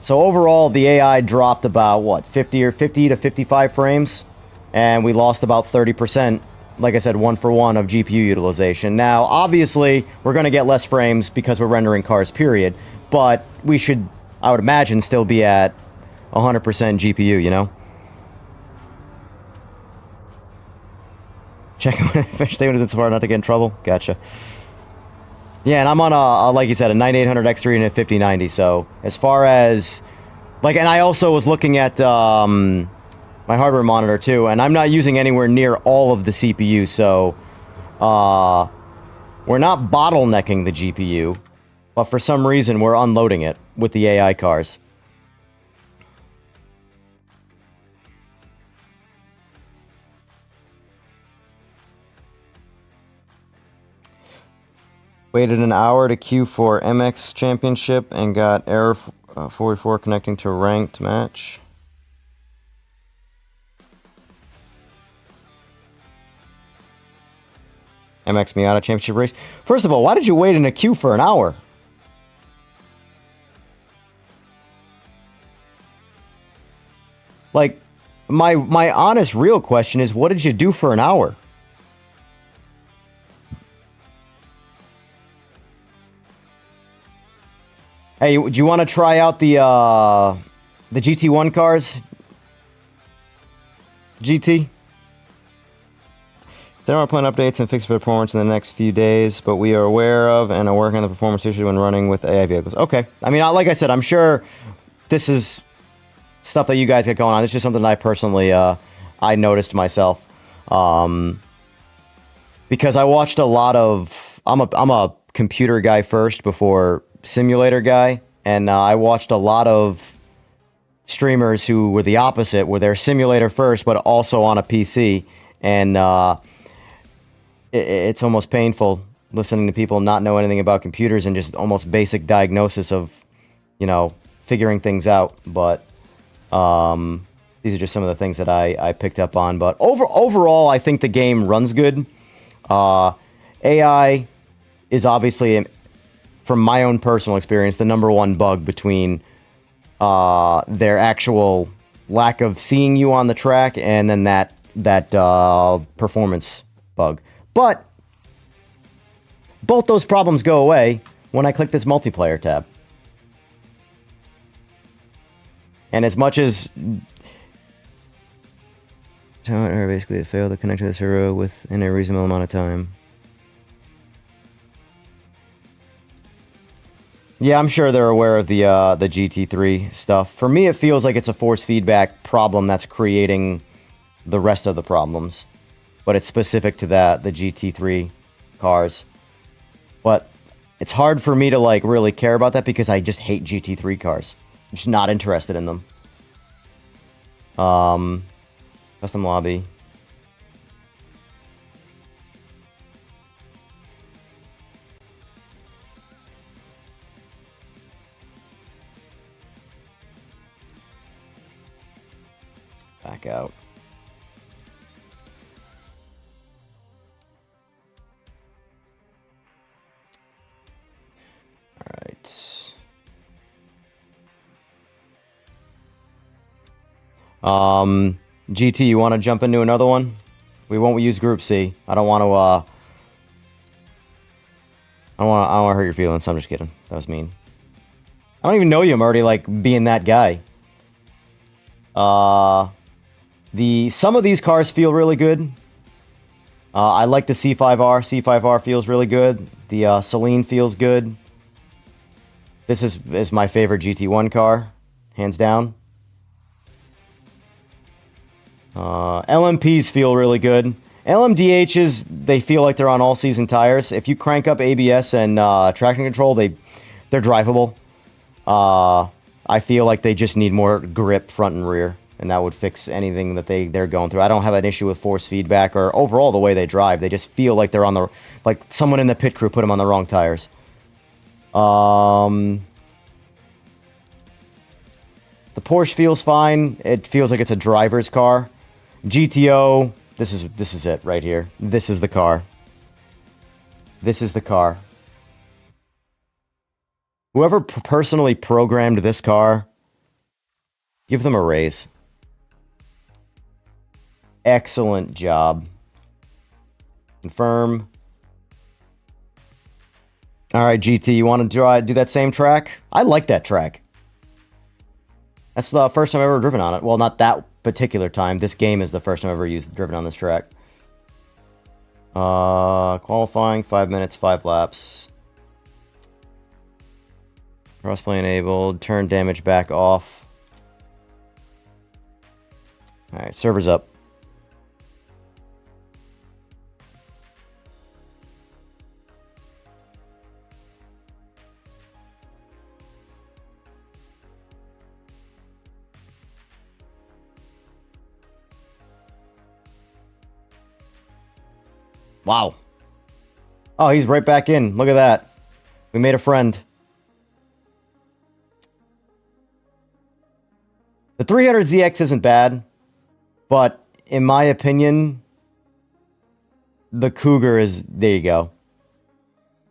So overall, the AI dropped about, what, 50 to 55 frames? And we lost about 30%, like I said, 1 for 1 of GPU utilization. Now, obviously, we're going to get less frames because we're rendering cars, period. But we should, I would imagine, still be at 100% GPU, you know? Checking when I finish saving it so far not to get in trouble. Gotcha. Yeah, and I'm on a like you said, a 9800 X3 and a 5090, so as far as... like, and I also was looking at... my hardware monitor too, and I'm not using anywhere near all of the CPU, so we're not bottlenecking the GPU, but for some reason we're unloading it with the AI cars. Waited an hour to queue for MX Championship and got error 44 connecting to ranked match. MX Miata Championship race. First of all, why did you wait in a queue for an hour? Like, my honest, real question is, what did you do for an hour? Hey, do you want to try out the GT1 cars? GT? There are plan updates and fixes for performance in the next few days, but we are aware of and are working on the performance issue when running with AI vehicles. Okay. I mean, like I said, I'm sure this is stuff that you guys got going on. It's just something that I personally, I noticed myself. Because I watched a lot of... I'm a computer guy first before simulator guy, and I watched a lot of streamers who were the opposite, where they're simulator first, but also on a PC, and it's almost painful listening to people not know anything about computers and just almost basic diagnosis of, you know, figuring things out. But these are just some of the things that I picked up on. But overall, I think the game runs good. AI is obviously, from my own personal experience, the number one bug between their actual lack of seeing you on the track and then that performance bug. But both those problems go away when I click this multiplayer tab. And as much as basically it failed to connect to the server within a reasonable amount of time. Yeah, I'm sure they're aware of the GT3 stuff. For me, it feels like it's a force feedback problem that's creating the rest of the problems. But it's specific to the GT3 cars. But it's hard for me to like really care about that because I just hate GT3 cars. I'm just not interested in them. Custom lobby. Back out. Alright. GT, you want to jump into another one? We won't use Group C. I don't want to, I don't want to hurt your feelings. I'm just kidding. That was mean. I don't even know you. I'm already, like, being that guy. Some of these cars feel really good. I like the C5R. C5R feels really good. The Celine feels good. This is my favorite GT1 car, hands down. LMPs feel really good. LMDHs, they feel like they're on all-season tires. If you crank up ABS and traction control, they're drivable. I feel like they just need more grip front and rear, and that would fix anything that they're going through. I don't have an issue with force feedback or overall the way they drive. They just feel like they're on the... like someone in the pit crew put them on the wrong tires. The Porsche feels fine. It feels like it's a driver's car. GTO, this is it right here. This is the car. This is the car. Whoever personally programmed this car, give them a raise. Excellent job. Confirm. All right, GT, you want to do that same track? I like that track. That's the first time I've ever driven on it. Well, not that particular time. This game is the first time I've ever driven on this track. Qualifying, 5 minutes, 5 laps. Crossplay enabled. Turn damage back off. Alright, server's up. Wow. Oh, he's right back in. Look at that. We made a friend. The 300ZX isn't bad, but in my opinion, the Cougar is... There you go.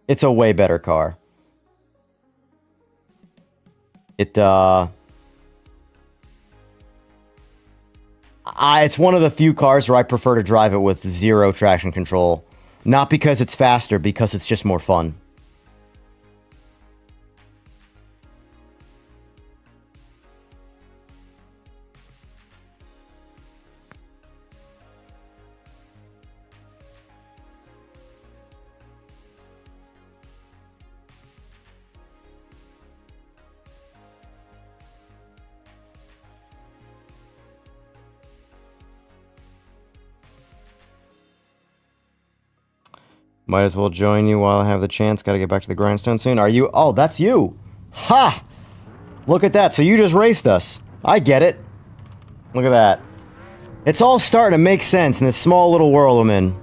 It's a way better car. It's one of the few cars where I prefer to drive it with zero traction control. Not because it's faster, because it's just more fun. Might as well join you while I have the chance. Gotta get back to the grindstone soon. Are you? Oh, that's you. Ha! Look at that. So you just raced us. I get it. Look at that. It's all starting to make sense in this small little world I'm in.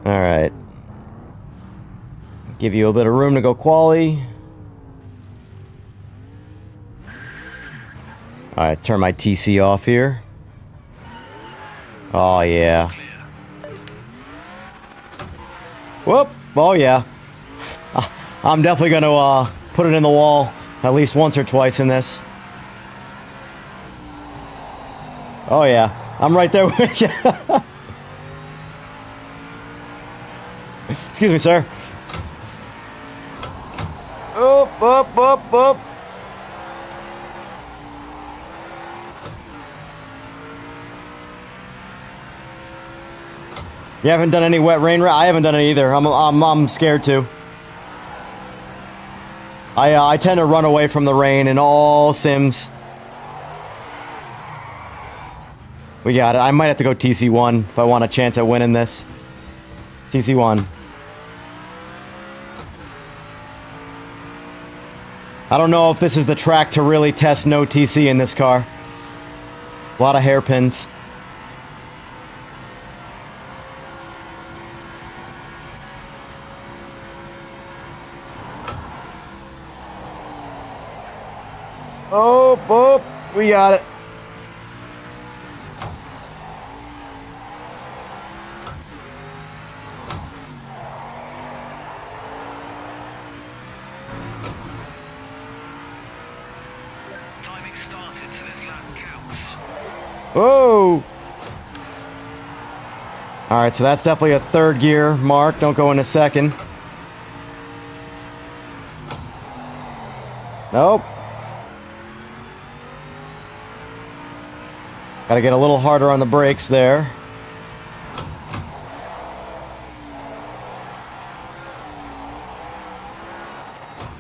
Alright. Give you a bit of room to go quali. Alright, turn my TC off here. Oh, yeah. Whoop! Oh, yeah. I'm definitely gonna, put it in the wall at least once or twice in this. Oh, yeah. I'm right there with you. Excuse me, sir. Up, up, up, up. You haven't done any wet rain? I haven't done it either. I'm scared to. I tend to run away from the rain in all sims. We got it. I might have to go TC1 if I want a chance at winning this. TC1. I don't know if this is the track to really test no TC in this car. A lot of hairpins. Oh, oh, we got it. Timing started, so this lap counts. Whoa! Alright, so that's definitely a third gear mark. Don't go into second. Nope. Gotta get a little harder on the brakes there.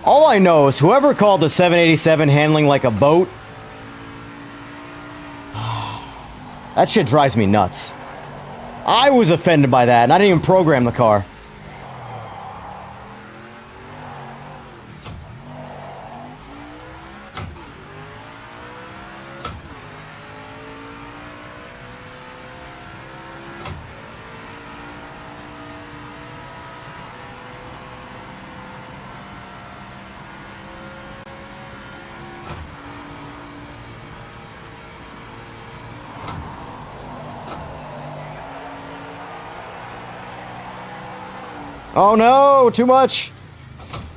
All I know is whoever called the 787 handling like a boat, that shit drives me nuts. I was offended by that, and I didn't even program the car. Oh no, too much.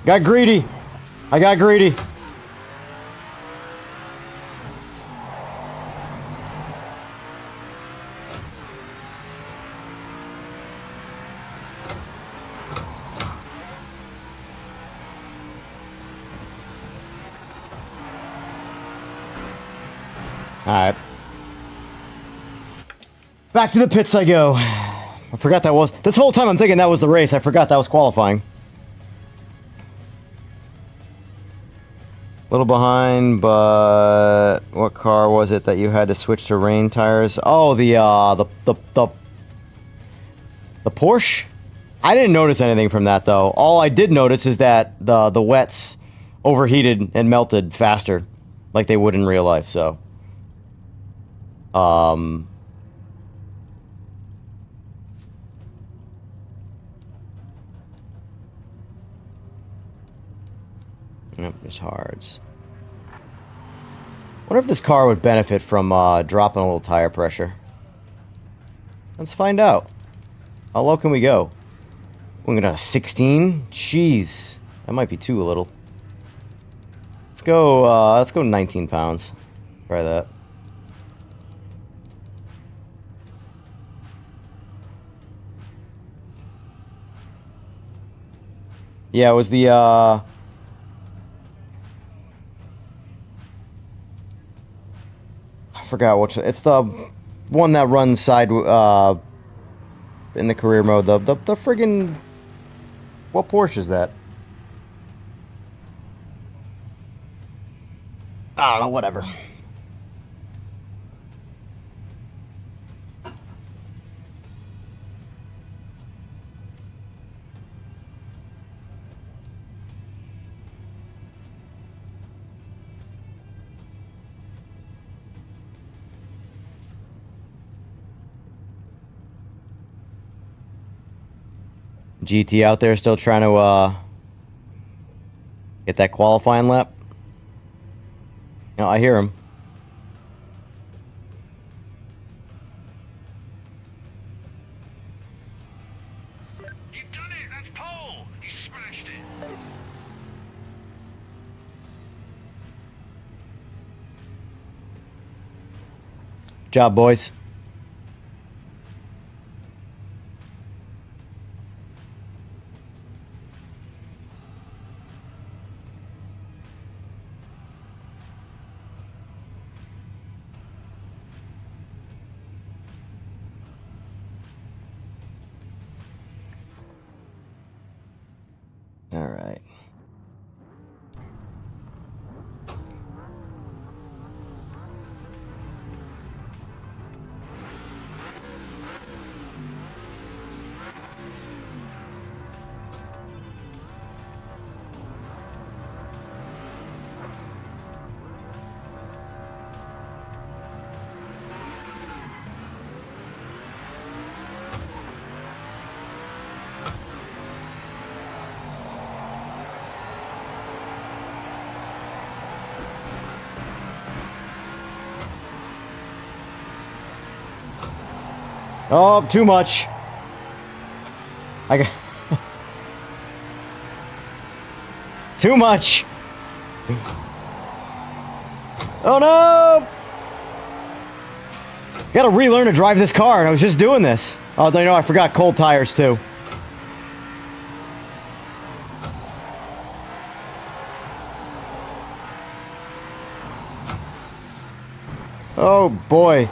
Got greedy. I got greedy. Alright. Back to the pits I go. I forgot that was... This whole time I'm thinking that was the race. I forgot that was qualifying. A little behind, but... What car was it that you had to switch to rain tires? Oh, the Porsche? I didn't notice anything from that, though. All I did notice is that the wets overheated and melted faster. Like they would in real life, so... Yep, there's hards. Wonder if this car would benefit from dropping a little tire pressure. Let's find out. How low can we go? We're gonna 16? Jeez. That might be too little. Let's go 19 pounds. Try that. Yeah, it was the I forgot which. It's the one that runs side in the career mode. The friggin' what Porsche is that? I don't know. Whatever. GT out there still trying to get that qualifying lap. You know, I hear him. You've done it! That's pole! You smashed it! Job, boys. All right. Oh, too much. I got too much. Oh no! Gotta relearn to drive this car, and I was just doing this. Oh, you know, I forgot cold tires too. Oh boy.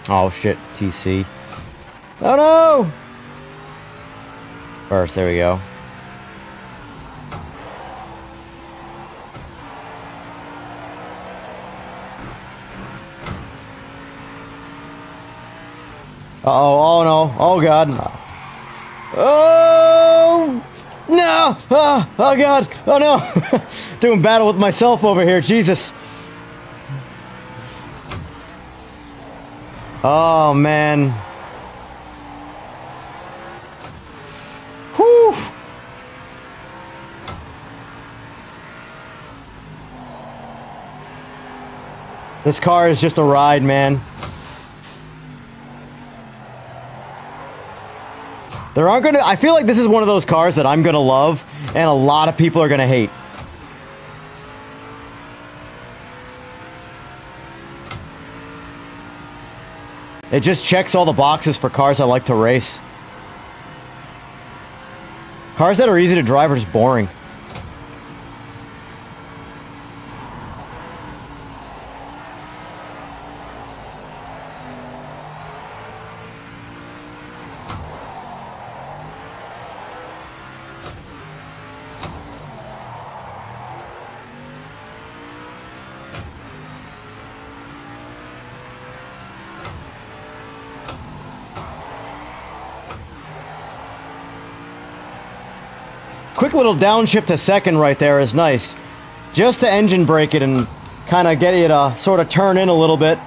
Oh shit, TC. Oh no! First, there we go. Uh-oh, oh no, oh god. Oh! No! Oh god, oh no! Doing battle with myself over here, Jesus. Oh man. Whew. This car is just a ride, man. There aren't gonna. I feel like this is one of those cars that I'm gonna love, and a lot of people are gonna hate. It just checks all the boxes for cars I like to race. Cars that are easy to drive are just boring. quick little downshift to second right there is nice. Just to engine brake it and kind of get you to sort of turn in a little bit.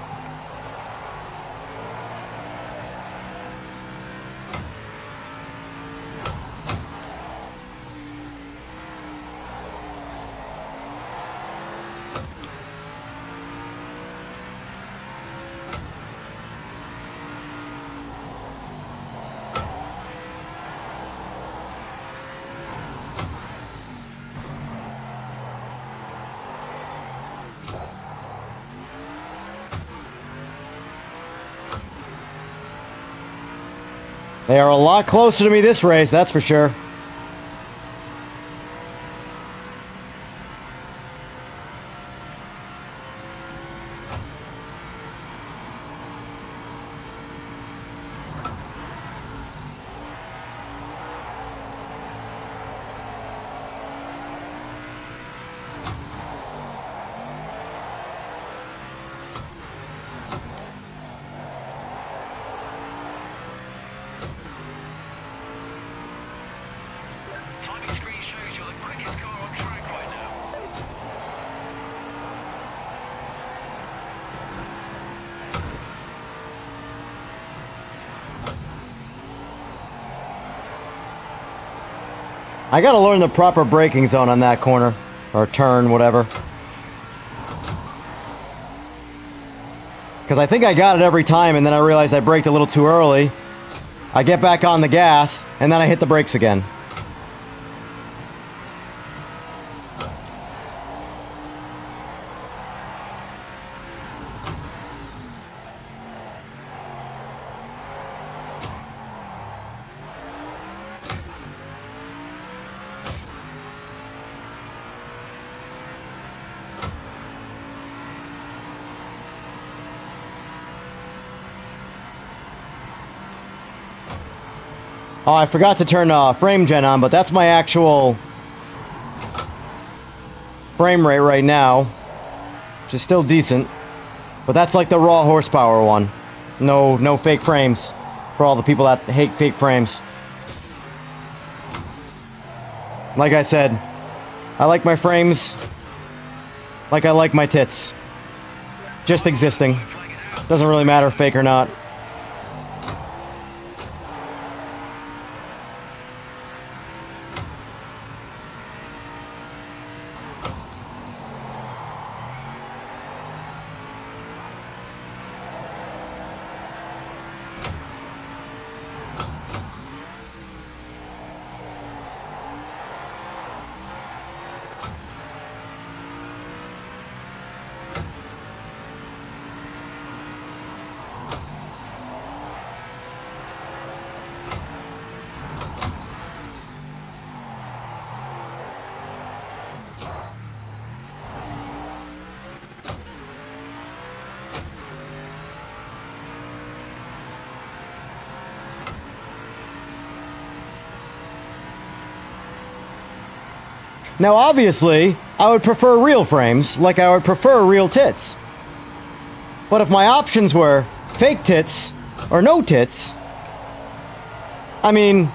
They are a lot closer to me this race, that's for sure. Timing screen shows you're the quickest car on track right now. I gotta learn the proper braking zone on that corner. Or turn, whatever. Because I think I got it every time, and then I realized I braked a little too early. I get back on the gas, and then I hit the brakes again. Oh, I forgot to turn frame gen on, but that's my actual frame rate right now, which is still decent. But that's like the raw horsepower one. No fake frames for all the people that hate fake frames. Like I said, I like my frames like I like my tits. Just existing. Doesn't really matter fake or not. Now, obviously, I would prefer real frames, like I would prefer real tits. But if my options were fake tits or no tits, I mean...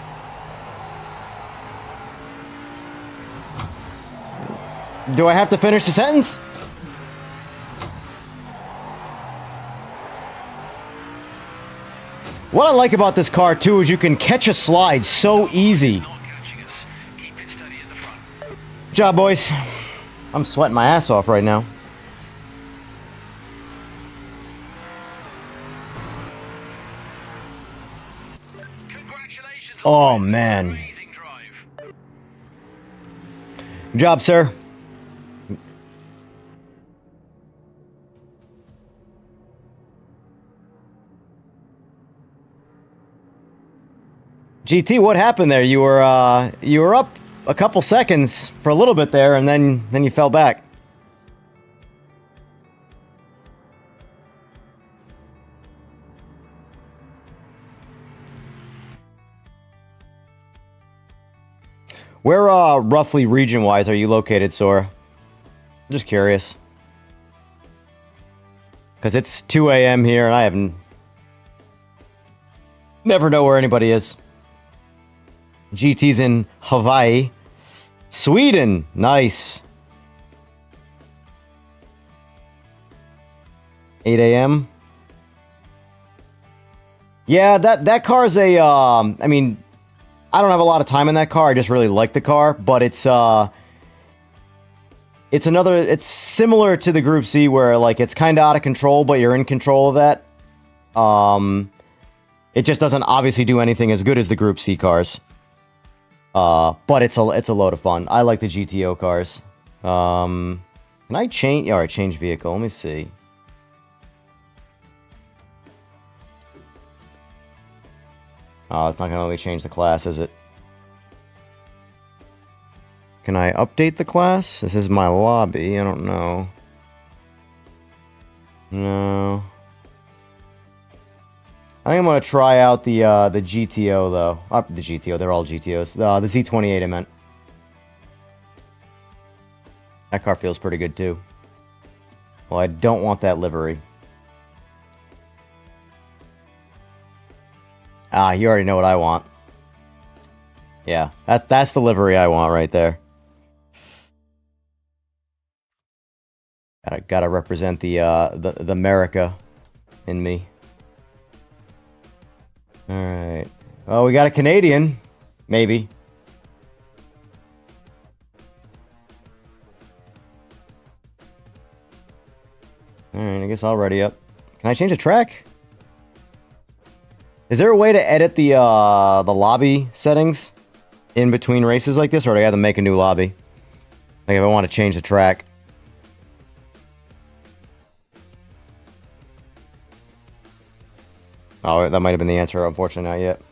do I have to finish the sentence? What I like about this car, too, is you can catch a slide so easy. Not catching us. Keep it steady at the front. Good job, boys. I'm sweating my ass off right now. Congratulations. Oh, man. Amazing drive. Good job, sir. GT, what happened there? You were up a couple seconds for a little bit there, and then you fell back. Where roughly region-wise are you located, Sora? I'm just curious. Because it's 2 a.m. here, and I haven't... never know where anybody is. GT's in Hawaii. Sweden, nice. 8 a.m. Yeah, that car's a. I mean, I don't have a lot of time in that car. I just really like the car, but it's another. It's similar to the Group C, where like it's kind of out of control, but you're in control of that. It just doesn't obviously do anything as good as the Group C cars. But it's a load of fun. I like the GTO cars. Can I change? All right, change vehicle. Let me see. Oh, it's not gonna let me change the class, is it? Can I update the class? This is my lobby. I don't know. No. I think I'm gonna try out the GTO though. The GTO, they're all GTOs. The Z28 I meant. That car feels pretty good too. Well, I don't want that livery. Ah, you already know what I want. Yeah, that's the livery I want right there. Gotta represent the America in me. All right. Oh, we got a Canadian, maybe. All right, I guess I'll ready up. Can I change the track? Is there a way to edit the lobby settings in between races like this, or do I have to make a new lobby? Like if I want to change the track. Oh, that might have been the answer. Unfortunately, not yet.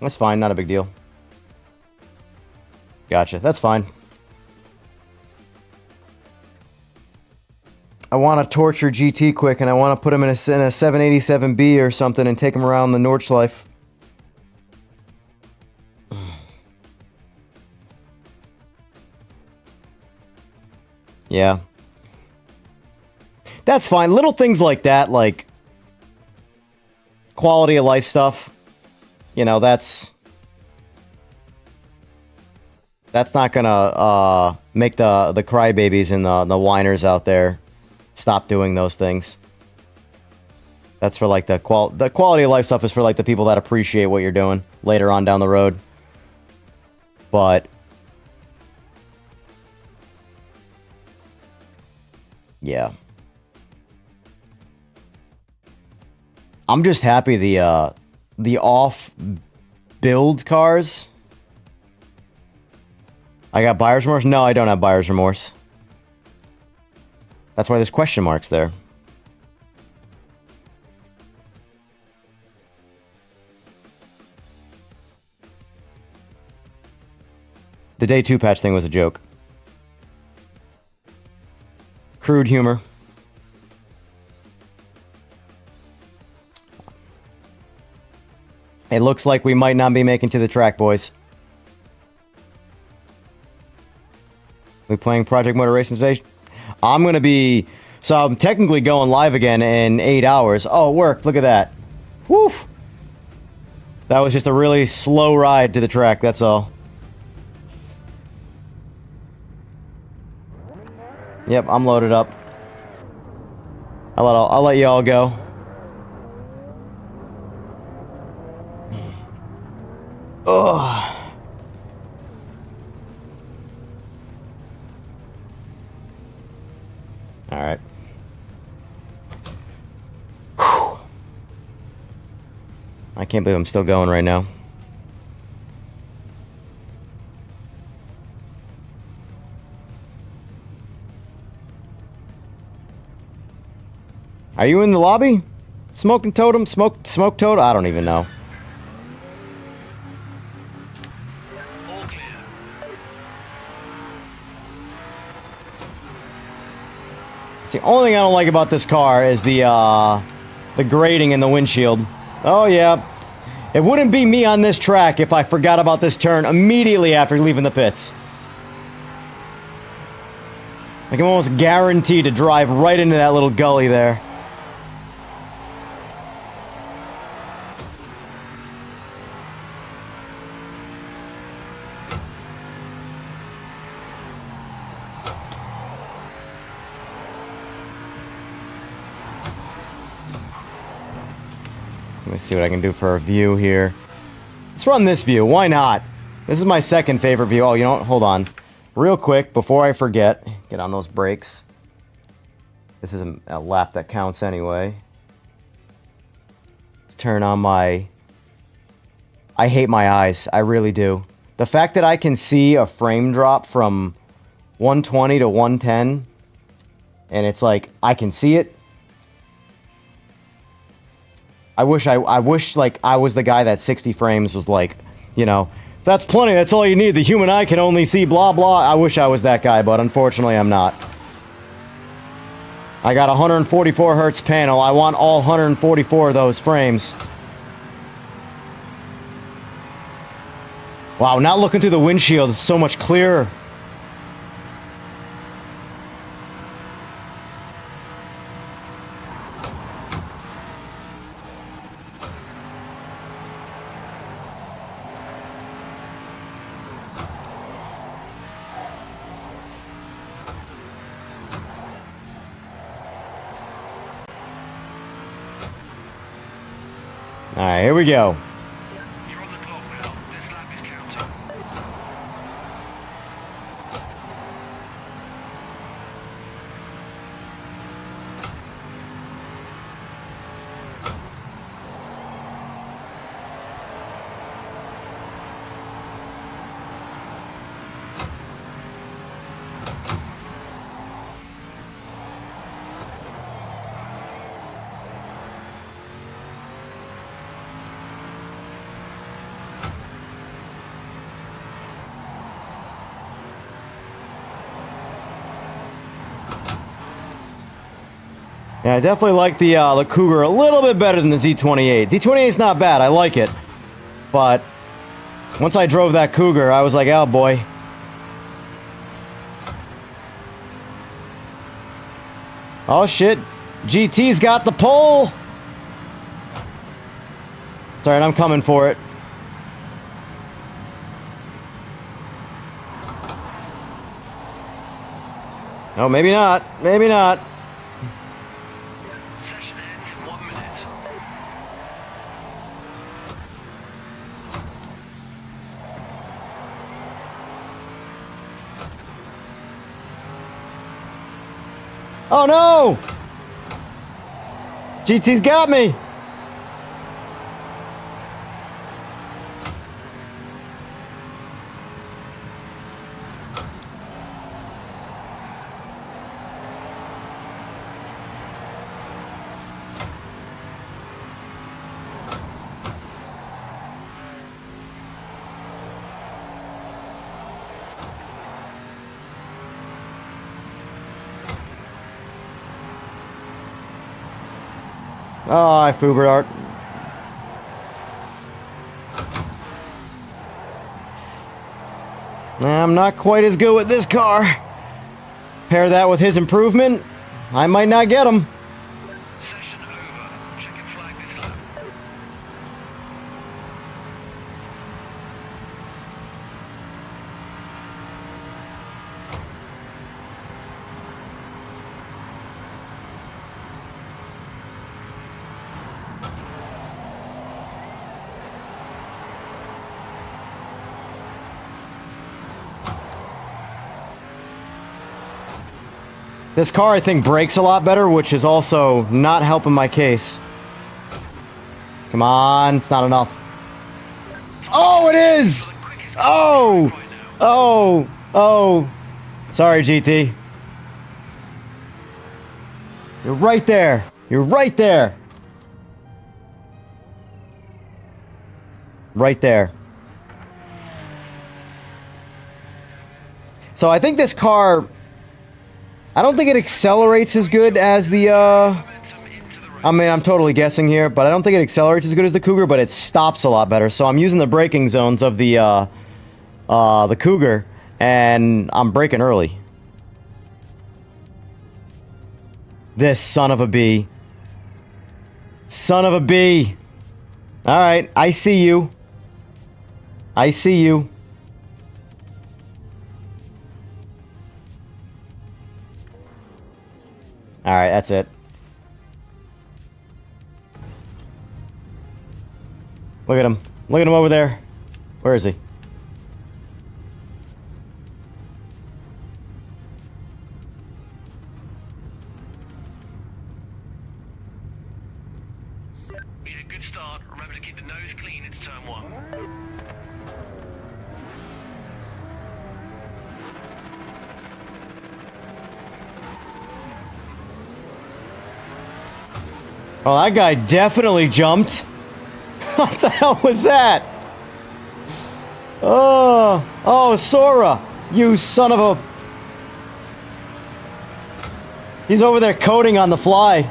That's fine. Not a big deal. Gotcha. That's fine. I want to torture GT quick, and I want to put him in a 787B or something and take him around the Nordschleife. Yeah. That's fine. Little things like that, like quality of life stuff, you know, that's not gonna make the crybabies and the whiners out there stop doing those things. That's for like the quality of life stuff is for like the people that appreciate what you're doing later on down the road. But yeah. I'm just happy the off build cars. I got buyer's remorse? No, I don't have buyer's remorse. That's why there's question marks there. The day 2 patch thing was a joke. Crude humor. It looks like we might not be making to the track, boys. We playing Project Motor Racing today? I'm going to be... So I'm technically going live again in 8 hours. Oh, it worked. Look at that. Woo! That was just a really slow ride to the track, that's all. Yep, I'm loaded up. I'll let you all go. Ugh. All right. Whew. I can't believe I'm still going right now. Are you in the lobby? Smoking totem? Smoke totem? I don't even know. All clear. It's the only thing I don't like about this car is the grating in the windshield. Oh yeah. It wouldn't be me on this track if I forgot about this turn immediately after leaving the pits. Like I'm almost guaranteed to drive right into that little gully there. Let me see what I can do for a view here. Let's run this view. Why not? This is my second favorite view. Oh, you know what? Hold on. Real quick, before I forget, get on those brakes. This is a lap that counts anyway. Let's turn on my... I hate my eyes. I really do. The fact that I can see a frame drop from 120 to 110, and it's like, I can see it. I wish like I was the guy that 60 frames was like, you know, that's plenty, that's all you need. The human eye can only see blah blah. I wish I was that guy, but unfortunately I'm not. I got a 144 hertz panel. I want all 144 of those frames. Wow, not looking through the windshield is so much clearer. Alright, here we go. You're on the clock now. This lap is counter. Yeah, I definitely like the Cougar a little bit better than the Z28. Z28 is not bad, I like it. But once I drove that Cougar, I was like, oh boy. Oh shit, GT's got the pole! It's alright, I'm coming for it. Oh, maybe not, maybe not. Session ends in 1 minute. Oh no! GT's got me! Oh, I foobered art. I'm not quite as good with this car. Pair that with his improvement, I might not get him. Session over. Check and flag this lap. This car, I think, brakes a lot better, which is also not helping my case. Come on, it's not enough. Oh, it is! Oh! Oh! Oh! Sorry, GT. You're right there. You're right there. Right there. So I think this car... I don't think it accelerates as good as the, I mean, I'm totally guessing here, but I don't think it accelerates as good as the Cougar, but it stops a lot better. So I'm using the braking zones of the Cougar, and I'm braking early. This son of a bee. Son of a bee. Alright, I see you. I see you. Alright, that's it. Look at him. Look at him over there. Where is he? Been a good start. Remember to keep the nose clean into turn 1. Oh, that guy definitely jumped. What the hell was that? Oh, Sora, you son of a... He's over there coding on the fly.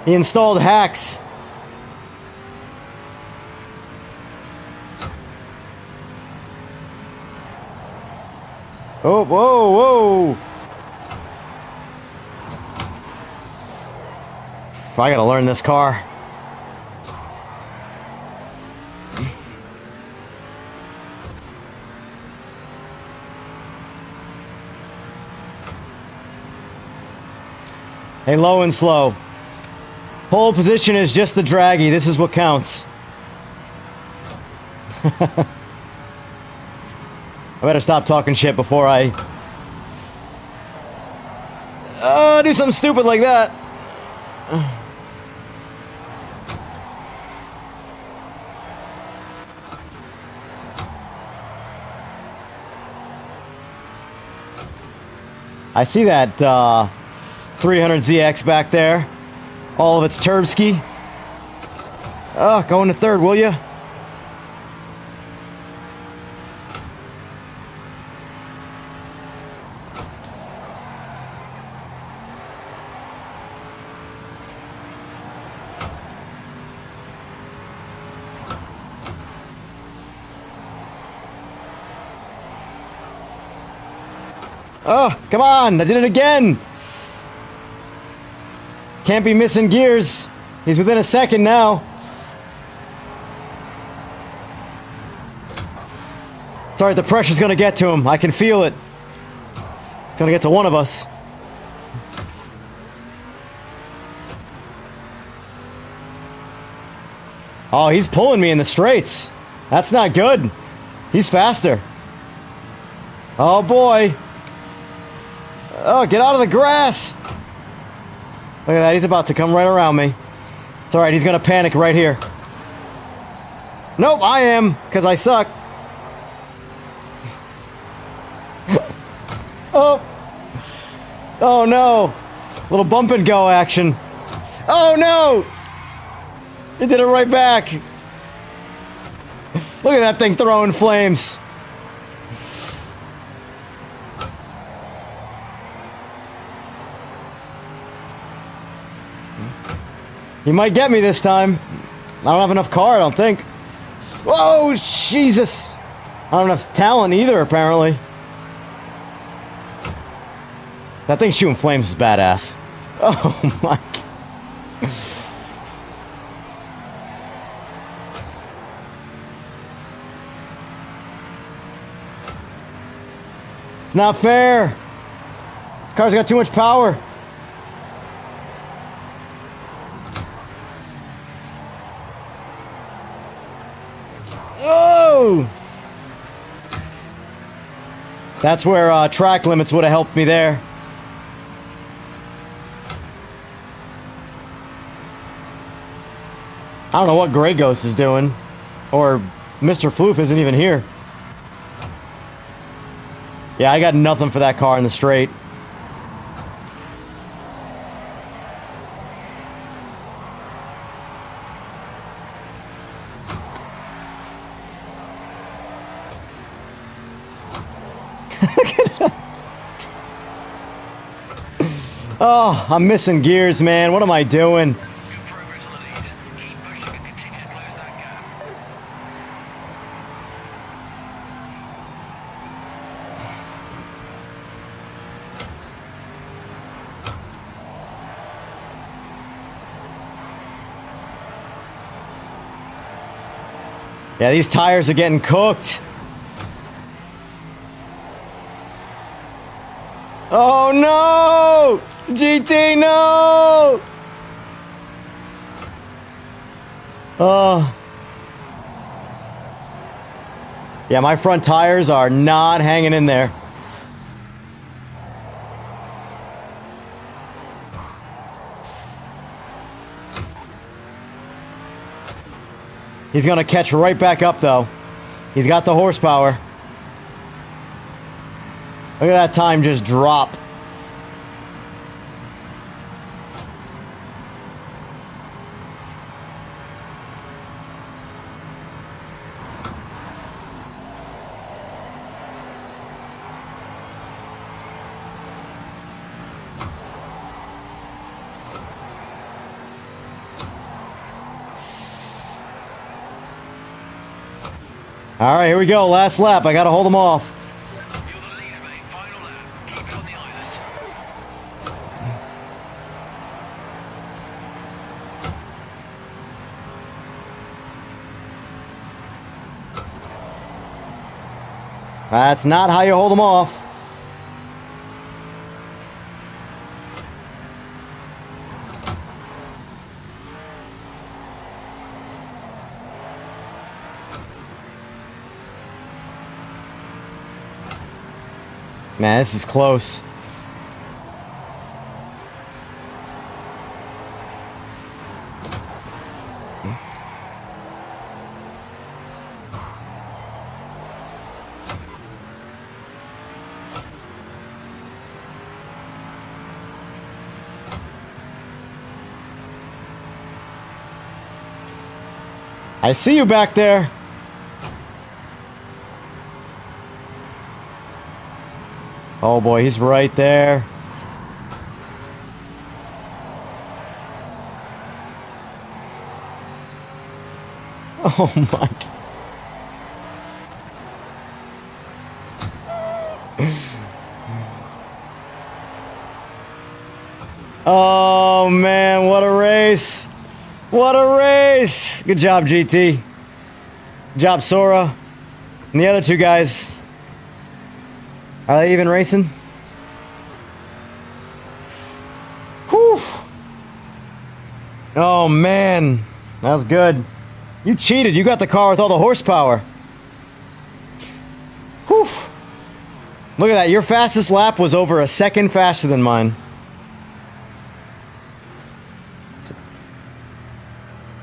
He installed hacks. Oh, whoa, whoa. I gotta learn this car. Hey, low and slow. Pole position is just the draggy. This is what counts. I better stop talking shit before I do something stupid like that. I see that 300ZX back there. All of its Turbsky. Oh, go into third, will you? Oh, come on! I did it again! Can't be missing gears. He's within a second now. Sorry, the pressure's gonna get to him. I can feel it. It's gonna get to one of us. Oh, he's pulling me in the straights. That's not good. He's faster. Oh boy. Oh, get out of the grass! Look at that, he's about to come right around me. It's alright, he's gonna panic right here. Nope, I am, because I suck. Oh! Oh no! Little bump and go action. Oh no! He did it right back. Look at that thing throwing flames. He might get me this time. I don't have enough car, I don't think. Whoa, Jesus! I don't have enough talent either, apparently. That thing shooting flames is badass. Oh my God. It's not fair. This car's got too much power. Oh! That's where track limits would have helped me there. I don't know what Grey Ghost is doing. Or Mr. Floof isn't even here. Yeah, I got nothing for that car in the straight. Oh, I'm missing gears, man. What am I doing? Good progress on the lead. Keep pushing and continue to close that gap. Yeah, these tires are getting cooked. Oh no! GT, no! Oh. Yeah, my front tires are not hanging in there. He's gonna catch right back up, though. He's got the horsepower. Look at that time just drop. All right, here we go. Last lap. I gotta hold him off. You're the leader, mate. Final lap. Keep it on the island. That's not how you hold him off. Man, this is close. I see you back there. Oh boy, he's right there. Oh my. Oh man, what a race. What a race. Good job, GT. Good job, Sora. And the other two guys. Are they even racing? Whew. Oh man, that was good. You cheated. You got the car with all the horsepower. Whew. Look at that. Your fastest lap was over a second faster than mine.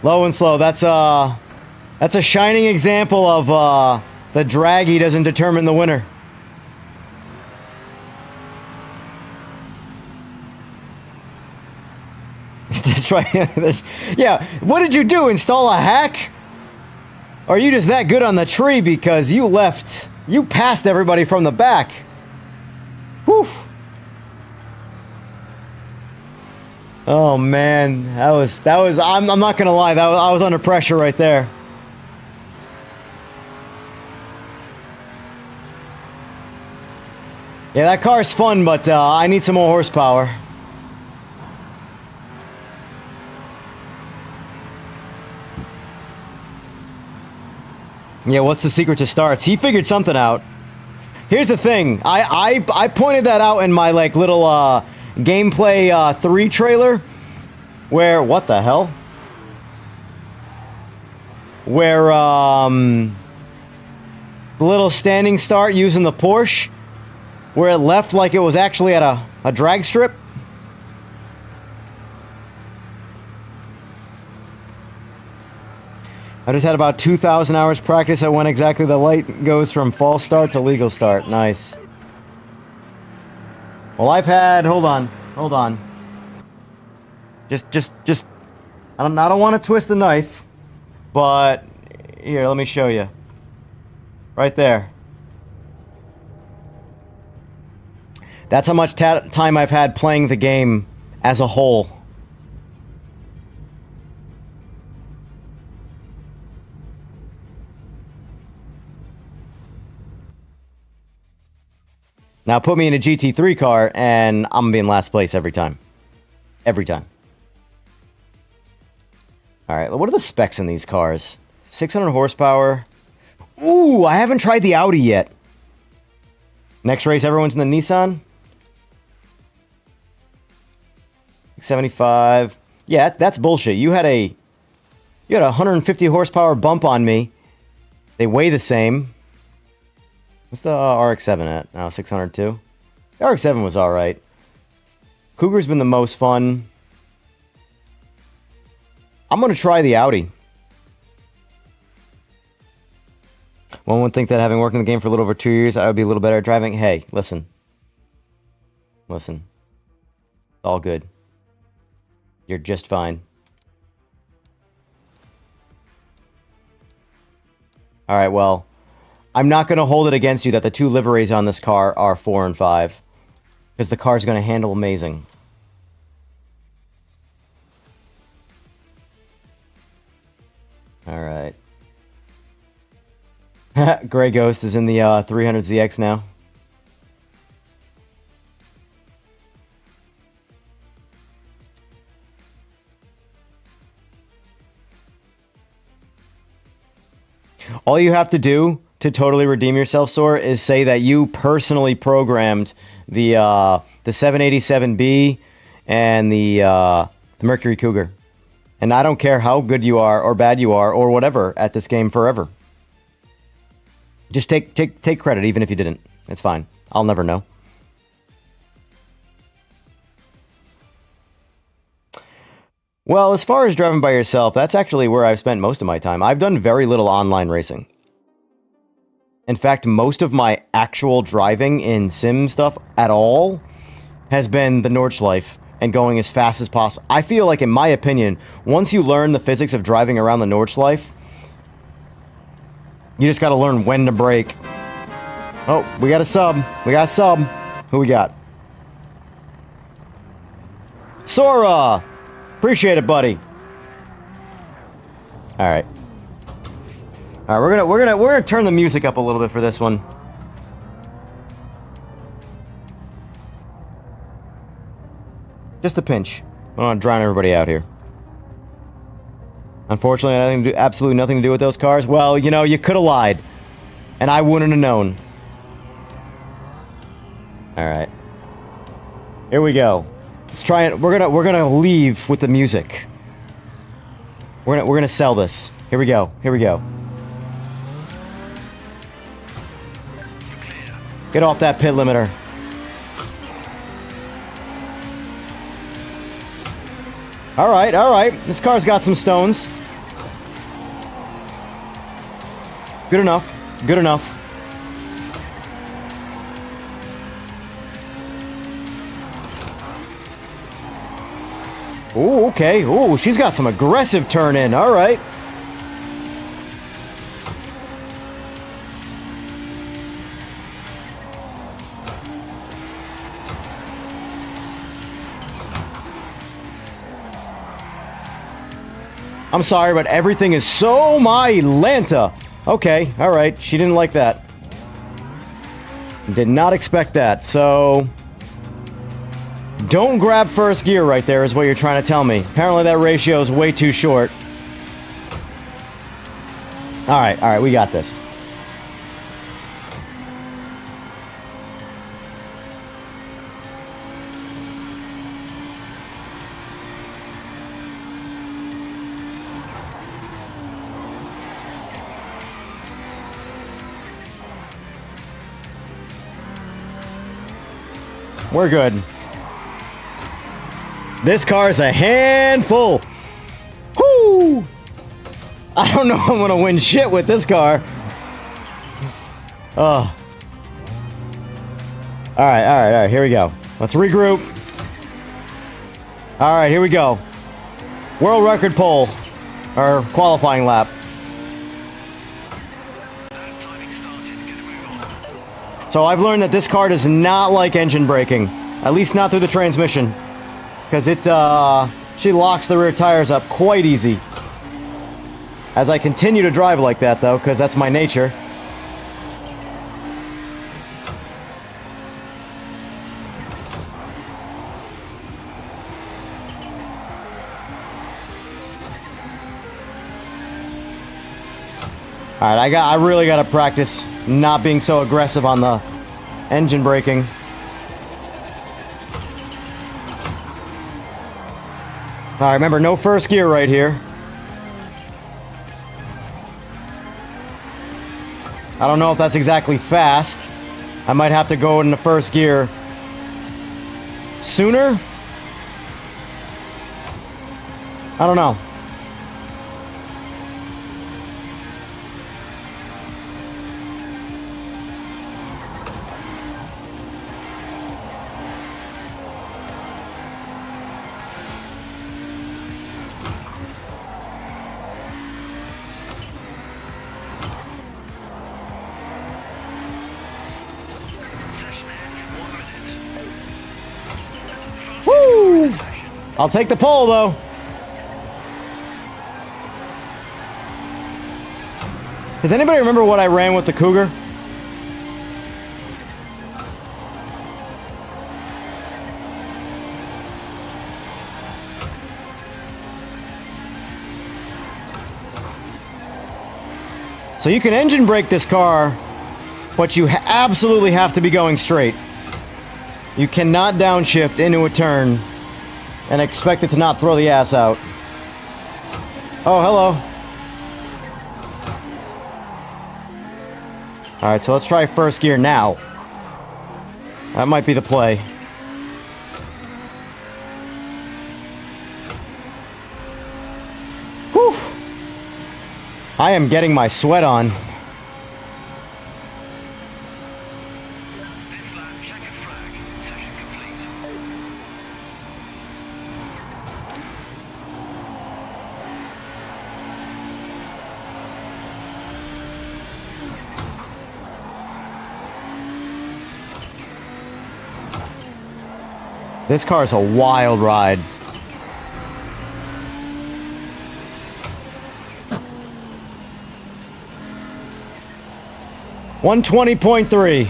Low and slow. That's a shining example of the draggy doesn't determine the winner. That's right. Yeah. What did you do? Install a hack? Or are you just that good on the tree because you passed everybody from the back? Whew. Oh man, that was. I'm not gonna lie. I was under pressure right there. Yeah, that car's fun, but I need some more horsepower. Yeah, what's the secret to starts? He figured something out. Here's the thing. I pointed that out in my like little gameplay 3 trailer. Where what the hell? Where the little standing start using the Porsche, where it left like it was actually at a drag strip. I just had about 2,000 hours practice at when exactly the light goes from false start to legal start. Nice. Well, I've had... Hold on. Just... I don't want to twist the knife, but... Here, let me show you. Right there. That's how much time I've had playing the game as a whole. Now put me in a GT3 car, and I'm gonna be in last place every time. Every time. Alright, what are the specs in these cars? 600 horsepower. Ooh, I haven't tried the Audi yet. Next race, everyone's in the Nissan? 75. Yeah, that's bullshit. You had a 150 horsepower bump on me. They weigh the same. What's the RX-7 at? Oh, 602. The RX-7 was all right. Cougar's been the most fun. I'm gonna try the Audi. One would think that having worked in the game for a little over 2 years, I would be a little better at driving. Hey, listen. Listen. It's all good. You're just fine. Alright, well, I'm not going to hold it against you that the two liveries on this car are 4 and 5. Because the car's going to handle amazing. Alright. Grey Ghost is in the 300ZX now. All you have to do to totally redeem yourself, Sor, is say that you personally programmed the 787B and the Mercury Cougar. And I don't care how good you are or bad you are or whatever at this game forever. Just take credit even if you didn't. It's fine. I'll never know. Well, as far as driving by yourself, that's actually where I've spent most of my time. I've done very little online racing. In fact, most of my actual driving in sim stuff at all has been the Nordschleife and going as fast as possible. I feel like, in my opinion, once you learn the physics of driving around the Nordschleife, you just gotta learn when to brake. Oh, we got a sub. We got a sub. Who we got? Sora! Appreciate it, buddy. All right. All right, we're gonna turn the music up a little bit for this one. Just a pinch. I don't want to drown everybody out here. Unfortunately, absolutely nothing to do with those cars. Well, you know, you could have lied, and I wouldn't have known. All right. Here we go. Let's try it. We're gonna leave with the music. We're gonna sell this. Here we go. Here we go. Get off that pit limiter. All right, all right. This car's got some stones. Good enough. Good enough. Ooh, okay. Ooh, she's got some aggressive turn in. All right. I'm sorry, but everything is so my Lanta. Okay, all right. She didn't like that. Did not expect that. So don't grab first gear right there is what you're trying to tell me. Apparently that ratio is way too short. All right, we got this. We're good. This car is a handful. Whoo! I don't know if I'm gonna win shit with this car. Oh. All right. Here we go. Let's regroup. All right, here we go. World record pole, or qualifying lap. So I've learned that this car does not like engine braking, at least not through the transmission, because she locks the rear tires up quite easy. As I continue to drive like that, though, because that's my nature. All right, I really got to practice not being so aggressive on the engine braking. Alright, remember, no first gear right here. I don't know if that's exactly fast. I might have to go into first gear sooner? I don't know. Woo! I'll take the pole, though. Does anybody remember what I ran with the Cougar? So you can engine brake this car, but you absolutely have to be going straight. You cannot downshift into a turn and expect it to not throw the ass out. Oh, hello. Alright, so let's try first gear now. That might be the play. Whew. I am getting my sweat on. This lap, checkered flag. Session complete. This car is a wild ride. $120.3.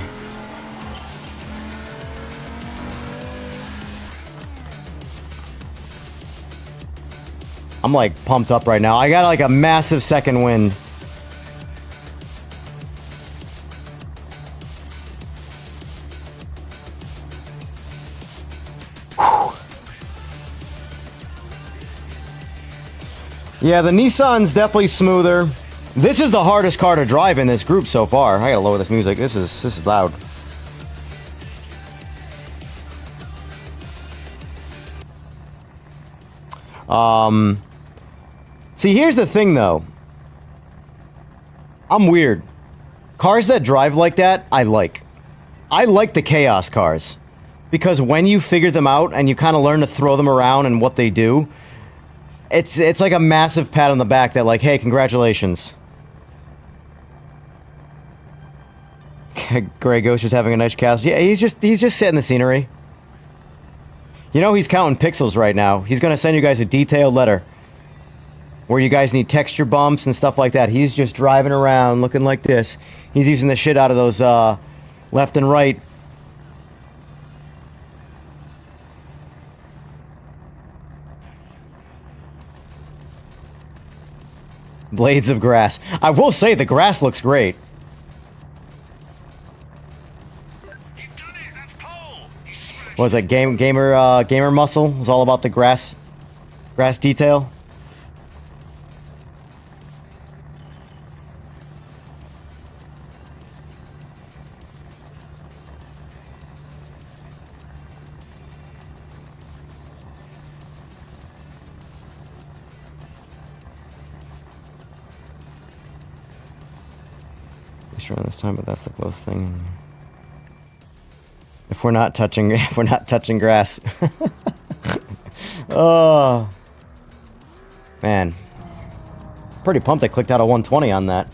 I'm like pumped up right now. I got like a massive second wind. Yeah, the Nissan's definitely smoother. This is the hardest car to drive in this group so far. I gotta lower this music. This is loud. See, here's the thing though. I'm weird. Cars that drive like that, I like. I like the chaos cars. Because when you figure them out and you kind of learn to throw them around and what they do, it's like a massive pat on the back that like, hey, congratulations. Grey Ghost just having a nice cast. Yeah, he's just setting the scenery. You know he's counting pixels right now. He's gonna send you guys a detailed letter where you guys need texture bumps and stuff like that. He's just driving around looking like this. He's using the shit out of those left and right. Blades of grass. I will say the grass looks great. You've done it. That's pole. You smashed Was it gamer muscle? It was all about the grass detail. Sure this time, but that's the close thing. If we're not touching grass. Oh man, pretty pumped I clicked out a 120 on that.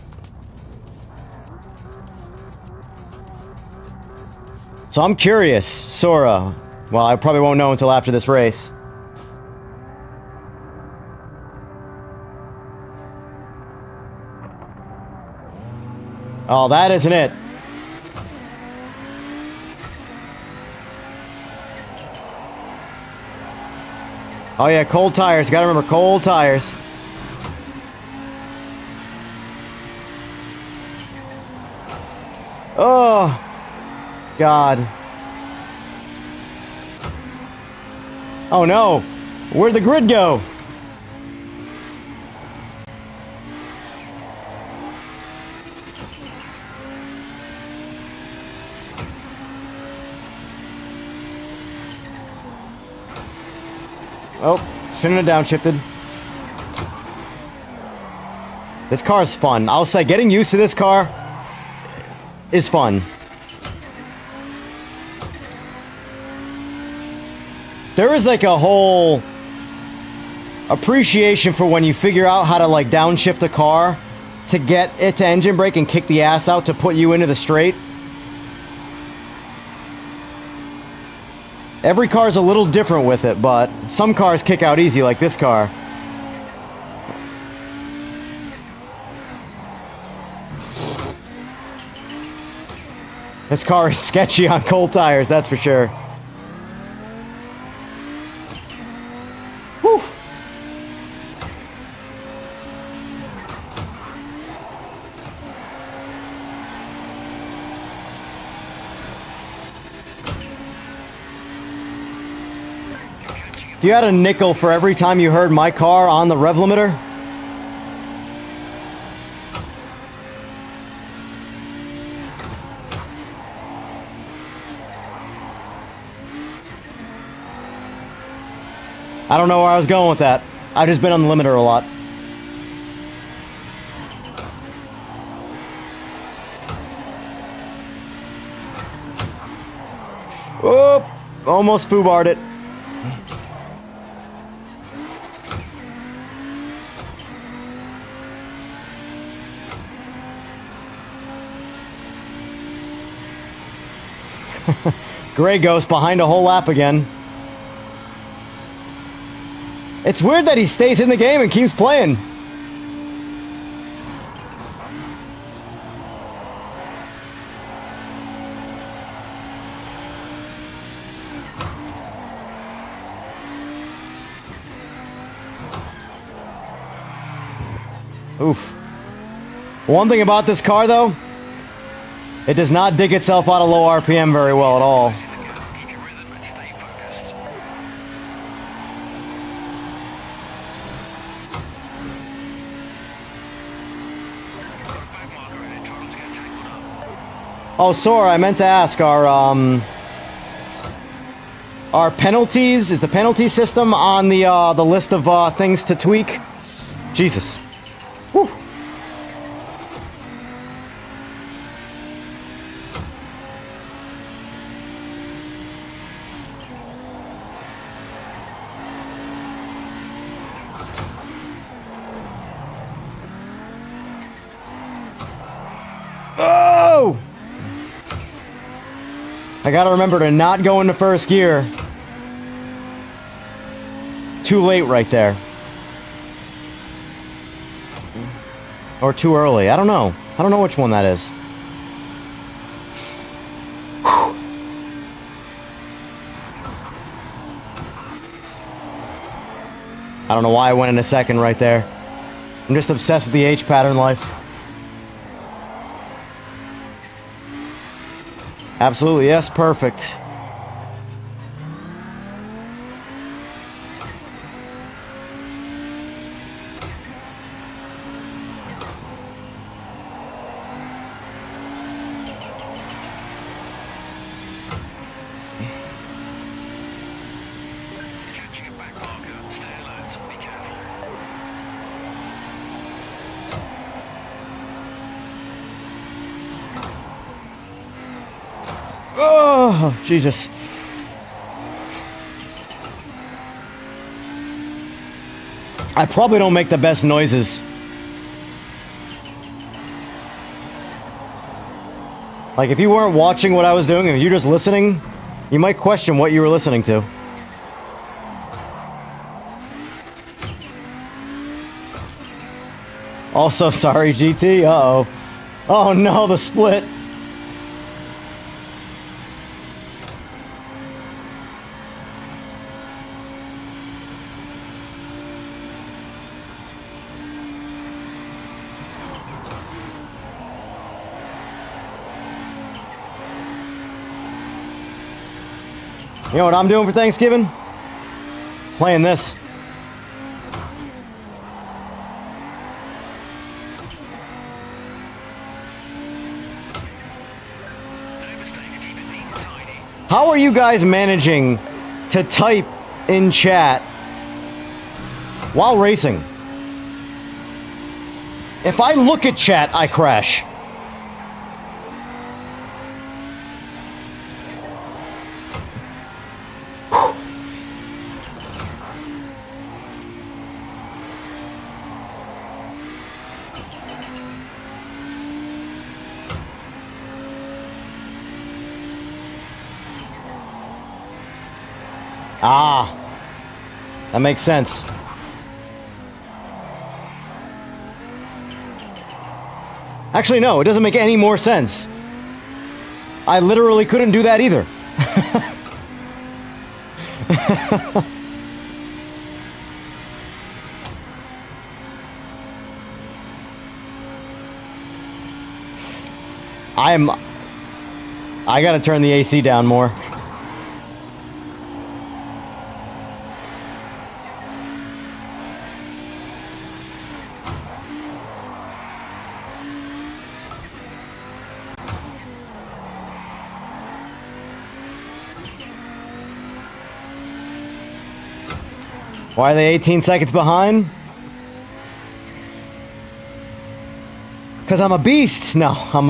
So I'm curious, Sora. Well, I probably won't know until after this race. Oh, that isn't it. Oh yeah, cold tires. Gotta remember, cold tires. Oh, God. Oh no. Where'd the grid go? Oh, shouldn't have downshifted. This car is fun. I'll say getting used to this car is fun. There is like a whole appreciation for when you figure out how to like downshift a car to get it to engine brake and kick the ass out to put you into the straight. Every car is a little different with it, but some cars kick out easy like this car. This car is sketchy on cold tires, that's for sure. Whew. If you had a nickel for every time you heard my car on the rev limiter, I don't know where I was going with that. I've just been on the limiter a lot. Oh, almost foobarred it. Gray Ghost behind a whole lap again. It's weird that he stays in the game and keeps playing. Oof. One thing about this car, though, it does not dig itself out of low RPM very well at all. Keep your rhythm and stay focused. Back marker in it, trying to get tangled up. Oh, Sora, I meant to ask, our penalties, is the penalty system on the list of things to tweak? Jesus. Whew. Oh! I gotta remember to not go into first gear. Too late right there. Or too early. I don't know. I don't know which one that is. I don't know why I went in a second right there. I'm just obsessed with the H pattern life. Absolutely, yes, perfect. Catching a back marker. Stay alert. Be careful. Oh, Jesus. I probably don't make the best noises. Like, if you weren't watching what I was doing, if you're just listening, you might question what you were listening to. Also, sorry, GT. Uh-oh. Oh, no, the split. You know what I'm doing for Thanksgiving? Playing this. How are you guys managing to type in chat while racing? If I look at chat, I crash. Ah, that makes sense. Actually, no, it doesn't make any more sense. I literally couldn't do that either. I gotta turn the AC down more. Why are they 18 seconds behind? Because I'm a beast. No, I don't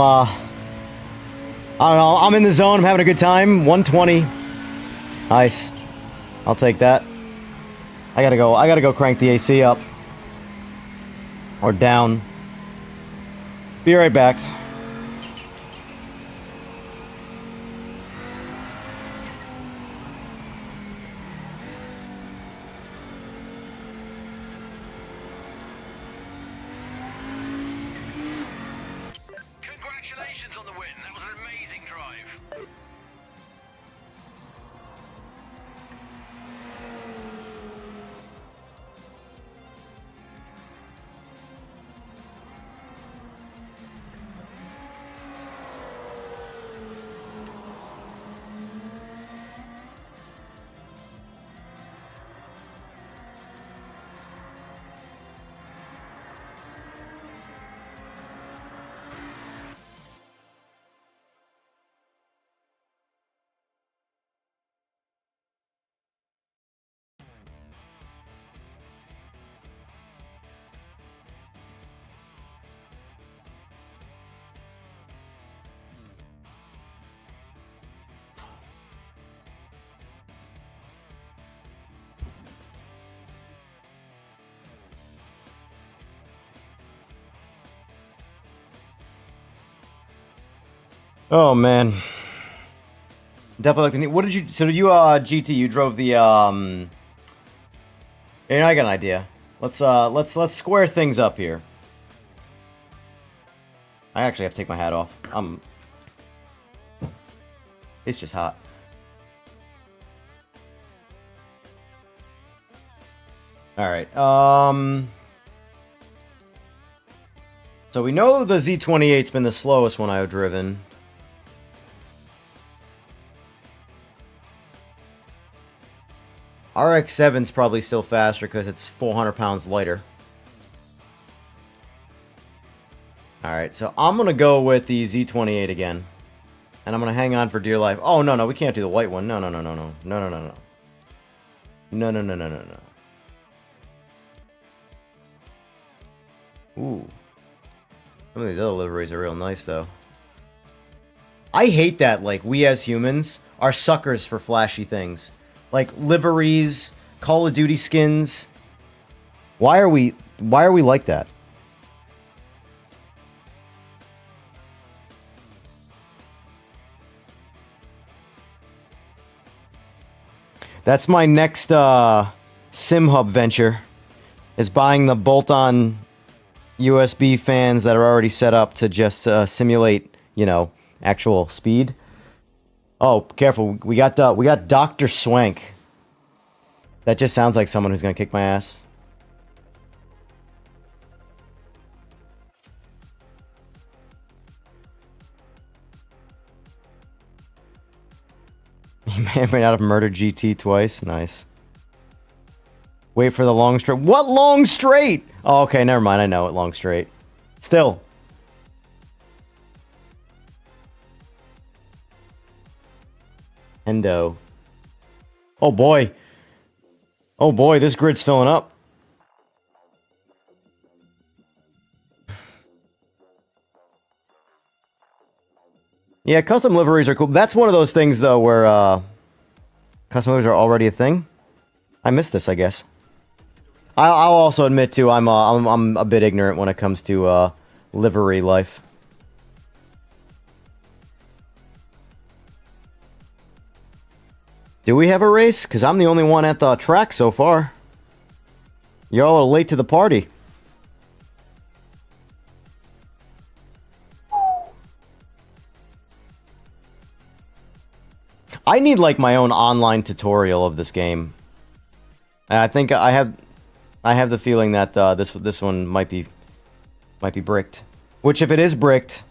know. I'm in the zone. I'm having a good time. 120. Nice. I'll take that. I gotta go crank the AC up. Or down. Be right back. Congratulations on the win. That was an amazing drive. Oh man. Definitely like the new. What did you? So did you? GT. You drove the. Yeah, I got an idea. Let's square things up here. I actually have to take my hat off. It's just hot. All right. So we know the Z28's been the slowest one I've driven. RX-7's probably still faster because it's 400 pounds lighter. Alright, so I'm going to go with the Z28 again. And I'm going to hang on for dear life. Oh, no, we can't do the white one. No. No. No. Ooh. Some of these other liveries are real nice, though. I hate that, like, we as humans are suckers for flashy things. Like liveries, Call of Duty skins. Why are we like that? That's my next sim hub venture, is buying the bolt-on USB fans that are already set up to just simulate, you know, actual speed. Oh, careful. We got Dr. Swank. That just sounds like someone who's going to kick my ass. He may or may not have murdered GT twice. Nice. Wait for the long straight. What long straight? Oh, okay, never mind. I know it. Long straight. Still. Endo. Oh boy. Oh boy, this grid's filling up. Yeah, custom liveries are cool. That's one of those things though where custom liveries are already a thing. I missed this, I guess. I'll also admit too, I'm a bit ignorant when it comes to livery life. Do we have a race? Because I'm the only one at the track so far. Y'all are late to the party. I need like my own online tutorial of this game. I think I have the feeling that this one might be bricked. Which if it is bricked,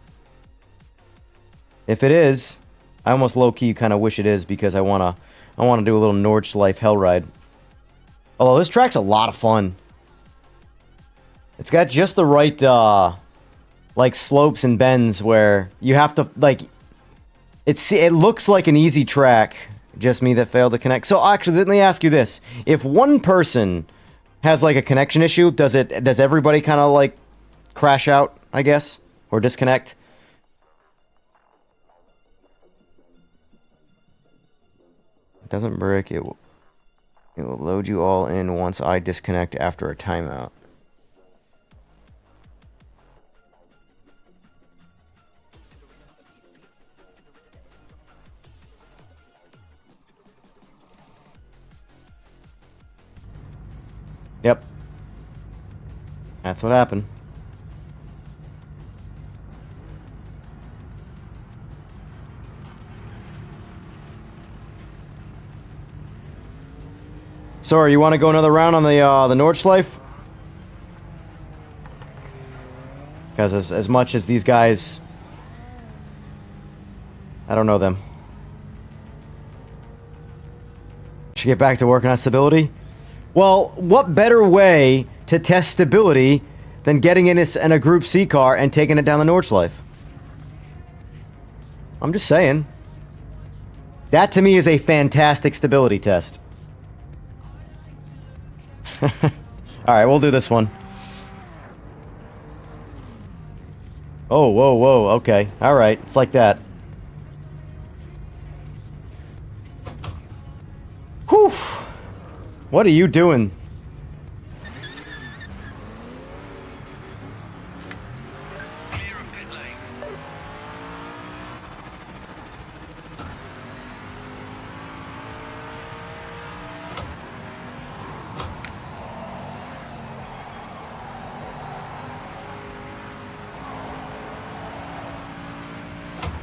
if it is, I almost low key kind of wish it is because I wanna do a little Nordschleife hell ride. Although this track's a lot of fun. It's got just the right like slopes and bends where you have to like. It looks like an easy track. Just me that failed to connect. So actually, let me ask you this: if one person has like a connection issue, does everybody kind of like crash out? I guess, or disconnect. It doesn't brick. It will load you all in once I disconnect after a timeout. Yep. That's what happened. Sorry, you want to go another round on the Nordschleife? Because as much as these guys, I don't know them. Should get back to working on stability. Well, what better way to test stability than getting in a Group C car and taking it down the Nordschleife? I'm just saying. That to me is a fantastic stability test. Alright, we'll do this one. Oh, whoa, whoa, okay. Alright, it's like that. Whew! What are you doing? Clear of pit lane.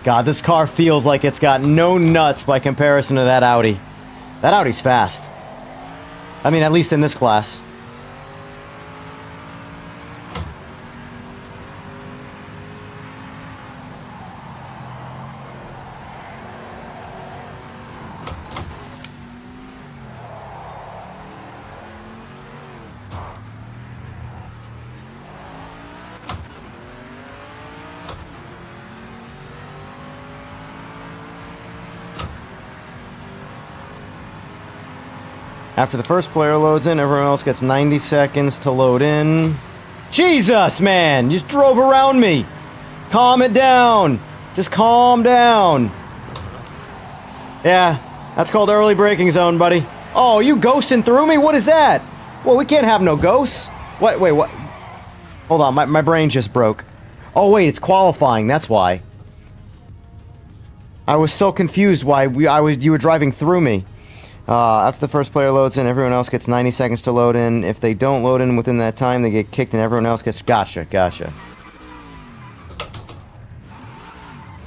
God, this car feels like it's got no nuts by comparison to that Audi. That Audi's fast. I mean, at least in this class. After the first player loads in, everyone else gets 90 seconds to load in. Jesus, man! You just drove around me! Calm it down! Just calm down! Yeah, that's called early braking zone, buddy. Oh, you ghosting through me? What is that? Well, we can't have no ghosts. What? Wait, what? Hold on, my brain just broke. Oh, wait, it's qualifying, that's why. I was so confused why you were driving through me. After the first player loads in, everyone else gets 90 seconds to load in. If they don't load in within that time, they get kicked and everyone else gets... Gotcha, gotcha.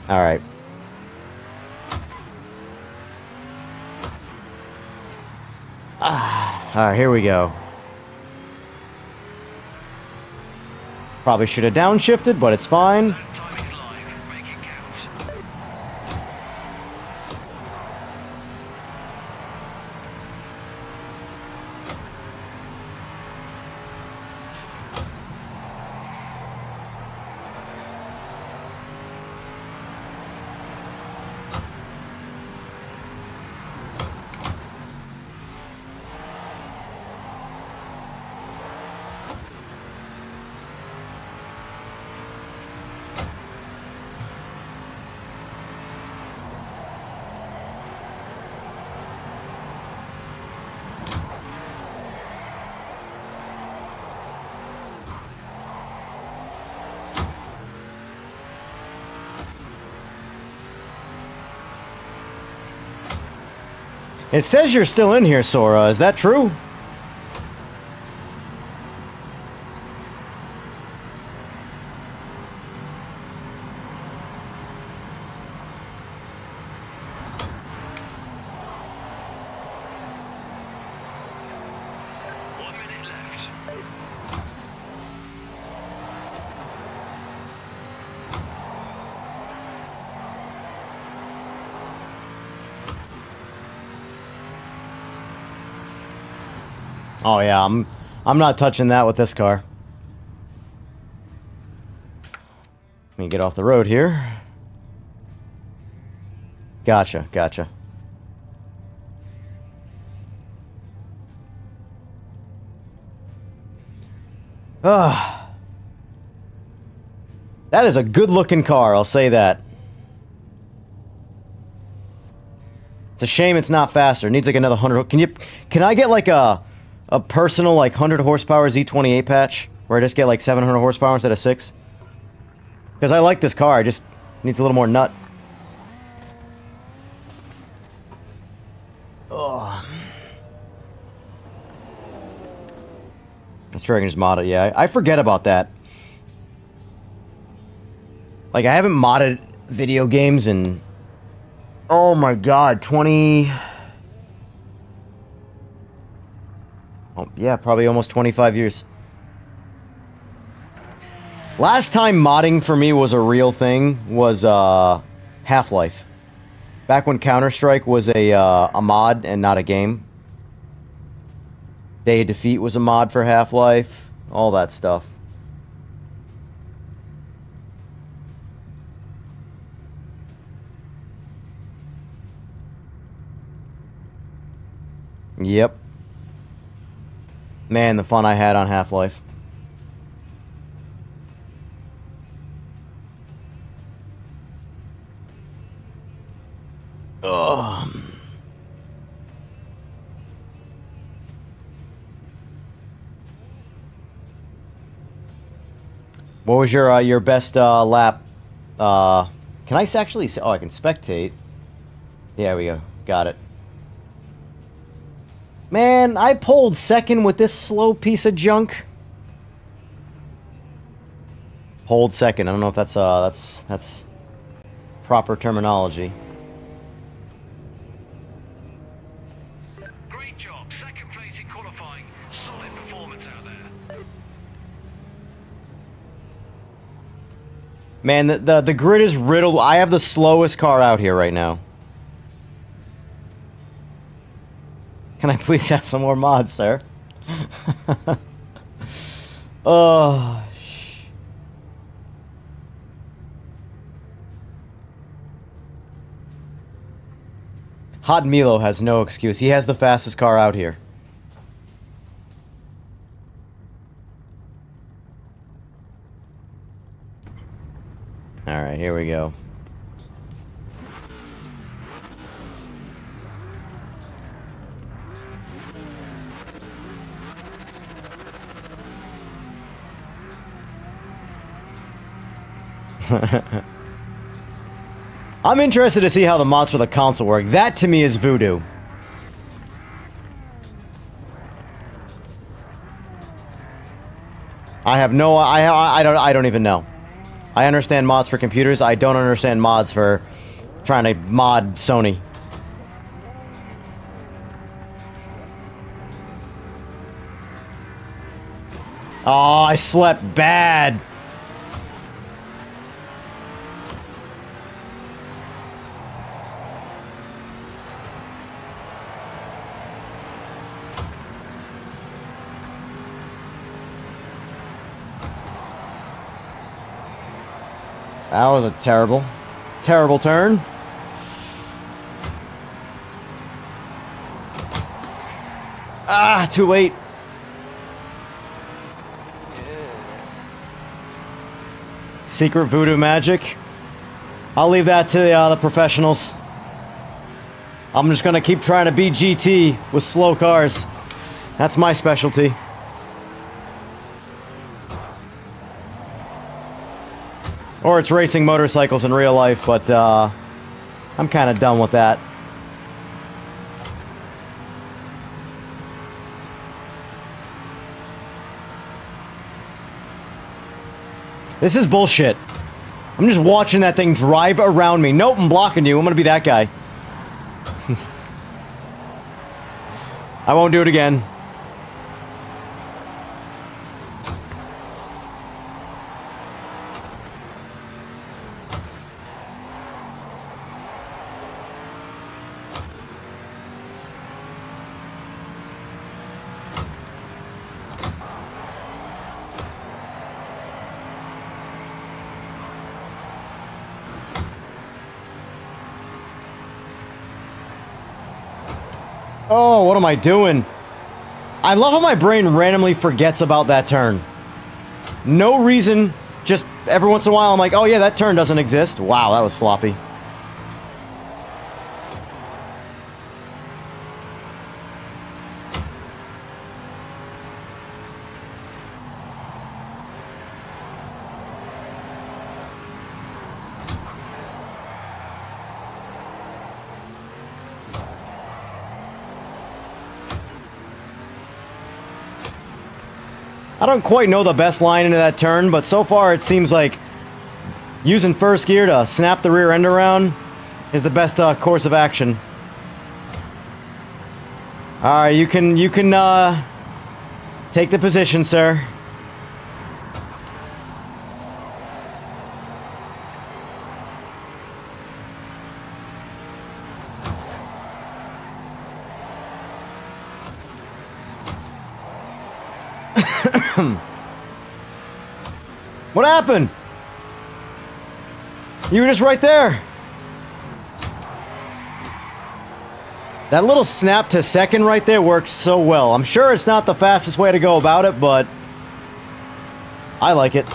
Alright. Alright, here we go. Probably should have downshifted, but it's fine. Timing's live. Make it count. It says you're still in here, Sora. Is that true? Oh yeah, I'm not touching that with this car. Let me get off the road here. Gotcha, gotcha. Ah. That is a good-looking car, I'll say that. It's a shame it's not faster. It needs like another 100. Can I get like a personal like 100 horsepower Z28 patch where I just get like 700 horsepower instead of 6? Because I like this car, it just needs a little more nut. Oh. I'm sure I can just mod it. Yeah, I forget about that. Like, I haven't modded video games in... Oh my god, 20... Oh, yeah, probably almost 25 years. Last time modding for me was a real thing was Half-Life. Back when Counter-Strike was a mod and not a game. Day of Defeat was a mod for Half-Life. All that stuff. Yep. Man, the fun I had on Half-Life. Ugh. What was your best lap? Can I actually see? Oh, I can spectate. Yeah, we go. Got it. Man, I pulled second with this slow piece of junk. Pulled second. I don't know if that's proper terminology. Great job. Second place in qualifying. Solid performance out there. Man, the grid is riddled. I have the slowest car out here right now. Can I please have some more mods, sir? Oh, Hot Milo has no excuse. He has the fastest car out here. Alright, here we go. I'm interested to see how the mods for the console work. That to me is voodoo. I have no I don't even know. I understand mods for computers. I don't understand mods for trying to mod Sony. Oh, I slept bad. That was a terrible, terrible turn. Ah, too late. Secret voodoo magic. I'll leave that to the professionals. I'm just gonna keep trying to beat GT with slow cars. That's my specialty. Or it's racing motorcycles in real life, but I'm kind of done with that. This is bullshit. I'm just watching that thing drive around me. Nope, I'm blocking you. I'm gonna be that guy. I won't do it again. Oh, what am I doing? I love how my brain randomly forgets about that turn. No reason, just every once in a while I'm like, oh yeah, that turn doesn't exist. Wow, that was sloppy. I don't quite know the best line into that turn, but so far it seems like using first gear to snap the rear end around is the best course of action. Alright, you can take the position, sir. What happened? You were just right there. That little snap to second right there works so well. I'm sure it's not the fastest way to go about it, but I like it.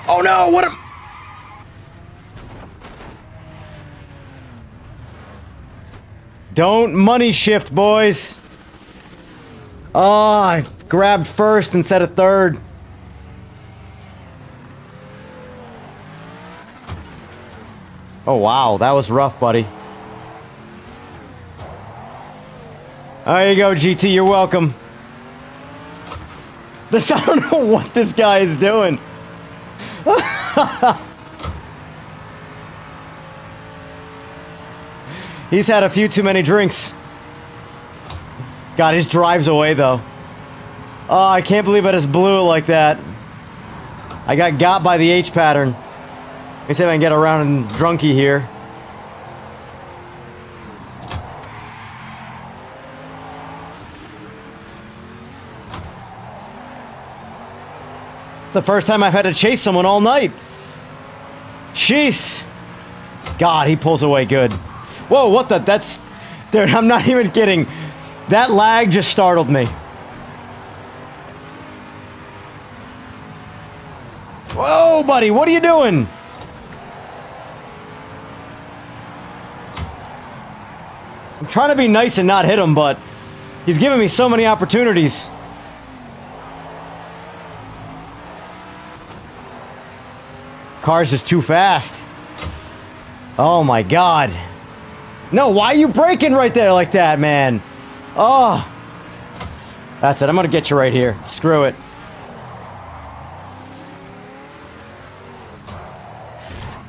Oh no, what am... Don't money shift, boys. Oh, I grabbed first instead of third. Oh wow, that was rough, buddy. There you go, GT, you're welcome. This, I don't know what this guy is doing. He's had a few too many drinks. God, he just drives away though. Oh, I can't believe I just blew it like that. I got by the H pattern. Let me see if I can get around and drunky here. It's the first time I've had to chase someone all night. Jeez. God, he pulls away good. Whoa, what the? That's... Dude, I'm not even kidding. That lag just startled me. Whoa, buddy, what are you doing? I'm trying to be nice and not hit him, but he's giving me so many opportunities. Car's just too fast. Oh my god. No, why are you braking right there like that, man? Oh. That's it, I'm gonna get you right here. Screw it.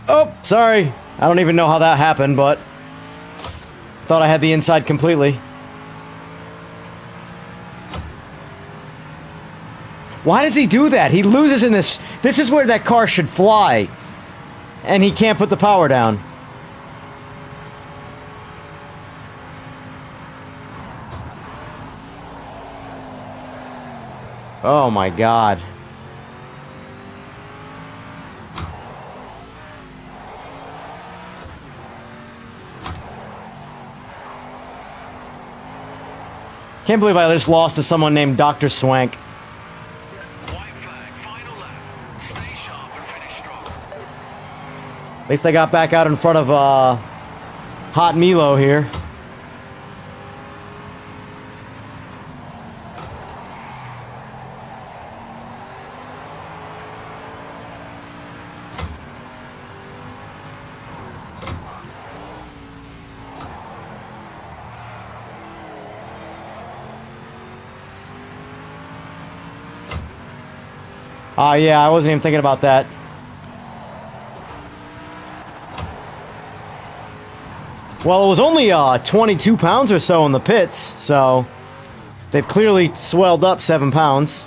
Oh, sorry. I don't even know how that happened, but thought I had the inside completely. Why does he do that? He loses in this. This is where that car should fly. And he can't put the power down. Oh my god. Can't believe I just lost to someone named Dr. Swank. At least I got back out in front of Hot Milo here. Yeah, I wasn't even thinking about that. Well, it was only 22 pounds or so in the pits, so they've clearly swelled up 7 pounds.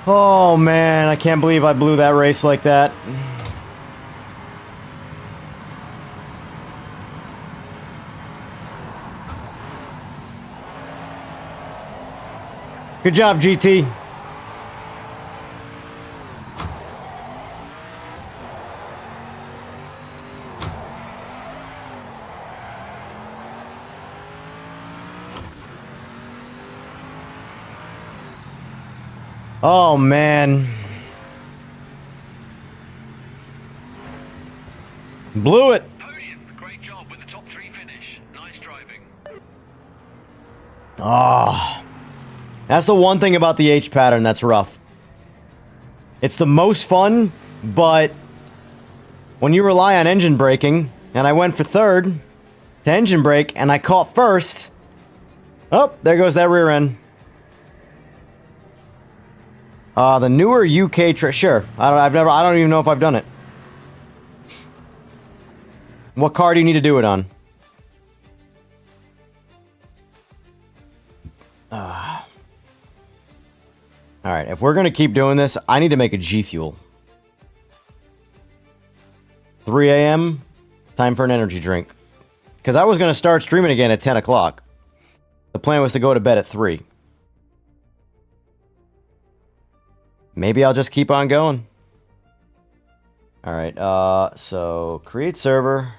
Oh man, I can't believe I blew that race like that. Good job, GT. Oh man. Blew it. Podium. Great job with the top 3 finish. Nice driving. Ah. That's the one thing about the H pattern that's rough. It's the most fun, but when you rely on engine braking, and I went for third to engine brake, and I caught first. Oh, there goes that rear end. The newer UK sure. I don't even know if I've done it. What car do you need to do it on? Alright, if we're gonna keep doing this, I need to make a G Fuel. 3 a.m. Time for an energy drink. Because I was gonna start streaming again at 10 o'clock. The plan was to go to bed at 3. Maybe I'll just keep on going. Alright, so create server.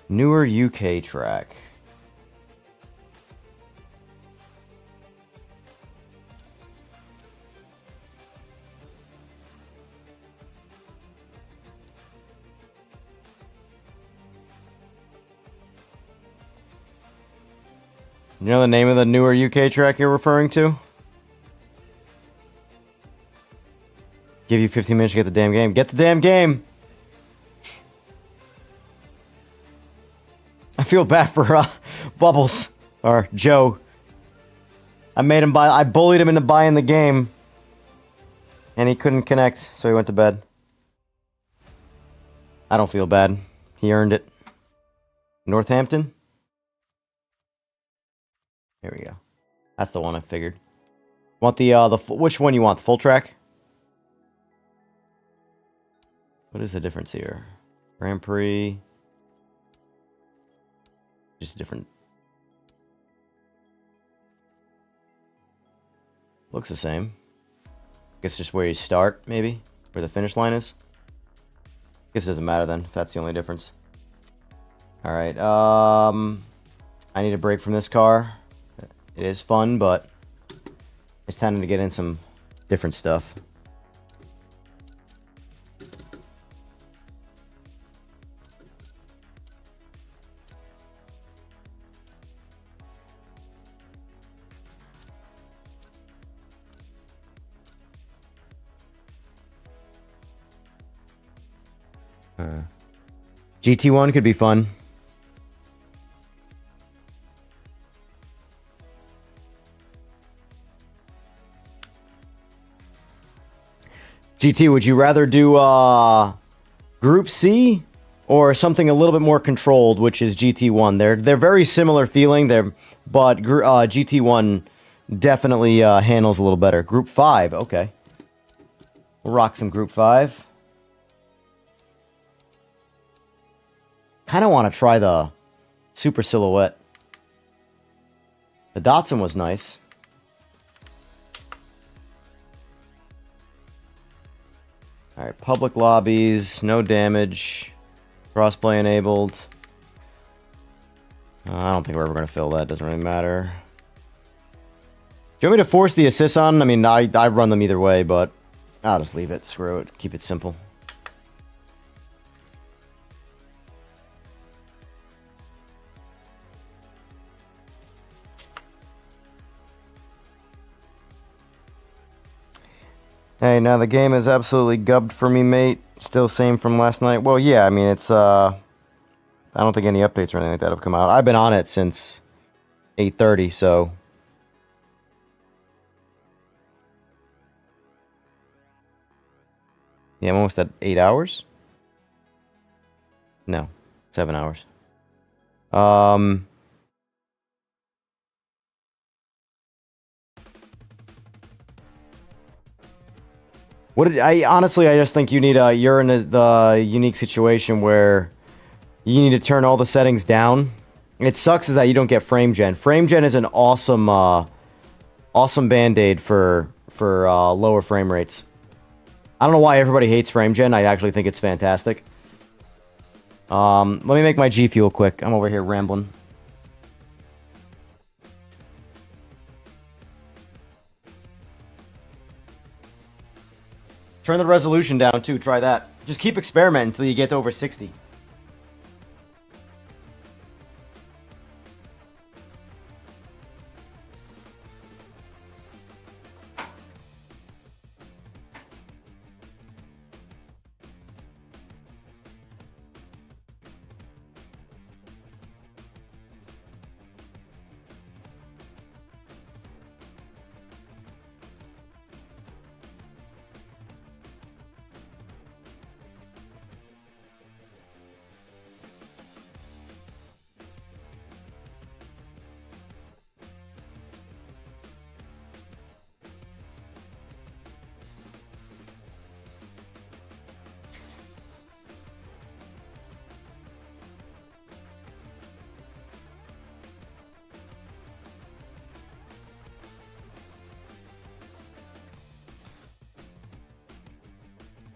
Newer UK track. You know the name of the newer UK track you're referring to? Give you 15 minutes to get the damn game. Get the damn game! I feel bad for Bubbles or Joe. I bullied him into buying the game, and he couldn't connect, so he went to bed. I don't feel bad. He earned it. Northampton? Here we go. That's the one I figured. Want which one you want? The full track? What is the difference here? Grand Prix. Just different. Looks the same. Guess just where you start, maybe? Where the finish line is? Guess it doesn't matter then, if that's the only difference. Alright, I need a break from this car. It is fun, but it's time to get in some different stuff. GT1 could be fun. GT, would you rather do Group C or something a little bit more controlled, which is GT1? They're very similar feeling, but GT1 definitely handles a little better. Group 5, okay. We'll rock some Group 5. Kind of want to try the Super Silhouette. The Datsun was nice. Alright, public lobbies, no damage, crossplay enabled. I don't think we're ever going to fill that, doesn't really matter. Do you want me to force the assists on? I mean, I run them either way, but I'll just leave it, screw it, keep it simple. now the game is absolutely gubbed for me, mate. Still same from last night. Well, yeah, I mean, it's, I don't think any updates or anything like that have come out. I've been on it since 8:30, so... Yeah, I'm almost at 8 hours? No, 7 hours. What did I honestly? I just think you need you're in the unique situation where you need to turn all the settings down. It sucks is that you don't get frame gen. Frame gen is an awesome, awesome band-aid for lower frame rates. I don't know why everybody hates frame gen. I actually think it's fantastic. Let me make my G Fuel quick. I'm over here rambling. Turn the resolution down too. Try that. Just keep experimenting until you get to over 60.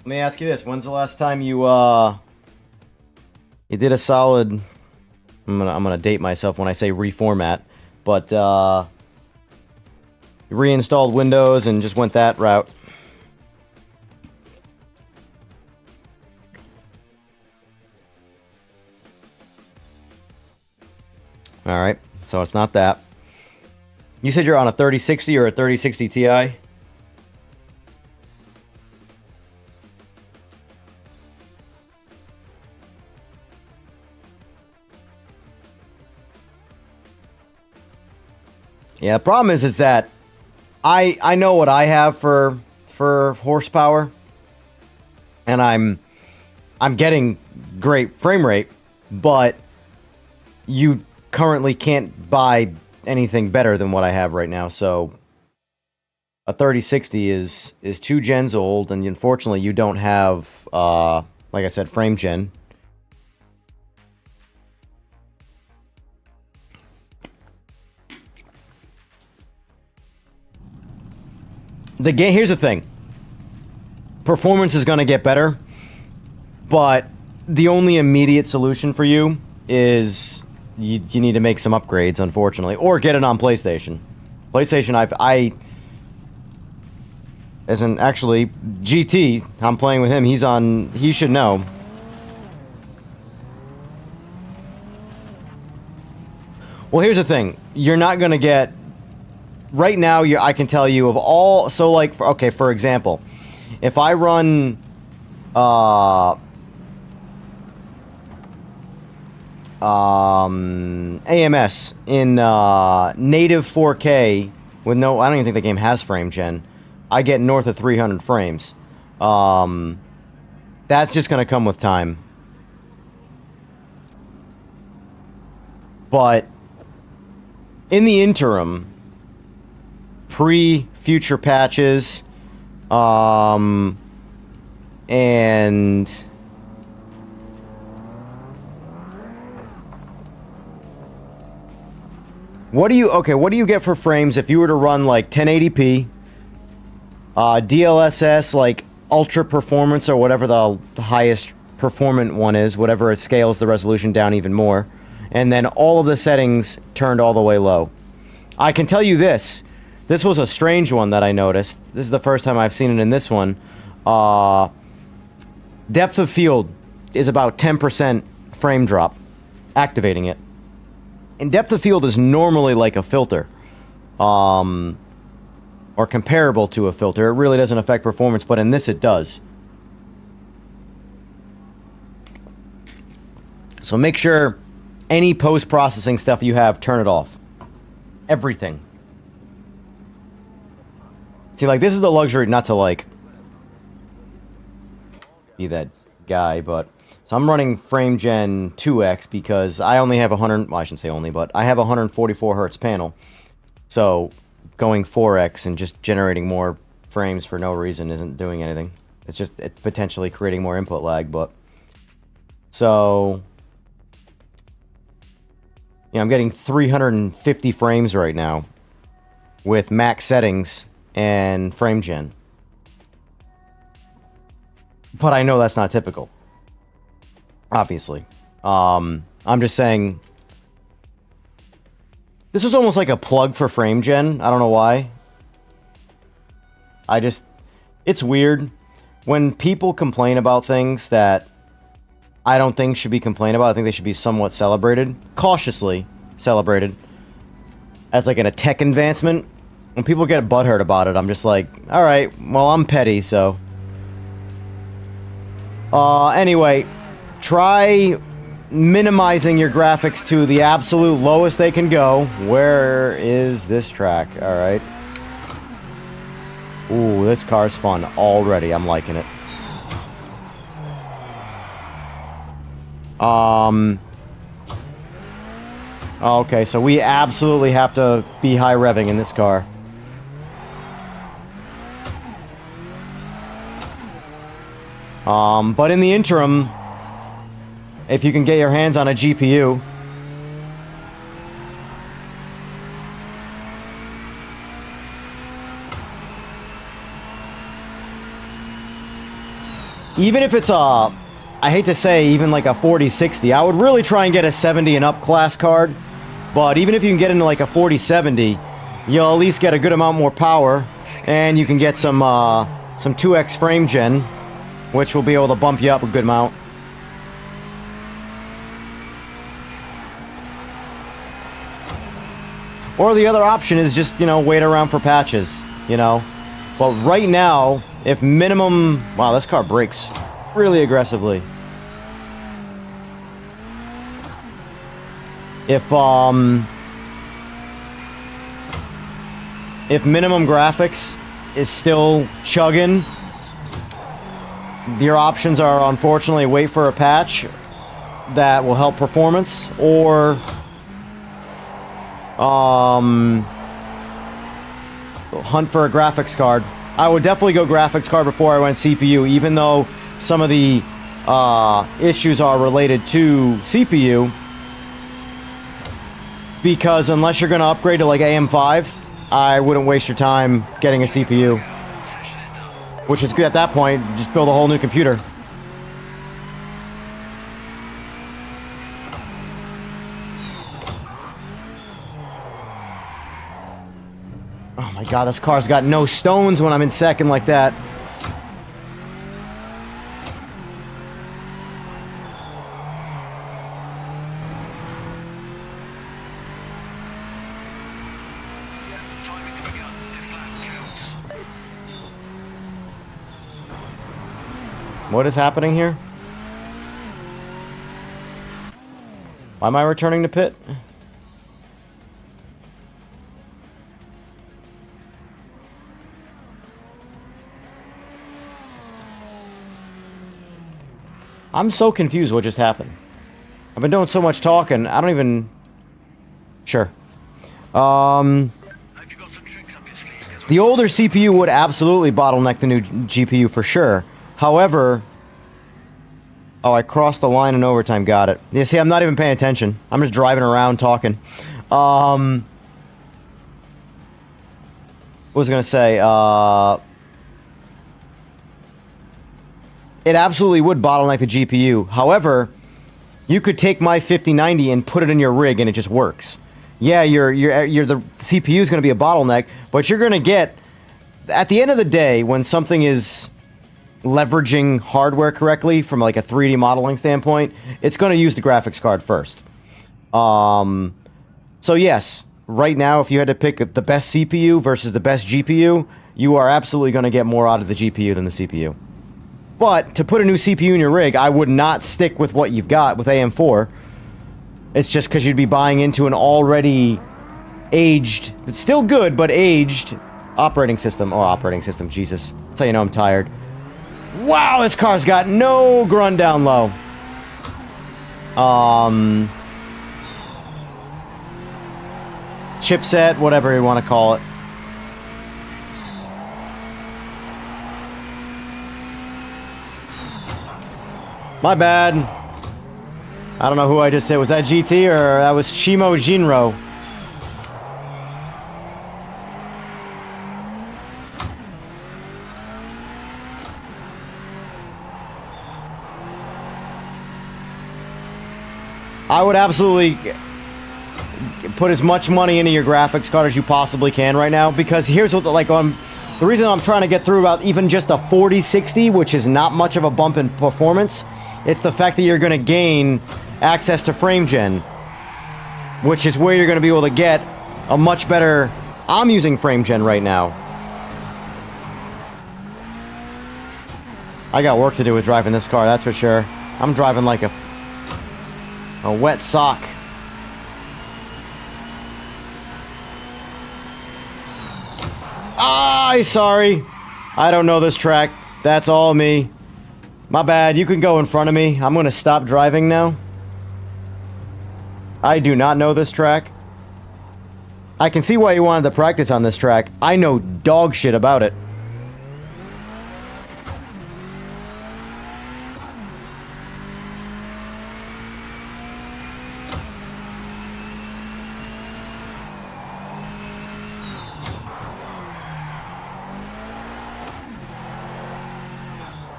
Let me ask you this: when's the last time you you did a solid? I'm gonna date myself when I say reformat, but you reinstalled Windows and just went that route. All right, so it's not that. You said you're on a 3060 or a 3060 Ti? Yeah, the problem is that I know what I have for horsepower, and I'm getting great frame rate, but you currently can't buy anything better than what I have right now. So a 3060 is 2 gens old, and unfortunately you don't have like I said, frame gen. The game, here's the thing. Performance is going to get better, but the only immediate solution for you is you need to make some upgrades, unfortunately, or get it on PlayStation. PlayStation, isn't actually GT. I'm playing with him. He's on. He should know. Well, here's the thing. You're not going to get. Right now, I can tell you of all. So, like, okay, for example, if I run AMS in native 4K with no, I don't even think the game has frame gen, I get north of 300 frames. That's just going to come with time. But in the interim, pre-future patches, and what do you get for frames if you were to run like 1080p, DLSS, like ultra performance or whatever the highest performant one is, whatever it scales the resolution down even more, and then all of the settings turned all the way low? I can tell you this. This was a strange one that I noticed. This is the first time I've seen it in this one. Depth of field is about 10% frame drop, activating it. And depth of field is normally like a filter. Or or comparable to a filter. It really doesn't affect performance, but in this it does. So make sure any post-processing stuff you have, turn it off. Everything. See, like, this is the luxury, not to, like, be that guy, but... So I'm running FrameGen 2X because I only have 100... Well, I shouldn't say only, but I have a 144 hertz panel. So going 4X and just generating more frames for no reason isn't doing anything. It's just potentially creating more input lag, but... So... Yeah, I'm getting 350 frames right now with max settings and FrameGen. But I know that's not typical. Obviously. I'm just saying... This was almost like a plug for FrameGen. I don't know why. It's weird. When people complain about things that I don't think should be complained about, I think they should be somewhat celebrated. Cautiously celebrated. As like in a tech advancement. When people get butthurt about it, I'm just like, alright, well, I'm petty, so... Anyway, try minimizing your graphics to the absolute lowest they can go. Where is this track? Alright. Ooh, this car's fun already. I'm liking it. Okay, so we absolutely have to be high revving in this car. But in the interim, if you can get your hands on a GPU, even if it's a, I hate to say, even like a 4060, I would really try and get a 70 and up class card. But even if you can get into like a 4070, you'll at least get a good amount more power, and you can get some 2X FrameGen, which will be able to bump you up a good amount. Or the other option is just, you know, wait around for patches, you know. But right now, if minimum... Wow, this car brakes really aggressively. If minimum graphics is still chugging, your options are, unfortunately, wait for a patch that will help performance, or hunt for a graphics card. I would definitely go graphics card before I went CPU, even though some of the issues are related to CPU, because unless you're going to upgrade to like AM5, I wouldn't waste your time getting a CPU. Which is good at that point, just build a whole new computer. Oh my god, this car's got no stones when I'm in second like that. What is happening here? Why am I returning to pit? I'm so confused what just happened. I've been doing so much talking, I don't even... Sure. The older CPU would absolutely bottleneck the new GPU for sure. However... Oh, I crossed the line in overtime, got it. Yeah, see, I'm not even paying attention. I'm just driving around talking. What was I gonna say? It absolutely would bottleneck the GPU. However, you could take my 5090 and put it in your rig and it just works. Yeah, the CPU is going to be a bottleneck, but you're going to get, at the end of the day, when something is leveraging hardware correctly from like a 3D modeling standpoint, it's going to use the graphics card first. So yes, right now, if you had to pick the best CPU versus the best GPU, you are absolutely going to get more out of the GPU than the CPU. But to put a new CPU in your rig, I would not stick with what you've got with AM4. It's just because you'd be buying into an already aged, it's still good, but aged operating system. Oh, operating system, Jesus. That's how you know I'm tired. Wow, this car's got no grunt down low. Chipset, whatever you want to call it. My bad. I don't know who I just hit. Was that GT or that was Shimo Jinro? I would absolutely put as much money into your graphics card as you possibly can right now, because here's what the reason I'm trying to get through about even just a 4060, which is not much of a bump in performance, it's the fact that you're going to gain access to frame gen, which is where you're going to be able to get a much better... I'm using frame gen right now. I got work to do with driving this car, that's for sure. I'm driving like a wet sock. Sorry. I don't know this track. That's all me. My bad. You can go in front of me. I'm going to stop driving now. I do not know this track. I can see why you wanted to practice on this track. I know dog shit about it.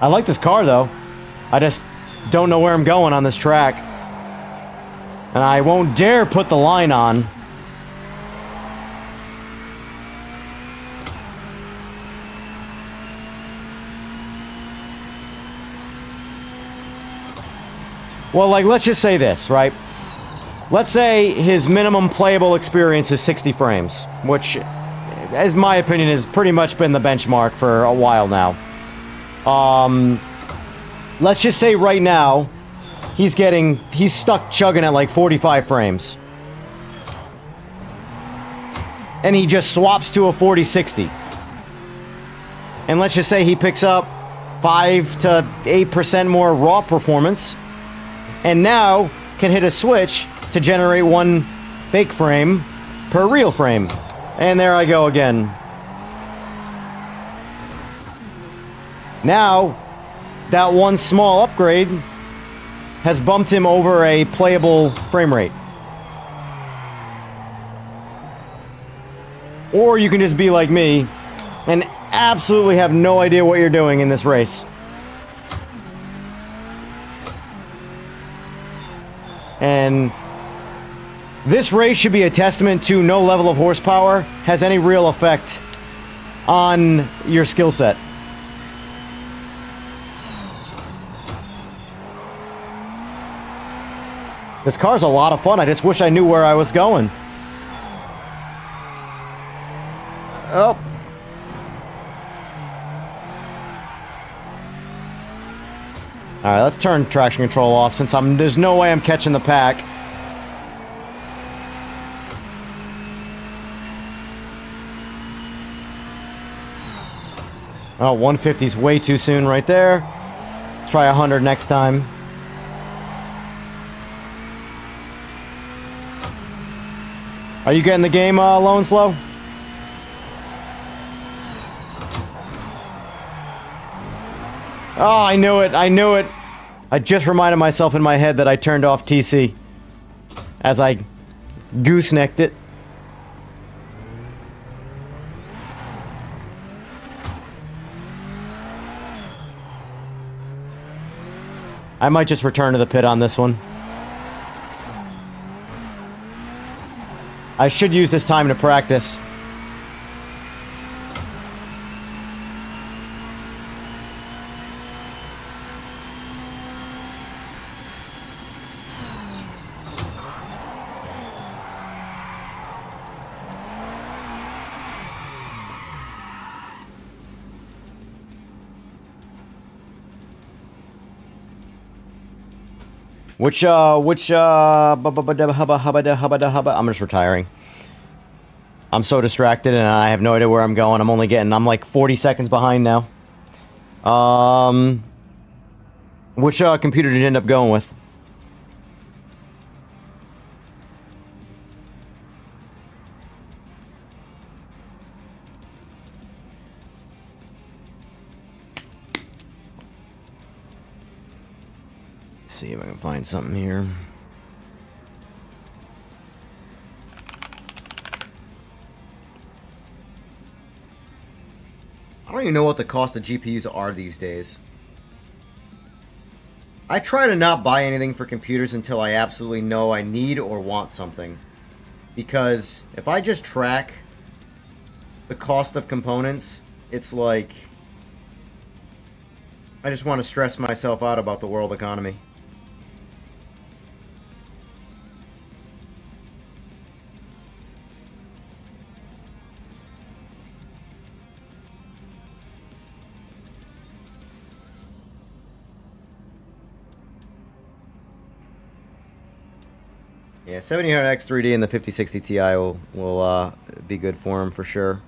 I like this car, though. I just don't know where I'm going on this track. And I won't dare put the line on. Well, like, let's just say this, right? Let's say his minimum playable experience is 60 frames, which, as my opinion, has pretty much been the benchmark for a while now. Let's just say right now, he's stuck chugging at like 45 frames. And he just swaps to a 4060. And let's just say he picks up 5 to 8% more raw performance. And now can hit a switch to generate one fake frame per real frame. And there I go again. Now, that one small upgrade has bumped him over a playable frame rate. Or you can just be like me and absolutely have no idea what you're doing in this race. And this race should be a testament to no level of horsepower has any real effect on your skill set. This car's a lot of fun. I just wish I knew where I was going. Oh. Alright, let's turn traction control off since there's no way I'm catching the pack. Oh, 150's way too soon right there. Let's try 100 next time. Are you getting the game low and slow? Oh, I knew it. I knew it. I just reminded myself in my head that I turned off TC as I goosenecked it. I might just return to the pit on this one. I should use this time to practice. I'm just retiring. I'm so distracted and I have no idea where I'm going. I'm like 40 seconds behind now. Which computer did you end up going with? See if I can find something here. I don't even know what the cost of GPUs are these days. I try to not buy anything for computers until I absolutely know I need or want something. Because if I just track the cost of components, it's like I just want to stress myself out about the world economy. Yeah, 7800X 3D and the 5060 Ti will be good for him for sure.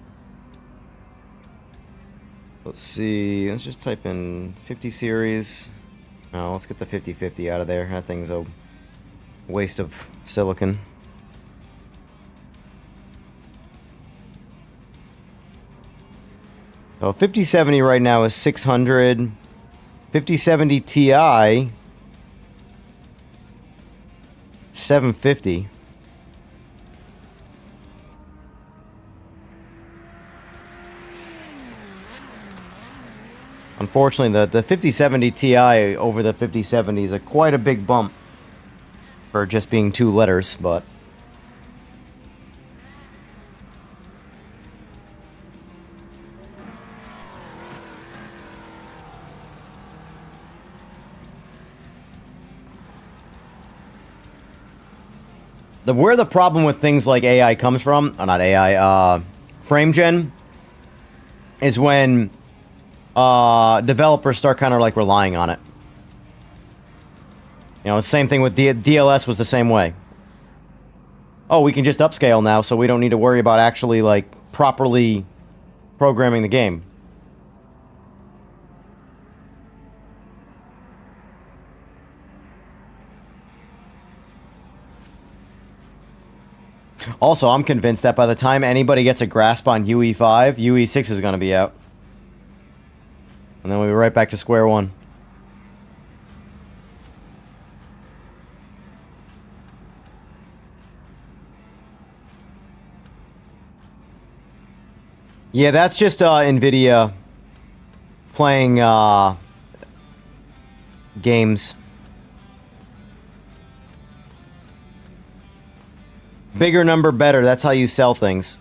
Let's see. Let's just type in 50 series. Oh, let's get the 5050 out of there. That thing's a waste of silicon. So 5070 right now is 600. 5070 Ti 750. Unfortunately, the 5070 Ti over the 5070 is quite a big bump for just being 2 letters, but where the problem with things like AI comes from, not AI, frame gen, is when developers start kind of like relying on it. You know, the same thing with DLS was the same way. Oh, we can just upscale now, so we don't need to worry about actually like properly programming the game. Also, I'm convinced that by the time anybody gets a grasp on UE5, UE6 is going to be out. And then we'll be right back to square one. Yeah, that's just NVIDIA playing games. Bigger number, better. That's how you sell things.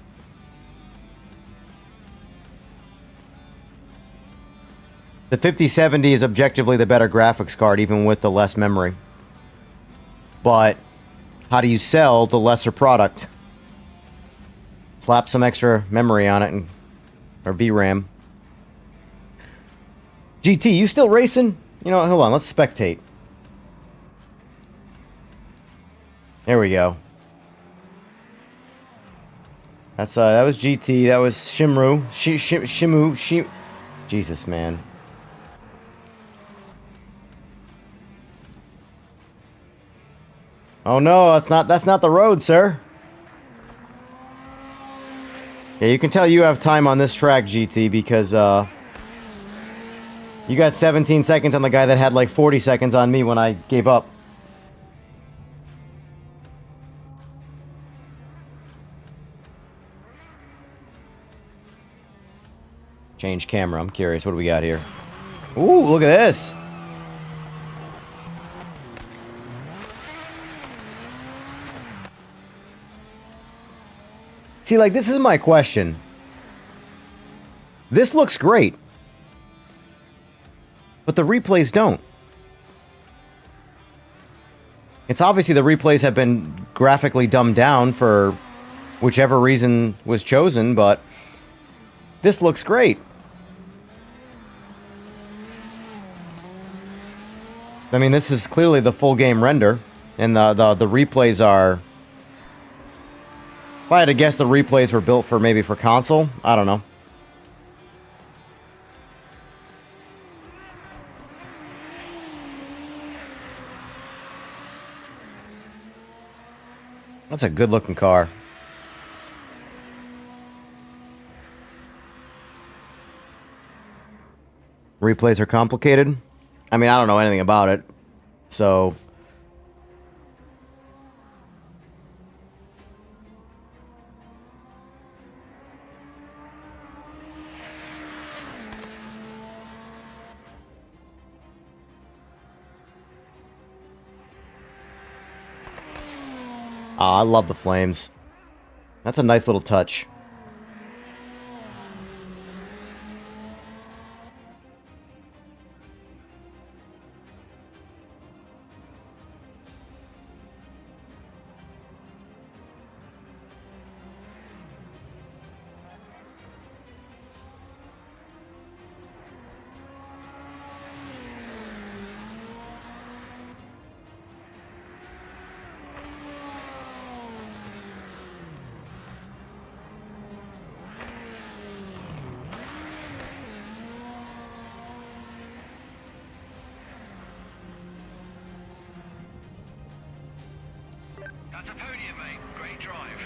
The 5070 is objectively the better graphics card, even with the less memory. But how do you sell the lesser product? Slap some extra memory on it, or VRAM. GT, you still racing? You know what, hold on, let's spectate. There we go. That's that was GT, that was Shimru. Shimu. Jesus, man. Oh no, that's not the road, sir. Yeah, you can tell you have time on this track, GT, because you got 17 seconds on the guy that had like 40 seconds on me when I gave up. Change camera. I'm curious. What do we got here? Ooh, look at this. See, like, this is my question. This looks great. But the replays don't. It's obviously the replays have been graphically dumbed down for whichever reason was chosen, but this looks great. I mean, this is clearly the full game render, and the replays are. If I had to guess, the replays were built for maybe for console. I don't know. That's a good looking car. Replays are complicated. I mean, I don't know anything about it. So. I love the flames. That's a nice little touch. That's a podium, mate. Great drive.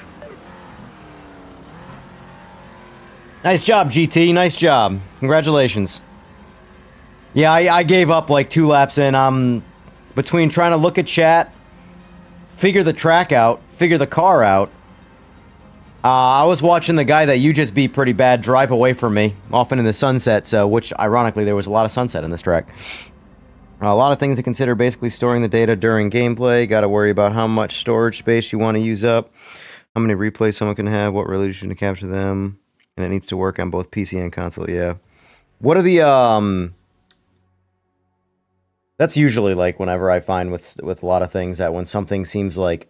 Nice job, GT. Nice job. Congratulations. Yeah, I gave up like 2 laps in. Between trying to look at chat, figure the track out, figure the car out. I was watching the guy that you just beat pretty bad drive away from me, often in the sunset, so which, ironically, there was a lot of sunset in this track. A lot of things to consider, basically storing the data during gameplay. Got to worry about how much storage space you want to use up, how many replays someone can have, what resolution to capture them, and it needs to work on both PC and console, yeah. What are the, That's usually like whenever I find with a lot of things that when something seems like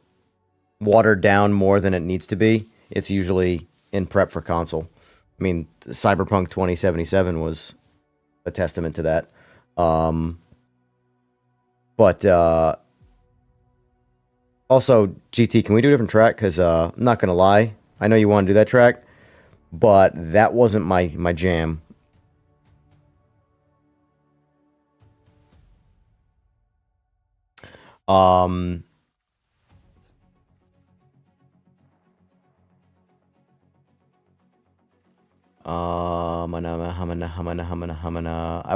watered down more than it needs to be, it's usually in prep for console. I mean, Cyberpunk 2077 was a testament to that. But also, GT, can we do a different track? Because I'm not going to lie. I know you want to do that track, but that wasn't my jam. I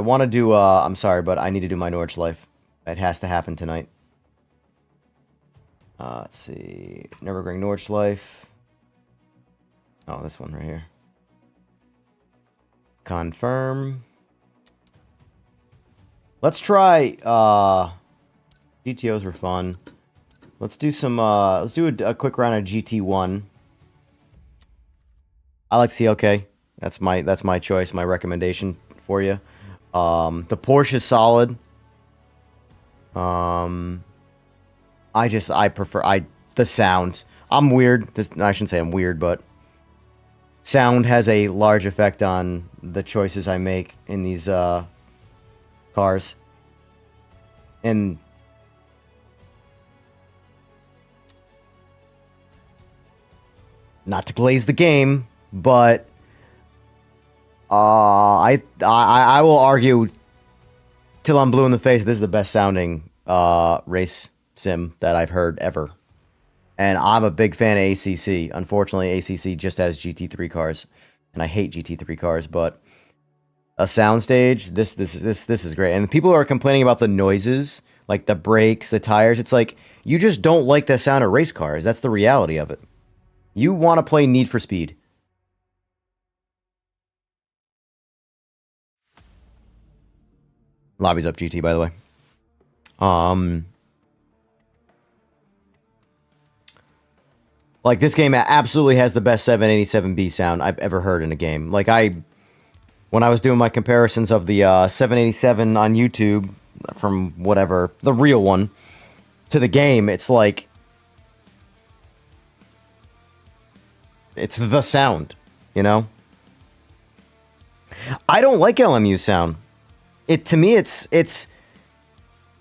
want to do, I'm sorry, but I need to do my Nordschleife. It has to happen tonight. Let's see. Nürburgring Nordschleife. Oh, this one right here. Confirm. Let's try, GTOs were fun. Let's do some, let's do a quick round of GT1. I like CLK. That's my choice, my recommendation for you. The Porsche is solid. I prefer the sound. I'm weird. I shouldn't say I'm weird, but sound has a large effect on the choices I make in these cars. And not to glaze the game, but I will argue till I'm blue in the face. This is the best sounding race sim that I've heard ever, and I'm a big fan of ACC. Unfortunately, ACC just has GT3 cars, and I hate GT3 cars. But a soundstage, this is great. And people are complaining about the noises, like the brakes, the tires. It's like you just don't like the sound of race cars. That's the reality of it. You want to play Need for Speed. Lobby's up, GT, by the way. Like, this game absolutely has the best 787B sound I've ever heard in a game. Like, when I was doing my comparisons of the 787 on YouTube, from whatever, the real one, to the game, it's like, it's the sound, you know? I don't like LMU sound. To me, it's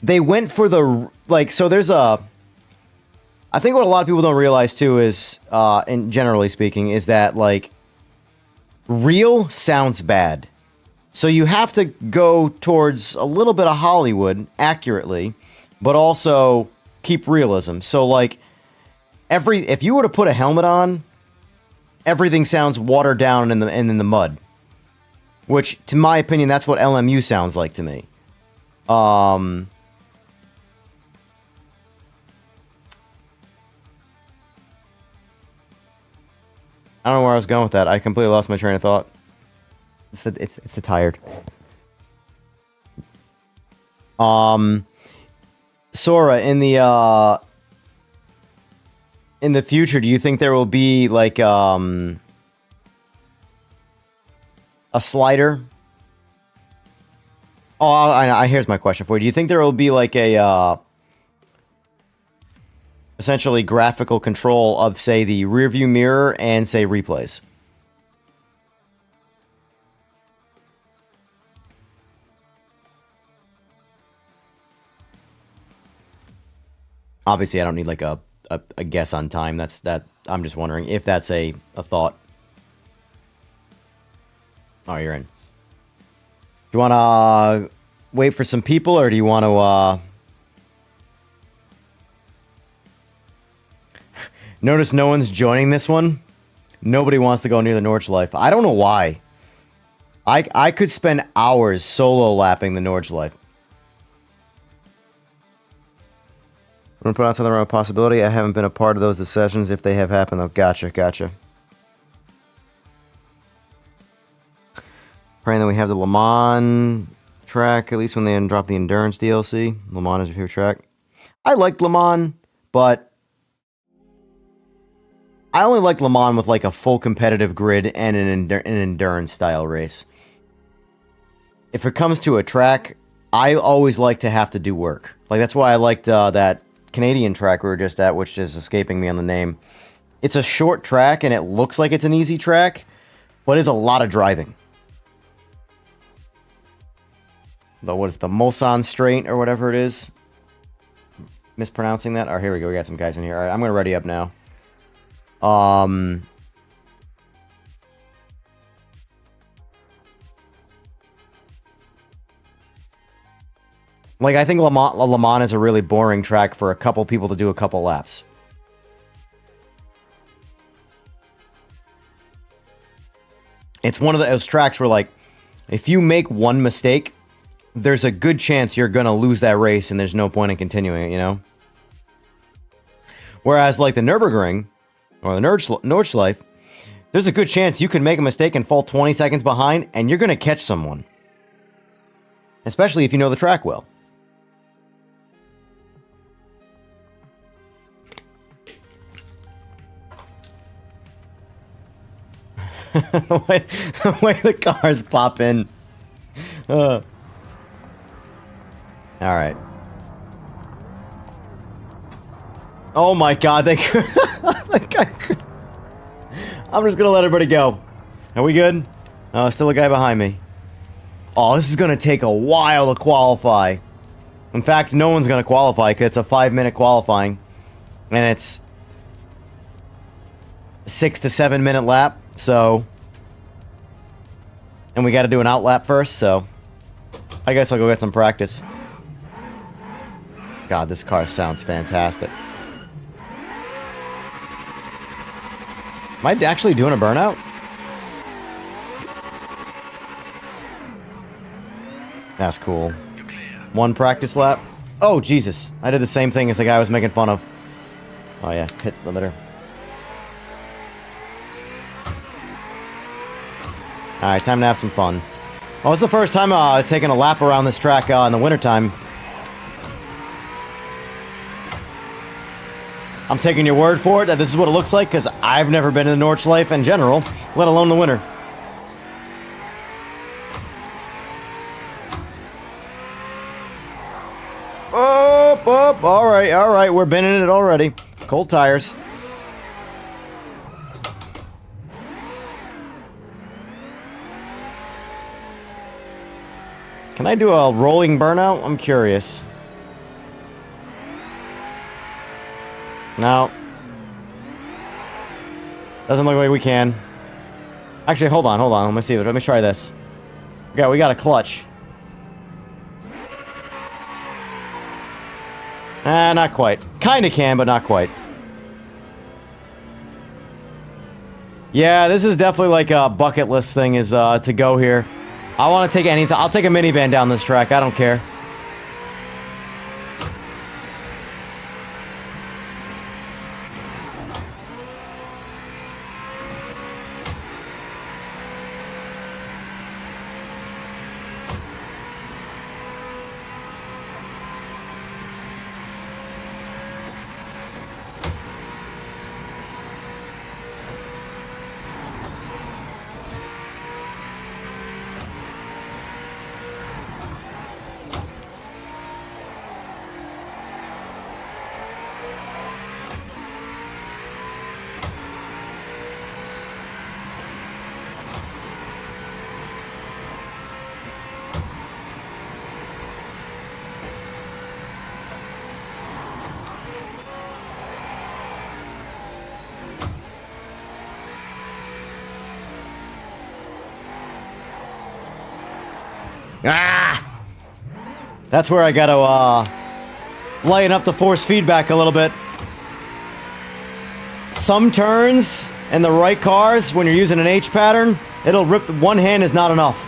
they went for the, like, so there's a, I think what a lot of people don't realize too is, and generally speaking, is that, like, real sounds bad. So you have to go towards a little bit of Hollywood accurately, but also keep realism. So, like, if you were to put a helmet on, everything sounds watered down in the mud. Which, to my opinion, that's what LMU sounds like to me. I don't know where I was going with that. I completely lost my train of thought. It's the tired. Sora, in the future, do you think there will be like a slider? Oh, I here's my question for you. Do you think there will be like a essentially graphical control of, say, the rearview mirror and, say, replays? Obviously, I don't need like a guess on time. I'm just wondering if that's a thought. Oh, you're in. Do you want to wait for some people, or do you want to notice no one's joining this one? Nobody wants to go near the Nordschleife. I don't know why. I could spend hours solo lapping the Nordschleife. I'm going to put out something around a possibility. I haven't been a part of those discussions if they have happened, though. Gotcha. Praying that we have the Le Mans track, at least when they drop the Endurance DLC. Le Mans is your favorite track. I liked Le Mans, but I only like Le Mans with like a full competitive grid and an endurance style race. If it comes to a track, I always like to have to do work. Like, that's why I liked that Canadian track we were just at, which is escaping me on the name. It's a short track, and it looks like it's an easy track, but it's a lot of driving. What is the Mulsanne Strait, or whatever it is? Mispronouncing that? Alright, here we go. We got some guys in here. Alright, I'm going to ready up now. Like, I think Le Mans is a really boring track for a couple people to do a couple laps. It's one of those tracks where, like, if you make one mistake, there's a good chance you're going to lose that race and there's no point in continuing it, you know? Whereas, like, the Nürburgring, or the Nordschleife, there's a good chance you can make a mistake and fall 20 seconds behind, and you're going to catch someone. Especially if you know the track well. the way the cars pop in. Alright. Oh my god, they could. I'm just gonna let everybody go. Are we good? Oh, still a guy behind me. Oh, this is gonna take a while to qualify. In fact, no one's gonna qualify because it's a 5-minute qualifying. And it's 6 to 7 minute lap, so. And we gotta do an out lap first, so. I guess I'll go get some practice. God, this car sounds fantastic. Am I actually doing a burnout? That's cool. One practice lap. Oh, Jesus. I did the same thing as the guy I was making fun of. Oh, yeah. Hit limiter. Alright, time to have some fun. Oh, it's the first time taking a lap around this track in the wintertime. I'm taking your word for it that this is what it looks like, because I've never been in the Nordschleife in general, let alone the winter. Oh, alright, we're bending it already. Cold tires. Can I do a rolling burnout? I'm curious. No. Doesn't look like we can. Actually, hold on. Let me see. Let me try this. Yeah, we got a clutch. Not quite. Kinda can, but not quite. Yeah, this is definitely like a bucket list thing is to go here. I want to take anything. I'll take a minivan down this track. I don't care. Ah! That's where I gotta, lighten up the force feedback a little bit. Some turns in the right cars, when you're using an H pattern, it'll rip. One hand is not enough.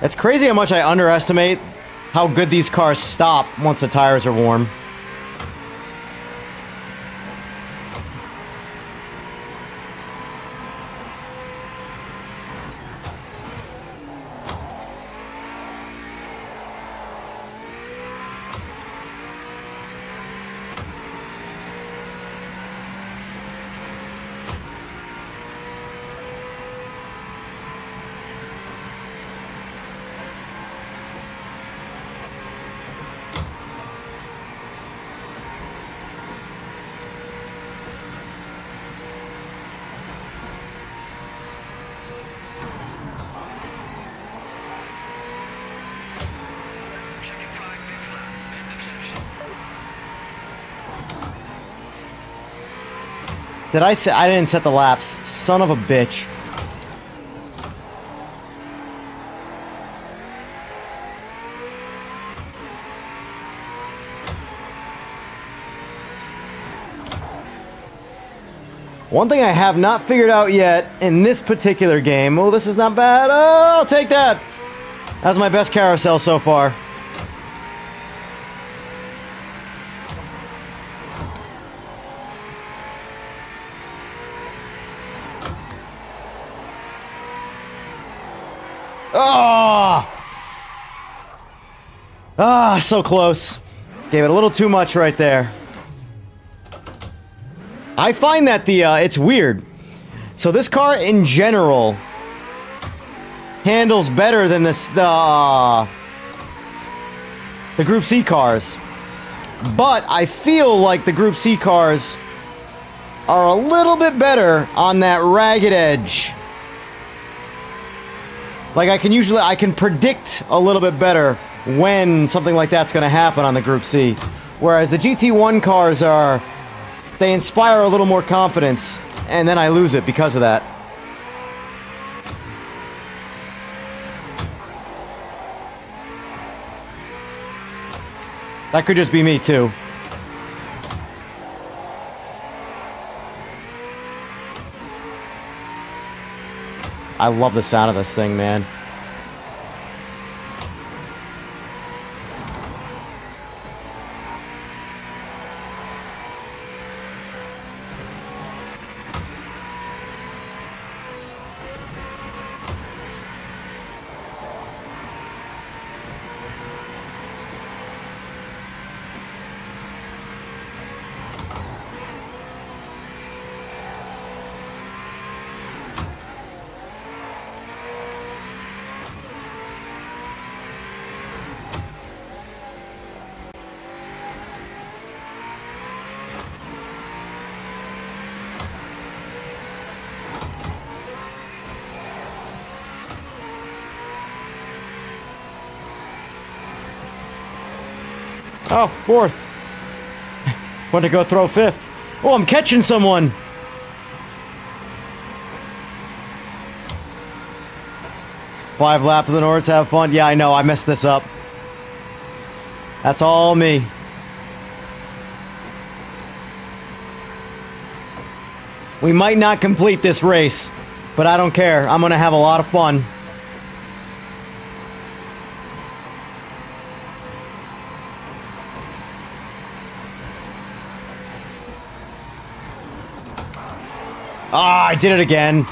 It's crazy how much I underestimate how good these cars stop once the tires are warm. Checking flag this lap. End of session. Did I say I didn't set the laps? Son of a bitch. One thing I have not figured out yet in this particular game. Oh, this is not bad. Oh, I'll take that. That's my best carousel so far. Oh! Ah, so close. Gave it a little too much right there. I find that it's weird. So this car in general handles better than the Group C cars. But I feel like the Group C cars are a little bit better on that ragged edge. Like I can predict a little bit better when something like that's going to happen on the Group C. Whereas the GT1 cars they inspire a little more confidence, and then I lose it because of that. That could just be me too. I love the sound of this thing, man. Oh, fourth. Went to go throw fifth. Oh, I'm catching someone. Five lap of the Nords, have fun. Yeah, I know, I messed this up. That's all me. We might not complete this race, but I don't care. I'm gonna have a lot of fun. Ah, I did it again.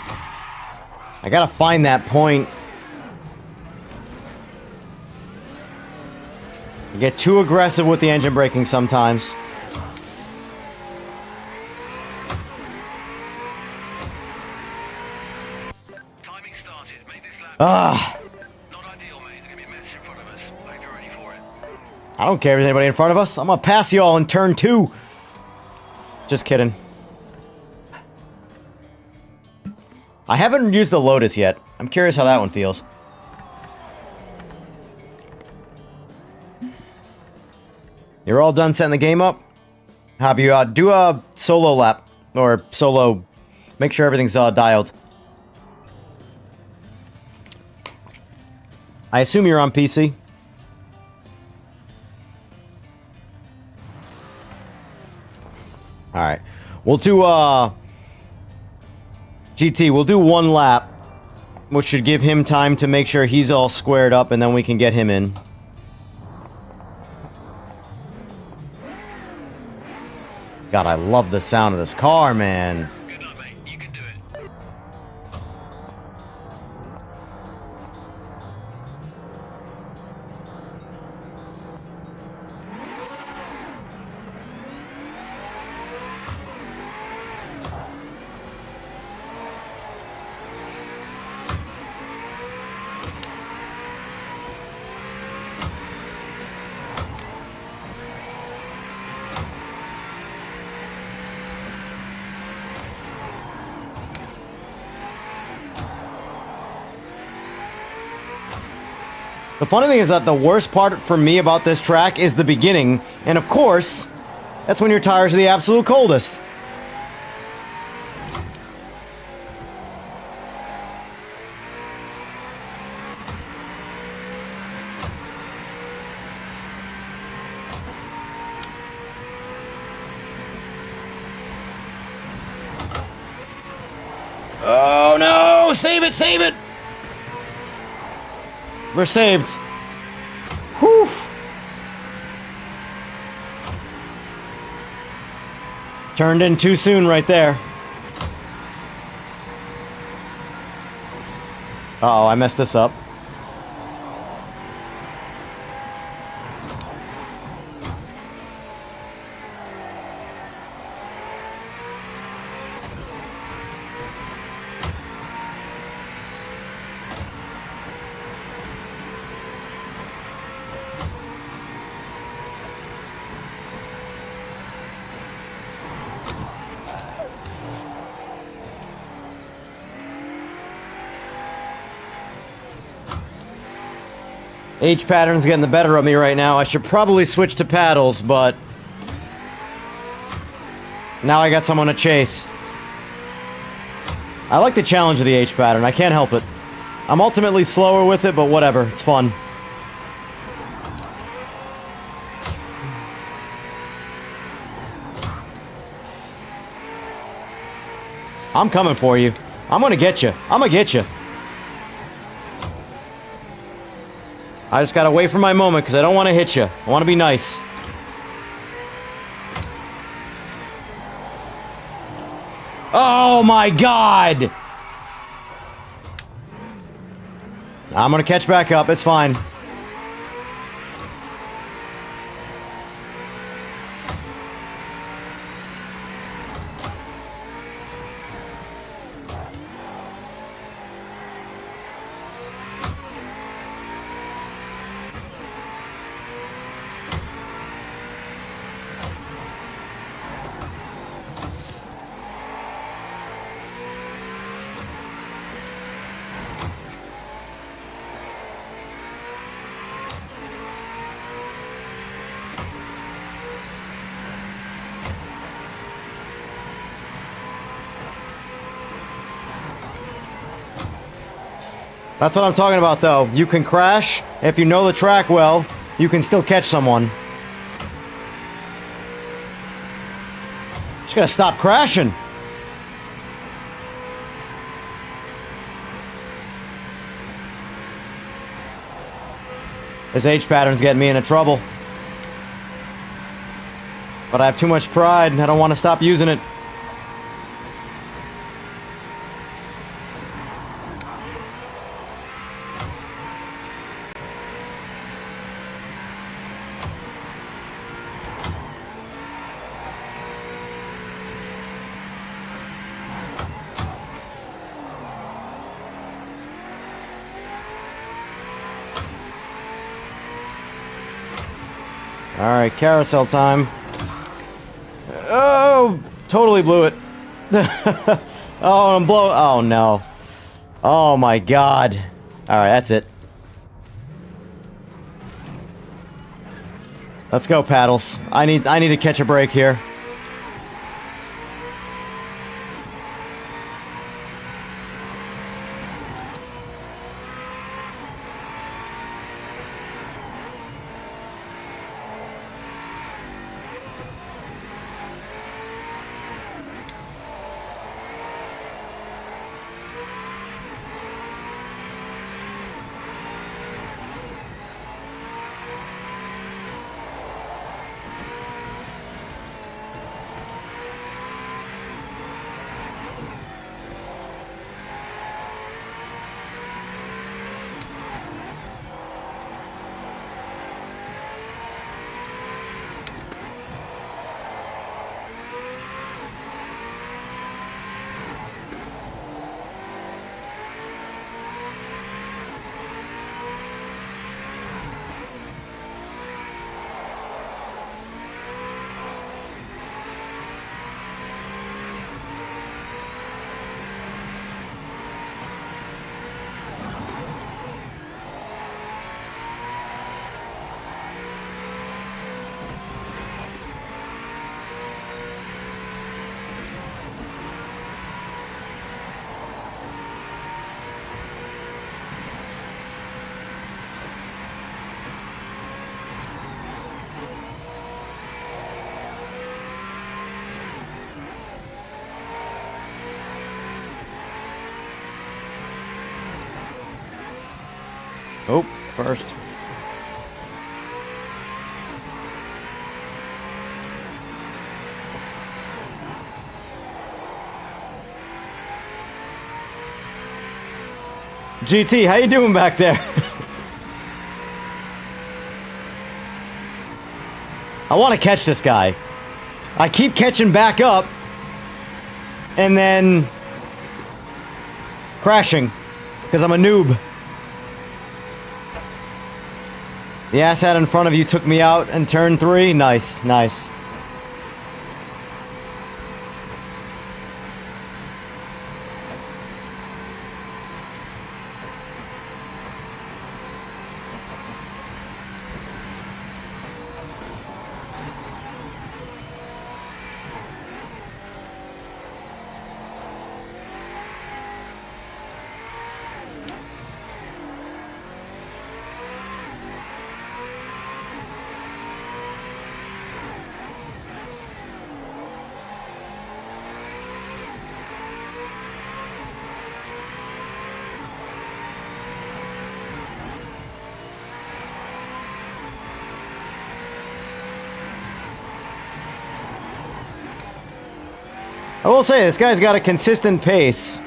I gotta find that point. I get too aggressive with the engine braking sometimes. Timing started. Make this lap. Ah, Not ideal, mate. There's gonna be a mess in front of us. Hope you're ready for it. I don't care if there's anybody in front of us. I'm gonna pass you all in turn 2. Just kidding. I haven't used the Lotus yet. I'm curious how that one feels. You're all done setting the game up? Have you do a solo lap or solo? Make sure everything's dialed. I assume you're on PC. All right, we'll do GT. We'll do one lap, which should give him time to make sure he's all squared up, and then we can get him in. God, I love the sound of this car, man. Good luck, mate. You can do it. The funny thing is that the worst part for me about this track is the beginning, and of course, that's when your tires are the absolute coldest. Oh no! Save it! Save it! We're saved. Whew. Turned in too soon right there. Uh-oh, I messed this up. H pattern's getting the better of me right now. I should probably switch to paddles, but now I got someone to chase. I like the challenge of the H pattern. I can't help it. I'm ultimately slower with it, but whatever. It's fun. I'm coming for you. I'm gonna get you. I'm gonna get you. I just gotta wait for my moment because I don't want to hit you. I want to be nice. Oh my god! I'm gonna catch back up. It's fine. That's what I'm talking about, though. You can crash. If you know the track well, you can still catch someone. Just gotta stop crashing. This H pattern's getting me into trouble. But I have too much pride and I don't want to stop using it. Alright, carousel time. Oh, totally blew it. Oh, I'm blowing. Oh, no. Oh, my God. Alright, that's it. Let's go, paddles. I need to catch a break here. Oh, first. GT, how you doing back there? I want to catch this guy. I keep catching back up and then crashing because I'm a noob. The asshat in front of you took me out in turn 3. Nice, nice. I will say, this guy's got a consistent pace.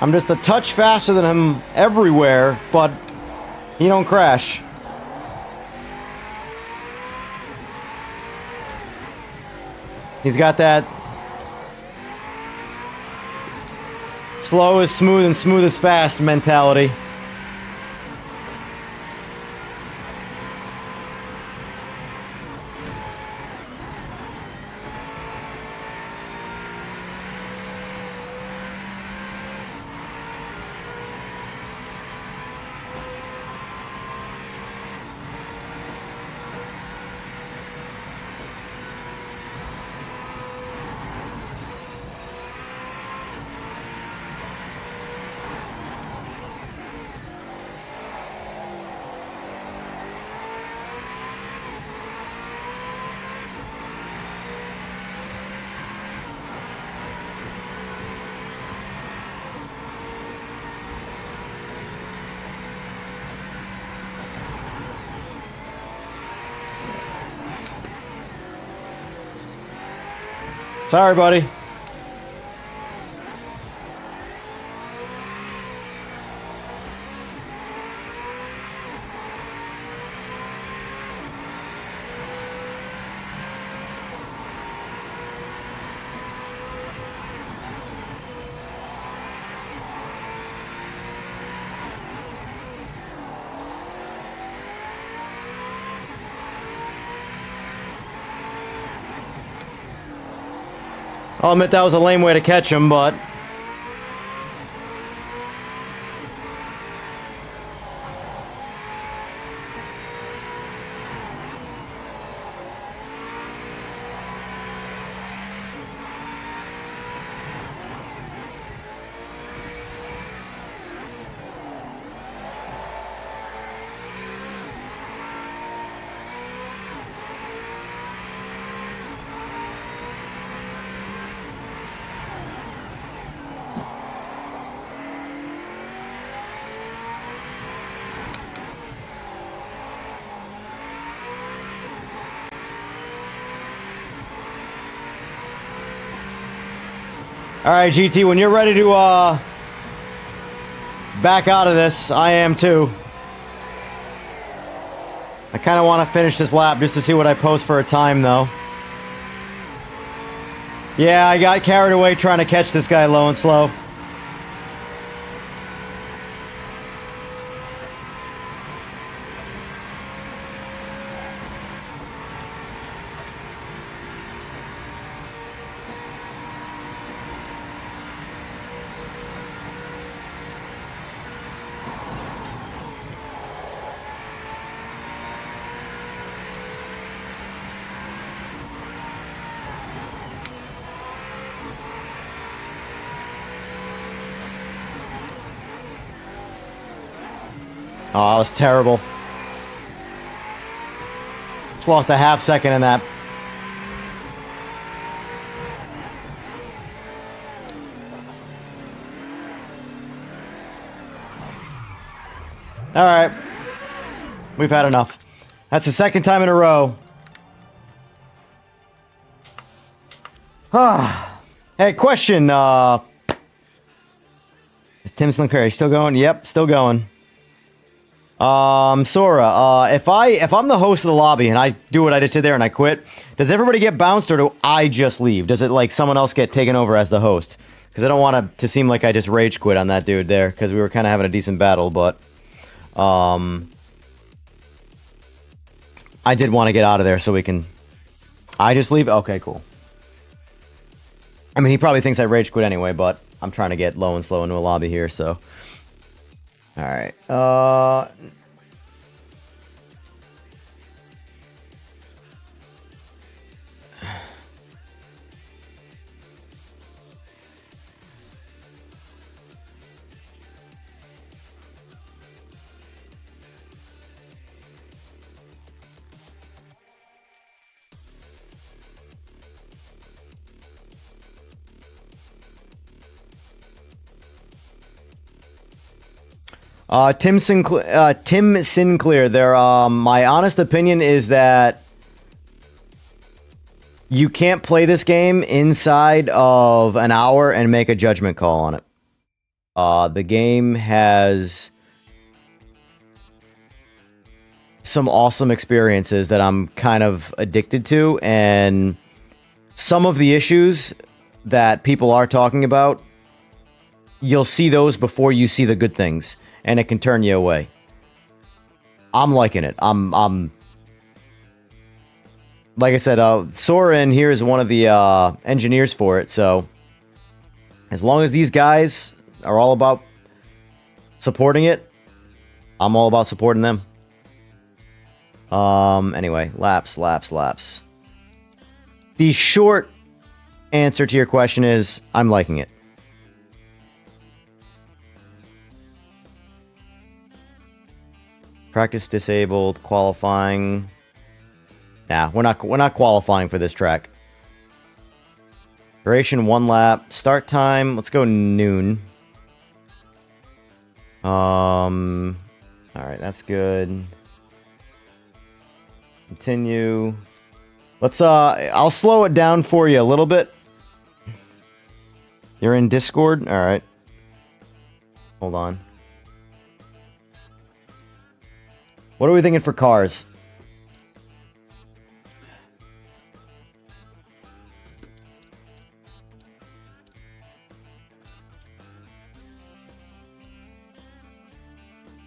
I'm just a touch faster than him everywhere, but he don't crash. He's got that slow is smooth and smooth is fast mentality. Sorry, buddy. I'll admit that was a lame way to catch him, but... Alright, GT, when you're ready to, back out of this, I am too. I kind of want to finish this lap just to see what I post for a time, though. Yeah, I got carried away trying to catch this guy low and slow. Oh, that was terrible. Just lost a half second in that. Alright. We've had enough. That's the second time in a row. Hey, question. Is Tim Sinclair still going? Yep, still going. Sora, if I'm the host of the lobby and I do what I just did there and I quit, does everybody get bounced or do I just leave? Does it like someone else get taken over as the host? Because I don't want it to seem like I just rage quit on that dude there because we were kind of having a decent battle, but I did want to get out of there so we can. I just leave? Okay, cool. I mean, he probably thinks I rage quit anyway, but I'm trying to get low and slow into a lobby here, so. Alright, Tim Sinclair, there, my honest opinion is that you can't play this game inside of an hour and make a judgment call on it. The game has some awesome experiences that I'm kind of addicted to, and some of the issues that people are talking about, you'll see those before you see the good things. And it can turn you away. I'm liking it. I'm like I said, Sora in here is one of the engineers for it, so as long as these guys are all about supporting it, I'm all about supporting them. Anyway, laps. The short answer to your question is I'm liking it. Practice disabled, qualifying. Nah, we're not qualifying for this track. Duration 1 lap. Start time, let's go noon. Alright, that's good. Continue. Let's I'll slow it down for you a little bit. You're in Discord? Alright. Hold on. What are we thinking for cars?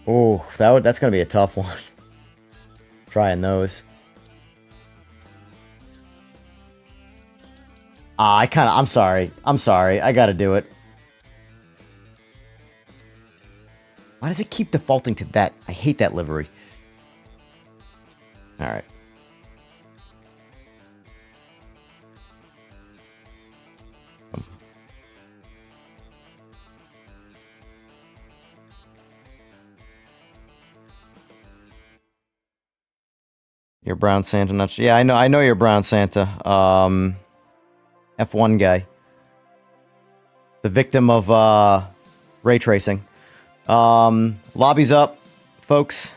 Oh, that's gonna be a tough one. Trying those. I'm sorry. I gotta do it. Why does it keep defaulting to that? I hate that livery. Alright. You're Brown Santa, not yeah. I know you're Brown Santa. F1 guy, the victim of ray tracing. Lobby's up, folks.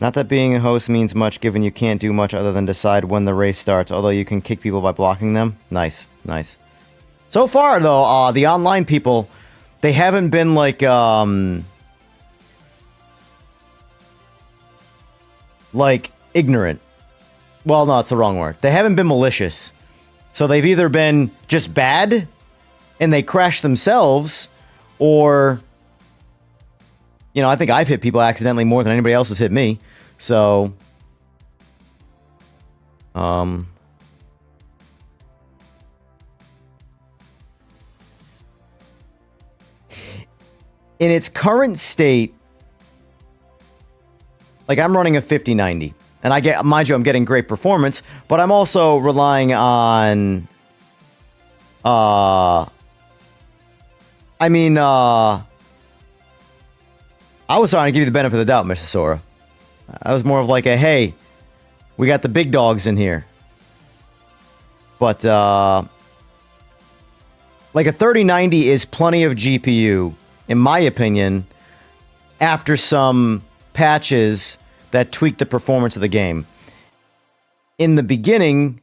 Not that being a host means much, given you can't do much other than decide when the race starts. Although you can kick people by blocking them. Nice, nice. So far, though, the online people, they haven't been like ignorant. Well, no, it's the wrong word. They haven't been malicious. So they've either been just bad and they crash themselves, or, you know, I think I've hit people accidentally more than anybody else has hit me. So, in its current state, like, I'm running a 5090, and mind you, I'm getting great performance, but I'm also relying on, I was trying to give you the benefit of the doubt, Mr. Sora. I was more of like a, hey, we got the big dogs in here. But, like a 3090 is plenty of GPU, in my opinion, after some patches that tweak the performance of the game. In the beginning,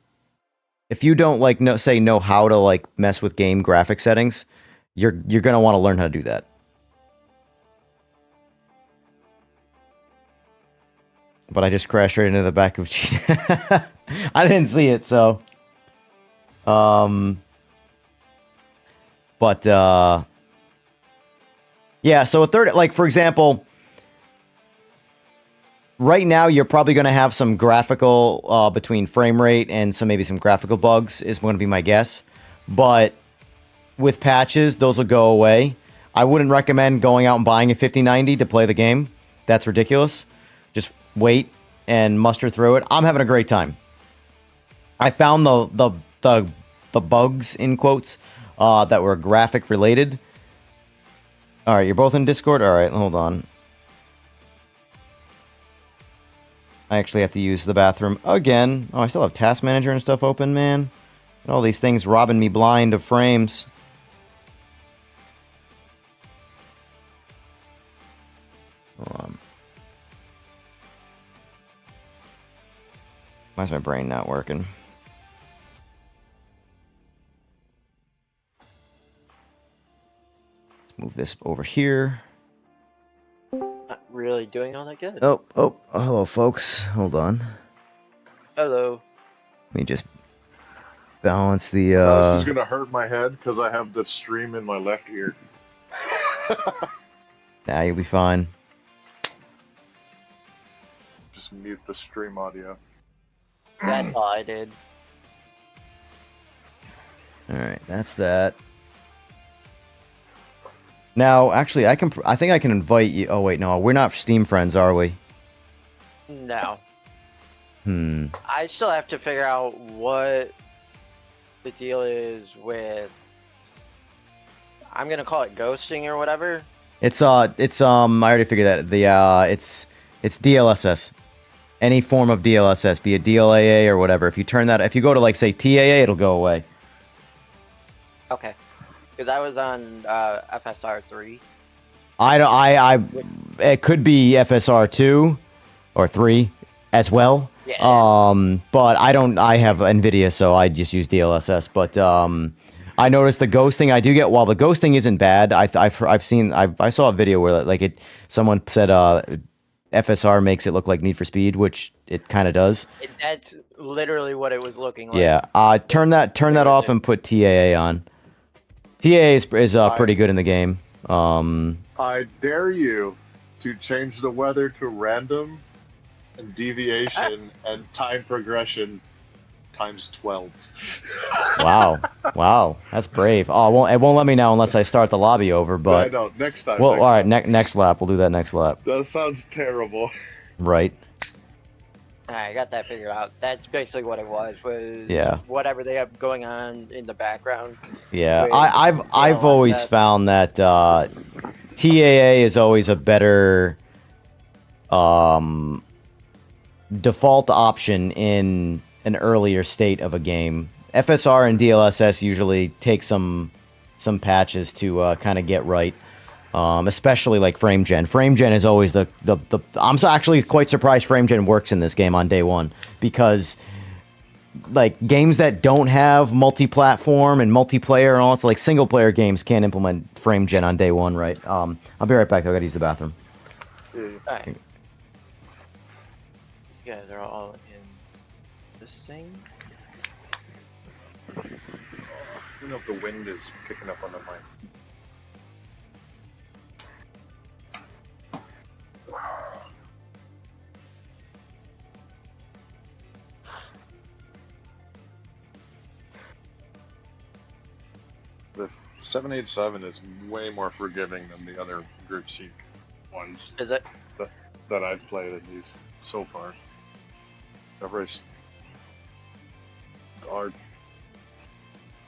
if you don't know how to mess with game graphic settings, you're gonna want to learn how to do that. But I just crashed right into the back of Cheetah. I didn't see it, so yeah, so for example, right now, you're probably going to have some graphical, between frame rate and maybe some graphical bugs is going to be my guess. But with patches, those will go away. I wouldn't recommend going out and buying a 5090 to play the game. That's ridiculous. Just wait and muster through it. I'm having a great time. I found the bugs, in quotes, that were graphic related. All right, you're both in Discord? All right, hold on. I actually have to use the bathroom again. Oh, I still have Task Manager and stuff open, man. And all these things robbing me blind of frames. Hold on. Why is my brain not working? Move this over here. Not really doing all that good. Oh, hello, folks. Hold on. Hello. Let me just balance the, This is gonna hurt my head because I have the stream in my left ear. Nah, you'll be fine. Just mute the stream audio. That's all I did. Alright, that's that. Now, actually, I think I can invite you. Oh, wait, no, we're not Steam friends, are we? No. Hmm. I still have to figure out what the deal is with. I'm gonna call it ghosting or whatever. It's I already figured that. It's DLSS. Any form of DLSS, be it DLAA or whatever. If you turn that, if you go to, like, say, TAA, it'll go away. Okay. Because I was on FSR 3. It could be FSR 2 or 3 as well. Yeah. But I have NVIDIA, so I just use DLSS. But I noticed the ghosting. I do get while the ghosting isn't bad. I saw a video where like someone said FSR makes it look like Need for Speed, which it kind of does. That's literally what it was looking like. Yeah. Turn that off and put TAA on. TAA is pretty good in the game. I dare you to change the weather to random and deviation and time progression times 12. Wow, that's brave. Oh, it won't let me now unless I start the lobby over. But I know. Next time. well, next all right, time. next lap. We'll do that next lap. That sounds terrible. Right. I got that figured out. That's basically what it was. Yeah. Whatever they have going on in the background. Yeah, with, I've always that. found that TAA is always a better default option in an earlier state of a game. FSR and DLSS usually take some patches to kind of get right, especially like frame gen. Frame gen is always the I'm actually quite surprised frame gen works in this game on day one, because like games that don't have multi-platform and multiplayer and all that, like single player games can't implement frame gen on day one, right? I'll be right back. I gotta use the bathroom. Alright. Yeah, they're all in this thing. I don't know if the wind is picking up on the mic. This 787 is way more forgiving than the other Group C ones Is it? that I've played, at least so far. The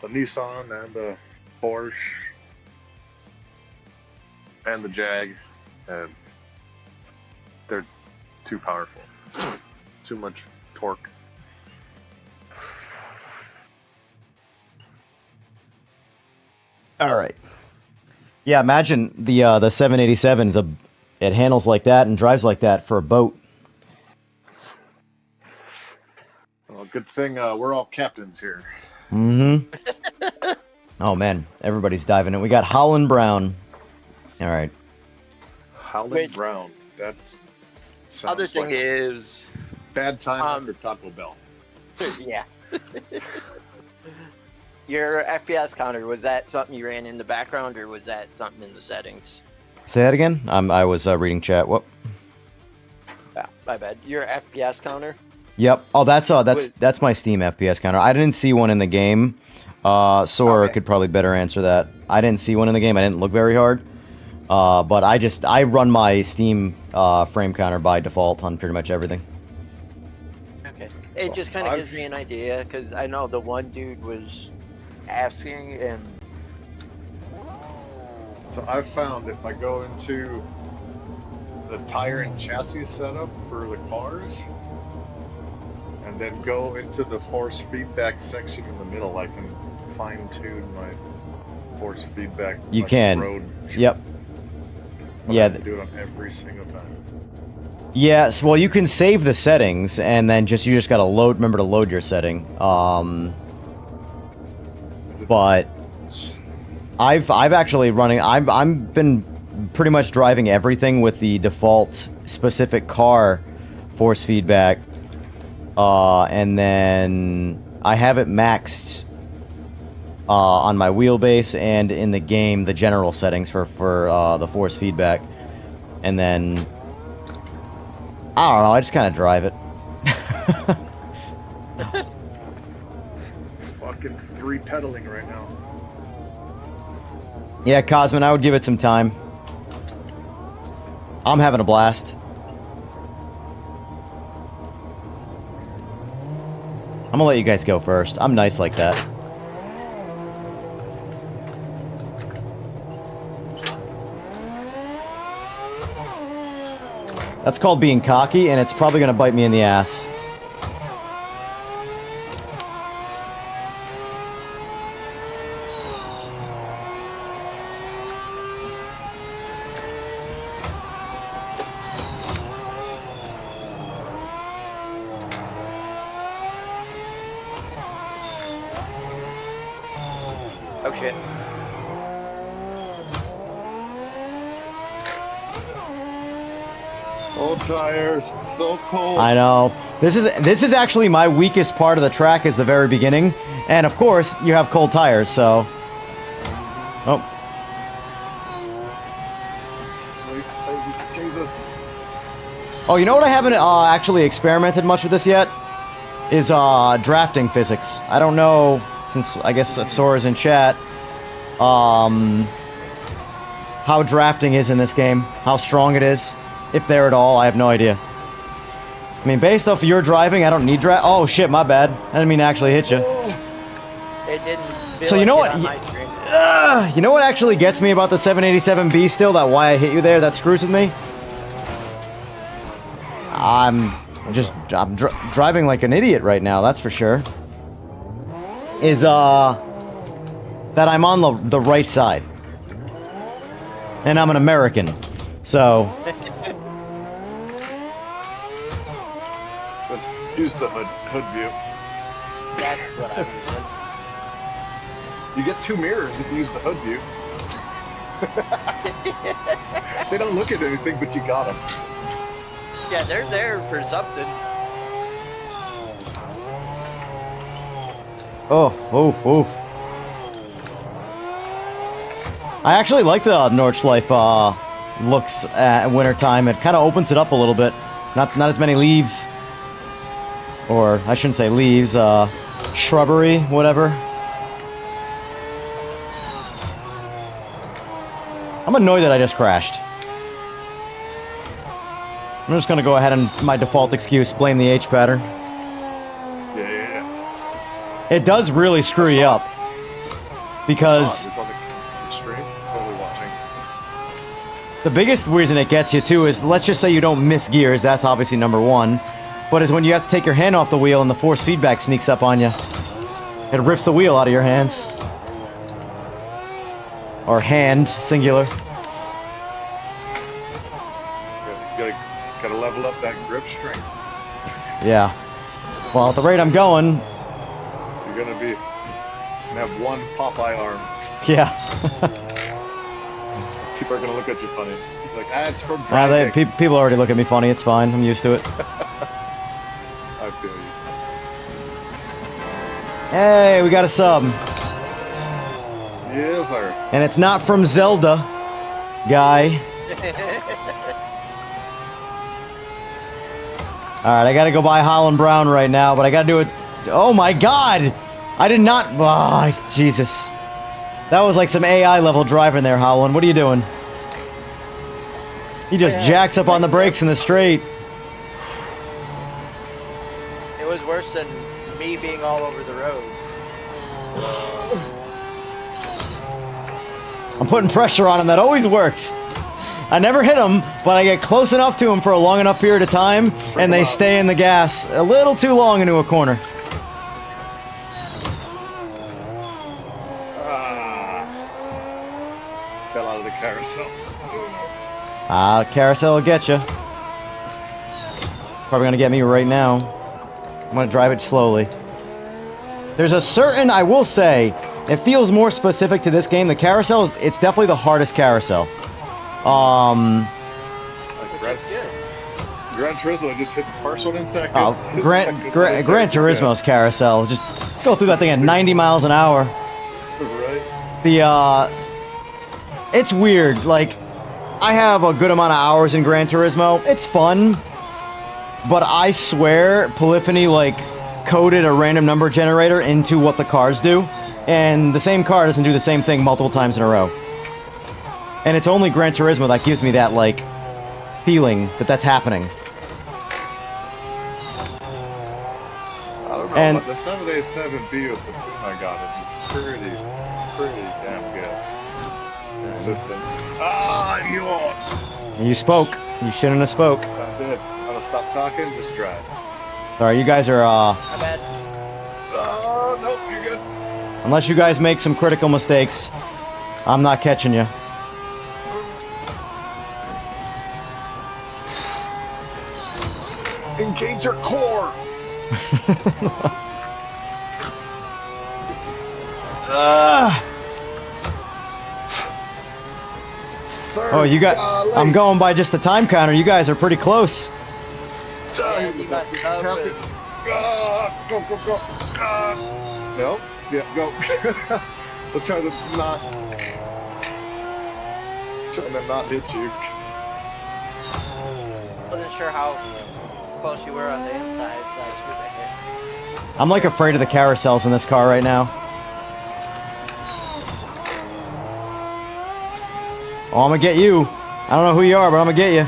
Nissan and the Porsche and the Jag, and they're too powerful. Too much torque. All right. Yeah, imagine the 787 it handles like that and drives like that for a boat. Well, good thing we're all captains here. Mm-hmm. Oh man, everybody's diving in. We got Holland Brown. All right. Howlin' Wait. Brown. That's Other thing is, bad time after Taco Bell. yeah. Your FPS counter, was that something you ran in the background, or was that something in the settings? Say that again. I was reading chat. What? Yeah, my bad. Your FPS counter? Yep. Oh, that's my Steam FPS counter. I didn't see one in the game. Sora Okay. could probably better answer that. I didn't see one in the game. I didn't look very hard. But I run my Steam frame counter by default on pretty much everything. Okay. It just kind of gives me an idea, because I know the one dude was asking, and So I've found if I go into the tire and chassis setup for the cars, and then go into the force feedback section in the middle, I can fine tune my force feedback. You like can. Road, Yep. but Yeah. I have to do it on every single time. Yes. Well, you can save the settings and then you just gotta remember to load your setting. But I've actually I've been pretty much driving everything with the default specific car force feedback, and then I have it maxed on my wheelbase and in the game the general settings for the force feedback, and then I don't know, I just kind of drive it. Fucking three pedaling right now. Yeah, Cosmin, I would give it some time. I'm having a blast. I'm gonna let you guys go first. I'm nice like that. That's called being cocky, and it's probably gonna bite me in the ass. Oh shit. Old tires, so cold. I know. This is actually my weakest part of the track is the very beginning. And of course, you have cold tires, so... Oh. Sweet baby Jesus. Oh, you know what I haven't actually experimented much with this yet? Is drafting physics. I don't know, since I guess if Sora's in chat, how drafting is in this game. How strong it is. If there at all, I have no idea. I mean, based off of your driving, I don't need draft. Oh shit, my bad. I didn't mean to actually hit you. It didn't feel So you like know it what? on my screen. You know what actually gets me about the 787B still? That why I hit you there? That screws with me? I'm driving like an idiot right now, that's for sure. Is, that I'm on the right side. And I'm an American. So, Just use the hood view. That's what I was doing. You get 2 mirrors if you use the hood view. They don't look at anything, but you got them. Yeah, they're there for something. oh, oof, oof. I actually like the Nordschleife, looks at wintertime. It kind of opens it up a little bit. Not as many leaves. Or, I shouldn't say leaves, shrubbery, whatever. I'm annoyed that I just crashed. I'm just gonna go ahead and, my default excuse, blame the H pattern. Yeah. It does really screw you up. Because... It's on the stream. Totally watching. the biggest reason it gets you too is, let's just say you don't miss gears, that's obviously number one. But is when you have to take your hand off the wheel and the force feedback sneaks up on you. It rips the wheel out of your hands. Or hand, singular. Gotta level up that grip strength. Yeah. Well, at the rate I'm going, You're gonna have one Popeye arm. yeah. People are gonna look at you funny. Like, it's from Ah, driving. people already look at me funny, it's fine, I'm used to it. I feel you. Hey, we got a sub. Yes, sir. And it's not from Zelda, guy. Alright, I gotta go buy Holland Brown right now, but I gotta do it. Oh my god! I did not. Oh, Jesus. That was like some AI level driving there, Holland. What are you doing? He just jacks up on the brakes in the straight. It was worse than me being all over the road. I'm putting pressure on him. That always works. I never hit them, but I get close enough to them for a long enough period of time, and they stay in the gas a little too long into a corner. Fell out of the carousel. Ah, carousel will get you. Probably gonna get me right now. I'm gonna drive it slowly. There's a certain, I will say, it feels more specific to this game. The carousel is, it's definitely the hardest carousel. Like Gran Turismo, I just hit the first one in second. Oh, Gran Turismo's carousel. Just go through that thing at 90 miles an hour. Right? It's weird. Like, I have a good amount of hours in Gran Turismo. It's fun. But I swear, Polyphony, like, coded a random number generator into what the cars do. And the same car doesn't do the same thing multiple times in a row. And it's only Gran Turismo that gives me that, like, feeling that that's happening. I don't know, And- but the 787B with the tune I got is pretty damn good. Consistent. Ah, you You spoke. You shouldn't have spoke. I did. I'm gonna stop talking, just drive. Sorry, you guys are, My bad. Oh, nope, you're good. unless you guys make some critical mistakes, I'm not catching you. Engage your core. Sir, Oh, you got. I'm going by just the time counter. You guys are pretty close. Yeah, you got Pass it. covered. Go, go, go. No. Yeah, go. I'll try to not. Trying to not hit you. Wasn't sure how close you were on the inside, so I screwed my hit. I'm like afraid of the carousels in this car right now. Oh, I'm gonna get you. I don't know who you are, but I'm gonna get you.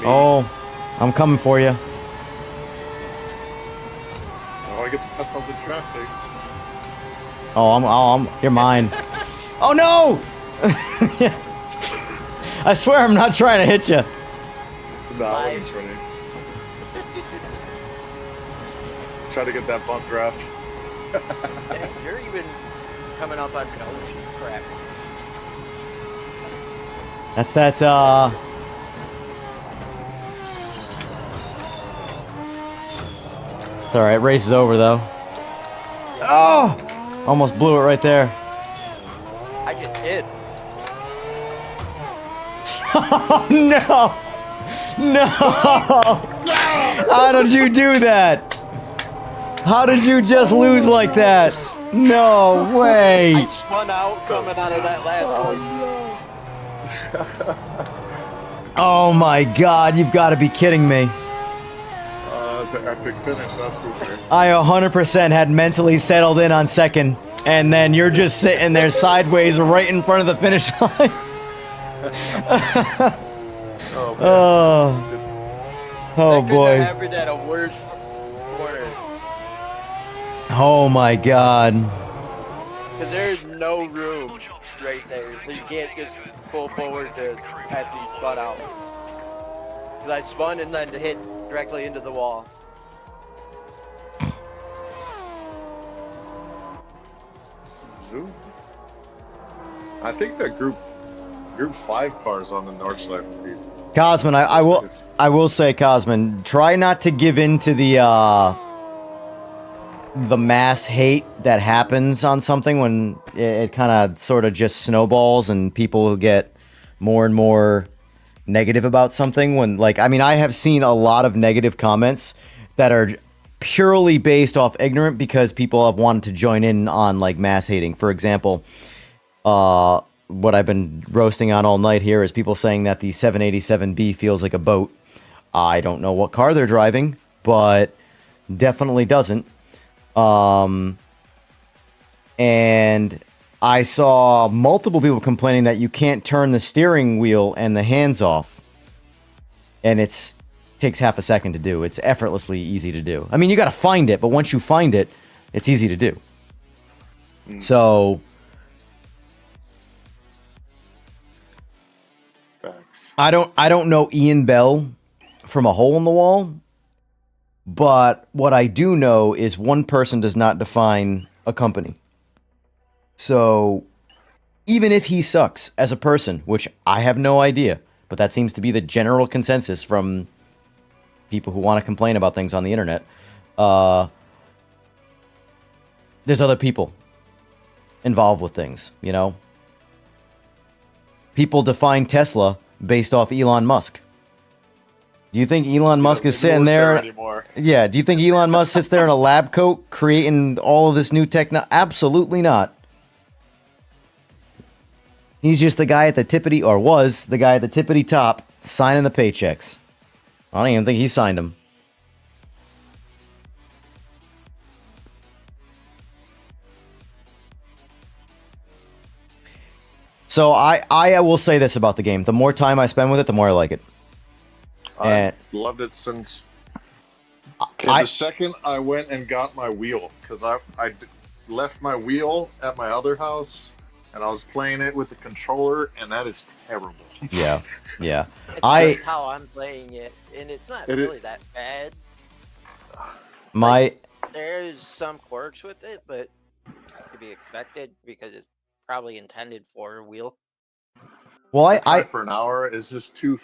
Oh, I'm coming for you. Oh, I get to test out the traffic. You're mine. Oh no! I swear I'm not trying to hit you. No, I wasn't trying. Try to get that bump draft. Dang, you're even coming up on no crap. That's that, It's alright, race is over though. Oh! Almost blew it right there. I just did. Oh no! No! How did you do that? How did you just lose like that? No I way! spun out coming out of that last one. Oh my god, you've got to be kidding me. That's an epic finish, that's for sure. I 100% had mentally settled in on second, and then you're just sitting there sideways right in front of the finish line. Oh, man. Oh That boy. couldn't have happened at a worse corner. Oh my god. Because there's no room right there. So you can't just pull forward to after you spun out. Because I spun and then hit directly into the wall. Zoom. I think that group 5 cars on the north side would be. Cosman, I will say, Cosman, try not to give in to the mass hate that happens on something when it kind of sort of just snowballs and people get more and more negative about something. When, like, I mean, I have seen a lot of negative comments that are purely based off ignorant because people have wanted to join in on, like, mass hating. For example, what I've been roasting on all night here is people saying that the 787B feels like a boat. I don't know what car they're driving, but definitely doesn't. And I saw multiple people complaining that you can't turn the steering wheel and the hands off. And takes half a second to do. It's effortlessly easy to do. I mean, you got to find it, but once you find it, it's easy to do. So Facts. I don't know Ian Bell from a hole in the wall, but what I do know is one person does not define a company. So even if he sucks as a person, which I have no idea, but that seems to be the general consensus from people who want to complain about things on the internet, there's other people involved with things, you know? People define Tesla based off Elon Musk. Do you think Elon Musk is sitting there? Anymore. Yeah, do you think Elon Musk sits there in a lab coat creating all of this new techno? Absolutely not. He's just the guy at the tippity, or was the guy at the tippity top signing the paychecks. I don't even think he signed them. So I will say this about the game. The more time I spend with it, the more I like it. I loved it since. The second I went and got my wheel, because I left my wheel at my other house, and I was playing it with the controller, and that is terrible. Yeah. That's how I'm playing it, and it's not really that bad. There's some quirks with it, but to be expected because it's probably intended for a wheel. Well, for an hour is just too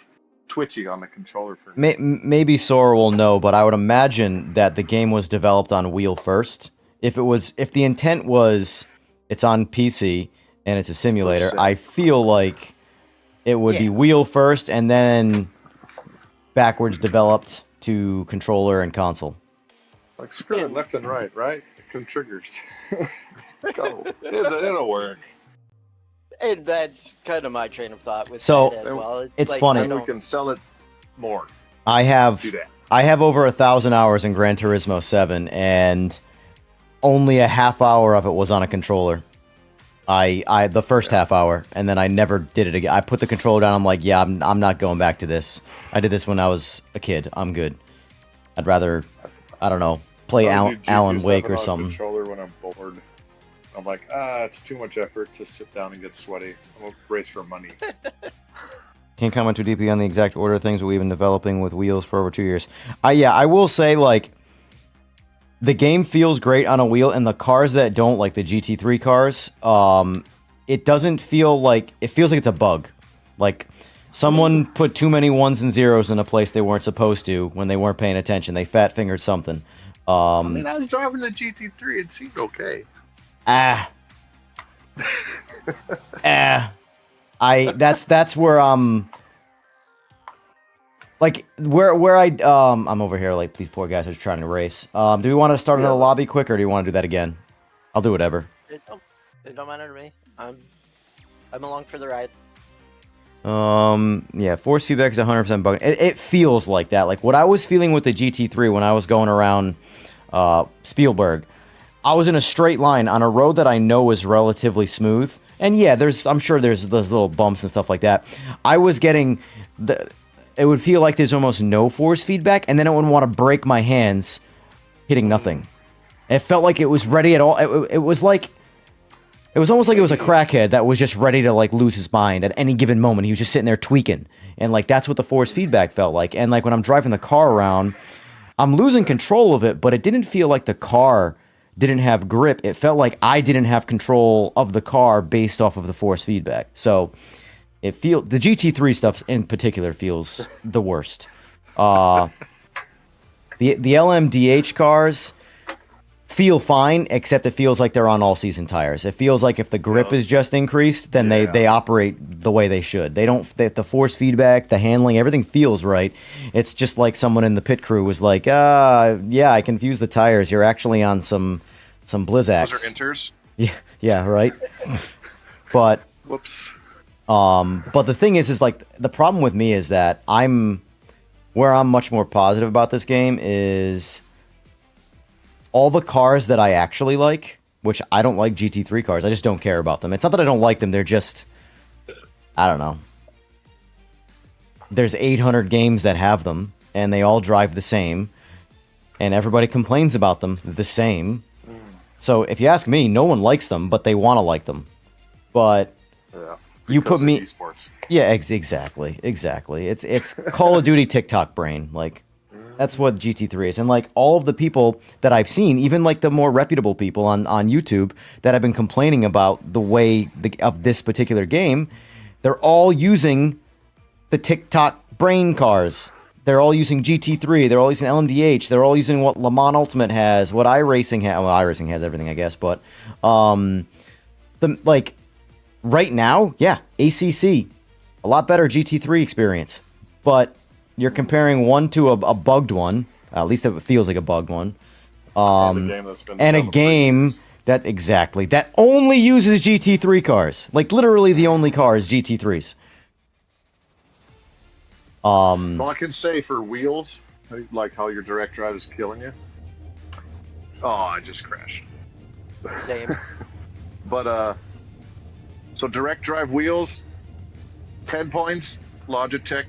twitchy on the controller for maybe Sora will know, but I would imagine that the game was developed on wheel first. If the intent was it's on PC and it's a simulator, Percent. I feel like it would be Yeah. wheel first and then backwards developed to controller and console. Like, screw it, left and right? Triggers. Go. It'll work. And that's kind of my train of thought with So, that as well. it's like, funny. I Then we don't- can sell it more. I Do have that. over 1,000 hours in Gran Turismo 7, and only a half hour of it was on a controller. The first half hour, and then I never did it again. I put the controller down. I'm like, yeah, I'm not going back to this. I did this when I was a kid. I'm good. I'd rather, I don't know, play I do Alan GT7 Wake or on something. Controller when I'm bored. I'm like, it's too much effort to sit down and get sweaty. I'm gonna race for money. Can't comment too deeply on the exact order of things, but we've been developing with wheels for over 2 years. I will say, like, the game feels great on a wheel, and the cars that don't, like the GT3 cars, it doesn't feel like, it feels like it's a bug. Like, someone put too many ones and zeros in a place they weren't supposed to when they weren't paying attention. They fat-fingered something. I mean, I was driving the GT3. It seemed okay. That's where like I'm over here like these poor guys are trying to race. Do we want to start another lobby quick, or do you want to do that again? I'll do whatever. It don't matter to me. I'm along for the ride. Yeah, force feedback is 100% bug. It feels like that. Like what I was feeling with the GT3 when I was going around Spielberg. I was in a straight line on a road that I know is relatively smooth. And yeah, I'm sure there's those little bumps and stuff like that. I was getting it would feel like there's almost no force feedback, and then I wouldn't want to break my hands hitting nothing. It felt like it was ready at all. It was almost like it was a crackhead that was just ready to like lose his mind at any given moment. He was just sitting there tweaking, and like that's what the force feedback felt like. And like when I'm driving the car around, I'm losing control of it, but it didn't feel like the car didn't have grip. It felt like I didn't have control of the car based off of the force feedback. So the GT3 stuff in particular feels the worst. The LMDH cars feel fine, except it feels like they're on all-season tires. It feels like if the grip is just increased, then they operate the way they should. The force feedback, the handling, everything feels right. It's just like someone in the pit crew was like, yeah, I confused the tires. You're actually on some Blizzaks. Those are inters. Yeah, right. But Whoops. but the thing is like the problem with me is that I'm much more positive about this game is all the cars that I actually like, which I don't like GT3 cars. I just don't care about them. It's not that I don't like them. They're just, I don't know. There's 800 games that have them, and they all drive the same, and everybody complains about them the same. So if you ask me, no one likes them, but they want to like them. But Yeah. you put Because of me, esports. yeah, exactly. It's Call of Duty TikTok brain, like. That's what GT3 is. And like all of the people that I've seen, even like the more reputable people on YouTube that have been complaining about the way of this particular game, they're all using the TikTok brain cars. They're all using GT3. They're all using LMDH. They're all using what Le Mans Ultimate has, what iRacing has. Well, iRacing has everything, I guess. But right now, yeah, ACC, a lot better GT3 experience. But you're comparing one to a bugged one. At least it feels like a bugged one. And a game that's been And a developed for game years. that only uses GT3 cars. Like literally the only car is GT3s. All I can say for wheels, like how your direct drive is killing you. Oh, I just crashed. Same. But so direct drive wheels, 10 points. Logitech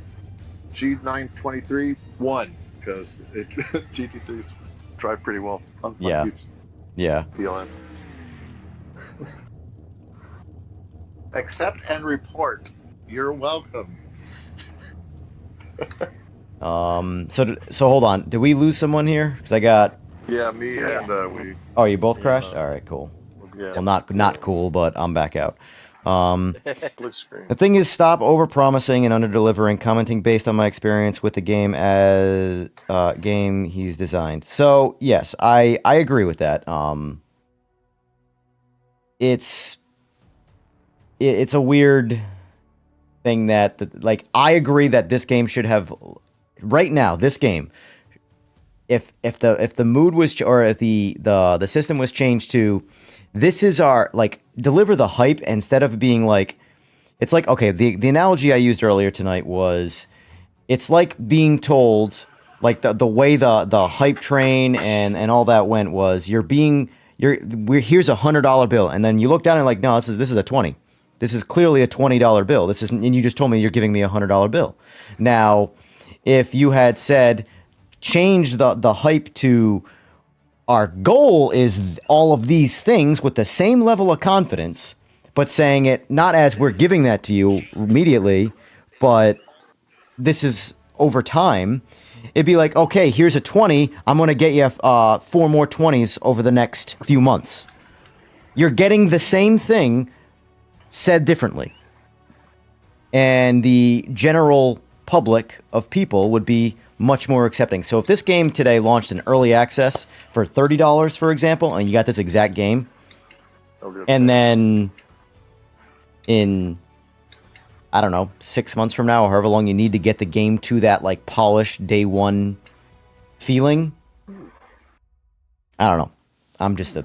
G923 1 because GT3s drive pretty well. On Yeah. these Yeah. PLS. Accept and report. You're welcome. So hold on. Did we lose someone here? Because I got. Yeah, me and we. Oh, you both crashed. All right, cool. Yeah. Well, not cool, but I'm back out. Blue screen. The thing is, stop over-promising and under-delivering, commenting based on my experience with the game as game he's designed. So, yes, I agree with that. It's it's a weird thing that like I agree that this game should have right now. This game, if the mood was or if the system was changed to this is our like deliver the hype instead of being like it's like okay the analogy I used earlier tonight was it's like being told like the way the hype train and all that went was here's $100 bill and then you look down and like no this is a 20. This is clearly a $20 bill. This is and you just told me you're giving me a $100 bill. Now, if you had said change the hype to our goal is all of these things with the same level of confidence, but saying it not as we're giving that to you immediately, but this is over time. It'd be like, okay, here's a 20. I'm going to get you 4 more 20s over the next few months. You're getting the same thing said differently. And the general public of people would be much more accepting. So if this game today launched in early access for $30, for example, and you got this exact game, and then in, I don't know, 6 months from now, or however long you need to get the game to that, like, polished day one feeling, I don't know. I'm just a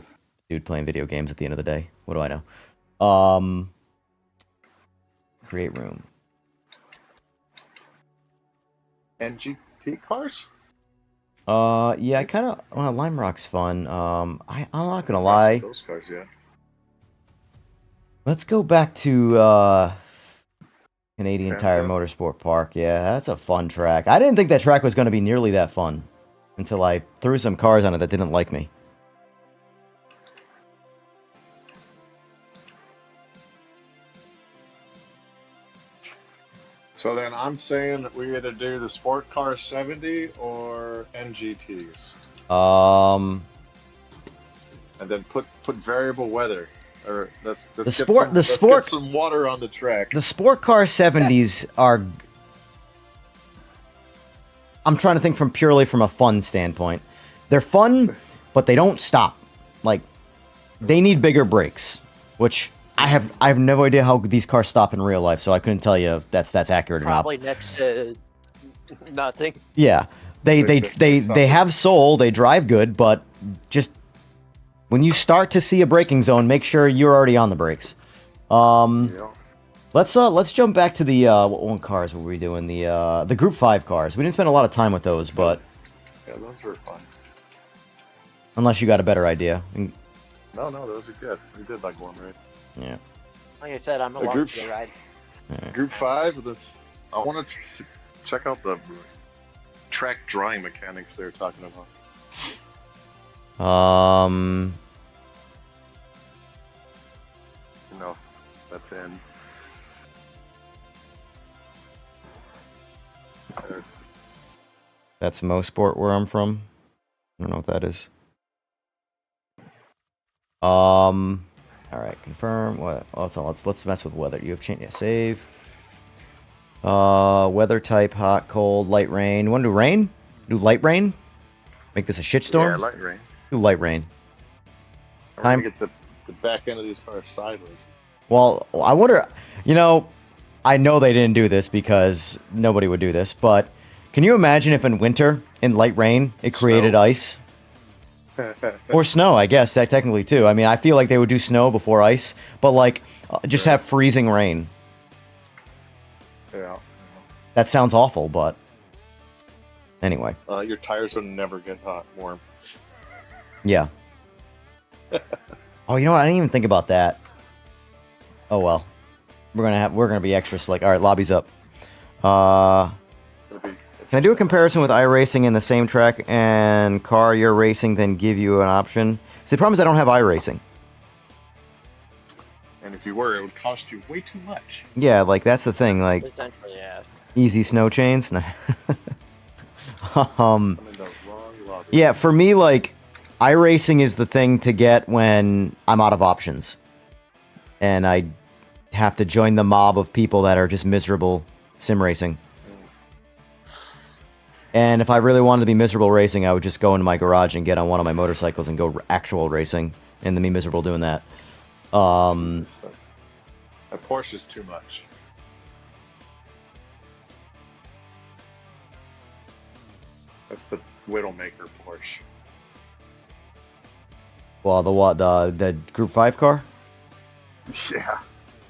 dude playing video games at the end of the day. What do I know? Create room. NGT cars? Yeah, I kind of. Well, Lime Rock's fun. I'm not gonna lie. Those cars, yeah. Let's go back to Canadian Tire Panda. Motorsport Park. Yeah, that's a fun track. I didn't think that track was going to be nearly that fun until I threw some cars on it that didn't like me. So then I'm saying that we either do the Sport Car 70 or NGTs. Um, And then put variable weather. Or let's The get sport- some, the let's sport- get some water on the track. the Sport Car 70s are. I'm trying to think purely from a fun standpoint. They're fun, but they don't stop. Like, they need bigger brakes, which I have no idea how these cars stop in real life, so I couldn't tell you if that's accurate or not. Probably next to nothing. Yeah, they have soul. They drive good, but just when you start to see a braking zone, make sure you're already on the brakes. Yeah. Let's jump back to the what one cars were we doing? The Group 5 cars. We didn't spend a lot of time with those, but Yeah, those were fun. unless you got a better idea. No, those are good. We did like one, right? Yeah. Like I said, I'm The along group- for the ride. Group 5, I want to check out the track drawing mechanics they're talking about. No, that's in. That's Mosport where I'm from. I don't know what that is. All right, confirm. What? Let's mess with weather. You have changed. Yeah, save. Weather type: hot, cold, light rain. You want to do rain? Do light rain? Make this a shitstorm. Yeah, light rain. Do light rain. I'm gonna get the back end of these cars sideways. Well, I wonder. You know, I know they didn't do this because nobody would do this. But can you imagine if in winter, in light rain, it created Snow. ice? Or snow, I guess, technically, too. I mean, I feel like they would do snow before ice, but, like, just have freezing rain. Yeah. That sounds awful, but... Anyway. Your tires would never get warm. Yeah. Oh, you know what? I didn't even think about that. Oh, well. We're gonna be extra slick. All right, lobby's up. Can I do a comparison with iRacing in the same track and car you're racing, then give you an option? See, the problem is I don't have iRacing. And if you were, it would cost you way too much. Yeah, like, that's the thing. Like, Essentially, yeah. easy snow chains? No. I'm in the wrong lobby. Yeah, for me, like, iRacing is the thing to get when I'm out of options. And I have to join the mob of people that are just miserable sim racing. And if I really wanted to be miserable racing, I would just go into my garage and get on one of my motorcycles and go actual racing, and then be miserable doing that. A Porsche is too much. That's the Widowmaker Porsche. Well, the Group 5 car? Yeah.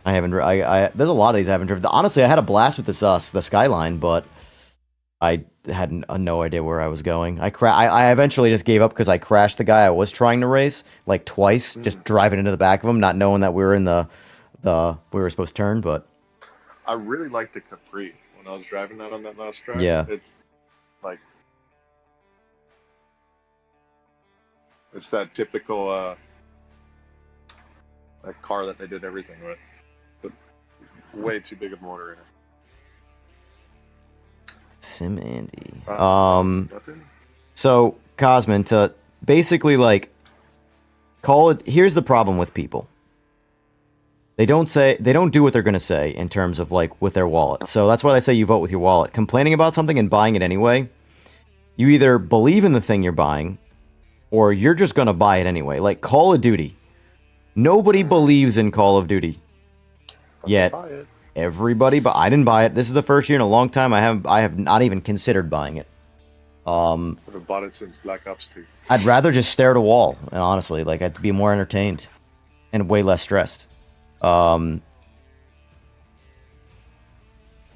I haven't. There's a lot of these I haven't driven. Honestly, I had a blast with this the Skyline, but I had no idea where I was going. I eventually just gave up because I crashed the guy I was trying to race like twice, just driving into the back of him, not knowing that we were in the we were supposed to turn. But I really liked the Capri when I was driving that on that last drive. Yeah. It's like it's that typical that car that they did everything with. But way too big a motor in it. Sim Andy. Nothing? So Cosmin, to basically like call it. Here's the problem with people. They don't do what they're gonna say in terms of like with their wallet. So that's why they say you vote with your wallet. Complaining about something and buying it anyway. You either believe in the thing you're buying, or you're just gonna buy it anyway. Like Call of Duty. Nobody believes in Call of Duty. Yet Buy it. everybody, but I didn't buy it. This is the first year in a long time I have not even considered buying it. I've bought it since Black Ops 2. I'd rather just stare at a wall, honestly. Like I'd be more entertained and way less stressed.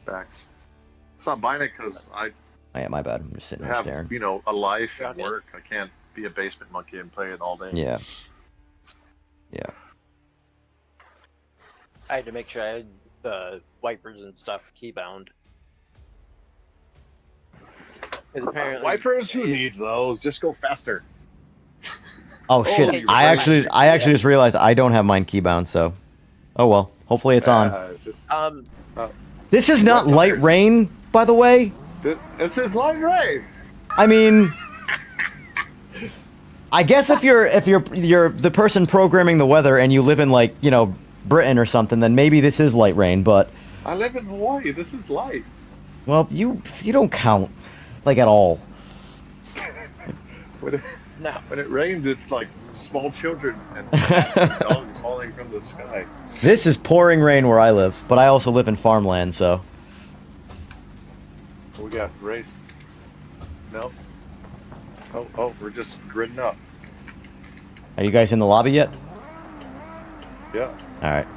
Facts. It's not buying it because I Oh, yeah, my bad. I'm just sitting here have, staring. a life and Yeah. work. I can't be a basement monkey and play it all day. Yeah. Yeah. I had to make sure I had the wipers and stuff keybound. 'Cause apparently, Wipers? Who needs those? Just go faster. Oh shit! you're I right. actually just realized I don't have mine keybound. So, oh well. Hopefully it's on. Just This is not what light tires? rain, by the way. it says light rain. I mean, I guess if you're the person programming the weather and you live in like Britain or something, then maybe this is light rain. But I live in Hawaii. This is light. well, you don't count like at all. When it, No. when it rains, it's like small children and cats and dogs falling from the sky. This is pouring rain where I live, but I also live in farmland, so. We got race. No. Oh, we're just gridding up. Are you guys in the lobby yet? Yeah. All right.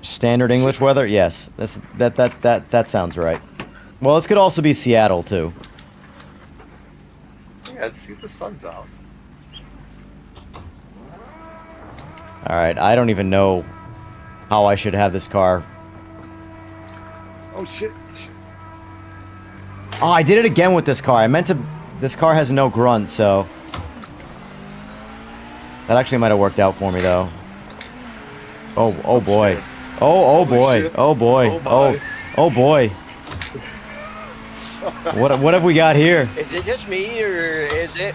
Standard English weather? Yes. That sounds right. Well, this could also be Seattle too. Yeah, let's see if the sun's out. All right. I don't even know how I should have this car. Oh shit. Oh, I did it again with this car. I meant to. This car has no grunt, so that actually might have worked out for me though. Oh boy. shit. Oh Holy boy. shit. Oh boy. Oh my. Oh boy. What have we got here? Is it just me, or is it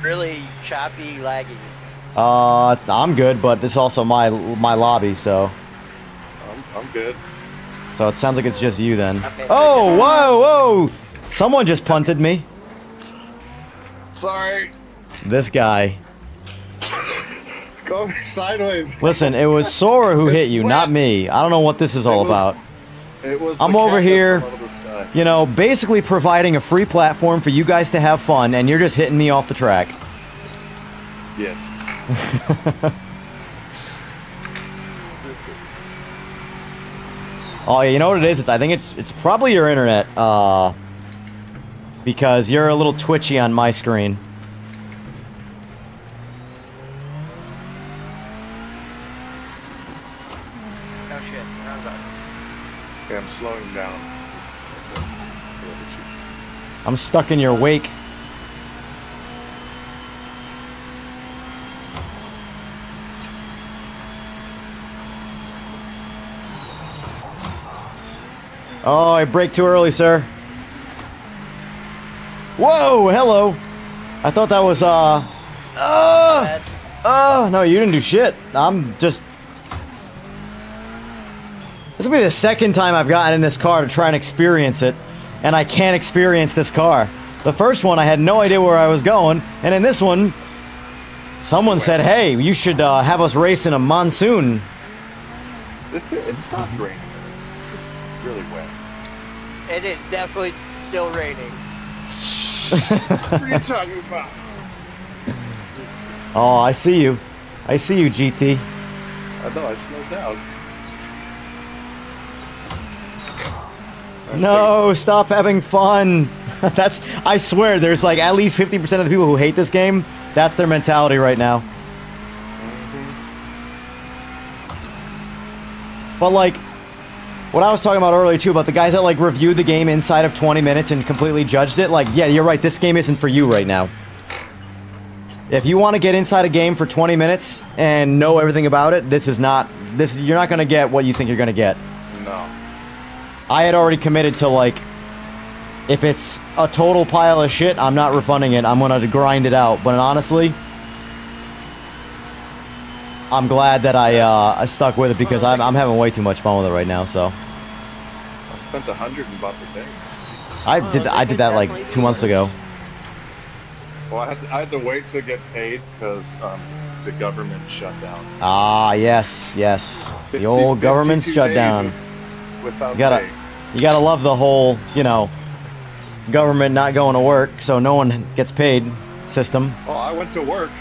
really choppy, laggy? I'm good, but this is also my lobby, so I'm good. it sounds like it's just you then. Okay. Oh, whoa! Someone just punted me. Sorry. This guy. Go sideways. Listen, it was Sora who hit you, Wait. not me. I don't know what this is all It was- about. It was. I'm the over cat that here. fell out of the sky. Basically providing a free platform for you guys to have fun, and you're just hitting me off the track. Yes. Oh, yeah, you know what it is? I think it's probably your internet, because you're a little twitchy on my screen. Oh shit, roundabout. Okay, I'm slowing down. I'm stuck in your wake. Oh, I braked too early, sir. Whoa, hello. I thought that was, Bad. no, you didn't do shit. I'm just... This will be the second time I've gotten in this car to try and experience it, and I can't experience this car. The first one, I had no idea where I was going, and in this one, Someone said, "Hey, you should have us race in a monsoon." It's not raining. It's just really wet. It is definitely still raining. What are you talking about? Oh, I see you. I see you, GT. I know, I slowed down. No, stop having fun. That's, I swear, there's like at least 50% of the people who hate this game, that's their mentality right now. But like, what I was talking about earlier too, about the guys that like reviewed the game inside of 20 minutes and completely judged it, like, yeah, you're right, this game isn't for you right now. If you want to get inside a game for 20 minutes and know everything about it, you're not going to get what you think you're going to get. No. I had already committed to, like, if it's a total pile of shit, I'm not refunding it. I'm going to grind it out. But honestly, I'm glad that I stuck with it because I'm having way too much fun with it right now, so. I spent 100 and bought the thing. I did that like 2 months ago. Well, I had to wait to get paid because the government shut down. Ah, yes. The old government's 52 shut days down. Without pay. You gotta love the whole, you know, government not going to work, so no one gets paid system. Oh, I went to work.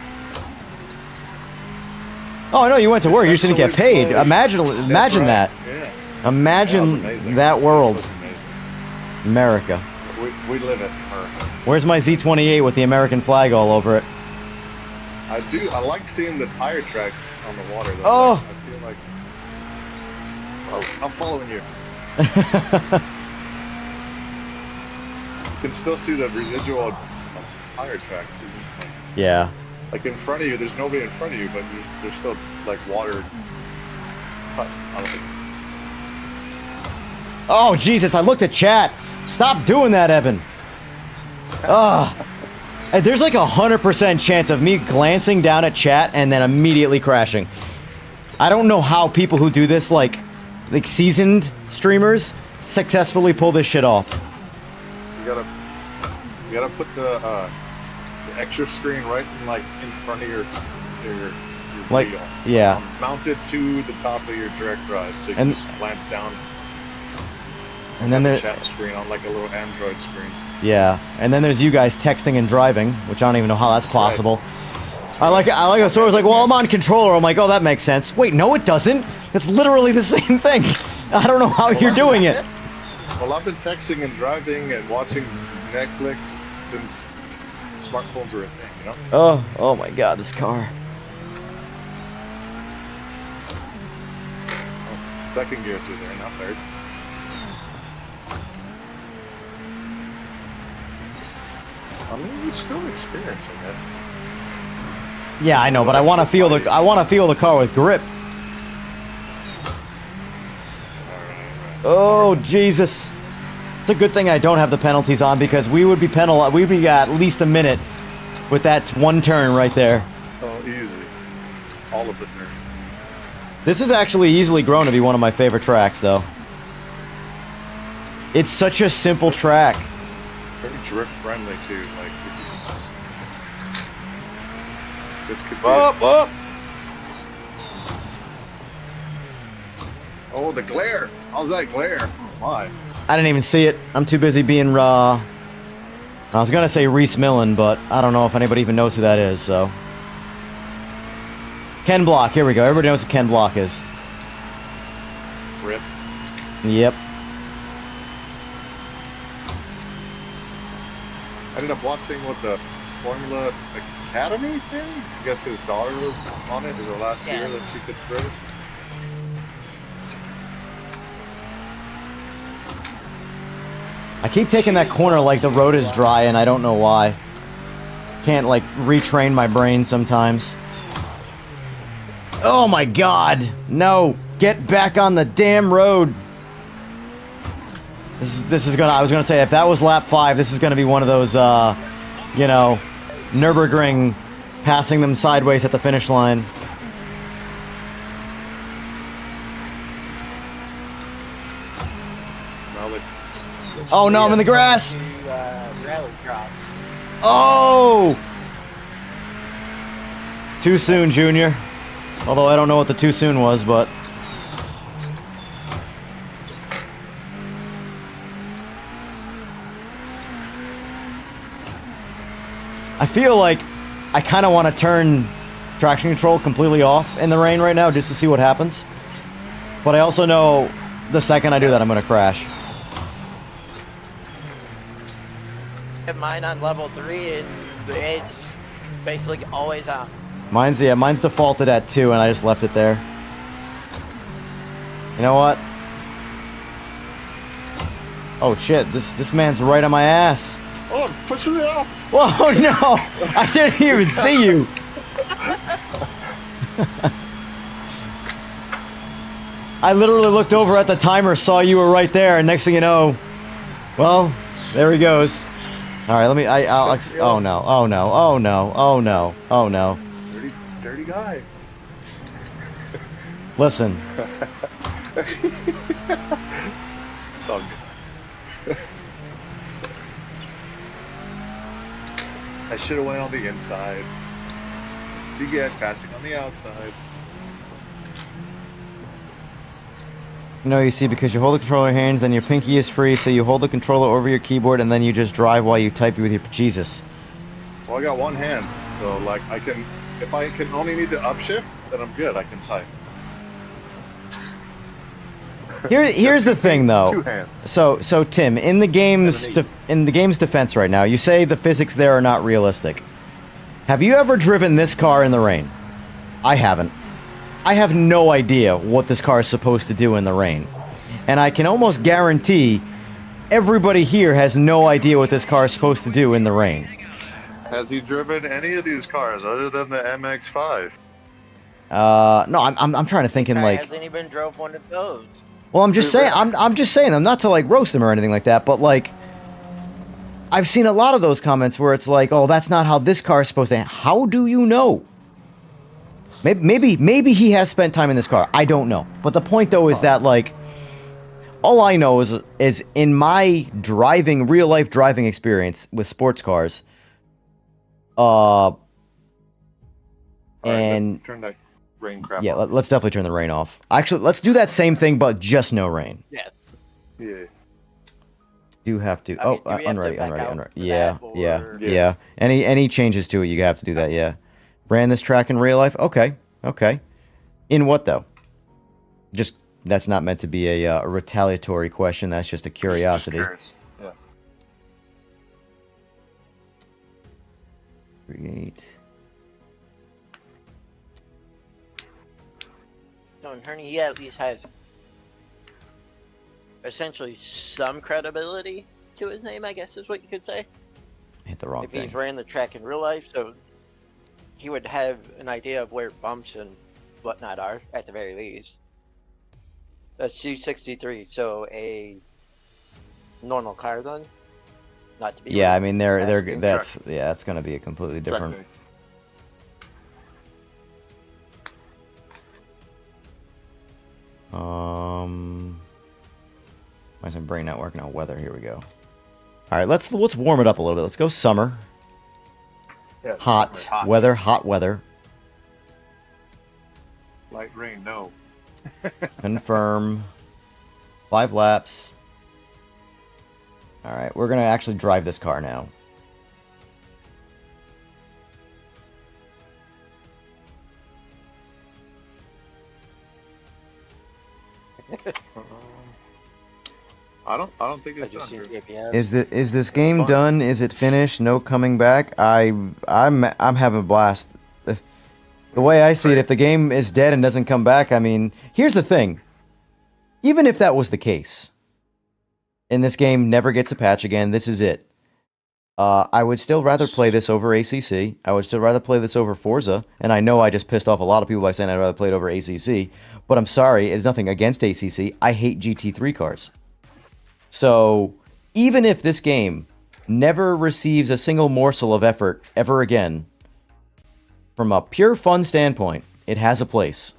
Oh, I know you went to work. You just didn't get paid. Essentially, Imagine right. that. Yeah. Imagine amazing. that world. That was amazing. America. We live it. America. Where's my Z28 with the American flag all over it? I like seeing the tire tracks on the water though. Oh. Like, I feel like. Oh, I'm following you. You can still see the residual tire tracks. Yeah. Like in front of you, there's nobody in front of you, but there's still like water cut out of it. Oh, Jesus, I looked at chat. Stop doing that, Evan. And there's like 100% chance of me glancing down at chat and then immediately crashing. I don't know how people who do this, like seasoned streamers, successfully pull this shit off. You gotta put the extra screen right in front of your Like, wheel. yeah. Mounted to the top of your direct drive, so you And- can just glance down. And then the there, chat screen on like a little Android screen. yeah. And then there's you guys texting and driving, which I don't even know how that's possible. I like it. So I was like, well, I'm on controller. I'm like, oh, that makes sense. Wait, no, it doesn't. It's literally the same thing. I don't know how you're doing it. Well, I've been texting and driving and watching Netflix since smartphones were a thing, you know? Oh my God, this car. Second gear to there, not third. I mean, you're still experiencing it. Yeah, I know, but I want to feel the car with grip. Oh Jesus! It's a good thing I don't have the penalties on because we would be We'd be at least a minute with that one turn right there. Oh, easy. All of it there. This is actually easily grown to be one of my favorite tracks, though. It's such a simple track. Very drift friendly too. Like this could be. Up! Oh, the glare! How's that glare? Oh, my. I didn't even see it. I'm too busy being raw. I was gonna say Reese Millen, but I don't know if anybody even knows who that is, so. Ken Block, here we go. Everybody knows who Ken Block is. Rip. Yep. I ended up watching what the Formula Academy thing. I guess his daughter was on it. It was her last year that she could race. I keep taking that corner like the road is dry and I don't know why. Can't like retrain my brain sometimes. Oh my God! No! Get back on the damn road! This is gonna, I was gonna say, if that was lap 5, this is gonna be one of those, you know, Nürburgring passing them sideways at the finish line. Oh no, I'm in the grass! Rally cross. Oh! Too soon, Junior. Although I don't know what the too soon was, but... I feel like I kind of want to turn traction control completely off in the rain right now just to see what happens. But I also know the second I do that, I'm going to crash. Have mine on level 3 and the edge basically always on. Mine's defaulted at 2 and I just left it there. You know what? Oh shit, this man's right on my ass. Oh, I'm pushing it off. Whoa, no! I didn't even see you! I literally looked over at the timer, saw you were right there, and next thing you know, well, there he goes. Alright, let me, oh no, oh no, oh no, oh no, oh no. Dirty guy. Listen. It's all good. I should have went on the inside. You get passing on the outside. No, you see, because you hold the controller in your hands, then your pinky is free, so you hold the controller over your keyboard, and then you just drive while you type with your... Jesus. Well, I got one hand, so like I can, if I can only need to upshift, then I'm good. I can type. Here's the thing, though. Two hands. So Tim, in the game's defense right now, you say the physics there are not realistic. Have you ever driven this car in the rain? I haven't. I have no idea what this car is supposed to do in the rain. And I can almost guarantee everybody here has no idea what this car is supposed to do in the rain. Has he driven any of these cars other than the MX-5? No, I'm trying to think in like... Hasn't even drove one of those. Well, I'm just saying, I'm just saying them, not to like roast them or anything like that, but like... I've seen a lot of those comments where it's like, oh, that's not how this car is supposed to... How do you know? Maybe he has spent time in this car. I don't know. But the point, though, is that, like... All I know is in my driving, real-life driving experience with sports cars... Alright, and... let's turn that rain crap Yeah, off. let's definitely turn the rain off. Actually, let's do that same thing, but just no rain. Yeah. Yeah. Do have to... Okay, Oh, do we have to unready. back out for Yeah, that, yeah, or- yeah. Any changes to it, you have to do that, yeah. Ran this track in real life? Okay, okay. In what, though? Just, that's not meant to be a retaliatory question, that's just a curiosity. Yeah. Create... So in Herney, he at least has essentially some credibility to his name, I guess is what you could say. Hit the wrong If thing. he's ran the track in real life, so he would have an idea of where bumps and whatnot are, at the very least. A C63, so a normal car then? Not to be Yeah, I rude. mean, Asking. that's gonna be a completely different... Exactly. Why is my brain not working on weather? Here we go. All right, let's warm it up a little bit. Let's go summer. Yeah, Hot summer, weather, hot weather. Light rain, no. Confirm. 5 laps. All right, we're gonna actually drive this car now. I don't think I it's just done. seen GPS. Is this game Fun. done? Is it finished? No coming back? I'm having a blast. The way I see it, if the game is dead and doesn't come back, I mean, here's the thing. Even if that was the case, and this game never gets a patch again, this is it. I would still rather play this over ACC. I would still rather play this over Forza. And I know I just pissed off a lot of people by saying I'd rather play it over ACC. But I'm sorry, it's nothing against ACC. I hate GT3 cars. So, even if this game never receives a single morsel of effort ever again, from a pure fun standpoint, it has a place.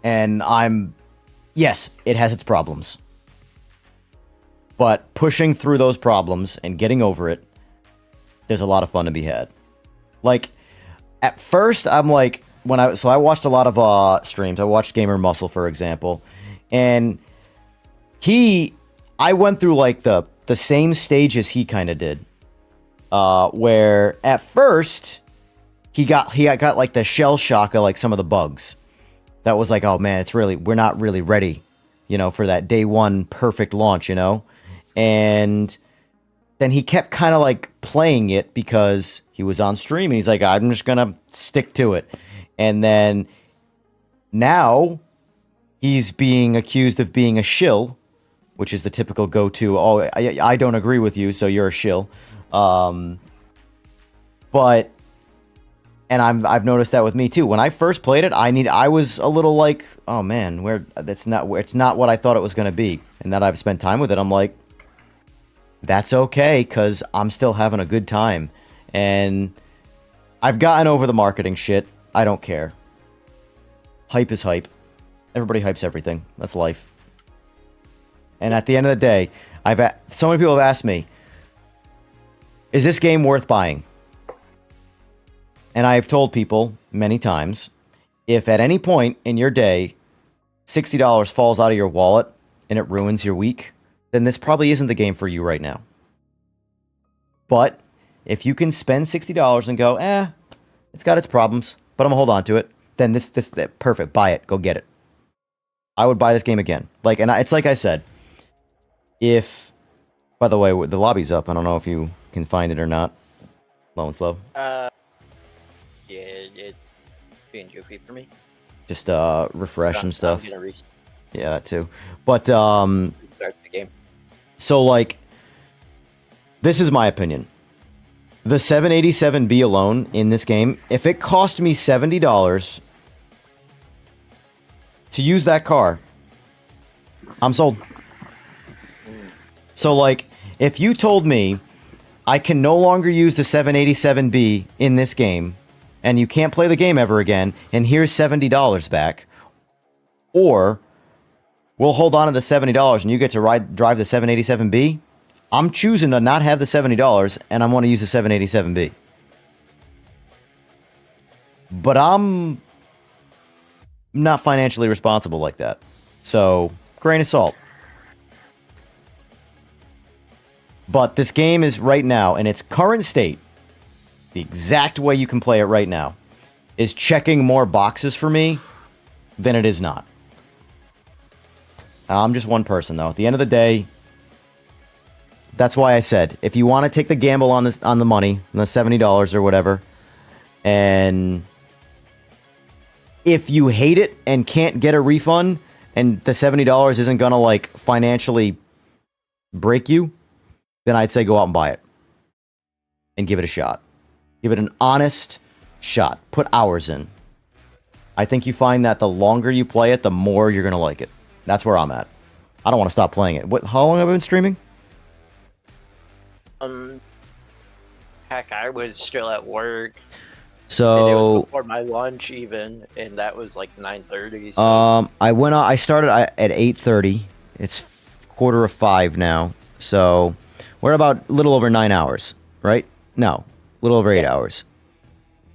And yes, it has its problems. But pushing through those problems and getting over it there's a lot of fun to be had. Like, at first, I'm like, I watched a lot of streams. I watched Gamer Muscle, for example, and I went through like the same stages he kind of did, where at first he got like the shell shock of like some of the bugs. That was like, oh man, we're not really ready, for that day one perfect launch, and then he kept kind of like playing it because he was on stream and he's like, I'm just gonna stick to it. And then now he's being accused of being a shill, which is the typical go-to. Oh, I don't agree with you, so you're a shill. And I've noticed that with me too. When I first played it, I was a little like, oh man, it's not what I thought it was going to be. And that I've spent time with it, I'm like, that's okay, because I'm still having a good time. And I've gotten over the marketing shit. I don't care. Hype is hype. Everybody hypes everything. That's life. And at the end of the day, so many people have asked me, is this game worth buying? And I've told people many times, if at any point in your day, $60 falls out of your wallet and it ruins your week, then this probably isn't the game for you right now. But if you can spend $60 and go, it's got its problems, but I'm gonna hold on to it, then this perfect. Buy it. Go get it. I would buy this game again. It's like I said. By the way, the lobby's up. I don't know if you can find it or not. Low and slow. Yeah, it's being goofy for me. Just refresh and stuff. I'm gonna Yeah, that too. But restart the game. So this is my opinion. The 787B alone in this game, if it cost me $70 to use that car, I'm sold. So if you told me I can no longer use the 787B in this game, and you can't play the game ever again, and here's $70 back, or we'll hold on to the $70 and you get to drive the 787B, I'm choosing to not have the $70 and I want to use the 787B. But I'm not financially responsible like that. So, grain of salt. But this game is right now, in its current state, the exact way you can play it right now, is checking more boxes for me than it is not. I'm just one person, though. At the end of the day, that's why I said, if you want to take the gamble on the money, the $70 or whatever, and if you hate it and can't get a refund, and the $70 isn't gonna financially break you, then I'd say go out and buy it and give it a shot. Give it an honest shot. Put hours in. I think you find that the longer you play it, the more you're gonna like it. That's where I'm at. I don't want to stop playing it. How long have I been streaming? Heck, I was still at work. So And it was before my lunch even, and that was 9:30. So. I started at 8:30. It's 4:45 now. So we're about a little over 9 hours, right? No, a little over 8 hours.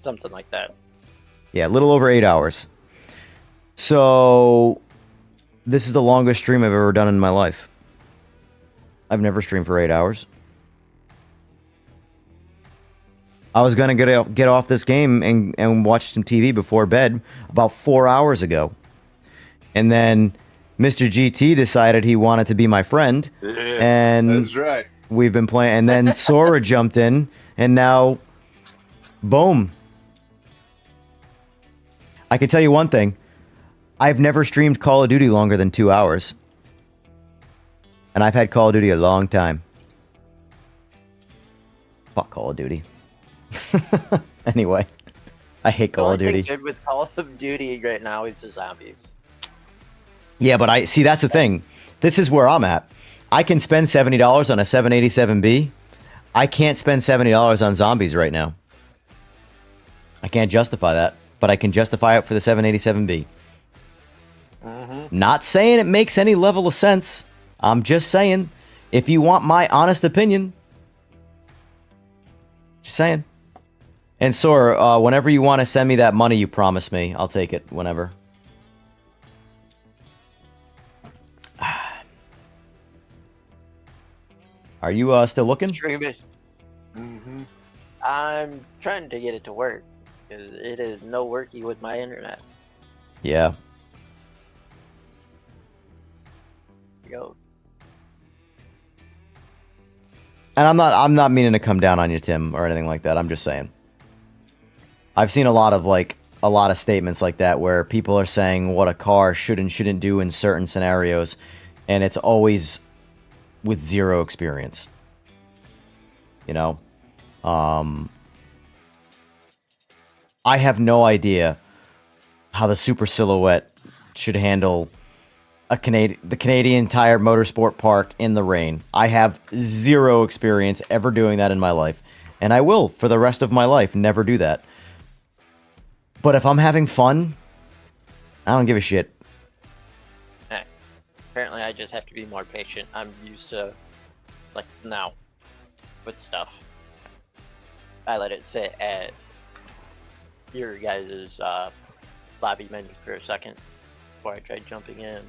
Something like that. Yeah, a little over 8 hours. So this is the longest stream I've ever done in my life. I've never streamed for 8 hours. I was gonna get off this game and watch some TV before bed about 4 hours ago. And then Mr. GT decided he wanted to be my friend. Yeah, and that's right. we've been playing, and then Sora jumped in, and now, boom. I can tell you one thing. I've never streamed Call of Duty longer than 2 hours. And I've had Call of Duty a long time. Fuck Call of Duty. Anyway, I hate Call of The only Duty. thing good with Call of Duty right now is the zombies. Yeah, but I see, that's the thing. This is where I'm at. I can spend $70 on a 787B. I can't spend $70 on zombies right now. I can't justify that, but I can justify it for the 787B. Not saying it makes any level of sense. I'm just saying, if you want my honest opinion, Just saying. And Sora, whenever you want to send me that money you promised me, I'll take it whenever. Are you still looking? Streaming. Mm-hmm. I'm trying to get it to work because it is no worky with my internet. Yeah. Go. And I'm not meaning to come down on you, Tim, or anything like that. I'm just saying. I've seen a lot of statements like that where people are saying what a car should and shouldn't do in certain scenarios, and it's always with zero experience. You know? I have no idea how the Super Silhouette should handle the Canadian Tire Motorsport Park in the rain. I have zero experience ever doing that in my life, and I will for the rest of my life never do that. But if I'm having fun, I don't give a shit. Apparently, I just have to be more patient. I'm used to, like, now with stuff. I let it sit at your guys' lobby menu for a second before I tried jumping in.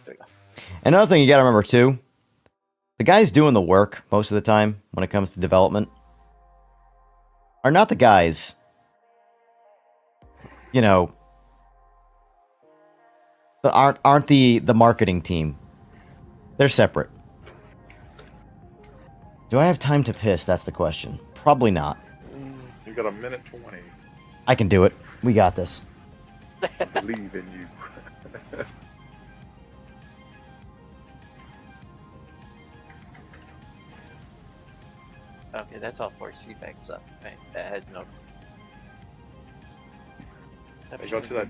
There we go. Another thing you gotta remember too, the guys doing the work most of the time when it comes to development are not the guys, you know, that aren't the marketing team. They're separate. Do I have time to piss? That's the question. Probably not. You got a minute 20. I can do it. We got this. I believe in you. Okay, that's all four seatbacks up. Right, that had no. I go to that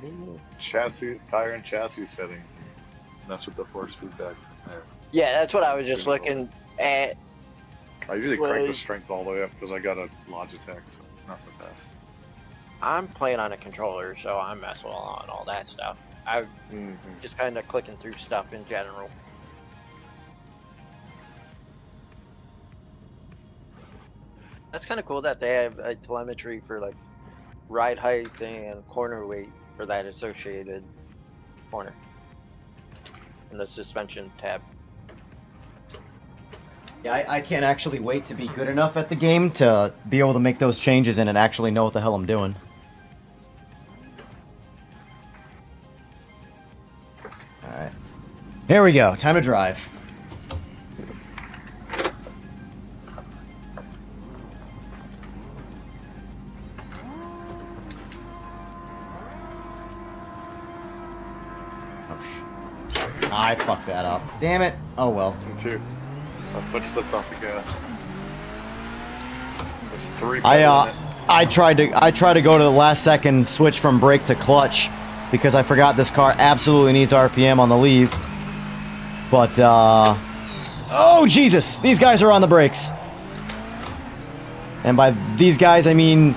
chassis, tire and chassis setting. And that's what the force feedback there. Yeah, that's what I was just looking at. I usually crank the strength all the way up because I got a Logitech, so not the best. I'm playing on a controller, so I'm messing on all that stuff. I'm just kind of clicking through stuff in general. That's kind of cool that they have a telemetry for like ride height and corner weight for that associated corner in the suspension tab. Yeah, I can't actually wait to be good enough at the game to be able to make those changes and actually know what the hell I'm doing. Alright. Here we go. Time to drive. I fucked that up. Damn it. Oh well. Me too. My foot slipped off the gas. There's 3 I tried to go to the last second switch from brake to clutch because I forgot this car absolutely needs RPM on the leave. But oh Jesus, these guys are on the brakes. And by these guys I mean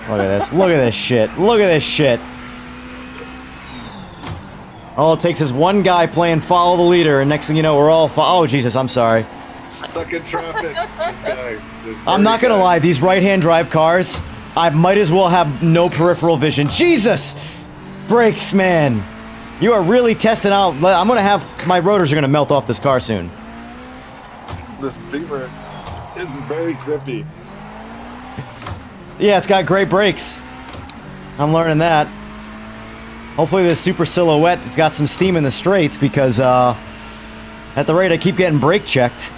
look at this. Look at this shit. Look at this shit. All it takes is one guy playing follow the leader, and next thing you know, we're all oh Jesus, I'm sorry. Stuck in traffic. This guy. I'm not gonna lie, these right-hand drive cars, I might as well have no peripheral vision. Jesus! Brakes, man. You are really testing out. I'm gonna have my rotors are gonna melt off this car soon. This Beamer is very grippy. Yeah, it's got great brakes. I'm learning that. Hopefully this Super Silhouette has got some steam in the straights because at the rate I keep getting brake checked.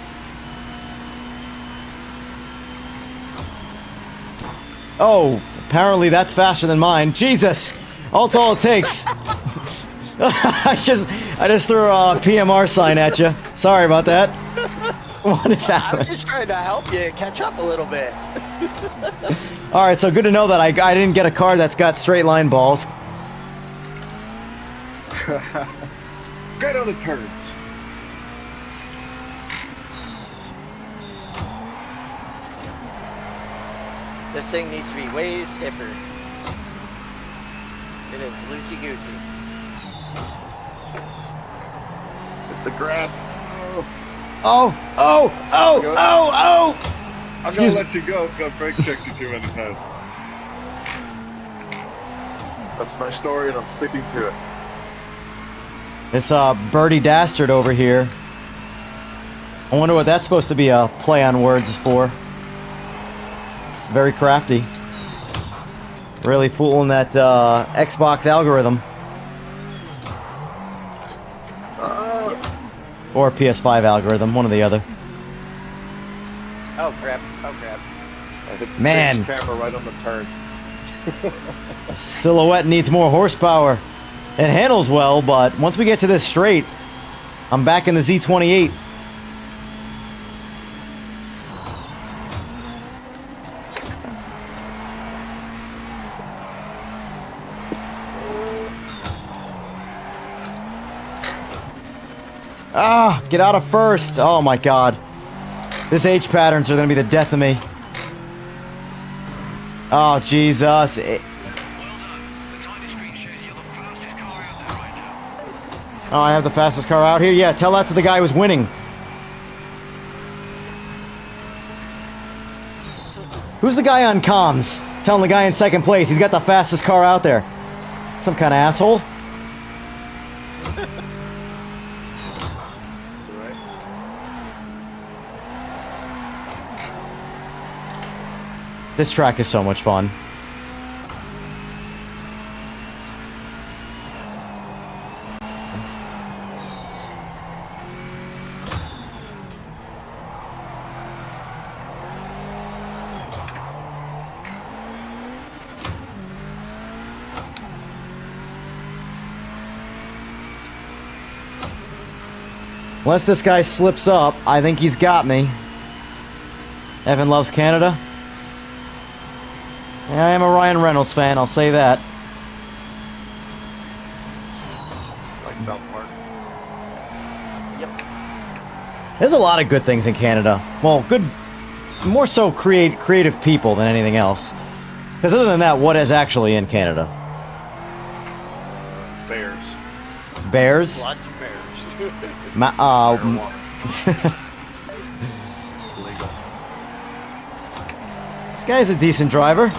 Oh, apparently that's faster than mine. Jesus! That's all it takes. I just threw a PMR sign at you. Sorry about that. What is I'm happening? just trying to help you catch up a little bit. Alright, so good to know that I didn't get a car that's got straight line balls. It's great on the turns. This thing needs to be way stiffer. It is loosey-goosey. Hit the grass. Oh, oh, oh, Go. oh, oh! I'm Excuse gonna me. let you go. I brake checked you too many times. That's my story, and I'm sticking to it. This birdie dastard over here. I wonder what that's supposed to be a play on words for. It's very crafty. Really fooling that Xbox algorithm. Or PS5 algorithm, one or the other. Oh crap! Oh crap! I hit the Man. change camera right on the turn. Silhouette needs more horsepower. It handles well, but once we get to this straight, I'm back in the Z28. Ah, get out of first. Oh my god. This H patterns are going to be the death of me. Oh, Jesus. Well done. The tidy screen shows you're the fastest car out there right now. Oh, I have the fastest car out here? Yeah, tell that to the guy who's winning. Who's the guy on comms? Telling the guy in second place he's got the fastest car out there. Some kind of asshole. This track is so much fun. Unless this guy slips up, I think he's got me. Evan loves Canada. Yeah, I am a Ryan Reynolds fan, I'll say that. Like South Park. Yep. There's a lot of good things in Canada. Well, good, more so creative people than anything else. Because other than that, what is actually in Canada? Bears. Bears? Lots of bears. Marijuana. Legal. This guy's a decent driver.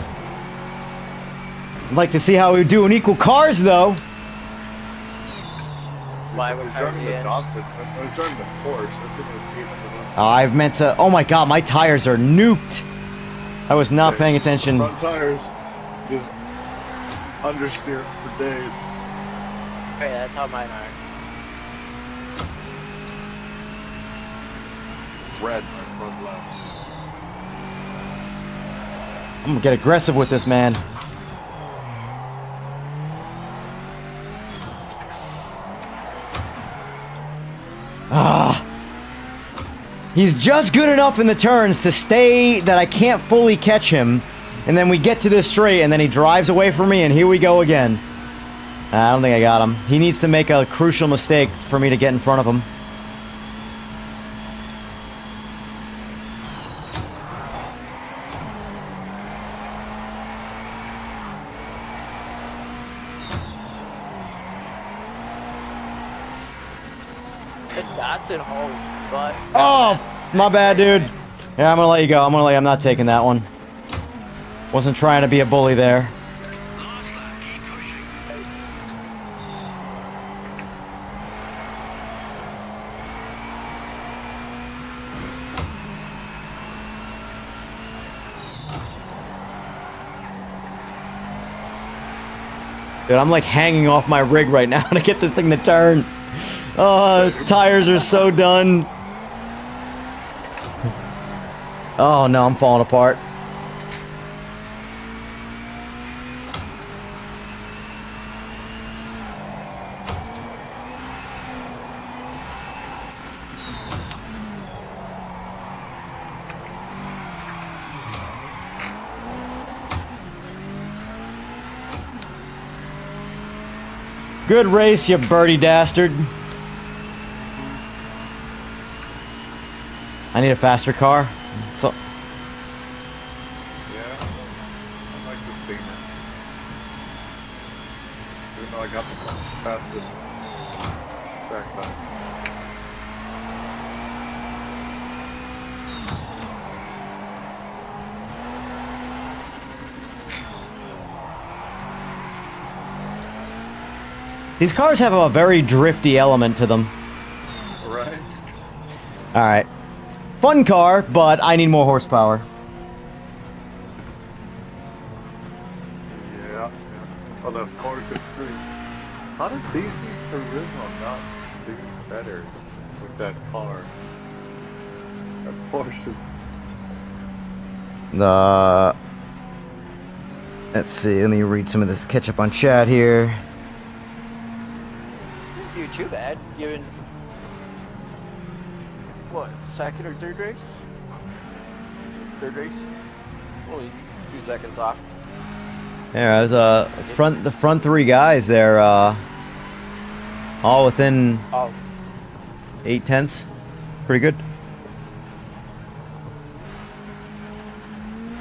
I'd like to see how we do in equal cars, though. Why I would was I driving be the in? Datsun. I was driving the Porsche. I think it was beautiful. I've meant to. Oh my god, my tires are nuked. I was not paying attention. Front tires just understeer for days. Okay, that's how mine are. Red front left. I'm gonna get aggressive with this man. Ah. He's just good enough in the turns to stay that I can't fully catch him. And then we get to this straight and then he drives away from me and here we go again. I don't think I got him. He needs to make a crucial mistake for me to get in front of him. The Datsun home, but Oh, my bad, dude. Yeah, I'm gonna let you go. I'm not taking that one. Wasn't trying to be a bully there. Last lap, keep pushing. Dude, I'm like hanging off my rig right now to get this thing to turn. Oh, tires are so done. Oh no, I'm falling apart. Good race, you birdie dastard. I need a faster car. So Yeah. I like this Beamer. Even though I got the fastest track time. These cars have a very drifty element to them. Right? Alright. Fun car, but I need more horsepower. Yeah. Oh, the Ford Capri. How did DC Turismo not do better with that car? That Porsche's. Let's see, let me read some of this catch up on chat here. You're too bad. You're in what, second or third race? Third race? Only 2 seconds off. Yeah, the front three guys, they're all within Oh, 8/10. Pretty good.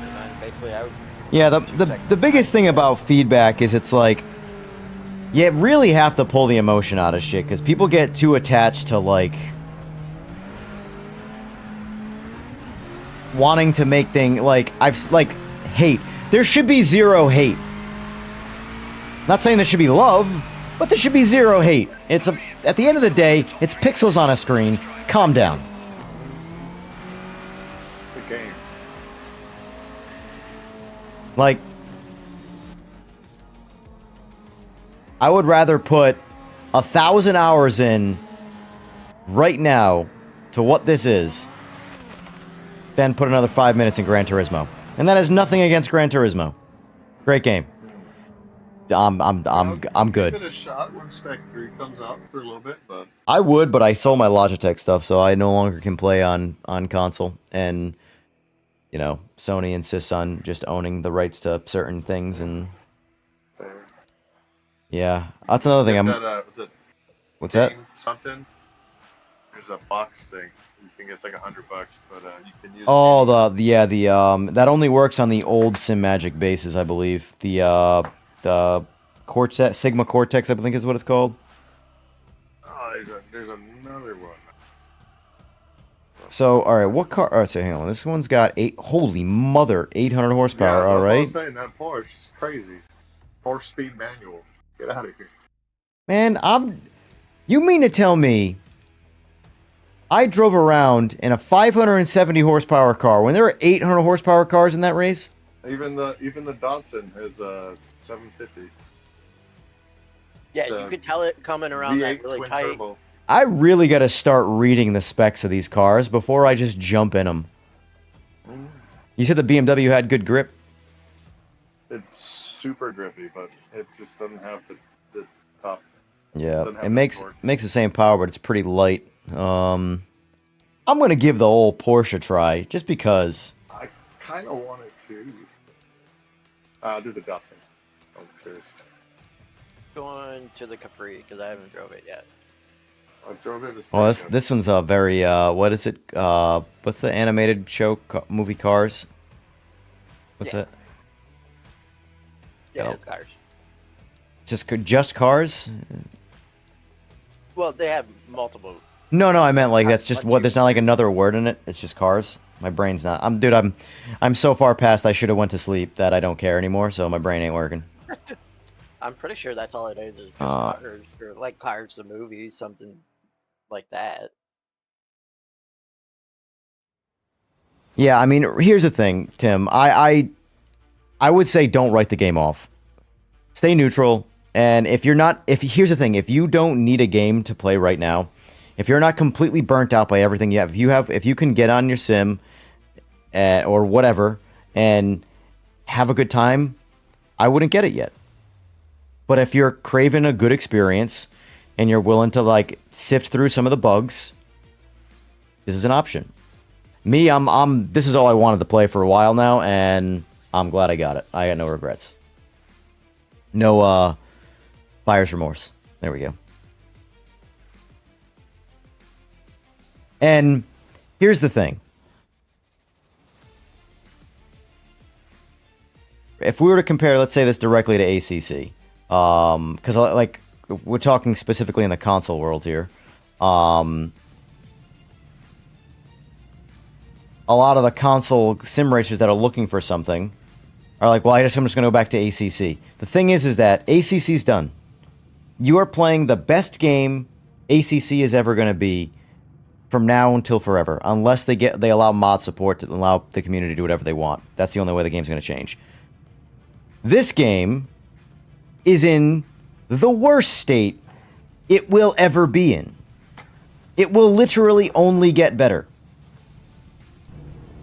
and then basically out. Yeah, the biggest thing about feedback is it's like you really have to pull the emotion out of shit because people get too attached to like wanting to make things like hate. There should be zero hate. Not saying there should be love, but there should be zero hate. At the end of the day, it's pixels on a screen. Calm down. The game. Like, I would rather put 1,000 hours in right now to what this is than put another 5 minutes in Gran Turismo. And that has nothing against Gran Turismo. Great game. I'm good. Give it a shot when Spec 3 comes out for a little bit, but I would, but I sold my Logitech stuff, so I no longer can play on console. And you know, Sony insists on just owning the rights to certain things, and fair. yeah, that's another thing. Was it What's that? Game something? There's a box thing. You think it's like $100, but you can use. Oh, that only works on the old simagic bases, I believe. The Cortex, Sigma Cortex, I think is what it's called. Oh, there's another one. So, all right, what car? Oh, so hang on. This one's got 800 horsepower. Yeah, all that's right, what I'm saying. That Porsche is crazy. 4-speed manual. Get out of here. man. You mean to tell me I drove around in a 570 horsepower car when there are 800 horsepower cars in that race? Even the Datsun has 750. Yeah, you could tell it coming around that V8 really twin tight. turbo. I really got to start reading the specs of these cars before I just jump in them. You said the BMW had good grip? It's super grippy, but it just doesn't have the top. Yeah, Doesn't have it the makes torque. the same power, but it's pretty light. I'm gonna give the old Porsche a try just because. I kind of want it to. I'll do the Datsun. I'm curious. Going to the Capri because I haven't drove it yet. I drove it. This Well, morning. this one's a very what is it? What's the animated show movie Cars? What's Yeah. it? Yeah, Oh. it's cars. Just Cars? Well, they have multiple. No, I meant like that's just What what. you- There's not like another word in it. It's just Cars. My brain's not. I'm so far past. I should have went to sleep that I don't care anymore. So my brain ain't working. I'm pretty sure that's all it is just Uh, cars, or like Cars the movie, something like that. Yeah, I mean, here's the thing, Tim. I would say don't write the game off. Stay neutral. And if here's the thing, if you don't need a game to play right now, if you're not completely burnt out by everything you have, if you can get on your sim or whatever and have a good time, I wouldn't get it yet. But if you're craving a good experience and you're willing to like sift through some of the bugs, this is an option. Me, this is all I wanted to play for a while now, and I'm glad I got it. I got no regrets. No buyer's remorse. There we go. And here's the thing. If we were to compare, let's say this directly to ACC, because like we're talking specifically in the console world here, A lot of the console sim racers that are looking for something are like, well, I'm just going to go back to ACC. The thing is that ACC's done. You are playing the best game ACC is ever going to be from now until forever, unless they allow mod support to allow the community to do whatever they want. That's the only way the game's going to change. This game is in the worst state it will ever be in. It will literally only get better.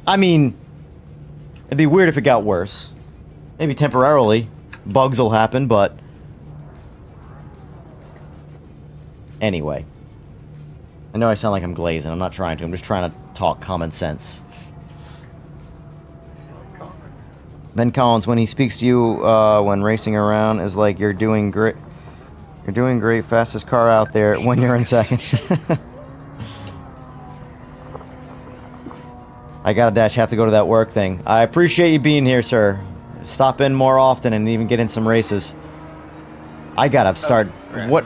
I mean, it'd be weird if it got worse. Maybe temporarily. Bugs will happen, but... Anyway. I know I sound like I'm glazing. I'm not trying to. I'm just trying to talk common sense. Ben Collins, when he speaks to you when racing around, is like, you're doing great. You're doing great. Fastest car out there when you're in second. I gotta dash. Have to go to that work thing. I appreciate you being here, sir. Stop in more often and even get in some races. I gotta start. What?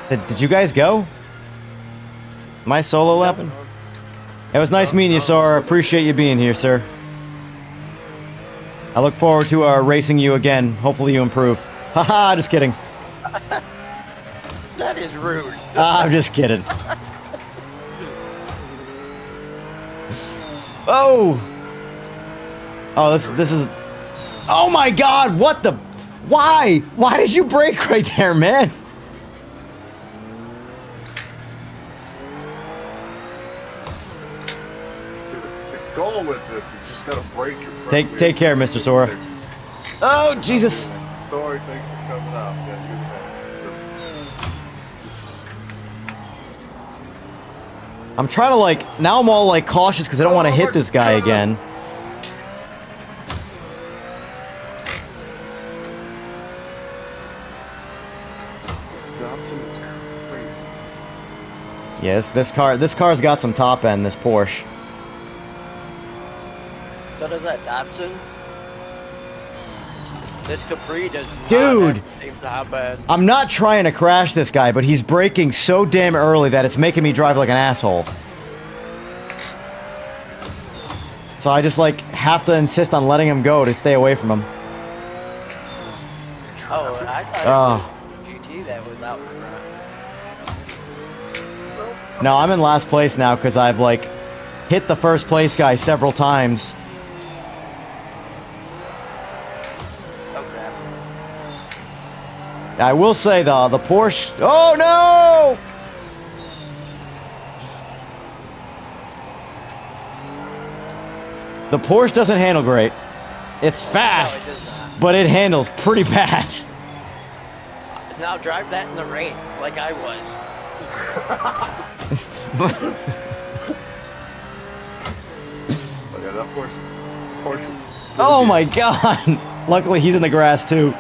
Did you guys go? Am I solo lapping? It was nice meeting you, sir. Appreciate you being here, sir. I look forward to racing you again. Hopefully you improve. Haha, just kidding. That is rude. I'm just kidding. Oh! Oh, this is... Oh my god, what the... Why? Why did you brake right there, man? So the goal with this is just gotta break your front Take care, wheels. Mr. Sora. Oh, Jesus. Sorry, thanks for coming out. Yeah, I'm trying to, like... Now I'm all, like, cautious because I don't want to hit this guy again. Johnson's crazy. Yes, this car's got some top end, this Porsche. So does that Datsun? This Capri does not Dude! have the same top end. I'm not trying to crash this guy, but he's braking so damn early that it's making me drive like an asshole. So I just, like, have to insist on letting him go to stay away from him. Oh, I thought it was GT that was out front. No, I'm in last place now because I've, like, hit the first place guy several times. Okay. I will say, though, the Porsche... Oh, no! The Porsche doesn't handle great. It's fast, No, it does not. but it handles pretty bad. Now drive that in the rain, like I was. Oh, yeah, that Porsche is Oh my god! Luckily, he's in the grass, too.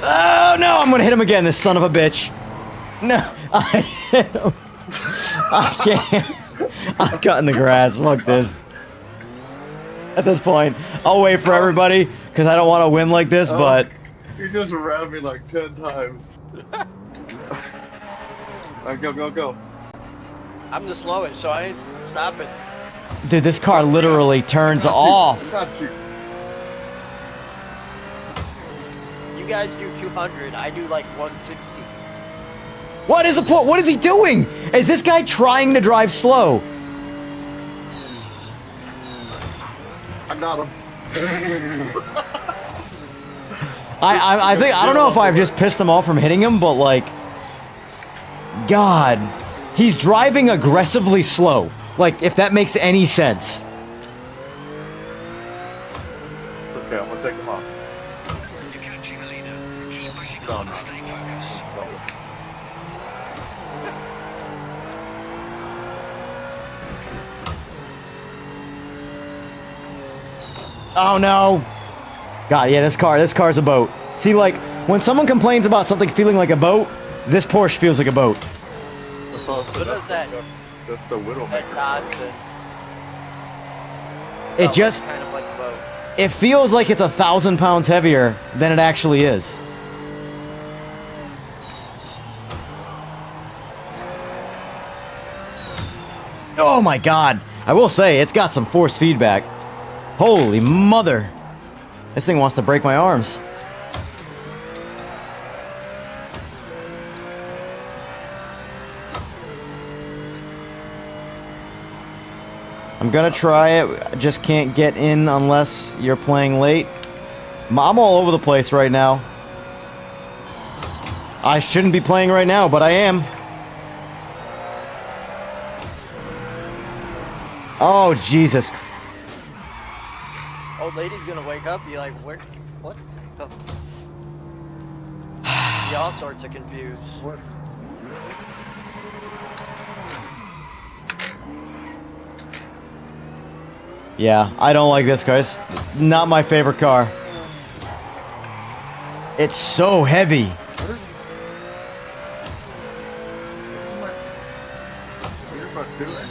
Oh, no! I'm gonna hit him again, this son of a bitch. No, I hit him. I can't. I'm cutting the grass. Fuck this. At this point, I'll wait for everybody, because I don't want to win like this, but... You just rammed me like 10 times. Alright, go. I'm the slowest, so I ain't stopping. Dude, this car literally turns off. Got you. You guys do 200, I do like 160. What is the point? What is he doing? Is this guy trying to drive slow? I got him. I think, I don't know if I've just pissed him off from hitting him, but like... God. He's driving aggressively slow. Like, if that makes any sense. It's okay, I'm gonna take him off. You're catching the leader. Just pushing No, on no. and stay focused. Oh no. God, yeah, this car's a boat. See, like, when someone complains about something feeling like a boat, this Porsche feels like a boat. That's also, What is that? That's the That Widowmaker. Datsun. It just, kind of like a boat. it feels like it's 1,000 pounds heavier than it actually is. Oh my god. I will say, it's got some force feedback. Holy mother. This thing wants to break my arms. I'm gonna try it. I just can't get in unless you're playing late. I'm all over the place right now. I shouldn't be playing right now, but I am. Oh, Jesus. Old lady's gonna wake up, be like, where? What? The... Be all sorts of confused. What? Yeah, I don't like this, guys. Not my favorite car. It's so heavy. What are you doing?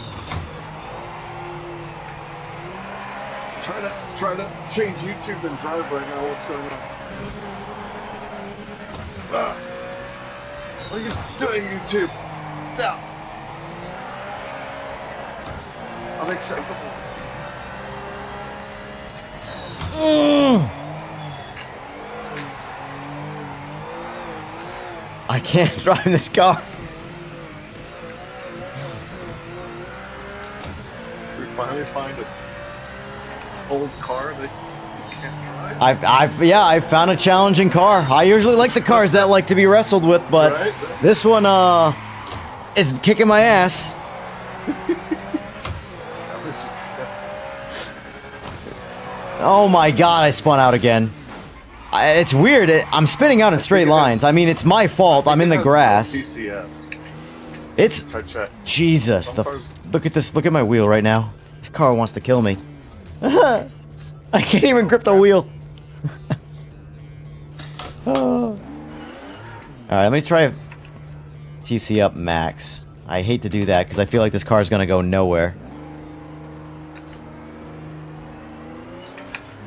Try to change YouTube and drive right now. What's going on? Ah. What are you doing, YouTube? Stop. Unacceptable. I can't drive this car. We finally find an old car that you can't drive. I've found a challenging car. I usually like the cars that like to be wrestled with, but Right? this one is kicking my ass. Oh my god, I spun out again. It's weird. I'm spinning out in straight lines. I mean, it's my fault. I'm in the grass. TCS. It's I check. Jesus. Look at this. Look at my wheel right now. This car wants to kill me. I can't even grip the wheel. All right, let me try TC up max. I hate to do that because I feel like this car is gonna go nowhere.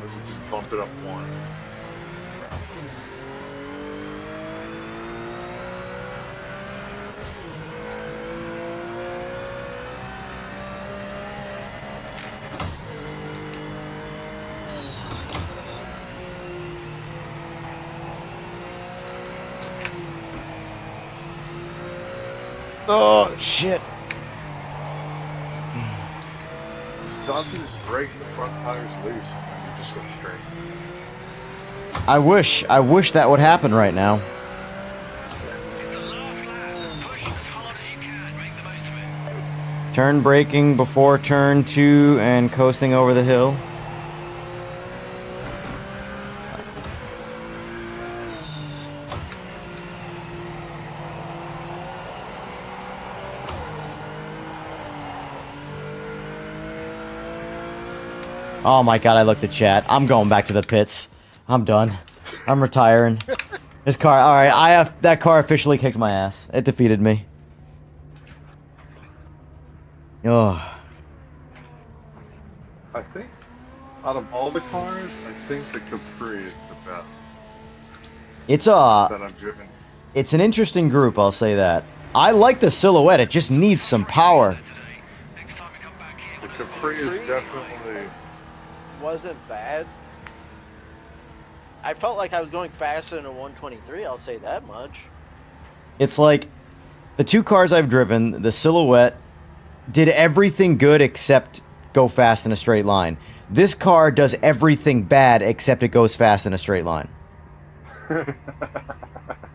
Let's just bump it up one. Oh shit! Johnson just breaks the front tires loose and you just go straight. I wish that would happen right now. It's the last lap. Push as hard as you can. Make the most of it. Turn braking before turn 2 and coasting over the hill. Oh my god, I looked at chat. I'm going back to the pits. I'm done. I'm retiring. This car, alright, that car officially kicked my ass. It defeated me. Oh. I think out of all the cars, I think the Capri is the best It's that I've driven. It's an interesting group, I'll say that. I like the silhouette, it just needs some power. Next time we come back here, The Capri is definitely. Wasn't bad. I felt like I was going faster than a 123, I'll say that much. It's like the two cars I've driven, the silhouette did everything good except go fast in a straight line. This car does everything bad except it goes fast in a straight line.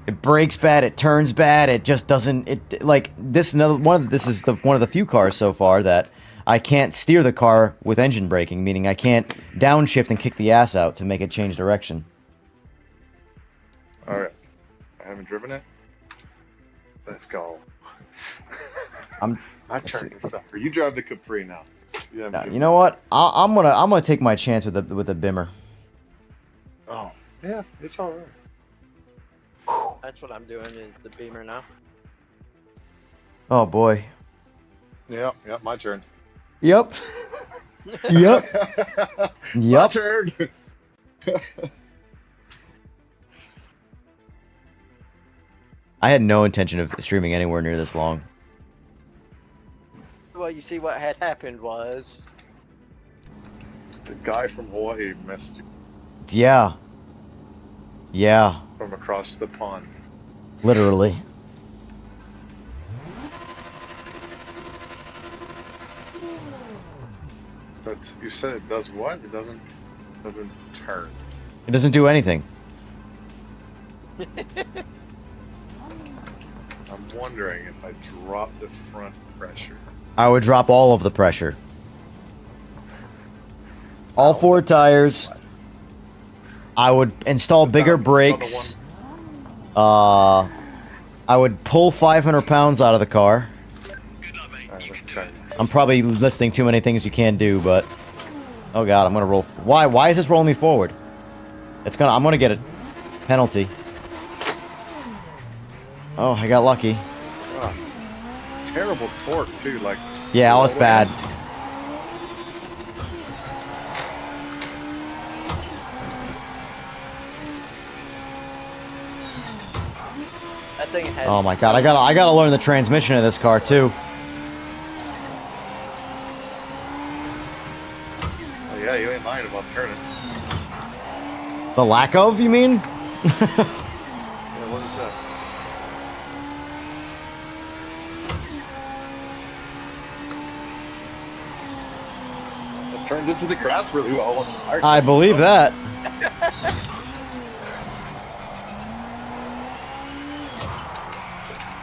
It brakes bad, it turns bad, it just doesn't. It like this. This is one of the few cars so far that I can't steer the car with engine braking, meaning I can't downshift and kick the ass out to make it change direction. Alright. I haven't driven it. Let's go. I turn this up. Or you drive the Capri now. You know what? I'm gonna take my chance with the Bimmer. Oh. Yeah, it's alright. That's what I'm doing is the Beamer now. Oh boy. Yep, my turn. Yep. Yep. My Yep. turn. I had no intention of streaming anywhere near this long. Well, you see, what had happened was The guy from Hawaii messed you Yeah. Yeah. from across the pond. Literally. But you said it does what? It doesn't turn. It doesn't do anything. I'm wondering if I drop the front pressure. I would drop all of the pressure. All 4 tires. I would install bigger brakes. I would pull 500 pounds out of the car. Good luck, mate. Alright, You let's can do try it. this. I'm probably listing too many things you can't do, but oh god, I'm gonna roll. Why is this rolling me forward? I'm gonna get a penalty. Oh, I got lucky. Ah, terrible torque too. Like Yeah, oh, it's bad. that thing had. Oh my god, I gotta learn the transmission of this car too. Oh, yeah, you ain't lying about turning. The lack of, you mean? Yeah, what is that? It turns into the grass really well once it's hard. I believe that.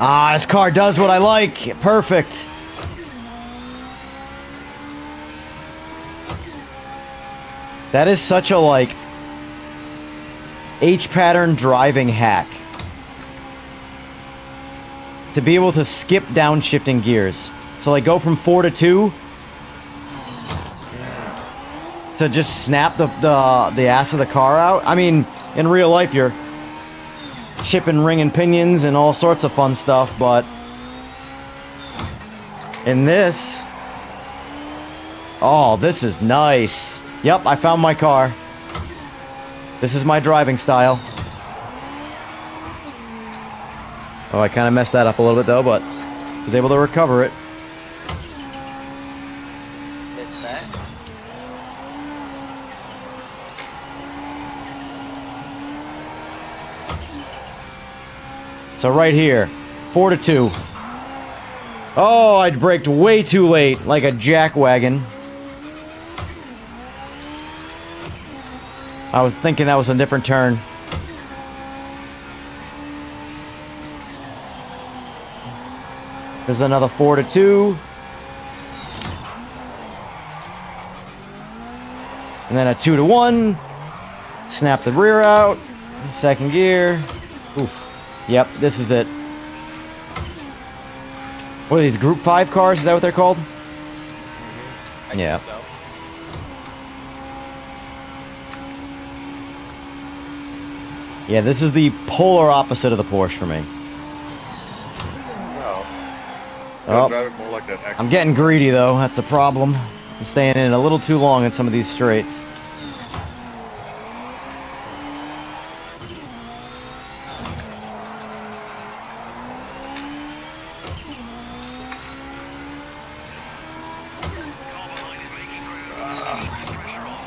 Ah, this car does what I like. Perfect. That is such a, like, H-pattern driving hack. To be able to skip downshifting gears. So, like, go from 4 to 2. To just snap the ass of the car out. I mean, in real life, you're chipping ring and pinions and all sorts of fun stuff, but in this, oh, this is nice. Yep, I found my car. This is my driving style. Oh, I kind of messed that up a little bit though, but was able to recover it. It's that. So right here, 4 to 2. Oh, I braked way too late, like a jackwagon. I was thinking that was a different turn. This is another 4 to 2. And then a 2 to 1. Snap the rear out. Second gear. Oof. Yep, this is it. What are these, Group 5 cars? Is that what they're called? Yeah. Yeah, this is the polar opposite of the Porsche for me. No. Oh. Drive it more like that. I'm getting greedy, though. That's the problem. I'm staying in a little too long in some of these straights. Car behind is making ground. Keep the pressure on.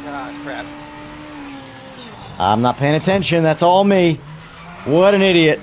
Ah, crap. I'm not paying attention. That's all me. What an idiot.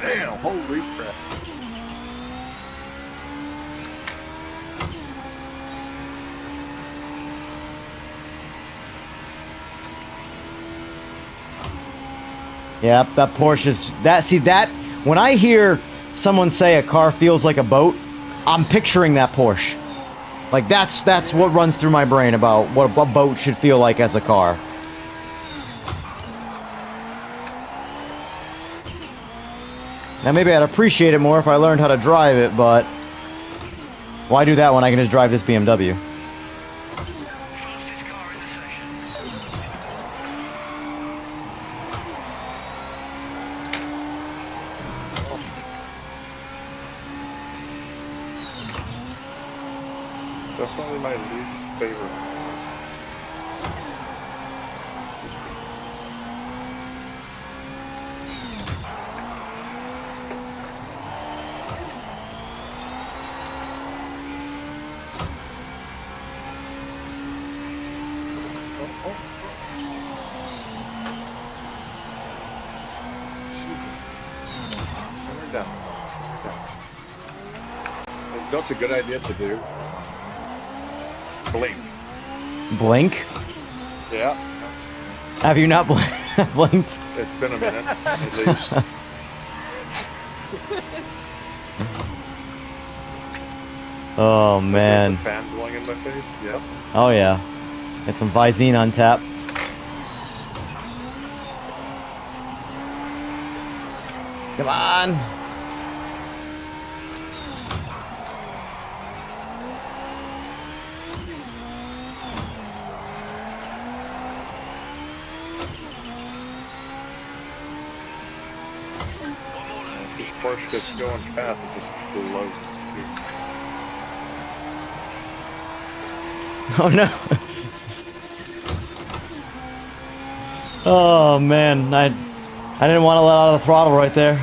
Damn, holy crap. Yep, that Porsche is... that... When I hear someone say a car feels like a boat, I'm picturing that Porsche. Like, that's what runs through my brain about what a boat should feel like as a car. Now maybe I'd appreciate it more if I learned how to drive it, but why do that when I can just drive this BMW? Fastest car in the session. Definitely my least favorite. Jesus. Simmer down. Simmer down. That's a good idea to do. Blink. Blink? Yeah. Have you not blinked? It's been a minute, at least. Oh, The man. fan blowing in my face. Yep. Oh, yeah. Get some Visine on tap. Come on. Once this Porsche gets going fast, it just floats too. Oh, no. Oh, man. I didn't want to let out of the throttle right there.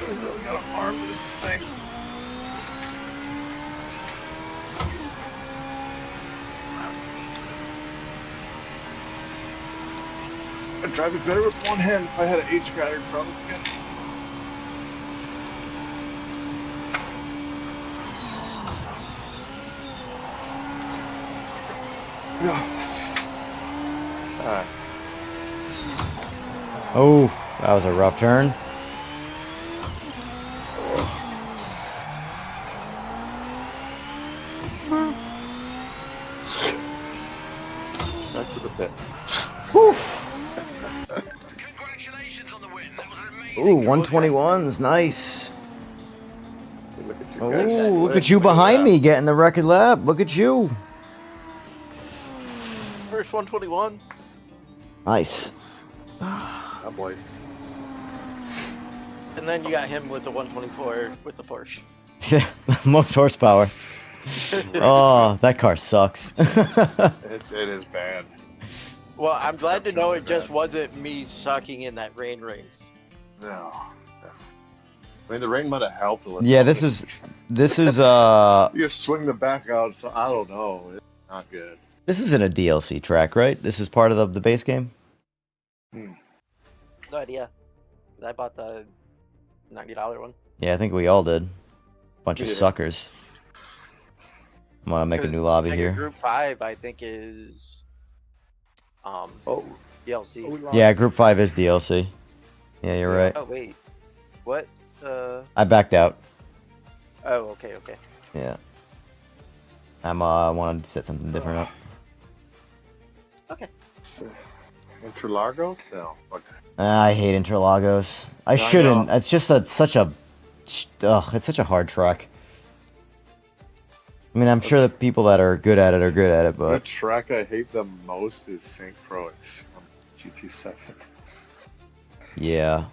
I really gotta arm this thing. I'd drive it better with one hand if I had an H-guy probably. Alright. Oh, that was a rough turn. Back to the pit. Congratulations on the win. That was an amazing. Ooh, 121's nice. Look at you Oh, guys. look at you behind me getting the record lap. Look at you. First 121. Nice. Oh, boys. And then you got him with the 124 with the Porsche. Most horsepower. Oh, that car sucks. It is bad. Well, I'm glad to know it Exceptionally just bad. wasn't me sucking in that rain rings. No. I mean, the rain might have helped a little. Yeah, this is You just swing the back out, so I don't know. It's not good. this isn't a DLC track, right? This is part of the base game. No idea. I bought the $90 one. Yeah, I think we all did. Bunch of Yeah. suckers. I'm gonna make a new lobby Tiger here. Group 5, I think, is Oh. DLC. We lost. Yeah, Group 5 is DLC. Yeah, you're right. Oh wait, what? I backed out. Oh, okay, okay. Yeah. I wanted to set something different up. Interlagos? No. Okay. I hate Interlagos. I I shouldn't. know. It's just such a it's such a hard track. I mean, I'm sure the people that are good at it are good at it, The but track I hate the most is St. Croix on GT7. yeah. I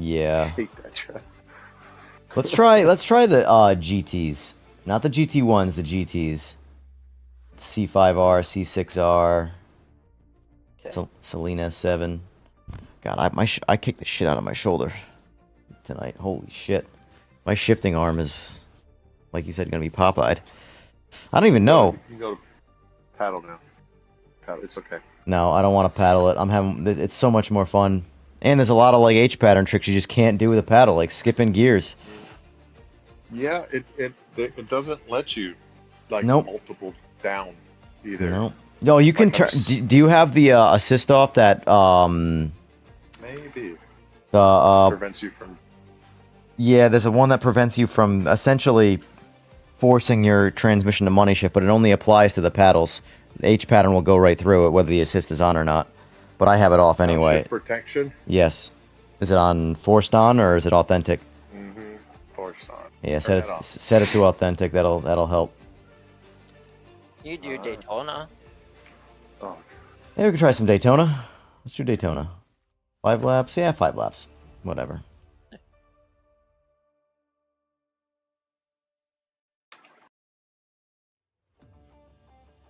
Yeah. hate that track. Let's try the GTs. Not the GT1s, the GTs. C5R, C6R, Okay. Selena 7. God, I kicked the shit out of my shoulder tonight. Holy shit. My shifting arm is, like you said, gonna be Popeyed. I don't even know. You can go to paddle now. Paddle, it's okay. No, I don't want to paddle it. It's so much more fun. And there's a lot of like H pattern tricks you just can't do with a paddle, like skipping gears. Yeah, it doesn't let you like Nope. multiple down either. No. No, you can Like turn. Do you have the assist off that Maybe the prevents you from. yeah, there's a one that prevents you from essentially forcing your transmission to money shift, but it only applies to the paddles. The H pattern will go right through it, whether the assist is on or not. But I have it off anyway. Shift protection. Yes. Is it on forced on or is it authentic? Mm-hmm. Force on. Yeah, Turn set that off. set it to authentic. That'll help. You do Daytona. Oh, Yeah, we can try some Daytona. Let's do Daytona. 5 laps? Yeah, 5 laps. Whatever.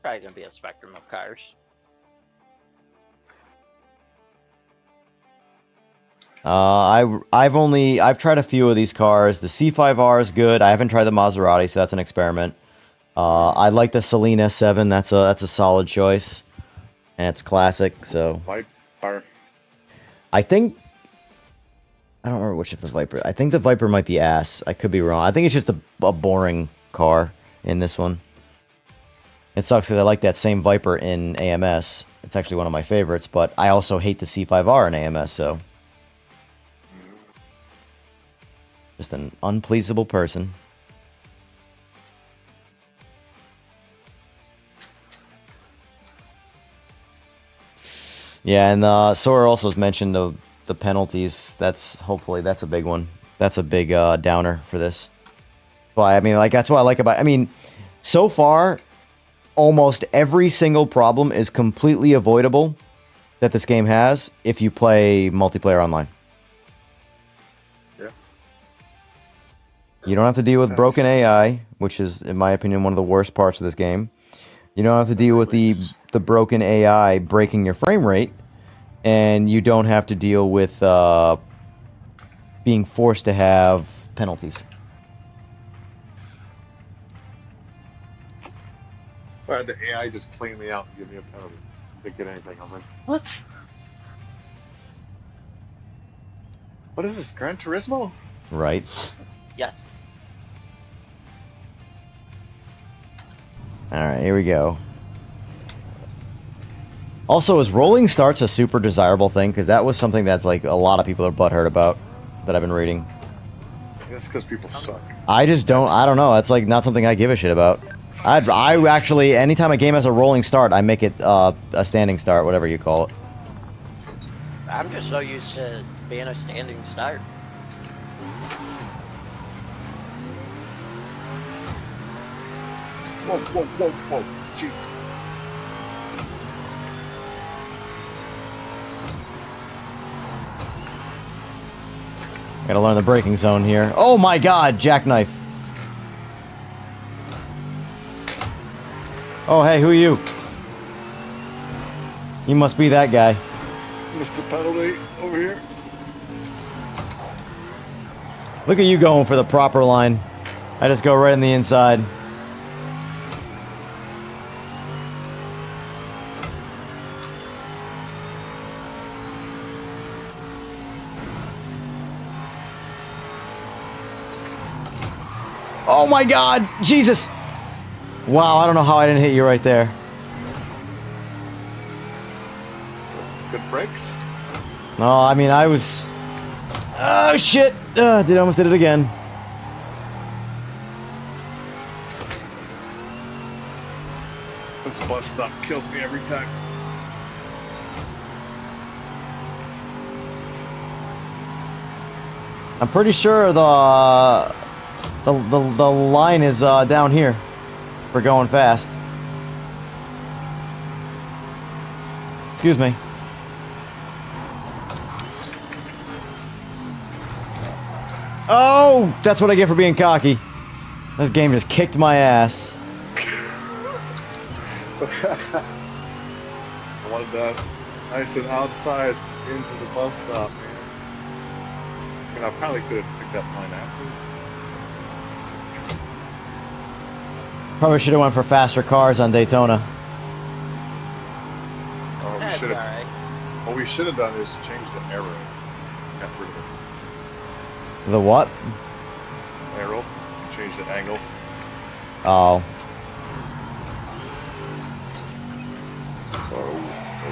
Probably gonna be a spectrum of cars. I've tried a few of these cars. The C5R is good. I haven't tried the Maserati, so that's an experiment. I like the Celine S7. That's a solid choice, and it's classic. So Viper. I think I don't remember which of the Viper. I think the Viper might be ass. I could be wrong. I think it's just a boring car in this one. It sucks because I like that same Viper in AMS. It's actually one of my favorites, but I also hate the C5R in AMS. So. Just an unpleasable person. Yeah, and Sora also has mentioned the penalties. Hopefully that's a big one. That's a big downer for this. Well, I mean, like that's what I like about. I mean, so far, almost every single problem is completely avoidable that this game has if you play multiplayer online. You don't have to deal with broken AI, which is, in my opinion, one of the worst parts of this game. You don't have to deal with the broken AI breaking your frame rate, and you don't have to deal with being forced to have penalties. Well, the AI just cleaned me out and give me a penalty. Didn't get anything. I was like, what? What is this, Gran Turismo? Right. Yes. Alright, here we go. Also, is rolling starts a super desirable thing? Because that was something that's like a lot of people are butthurt about that I've been reading. That's because people suck. I don't know. That's like not something I give a shit about. I actually, anytime a game has a rolling start, I make it a standing start, whatever you call it. I'm just so used to being a standing start. Whoa, whoa, whoa, whoa. Gee. Gotta learn the braking zone here. Oh my god, jackknife. Oh, hey, who are you? You must be that guy. Mr. Penalty over here. Look at you going for the proper line. I just go right in the inside. Oh my god! Jesus! Wow, I don't know how I didn't hit you right there. Good brakes. No, I mean, I was... Oh, shit! Almost did it again. This bus stop kills me every time. I'm pretty sure the line is down here for going fast. Excuse me. Oh, that's what I get for being cocky. This game just kicked my ass. I wanted that nice and outside into the bus stop, man. I mean, I probably could have picked up mine after. Probably should have went for faster cars on Daytona. Oh, we That's should have. alright. What we should have done is change the arrow. Got rid of The what? the arrow. Change change the angle. Oh.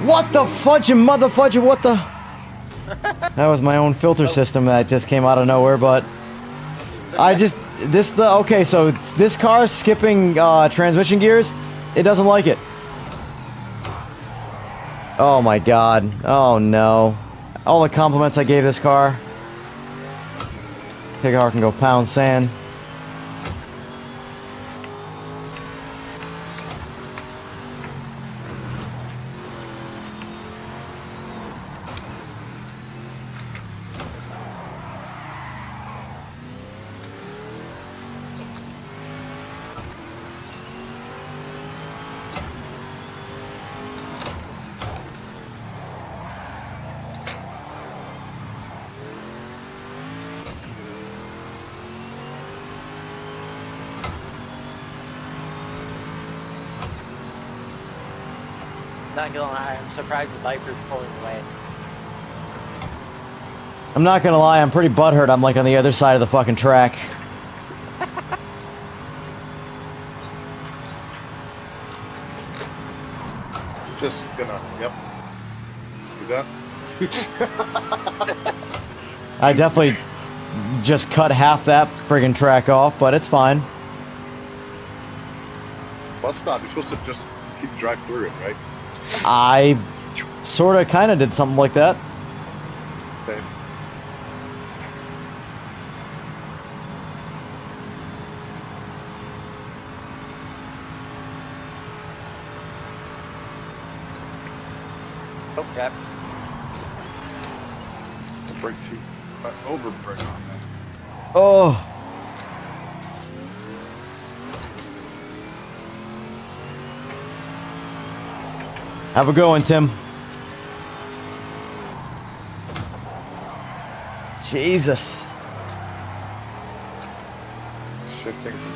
What the fudging motherfudger? What the? That was my own filter system that just came out of nowhere, but okay, so this car skipping transmission gears, it doesn't like it. Oh my god. Oh no. All the compliments I gave this car. The car can go pound sand. Not gonna lie, I'm surprised the Viper's pulling away. I'm not gonna lie, I'm pretty butthurt. I'm like on the other side of the fucking track. Just gonna, yep. Do that. I definitely just cut half that friggin' track off, but it's fine. Well, it's not. You're supposed to just keep drive through it, right? I sorta kinda did something like that. Same. Oh, crap. Brake too. Over brake on that. Oh. Have a good one, Tim. Jesus. Shifting's important.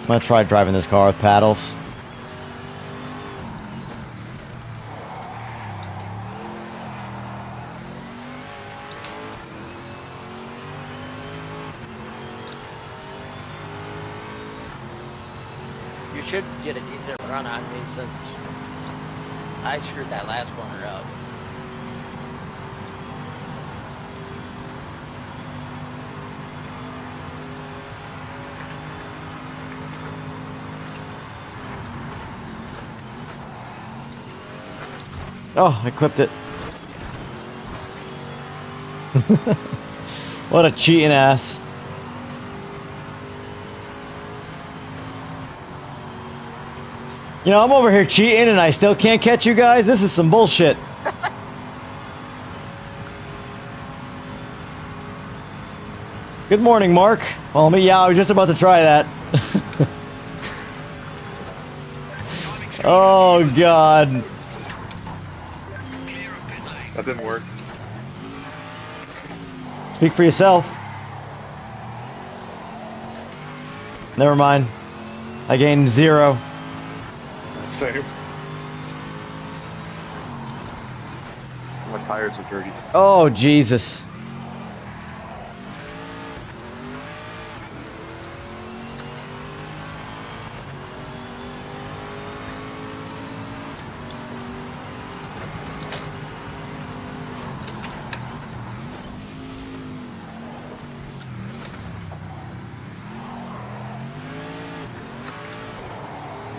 I'm gonna try driving this car with paddles. You should get a decent run on me since I screwed that last corner up. Oh, I clipped it. What a cheating ass. You know, I'm over here cheating and I still can't catch you guys? This is some bullshit. Good morning, Mark. Well, yeah, I was just about to try that. Oh, God. That didn't work. Speak for yourself. Never mind. I gained 0. Same. My tires are dirty. Oh, Jesus.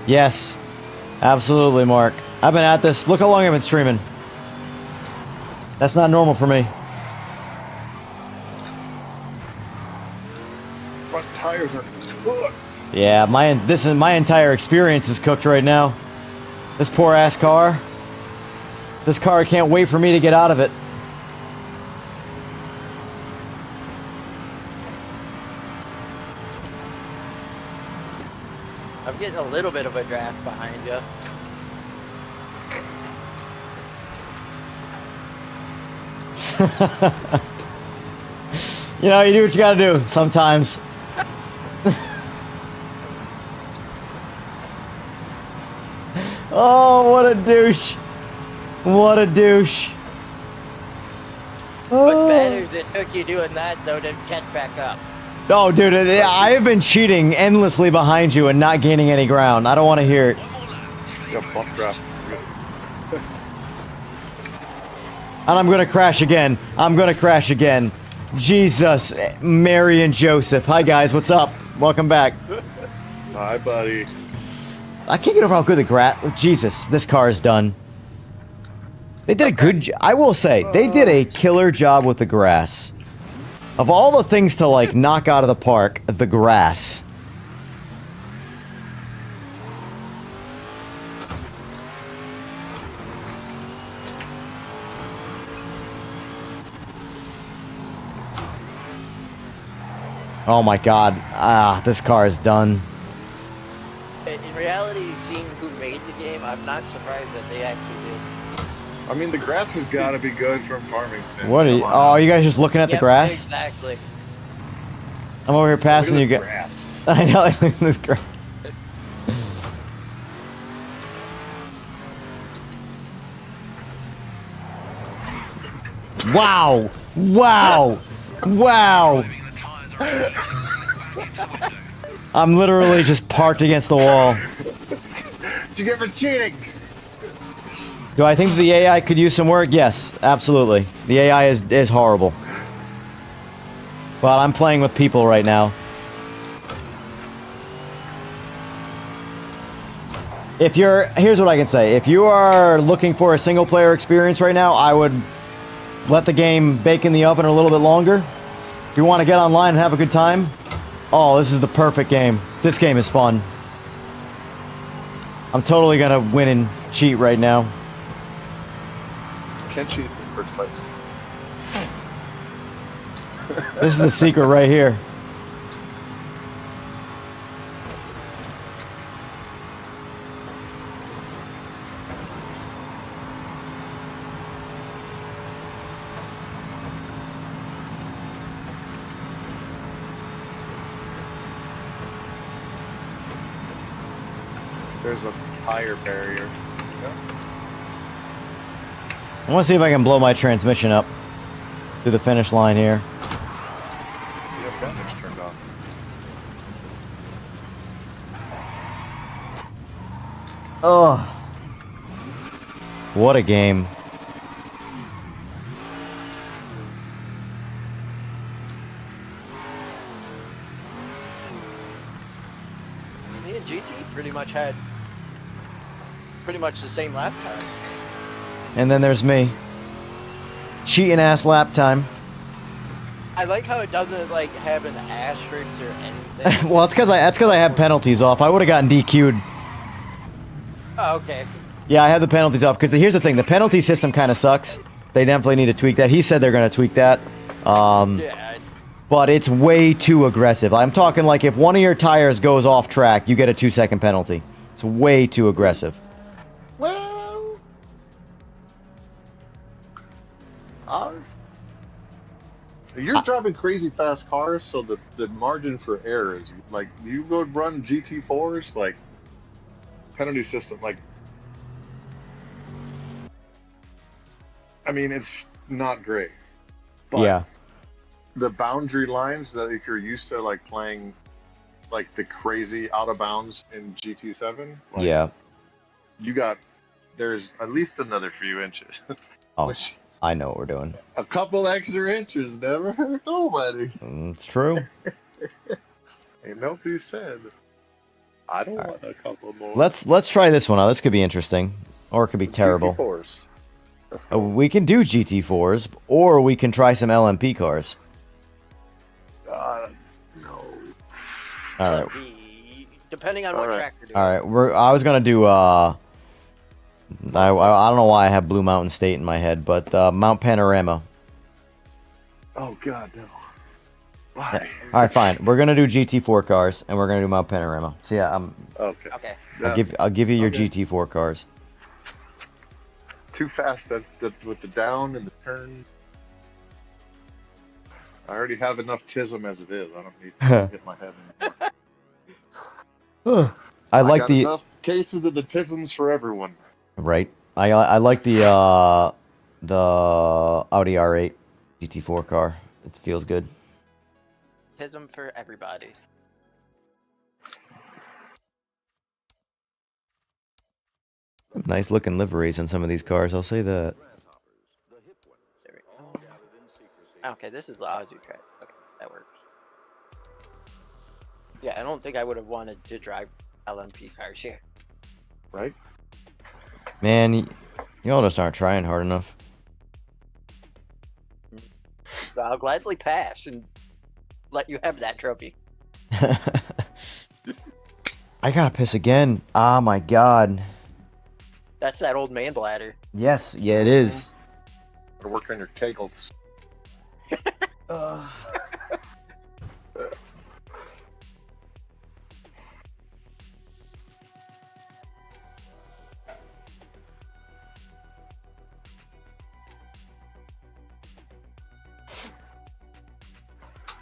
Yes. Absolutely, Mark. I've been at this. Look how long I've been streaming. That's not normal for me. Front tires are cooked. Yeah, my entire experience is cooked right now. This poor ass car. This car can't wait for me to get out of it. I'm getting a little bit of a draft behind you. You know, you do what you gotta do sometimes. Oh, what a douche. What a douche. What's Oh. bad is it took you doing that though to catch back up. Oh, dude, I have been cheating endlessly behind you and not gaining any ground. I don't want to hear it. Yeah, bump drop. And I'm gonna crash again. I'm gonna crash again. Jesus, Mary and Joseph. Hi guys, what's up? Welcome back. Hi, buddy. I can't get over how good the grass. Jesus, this car is done. They did a good. I will say they did a killer job with the grass. Of all the things to like knock out of the park, the grass. Oh my God! Ah, this car is done. In reality, seeing who made the game, I'm not surprised that they actually did. I mean, the grass has got to be good from farming sim. What are you? Come Oh, on. are you guys just looking at the Yep, grass? Exactly. I'm over here passing you Look at guys. this grass. I know, look at this grass. Wow! Wow! Wow! The tires are into window. I'm literally just parked against the wall. What'd you get for cheating? Do I think the AI could use some work? Yes, absolutely. The AI is horrible. But I'm playing with people right now. If you're... Here's what I can say. If you are looking for a single-player experience right now, I would let the game bake in the oven a little bit longer. If you want to get online and have a good time, oh, this is the perfect game. This game is fun. I'm totally gonna win and cheat right now. Can't cheat in first place. This is the secret right here. There's a tire barrier. I want to see if I can blow my transmission up to the finish line here. You have damage turned on. Oh, what a game! Me and GT pretty much had the same lap time. And then there's me, cheating ass lap time. I like how it doesn't like have an asterisk or anything. Well, that's because I have penalties off. I would have gotten DQ'd. Oh, okay. Yeah, I have the penalties off because here's the thing: the penalty system kind of sucks. They definitely need to tweak that. He said they're going to tweak that. Yeah. But it's way too aggressive. I'm talking like if one of your tires goes off track, you get a 2-second penalty. It's way too aggressive. Well, you're driving crazy fast cars, so the margin for error is like you go run GT4s, like penalty system, like I mean it's not great. But Yeah. the boundary lines that if you're used to like playing like the crazy out of bounds in GT7, like, Yeah. you got there's at least another few inches. Oh, Which I know what we're doing. a couple extra inches never hurt nobody. It's true. Ain't nobody said. I don't want a couple more. Let's try this one out. This could be interesting, or it could be terrible. GT4s. Let's go. We can do GT4s, or we can try some LMP cars. No. All right. Depending on what Alright. track you're doing. All right, I was gonna do. I don't know why I have Blue Mountain State in my head, but Mount Panorama. Oh God, no. Why? All right, fine. We're gonna do GT4 cars, and we're gonna do Mount Panorama. So yeah, Okay. Okay. I'll give you your Okay. GT4 cars. Too fast. That with the down and the turn. I already have enough tism as it is. I don't need to hit my head anymore. I I like got the enough cases of the tisms for everyone. right. I like the Audi R8 GT4 car. It feels good. Tism for everybody. Nice looking liveries on some of these cars. I'll say that. There we go. Okay, this is the Aussie track. Okay, that works. Yeah, I don't think I would have wanted to drive LMP cars here. Right? Man, y'all just aren't trying hard enough. So I'll gladly pass and let you have that trophy. I gotta piss again. Oh my god. That's that old man bladder. Yes, yeah, it is. Gotta work on your kegels.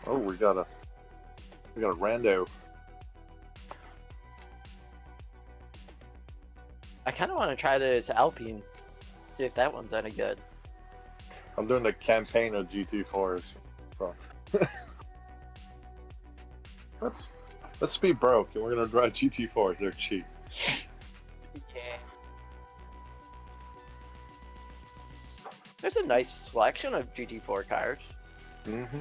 Oh, we got a rando. I kind of want to try this Alpine. See if that one's any good. I'm doing the campaign of GT4s. So. let's be broke and we're gonna drive GT4s. They're cheap. Yeah. There's a nice selection of GT4 cars. Mm-hmm.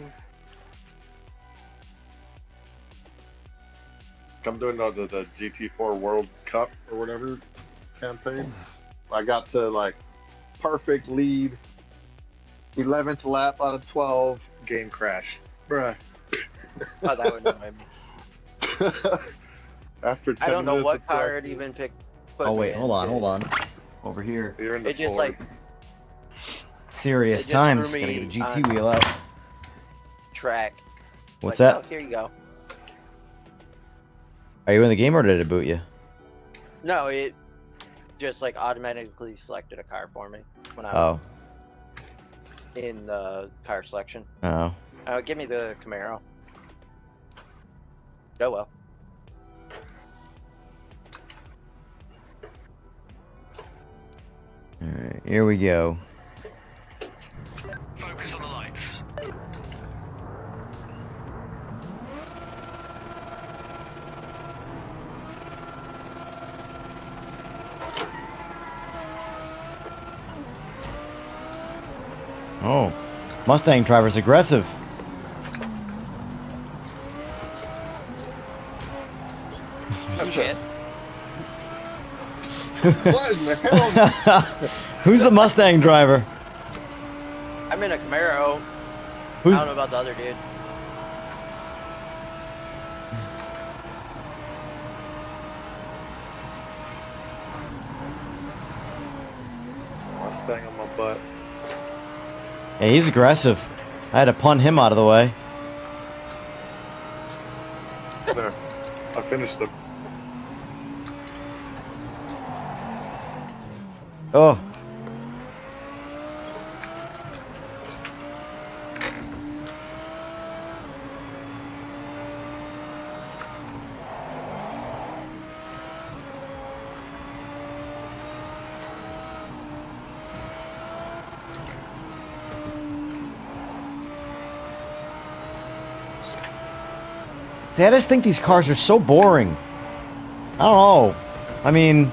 I'm doing the GT4 World Cup or whatever campaign. I got to like perfect lead, 11th lap out of 12, game crash. Bruh. Oh, that would annoy me. After 10 I don't know minutes what of car practice. it even picked. Oh wait, hold on. Over here. You're in the It just Ford. like Serious It just times. threw Gotta me get a GT on- wheel out. track. What's Like, that? Oh, here you go. Are you in the game or did it boot you? No, it just like automatically selected a car for me when I was Oh. in the car selection. Oh. Give me the Camaro. Oh well. Alright, here we go. Focus on the lights. Oh. Mustang driver's aggressive. Okay. What in the hell? Who's the Mustang driver? I'm in a Camaro. Who's I don't know about the other dude. Mustang on my butt. Yeah, he's aggressive. I had to punt him out of the way. There. I finished him. Oh. See, I just think these cars are so boring. I don't know. I mean,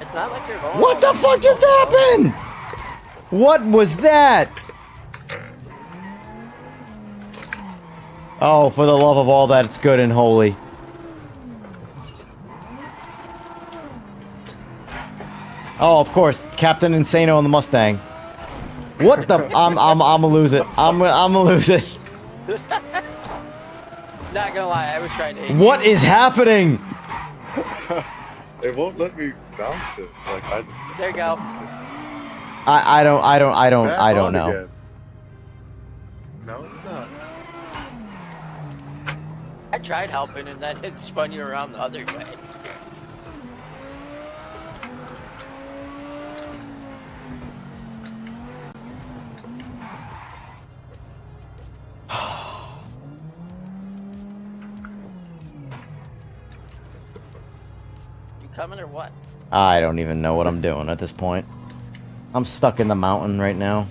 It's not like you're going. what the fuck just happened? What was that? Oh, for the love of all that's good and holy. Oh, of course, Captain Insano on the Mustang. What the? I'm gonna lose it. I'm gonna lose it. Not gonna lie, I was trying to. What is happening? It won't let me bounce it. Like There you go. I don't know. Again. No, it's not. I tried helping and then it spun you around the other way. coming or what? I don't even know what I'm doing at this point. I'm stuck in the mountain right now.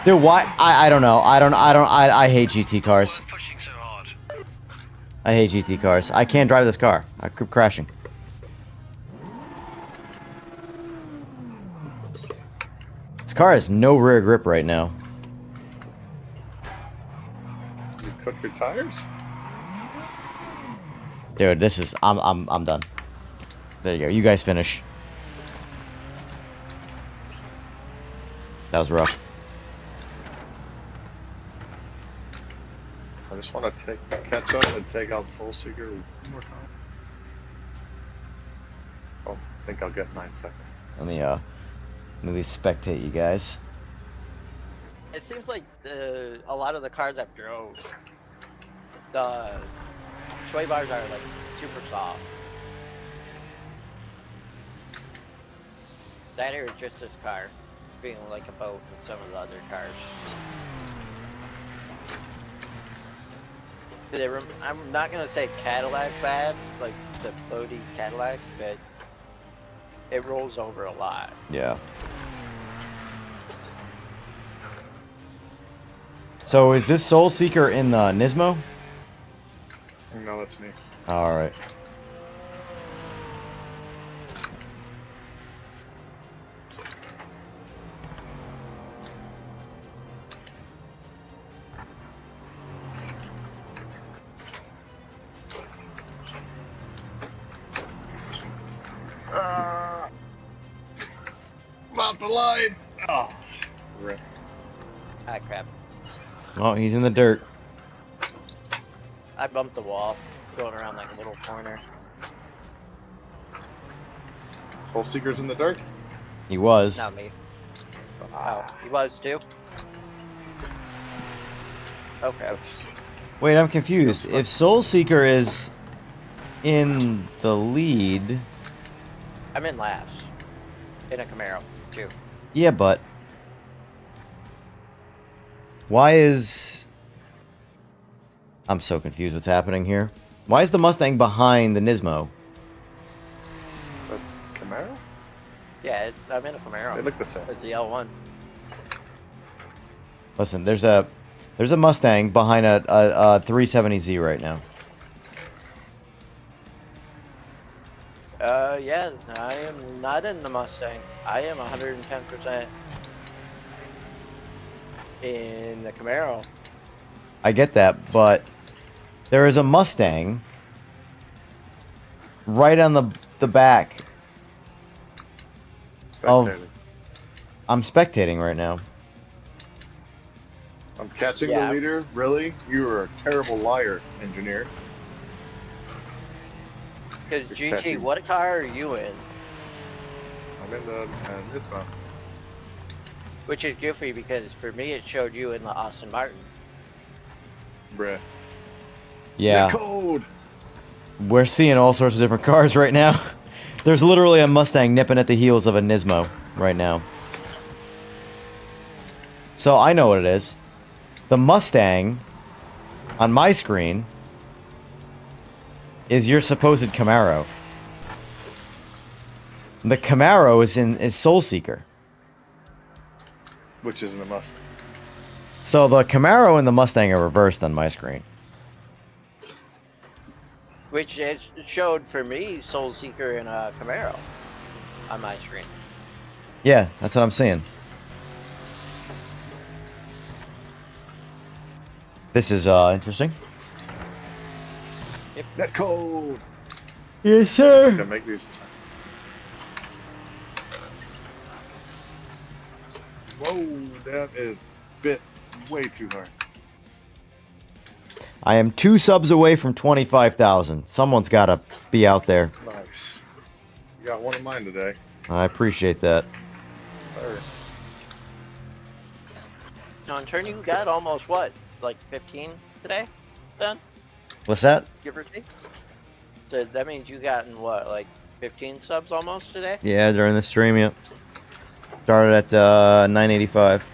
Dude, why? I don't know. I hate GT cars. Pushing so hard. I hate GT cars. I can't drive this car. I keep crashing. This car has no rear grip right now. You cook your tires? Dude, this is I'm done. There you go. You guys finish. That was rough. I just want to catch up and take out Soul Seeker one more time. Oh, I think I'll get 9 seconds. Let me spectate you guys. It seems like a lot of the cars I've drove, the sway bars are like super soft. That or just this car being like a boat with some of the other cars. I'm not gonna say Cadillac bad, like the floaty Cadillacs, but it rolls over a lot. Yeah. So is this Soul Seeker in the Nismo? No, that's me. All right. Not the line! Oh, rip. Ah, crap. Oh, he's in the dirt. I bumped the wall going around like a little corner. Soul Seeker's in the dark? He was. Not me. Oh, he was too? Okay. Wait, I'm confused. If Soul Seeker is in the lead, I'm in last. In a Camaro, too. yeah, but why is... I'm so confused what's happening here. Why is the Mustang behind the Nismo? That's Camaro? Yeah, I'm in a Camaro. They look the same. It's the L1. Listen, there's a Mustang behind a 370Z right now. Yeah, I am not in the Mustang. I am 110% in the Camaro. I get that, but there is a Mustang right on the back of... Spectating. I'm spectating right now. I'm catching Yeah. the leader? Really? You are a terrible liar, engineer. Because You're GT, catching. what car are you in? I'm in the Nismo. Which is goofy because for me it showed you in the Austin Martin. Bruh. Yeah. The code! We're seeing all sorts of different cars right now. There's literally a Mustang nipping at the heels of a Nismo right now. So I know what it is. The Mustang on my screen is your supposed Camaro. The Camaro is Soul Seeker. Which is in the Mustang. So the Camaro and the Mustang are reversed on my screen. Which it showed for me Soul Seeker in a Camaro on my screen. Yeah, that's what I'm seeing. This is interesting. That code! Yes, sir. I'm gonna make these. Whoa, that is bit way too hard. I am 2 subs away from 25,000. Someone's got to be out there. Nice. You got one of mine today. I appreciate that. Sir. Now in turn you got almost what? Like 15 today? Then? What's that? Give or take? So that means you gotten what, like 15 subs almost today? Yeah, during the stream, yep. Started at 985.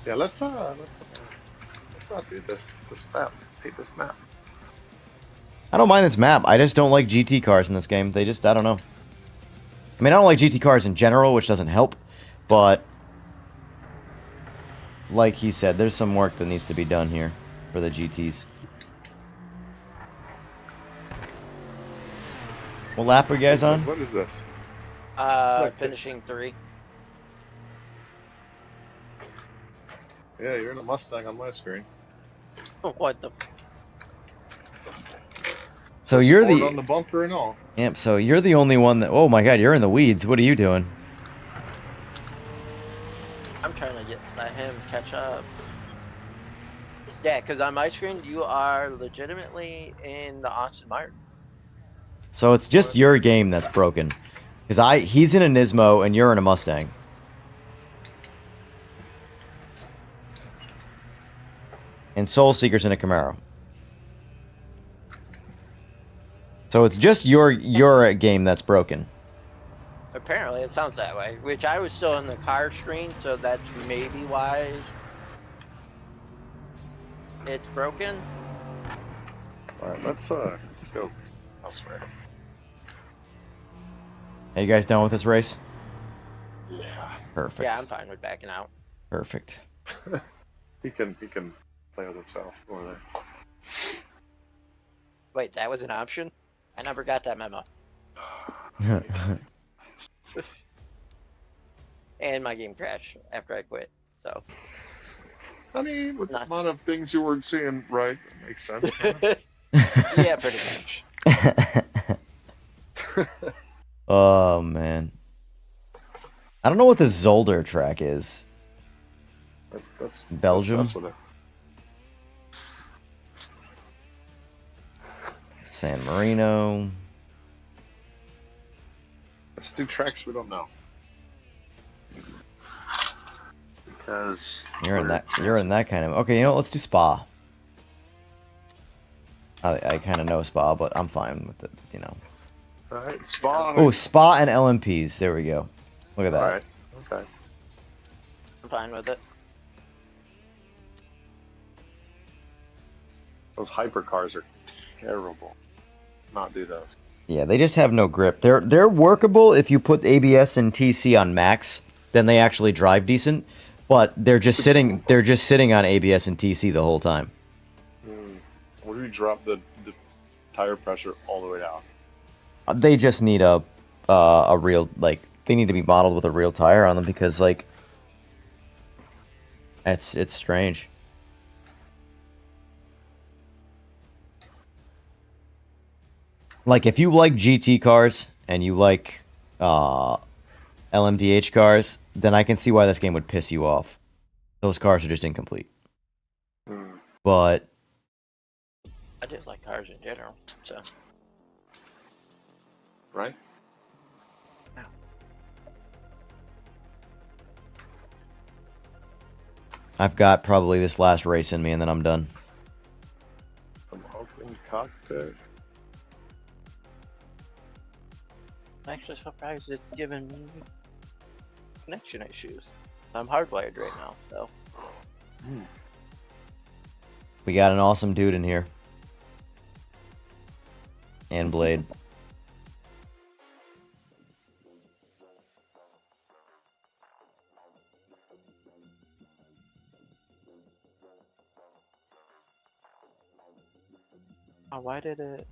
Yeah, let's not do this map. I hate this map. I don't mind this map. I just don't like GT cars in this game. They just, I don't know. I mean, I don't like GT cars in general, which doesn't help. But, like he said, there's some work that needs to be done here for the GTs. What lap are you guys on? What is this? Finishing 3. Yeah, you're in a Mustang on my screen. What the? So you're Sport the... on the bumper and all. Yep, so you're the only one that... Oh my god, you're in the weeds. What are you doing? I'm trying to let him catch up. Yeah, because on my screen, you are legitimately in the Austin Martin. So it's just your game that's broken. Because he's in a Nismo and you're in a Mustang. And Soul Seeker's in a Camaro. So it's just your game that's broken. Apparently, it sounds that way. Which I was still in the car screen, so that's maybe why it's broken. All right, let's go elsewhere. Are you guys done with this race? Yeah, Perfect. Yeah, I'm fine with backing out. Perfect. he can play with himself over there. Wait, that was an option? I never got that memo. And my game crashed after I quit. So. I mean, with Not- the amount of things you weren't seeing right, it makes sense. Yeah, pretty much. Oh, man. I don't know what the Zolder track is. That's Belgium? That's with it. San Marino. Let's do tracks we don't know. Because You're in that kind of... Okay, you know what? Let's do Spa. I kind of know Spa, but I'm fine with it, you know. All right, Spa. Oh, Spa and LMPs. There we go. Look at that. All right. Okay. I'm fine with it. Those hypercars are terrible. Not do those. Yeah, they just have no grip. They're workable if you put ABS and TC on max, then they actually drive decent. But they're just sitting on ABS and TC the whole time. What do we drop the tire pressure all the way down? They just need a real, like, they need to be modeled with a real tire on them because, like, it's strange. Like, if you like GT cars and you like LMDH cars, then I can see why this game would piss you off. Those cars are just incomplete. But I just like cars in general, so. Right? I've got probably this last race in me and then I'm done. Some open cockpit. I'm actually surprised it's giving me connection issues. I'm hardwired right now, so. We got an awesome dude in here. And Blade. Oh, why did it?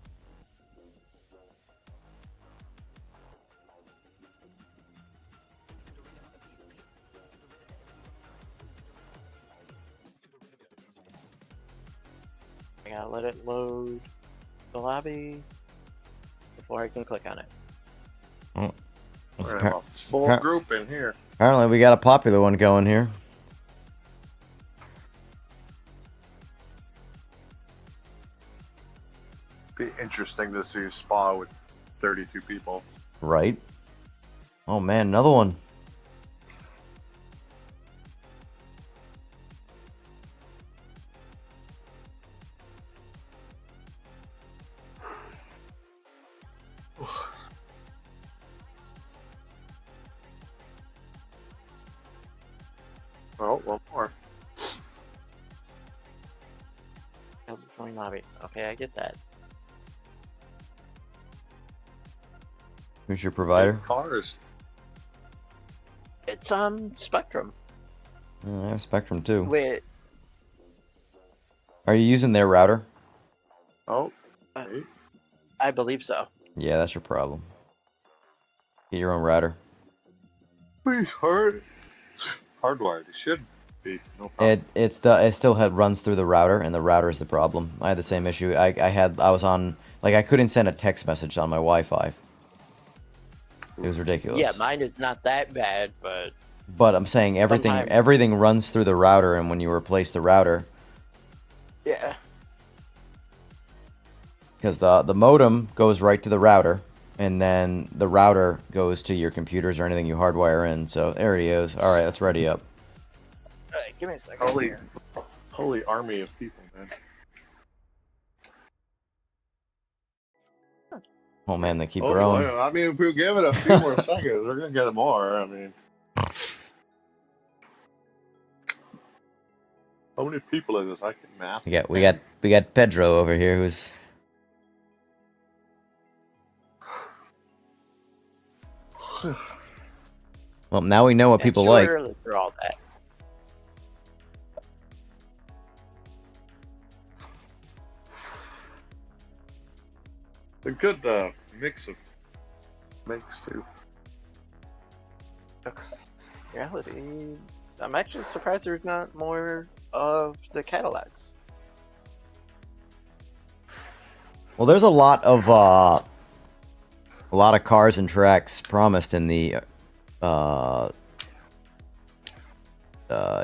I gotta let it load the lobby before I can click on it. Oh, We're gonna have a full appar- group in here. apparently we got a popular one going here. Be interesting to see Spa with 32 people. Right? Oh man, another one. Oh, one more. Join lobby. Okay, I get that. Who's your provider? Cars. It's Spectrum. I have Spectrum too. With Are you using their router? Oh, Uh, hey. I believe so. Yeah, that's your problem. Get your own router. Please hardwired. It should be no problem. It still runs through the router, and the router is the problem. I had the same issue. I was on, like, I couldn't send a text message on my Wi-Fi. It was ridiculous. Yeah, mine is not that bad, but But I'm saying Sometime- everything runs through the router, and when you replace the router, yeah. because the modem goes right to the router, and then the router goes to your computers or anything you hardwire in. So there he is. All right, let's ready up. Alright, give me a second. Holy army of people, man. Oh man, they keep Oh, growing. well, I mean, if we give it a few more seconds, we're gonna get more. I mean, how many people is this? I can math. We got Pedro over here who's well. Now we know what people It's too like. early for all that. A good mix of makes too. Reality. I'm actually surprised there's not more of the Cadillacs. Well, there's a lot of cars and tracks promised in the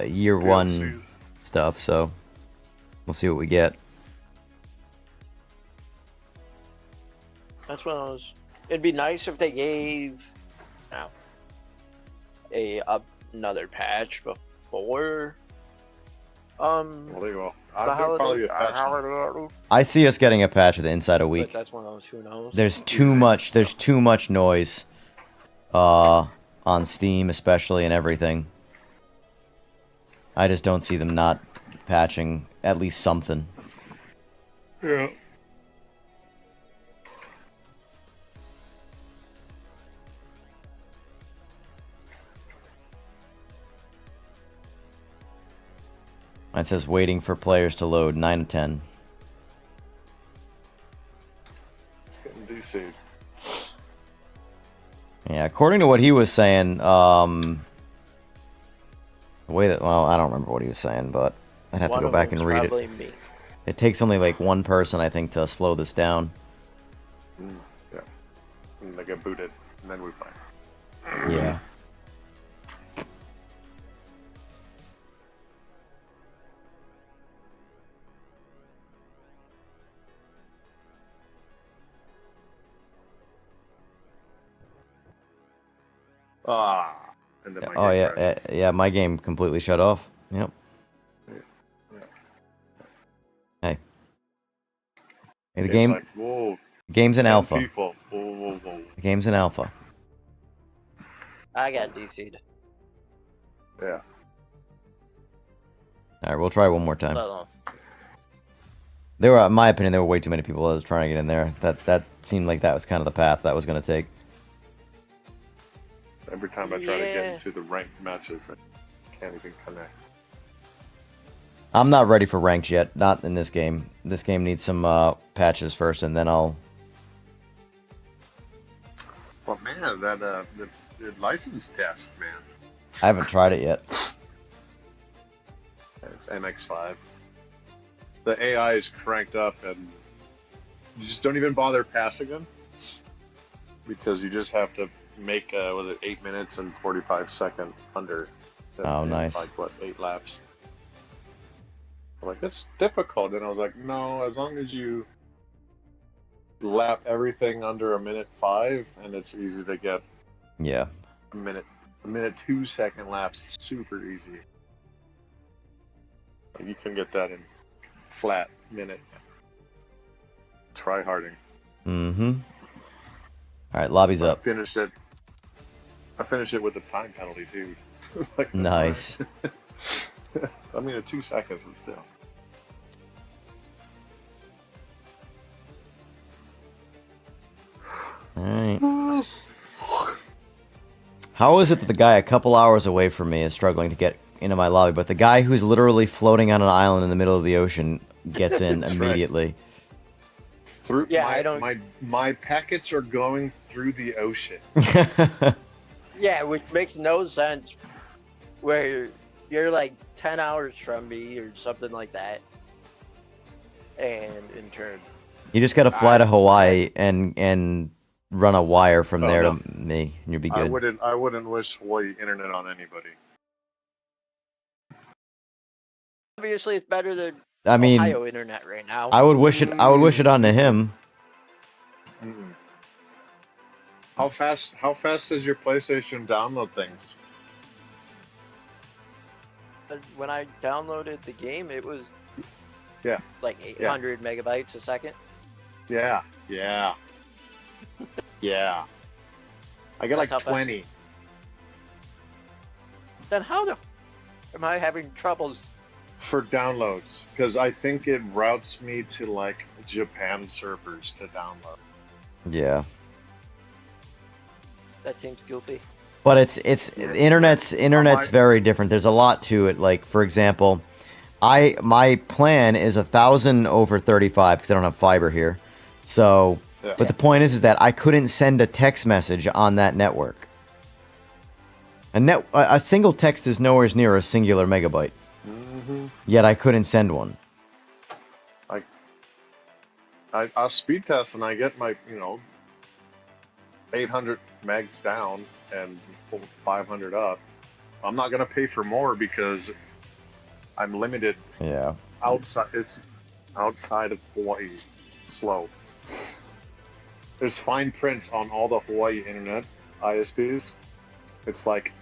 year one DLCs. stuff, so we'll see what we get. That's what I was. It'd be nice if they gave another patch before. Well, there you go. The I'll probably holiday, get patched. holiday at least. I see us getting a patch of the inside a But week. that's one of those. Who knows? There's too much noise on Steam especially and everything. I just don't see them not patching at least something. Yeah. It says waiting for players to load 9 to 10. Getting DC. Yeah, according to what he was saying, the way that, well, I don't remember what he was saying, but I'd have to One go of back and them's read it. probably me. It takes only like one person, I think, to slow this down. Yeah. And they get booted, and then we play. Yeah. And then my Oh game yeah, crashes. yeah. My game completely shut off. Yep. Yeah. Hey. Hey, the It's game. like, whoa, Game's in 10 alpha. people. Whoa. The game's in alpha. I got DC'd. Yeah. All right, we'll try one more time. But, There were, in my opinion, there were way too many people that was trying to get in there. That seemed like that was kind of the path that was going to take. Every time I try to get Yeah. into the ranked matches, I can't even connect. I'm not ready for ranked yet. Not in this game. This game needs some patches first, and then I'll. But man, that the license test, man. I haven't tried it yet. It's MX5. The AI is cranked up, and you just don't even bother passing them because you just have to make was it 8 minutes and 45 second under. Oh, in, nice. Like what, 8 laps? I'm like, it's difficult, and I was like, no, as long as you lap everything under 1:05, and it's easy to get Yeah. a minute 2 second laps, super easy. Like, you can get that in flat minute. Try harding. Mm-hmm. All right, lobby's up. I finished it with the time penalty, dude. Like, Nice. I mean, 2 seconds, but still. Alright. How is it that the guy a couple hours away from me is struggling to get into my lobby, but the guy who's literally floating on an island in the middle of the ocean gets in That's right. immediately? Through Yeah, my, I don't- my packets are going through the ocean. Yeah, which makes no sense. Where you're like 10 hours from me or something like that. And in turn, You just gotta fly to Hawaii and run a wire from Oh, there no. to me, and you'll be I good. wouldn't wish Hawaii internet on anybody. obviously it's better than I mean, Ohio internet right now. I would wish it on to him. Mm. How fast does your PlayStation download things? When I downloaded the game, it was Yeah. like 800 megabytes a second. Yeah. Yeah. Yeah. I got like That's how fast- 20. Then how the am I having troubles? For downloads, because I think it routes me to like Japan servers to download. Yeah. That seems goofy. But it's internet's very different. There's a lot to it. Like, for example, my plan is 1,000 over 35 because I don't have fiber here. So, Yeah. but the point is that I couldn't send a text message on that network. A single text is nowhere near a singular megabyte. Mm-hmm. Yet I couldn't send one. I'll speed test and I get my 800 megs down and 500 up. I'm not gonna pay for more because I'm limited Yeah. outside. It's outside of Hawaii. Slow. There's fine print on all the Hawaii internet ISPs. It's like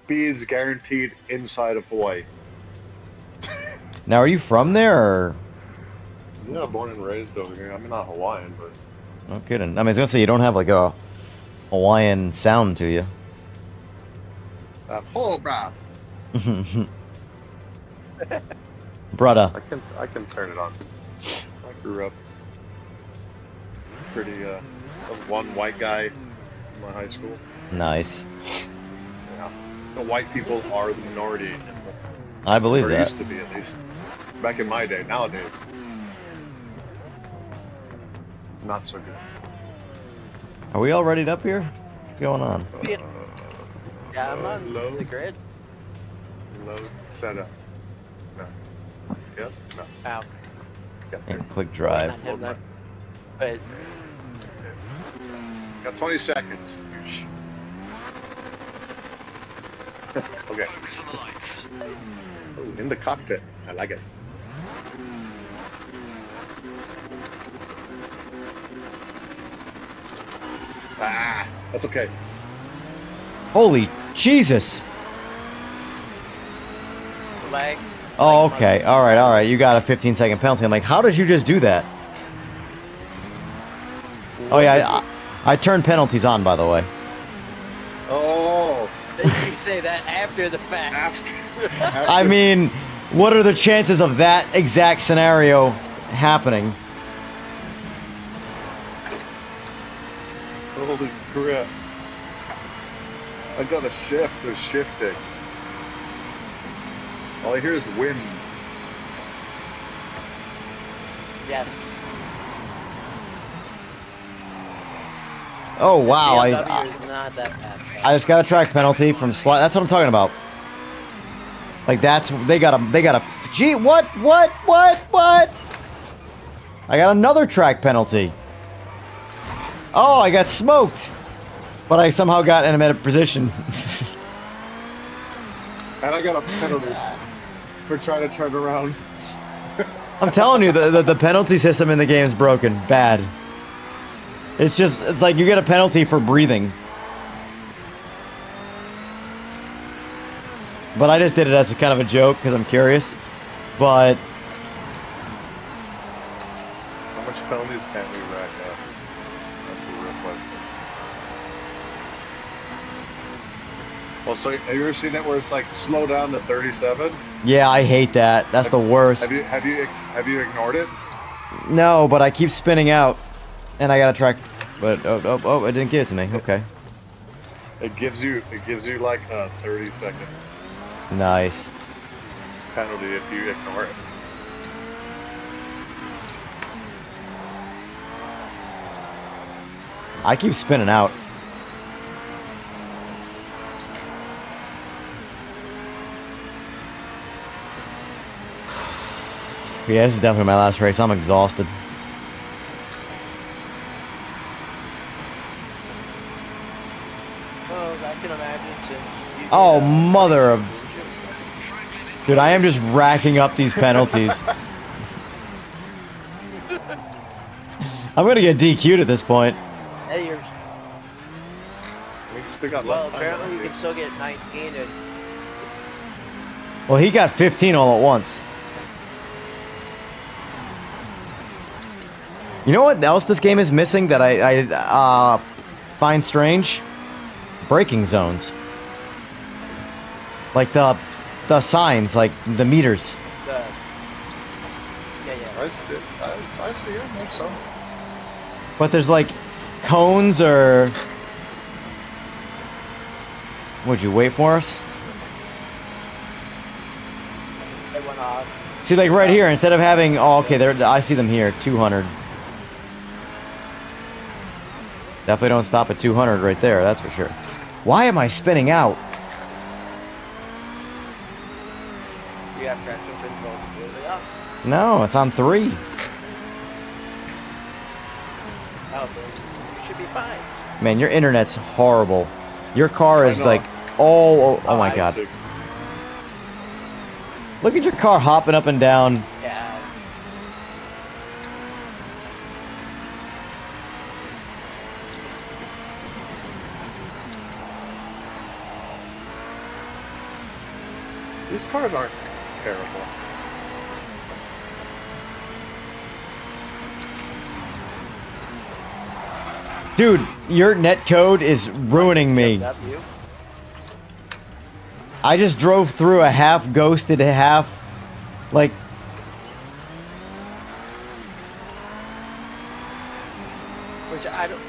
speeds guaranteed inside of Hawaii. Now, are you from there, or? Yeah, born and raised over here. I'm not Hawaiian, but No kidding. I mean, I was gonna say you don't have like a Hawaiian sound to you. oh, brah. Brother. I can turn it on. I grew up pretty one white guy in my high school. Nice. Yeah. The white people are the minority. I believe Or that. used to be, at least. Back in my day. Nowadays, not so good. Are we all readied up here? What's going on? Yeah, I'm on load, the grid. load setup. No. Yes? No. Ow. Got there. And click drive. Not him, that. But Got 20 seconds. Okay. Focus on the lights. Ooh, in the cockpit. I like it. Ah, that's okay. Holy Jesus! lag. Oh, okay. All right. You got a 15-second penalty. I'm like, how did you just do that? Oh yeah, I turned penalties on, by the way. Oh, You say that after the fact. after, I mean, what are the chances of that exact scenario happening? holy crap! I got a shift. They're shifting. All I hear is wind. Yes. Oh wow, BMW is not that bad. I just got a track penalty from slide. That's what I'm talking about. Like they got a. Gee, what? I got another track penalty. Oh, I got smoked, but I somehow got in a better position. And I got a penalty for trying to turn around. I'm telling you, the penalty system in the game is broken, bad. It's like you get a penalty for breathing. But I just did it as a kind of a joke because I'm curious. But How much penalties can we rack up? That's the real question. Well, so have you ever seen it where it's like slow down to 37? yeah, I hate that. That's the worst. Have you ignored it? No, but I keep spinning out, and I gotta track. But oh, it didn't give it to me. Okay. It gives you like a 30-second Nice. penalty if you ignore it. I keep spinning out. Yeah, this is definitely my last race. I'm exhausted. Well, I can imagine since you Oh, did, mother of... Dude, I am just racking up these penalties. I'm gonna get DQ'd at this point. Hey, you're. We still got Well, less time. apparently you can still get 19 and. Well, he got 15 all at once. You know what else this game is missing that I find strange? Braking zones. Like the signs, like the meters. Yeah. I see it. I so. But there's like cones or... Would you wait for us? They went off. See, like right here, instead of having... Oh, okay, I see them here, 200. Definitely don't stop at 200 right there, that's for sure. Why am I spinning out? You have traction control completely up. No, it's on 3. Oh, then you should be fine. Man, your internet's horrible. Your car is I know. like... Oh my I god. see. Look at your car hopping up and down. Yeah. These cars aren't terrible. Dude, your net code is ruining me. W. I just drove through a half ghosted half... Like... Which I don't.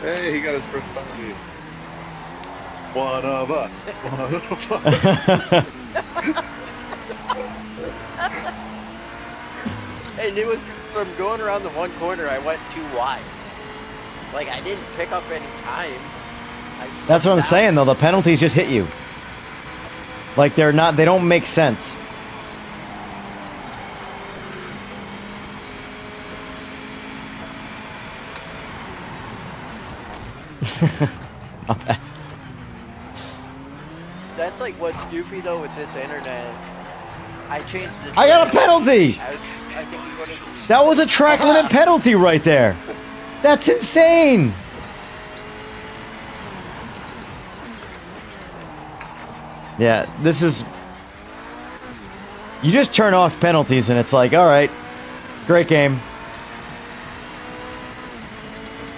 Hey, he got his first penalty. One of us. One of us. And it was from going around the one corner, I went too wide. Like, I didn't pick up any time. I just That's what I'm slowed down. saying, though. The penalties just hit you. Like, they're not... They don't make sense. That's like what's goofy though with this internet. I changed the. I got a penalty! I think we wanted. That was a track limit penalty right there. That's insane. Yeah, this is... You just turn off penalties and it's like, alright, great game.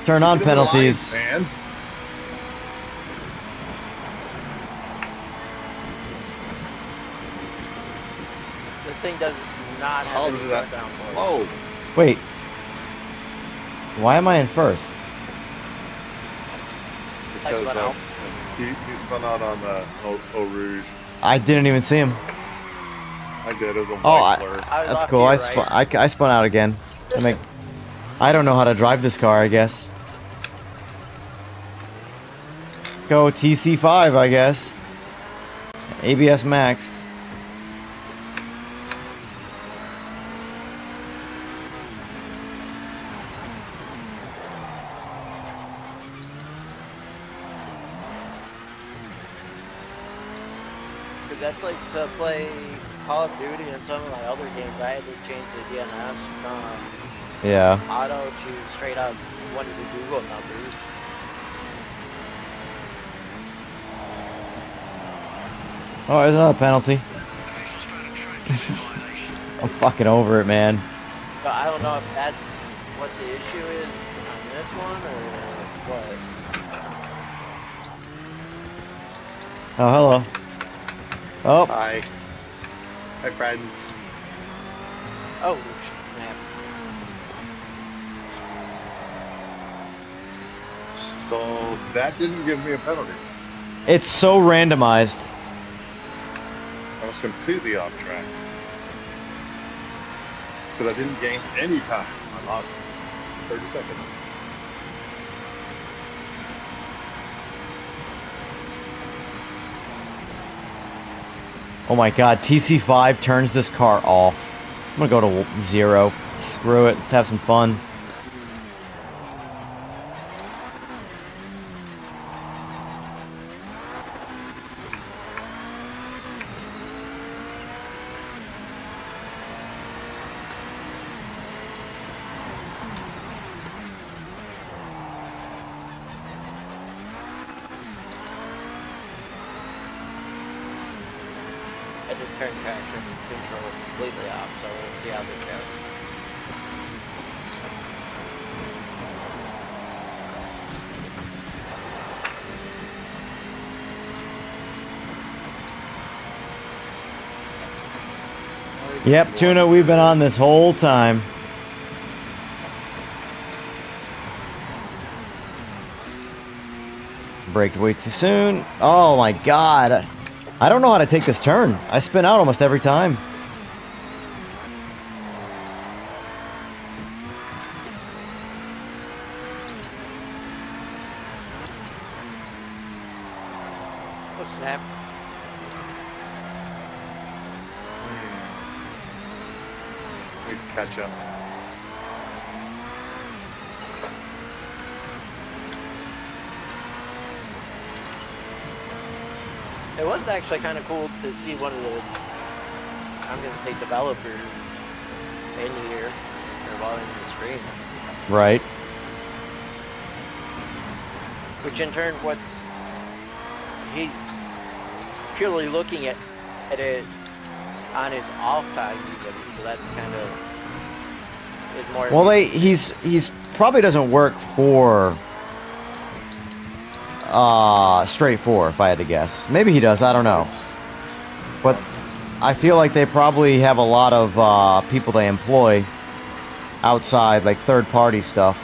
Turn on Get in the penalties. lines, man. This thing does not have How any did that? down force. Whoa. Wait. Why am I in first? Because spun out. he spun out on the Eau Rouge. I didn't even see him. I did. It was a white Oh, blur. I was that's off cool. to your right. I spun out again. I don't know how to drive this car, I guess. Let's go TC5, I guess. ABS maxed. Because that's like to play Call of Duty and some of my other games. I had to change the DNS from Yeah. auto to straight up one of the Google numbers. Oh, there's another penalty. I'm fucking over it, man. But I don't know if that's what the issue is on this one or what. Oh, hello. Oh, Hi. Hi, friends. Oh, snap. So that didn't give me a penalty. It's so randomized. I was completely off track. Because I didn't gain any time. I lost 30 seconds. Oh my god, TC5 turns this car off. I'm gonna go to 0. Screw it, let's have some fun. I just turned traction control completely off, so we'll see how this goes. Yep, Tuna, we've been on this whole time. Braked way too soon. Oh my god. I don't know how to take this turn. I spin out almost every time. Oh snap. Need to catch up. It was actually kind of cool to see one of the, I'm going to say, developers in here, or while in the stream. Right. Which in turn, what he's purely looking at it on his off time, even. So that's kind of is more. Well, he's probably doesn't work for straight 4, if I had to guess. Maybe he does, I don't know. But I feel like they probably have a lot of people they employ outside, like third-party stuff.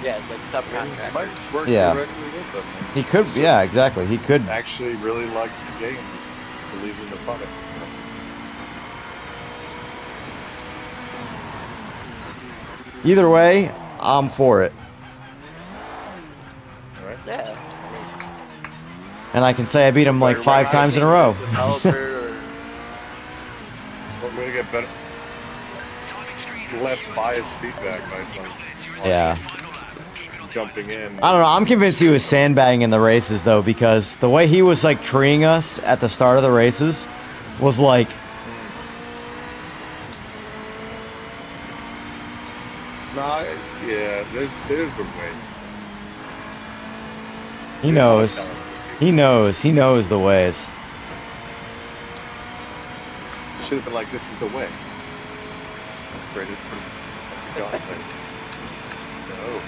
Yeah, like subcontractors. Might work Yeah. directly with them. He could, yeah, exactly. He could. Actually really likes the game. Believes in the product. Either way, I'm for it. Alright? Yeah. And I can say I beat him like 5 times in a row. Developer or We're gonna get better, less biased feedback by like, Yeah. jumping in. I don't know. I'm convinced he was sandbagging in the races, though, because the way he was, like, treeing us at the start of the races was like... Nah, yeah, there's a way. He knows. Tell us to see. He knows. He knows the ways. Should have been like, this is the way. Rated from God, thanks. No.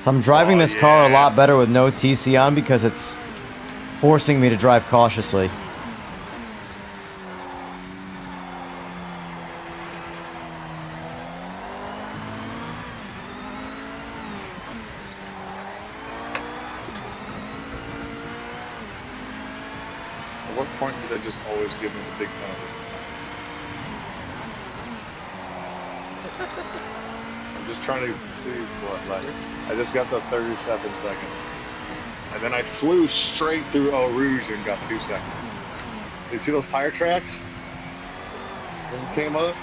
So I'm driving this car a lot better with no TC on because it's forcing me to drive cautiously. At what point did I just always give him the big penalty? I'm just trying to see what, like, I just got the 37 second. And then I flew straight through Eau Rouge and got 2 seconds. You see those tire tracks? When it came up?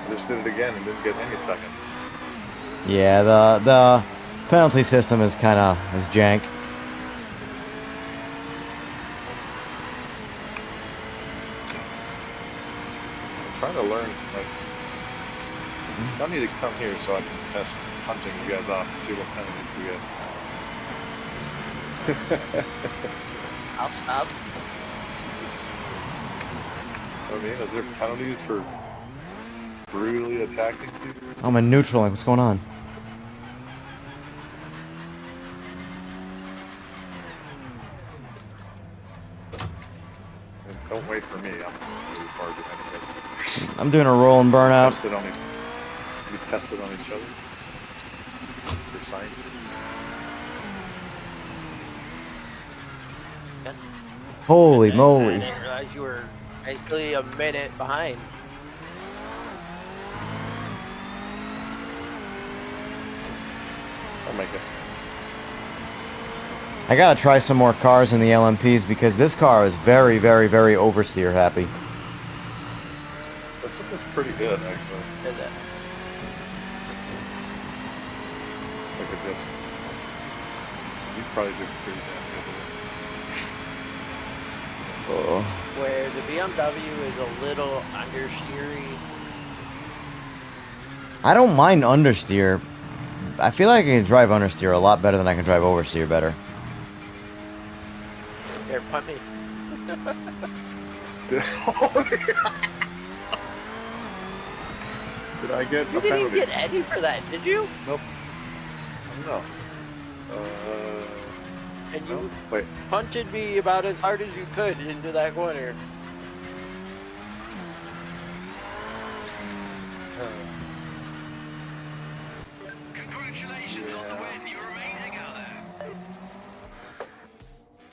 I just did it again and didn't get any seconds. Yeah, the penalty system is kind of jank. I'm trying to learn, like, I need to come here so I can test hunting you guys off and see what penalties we get. I'll stop. I mean, is there penalties for brutally attacking people? I'm in neutral. Like, what's going on? And don't wait for me. I'm really far behind. I'm doing a roll and burnout. We tested on each other for science. Holy I moly. didn't realize you were basically a minute behind. I'll make it. I gotta try some more cars in the LMPs because this car is very, very, very oversteer happy. This one was pretty good, actually. Is it? Look at this. You probably did pretty damn Oh. Where the BMW is a little understeery. I don't mind understeer. I feel like I can drive understeer a lot better than I can drive oversteer better. Here, punt me. good. Did I get You a didn't penalty? even get any for that, did you? Nope. No. And No. you Wait. punted me about as hard as you could into that corner. Congratulations on the win. You're amazing out there.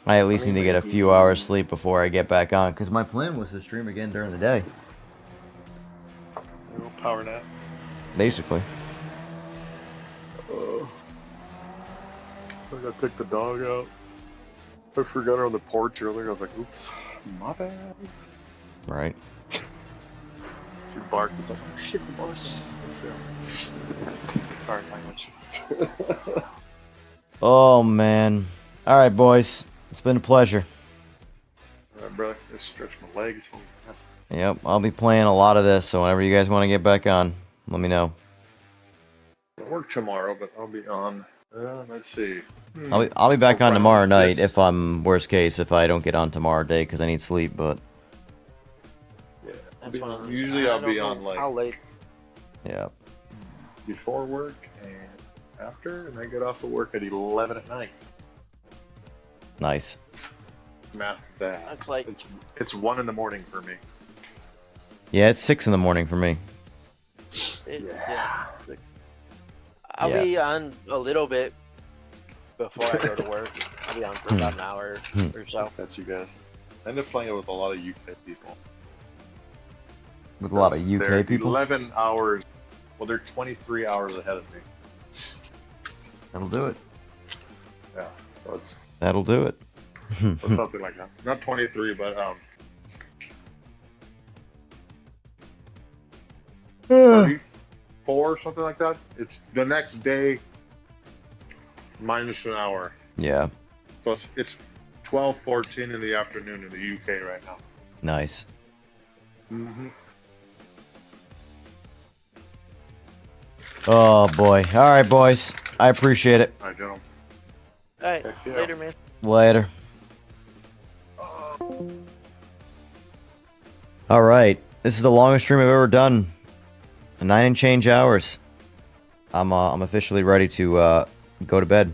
I at least need to get a few hours sleep before I get back on because my plan was to stream again during the day. No power nap. Basically. I gotta take the dog out. I forgot her on the porch earlier. I was like, oops, my bad. Right. She barked. I was like, oh shit, the boss. Sorry, language. Oh, man. Alright, boys. It's been a pleasure. Alright, brother. Just stretch my legs. Yep, I'll be playing a lot of this, so whenever you guys want to get back on, let me know. I work tomorrow, but I'll be on. Let's see. I'll be back on tomorrow night This- if I'm worst case if I don't get on tomorrow day because I need sleep. But Yeah, That's one of those- usually I I'll don't be know on like how late. yeah, before work and after, and I get off of work at 11 at night. nice. Math that. That's like It's 1 in the morning for me. Yeah, it's 6 in the morning for me. yeah. 6. I'll Yeah. be on a little bit before I go to work. I'll be on for about an hour or so. That's you guys. I end up playing it with a lot of UK people. With a lot of They're UK people. 11 hours. Well, they're 23 hours ahead of me. That'll do it. Yeah, so it's That'll do it. or something like that. Not 23, but 34, something like that. It's the next day minus an hour. Yeah, So it's 12:14 in the afternoon in the UK right now. nice. Mm-hmm. Oh boy. All right, boys. I appreciate it. All right, gentlemen. Alright, Heck yeah. later, man. Later. All right. This is the longest stream I've ever done. 9 and change hours. I'm officially ready to go to bed.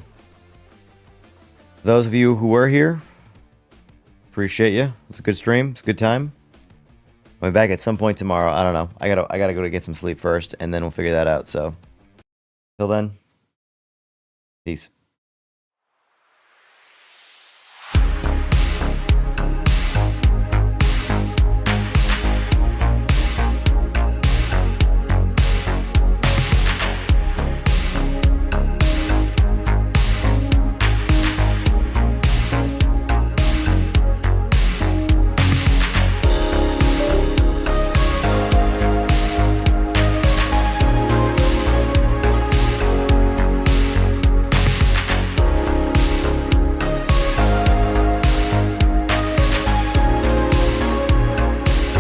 Those of you who were here, appreciate you. It's a good stream. It's a good time. I'll be back at some point tomorrow. I don't know. I gotta go to get some sleep first, and then we'll figure that out. So, till then, peace.